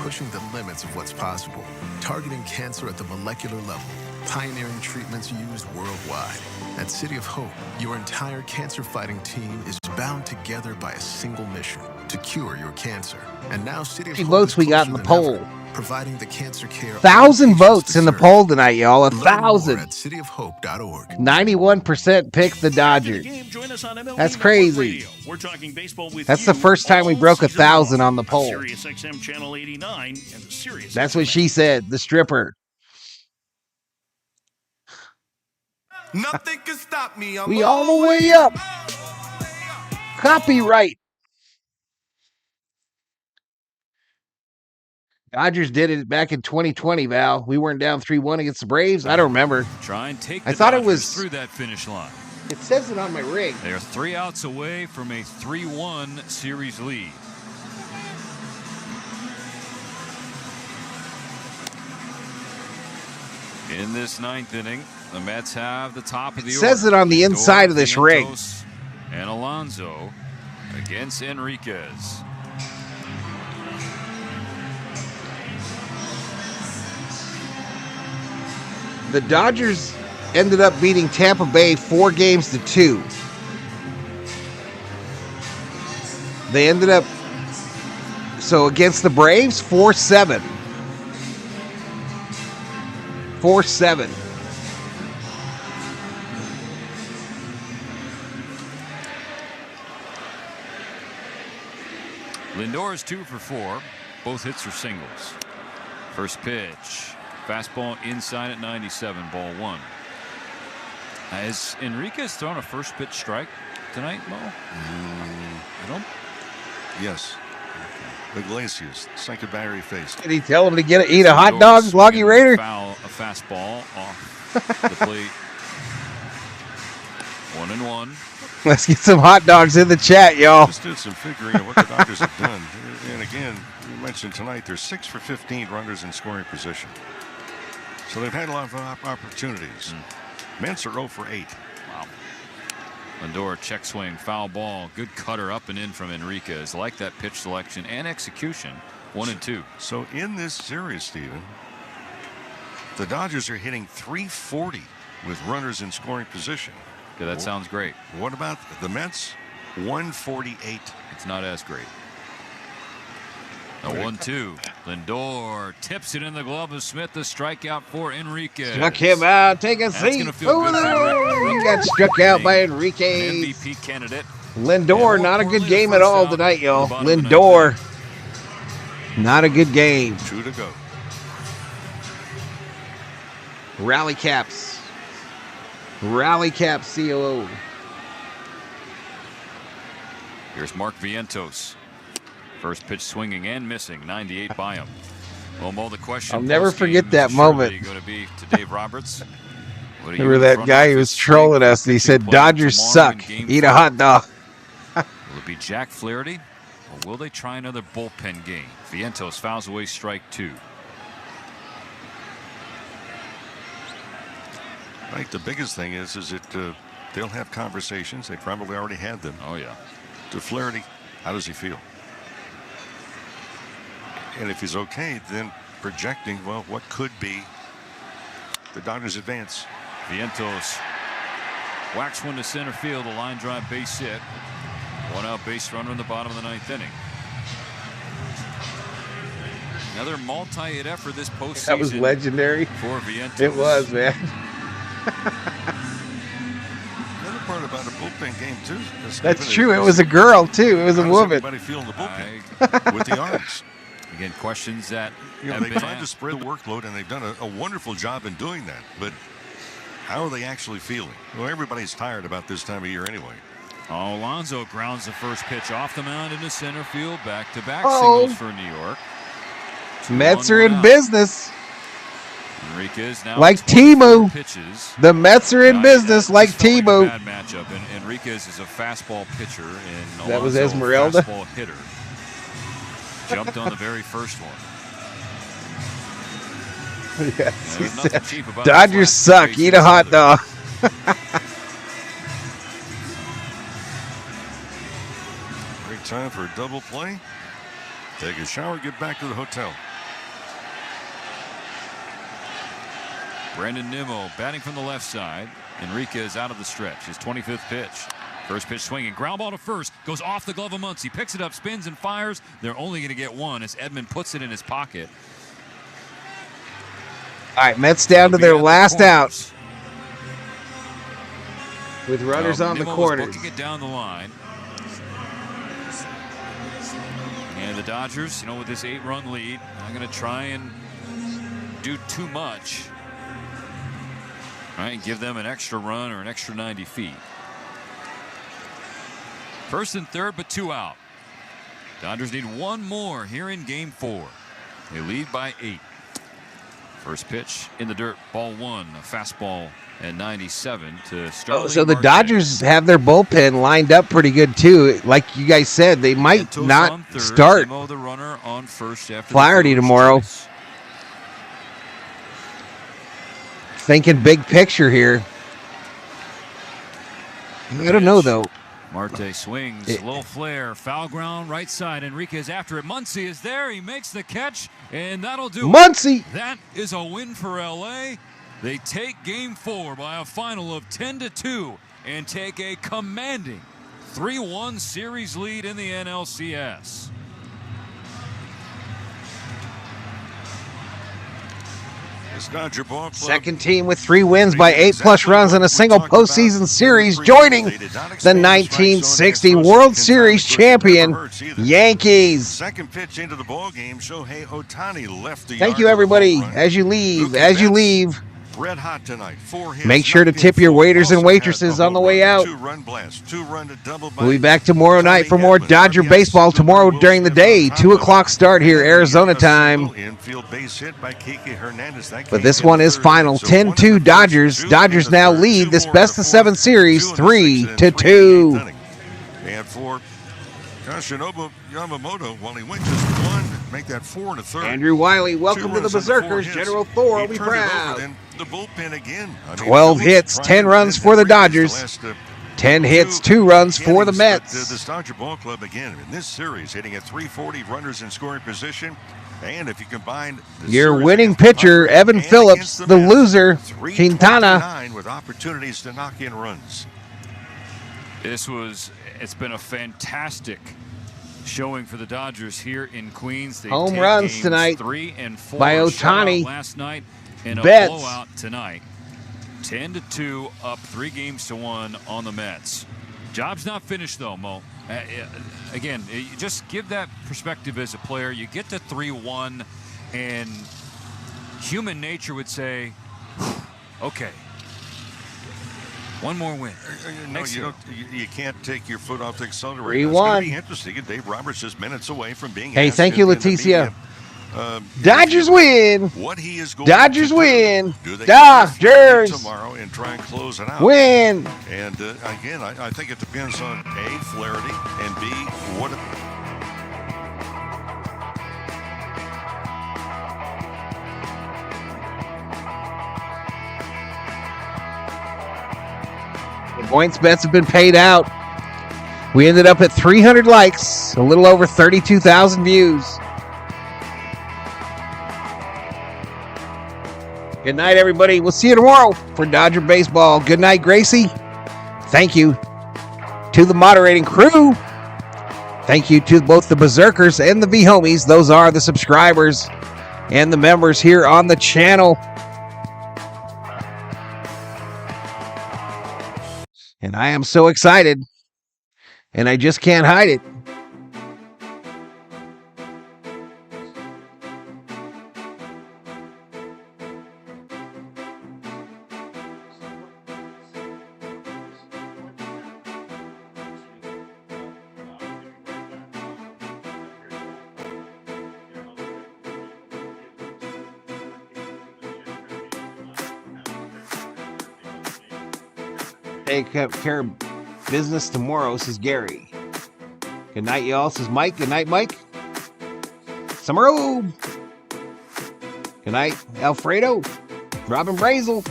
pushing the limits of what's possible, targeting cancer at the molecular level, pioneering treatments used worldwide. At City of Hope, your entire cancer-fighting team is bound together by a single mission: to cure your cancer. And now City of Hope votes we got in the poll. Providing the cancer care. 1,000 votes in the poll tonight, y'all. 1,000. At cityofhope.org. 91% picked the Dodgers. That's crazy. We're talking baseball with That's the first time we broke 1,000 on the poll. Sirius XM Channel 89 and the Sirius. That's what she said, the stripper. Nothing can stop me. We all the way up. Copyright. Dodgers did it back in 2020, Val. We weren't down 3-1 against the Braves. I don't remember. Try and take I the thought Dodgers it was through that finish line. It says it on my rig. They are 3 outs away from a 3-1 series lead. In this 9th inning, the Mets have the top of the order. It says it on the inside of this rig. And Alonso against Enriquez. The Dodgers ended up beating Tampa Bay 4-2. They ended up, so against the Braves, 4-7. 4-7. Lindor is 2 for 4. Both hits are singles. First pitch. Fastball inside at 97, ball 1. Has Enriquez thrown a first pitch strike tonight, Mo? I don't. Yes. Iglesias, second batter he faced. Did he tell him to eat a hot dog, Loggy Raider? Foul, a fastball off the plate. 1-1. Let's get some hot dogs in the chat, y'all. Just did some figuring of what the Dodgers have done. And again, you mentioned tonight, they're 6 for 15 runners in scoring position. So they've had a lot of opportunities. Mets are 0 for 8. Wow. Lindor check swing, foul ball, good cutter up and in from Enriquez. Like that pitch selection and execution. 1-2. So in this series, Steven, the Dodgers are hitting .340 with runners in scoring position. Yeah, that sounds great. What about the Mets? .148. It's not as great. A 1-2. Lindor tips it in the glove of Smith. The strikeout for Enriquez. Struck him out. Take a seat. Over there. He got struck out by Enriquez. MVP candidate. Lindor, not a good game at all tonight, y'all. Lindor, not a good game. 2 to go. Rally caps. Rally cap COO. Here's Mark Vientos. First pitch swinging and missing. 98 by him. Well, Mo, the question. I'll never forget that moment. Going to be to Dave Roberts. Remember that guy who was trolling us and he said, Dodgers suck. Eat a hot dog. Will it be Jack Flaherty or will they try another bullpen game? Vientos fouls away strike 2. I think the biggest thing is that they'll have conversations. They probably already had them. Oh, yeah. To Flaherty, how does he feel? And if he's okay, then projecting, well, what could be the Dodgers' advance. Vientos whacks one to center field. A line drive base hit. 1 out base runner in the bottom of the 9th inning. Another multi-hit effort this postseason. That was legendary. For Vientos. It was, man. Another part about a bullpen game, too. That's true. It was a girl, too. It was a woman. Everybody feeling the bullpen with the arms. Again, questions that they tried to spread the workload, and they've done a wonderful job in doing that. But How are they actually feeling? Well, everybody's tired about this time of year anyway. Alonso grounds the first pitch off the mound into center field. Back-to-back Oh. singles for New York. Mets are in business. Enriquez now like 24 Timu. pitches. The Mets are in business like Timu. Bad matchup, and Enriquez is a fastball pitcher, and That was Alonso, Esmeralda? fastball hitter. Jumped on the very first one. Yes, he There's nothing said, cheap about Dodgers the suck. flat Eat a hot dog. Great time for a double play. Take a shower, get back to the hotel. Brandon Nimmo batting from the left side. Enriquez out of the stretch. His 25th pitch. First pitch swinging. Ground ball to first. Goes off the glove of Muncy. Picks it up, spins, and fires. They're only going to get one as Edman puts it in his pocket. All right, Mets down to their last out. With runners on the Nimmo corners. was booking it down the line. And the Dodgers, with this 8-run lead, not going to try and do too much. All right, give them an extra run or an extra 90 feet. First and third, but 2 out. Dodgers need one more here in game 4. They lead by 8. First pitch in the dirt, ball 1, a fastball at 97 to Starling So the Marte. Dodgers have their bullpen lined up pretty good too. Like you guys said, they might Santos not on third, start Nimmo the runner on first after Flaherty the fielder's tomorrow. choice. Thinking big picture here. I don't know though. Marte swings, little flare, foul ground, right side. Enriquez after it. Muncy is there. He makes the catch, and that'll do it. Muncy! That is a win for LA. They take game 4 by a final of 10-2 and take a commanding 3-1 series lead in the NLCS. This Dodger ball club. Second team with 3 wins by 8+ runs in a single postseason series, joining the 1960 World Series champion Yankees. Second pitch into the ball game. Shohei Ohtani left the Thank yard you, with a everybody. home run. As you leave, Mookie red hot tonight. 4 hits. make sure to tip your waiters and waitresses on the way out. 2-run blast. 2-run to double by We'll be back tomorrow night for more Dodger baseball tomorrow during the day. 2 o'clock start here, Arizona time. Infield base hit by Kike Hernandez. That But came this in one is third. final So 10-2 Dodgers. Dodgers now lead this best-of-7 series 3-2. And for Yoshinobu Yamamoto, while he went just 1, make that 4 1/3. Andrew Wiley, welcome 2 to the runs on 4 Berserkers. hits. General Thor will He be turned it over, proud. then the bullpen again. 12 hits, 10 runs for the Dodgers. 10 hits, 2 runs for the Mets. The Dodger ball club again in this series hitting at 340 runners in scoring position. And if you combine Your winning pitcher, Evan Phillips, the loser, Quintana. 329 with opportunities to knock in runs. It's been a fantastic showing for the Dodgers here in Queens. They Home take runs games tonight 3 and 4 by shutout Ohtani. last night and a Betts. blowout tonight. 10-2 up 3-1 on the Mets. Job's not finished though, Mo. Again, you just give that perspective as a player. You get to 3-1 and human nature would say, okay, one more win. No, Next year. you can't take your foot off the accelerator. 3-1. It's going to be interesting. And Dave Roberts is minutes away from being. Hey, asked thank you, in the Leticia. media, Dodgers win. What he is going Dodgers to win. Do they Dodgers tomorrow and try and close it out? win. And again, I think it depends on A, Flaherty, and B, what. The points bets have been paid out. We ended up at 300 likes, a little over 32,000 views. Good night, everybody. We'll see you tomorrow for Dodger Baseball. Good night, Gracie. Thank you to the moderating crew. Thank you to both the Berserkers and the V-Homies. Those are the subscribers and the members here on the channel. And I am so excited, and I just can't hide it. take care of business tomorrow, says Gary. Good night, y'all, says Mike. Good night, Mike. Summeroo. Good night, Alfredo. Robin Brazel.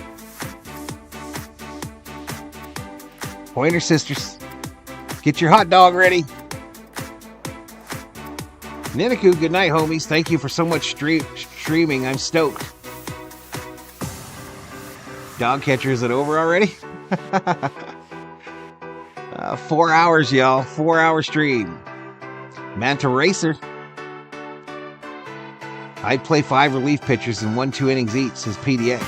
Pointer Sisters. Get your hot dog ready. Ninaku, good night, homies. Thank you for so much streaming. I'm stoked. Dog catcher, is it over already? 4 hours, y'all. 4-hour stream. Manta Racer. I'd play 5 relief pitchers in 1-2 innings each, says PDX.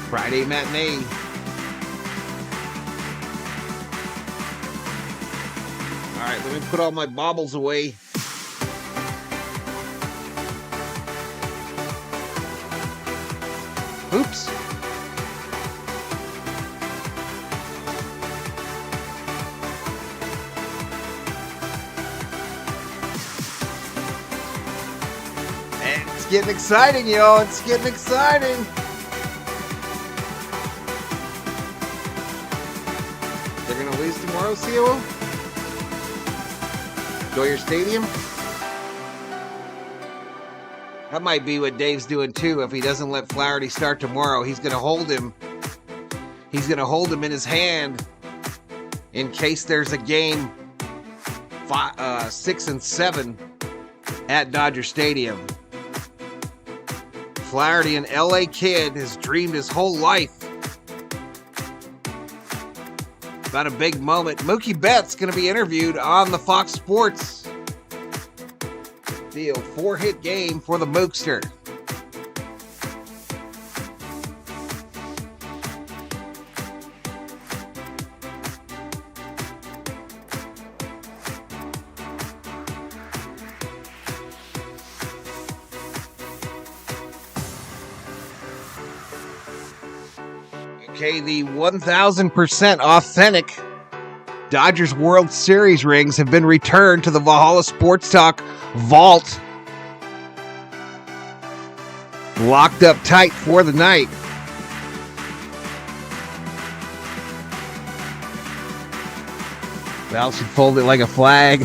Friday matinee. All right, let me put all my baubles away. Oops. It's getting exciting, y'all. It's getting exciting. They're going to lose tomorrow, COO? Dwyer Stadium? That might be what Dave's doing too. If he doesn't let Flaherty start tomorrow, he's going to hold him. He's going to hold him in his hand in case there's a game 6 and 7 at Dodger Stadium. Flaherty, an LA kid, has dreamed his whole life about a big moment. Mookie Betts going to be interviewed on the Fox Sports deal. 4-hit game for the Mookster. Okay, the 1,000% authentic Dodgers World Series rings have been returned to the Valhalla Sports Talk vault. Locked up tight for the night. Val should fold it like a flag.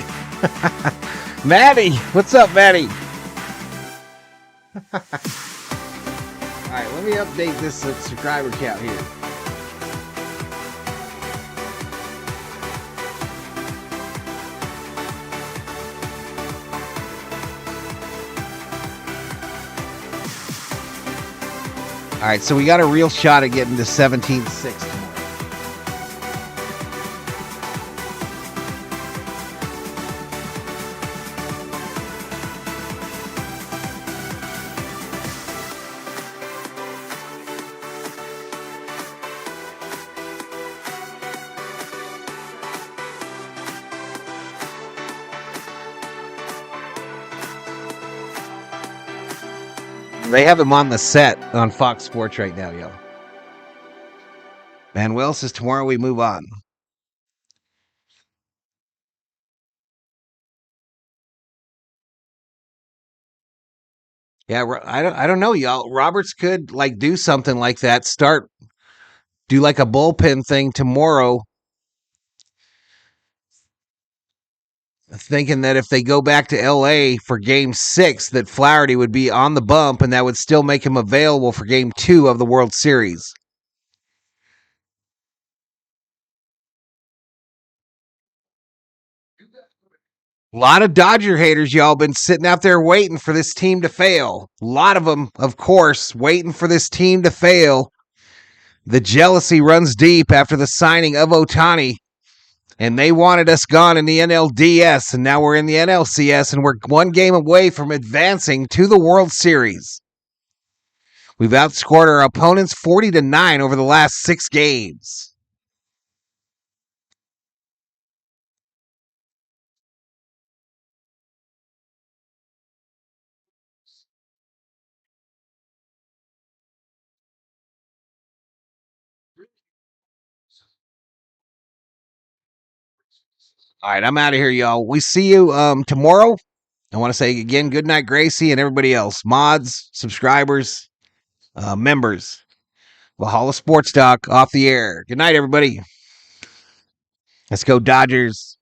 Maddie, what's up, Maddie? All right, let me update this subscriber count here. All right, so we got a real shot at getting to 17-6 tomorrow. They have him on the set on Fox Sports right now, yo. Manuel says tomorrow we move on. Yeah, I don't know, y'all. Roberts could do something like that. Do like a bullpen thing tomorrow. Thinking that if they go back to LA for game 6, that Flaherty would be on the bump and that would still make him available for game 2 of the World Series. A lot of Dodger haters, y'all, been sitting out there waiting for this team to fail. A lot of them, of course, waiting for this team to fail. The jealousy runs deep after the signing of Ohtani. And they wanted us gone in the NLDS, and now we're in the NLCS, and we're one game away from advancing to the World Series. We've outscored our opponents 40-9 over the last 6 games. All right, I'm out of here, y'all. We see you tomorrow I want to say again, good night, Gracie, and everybody else. Mods, subscribers, members. Valhalla Sports Talk off the air. Good night, everybody. Let's go, Dodgers.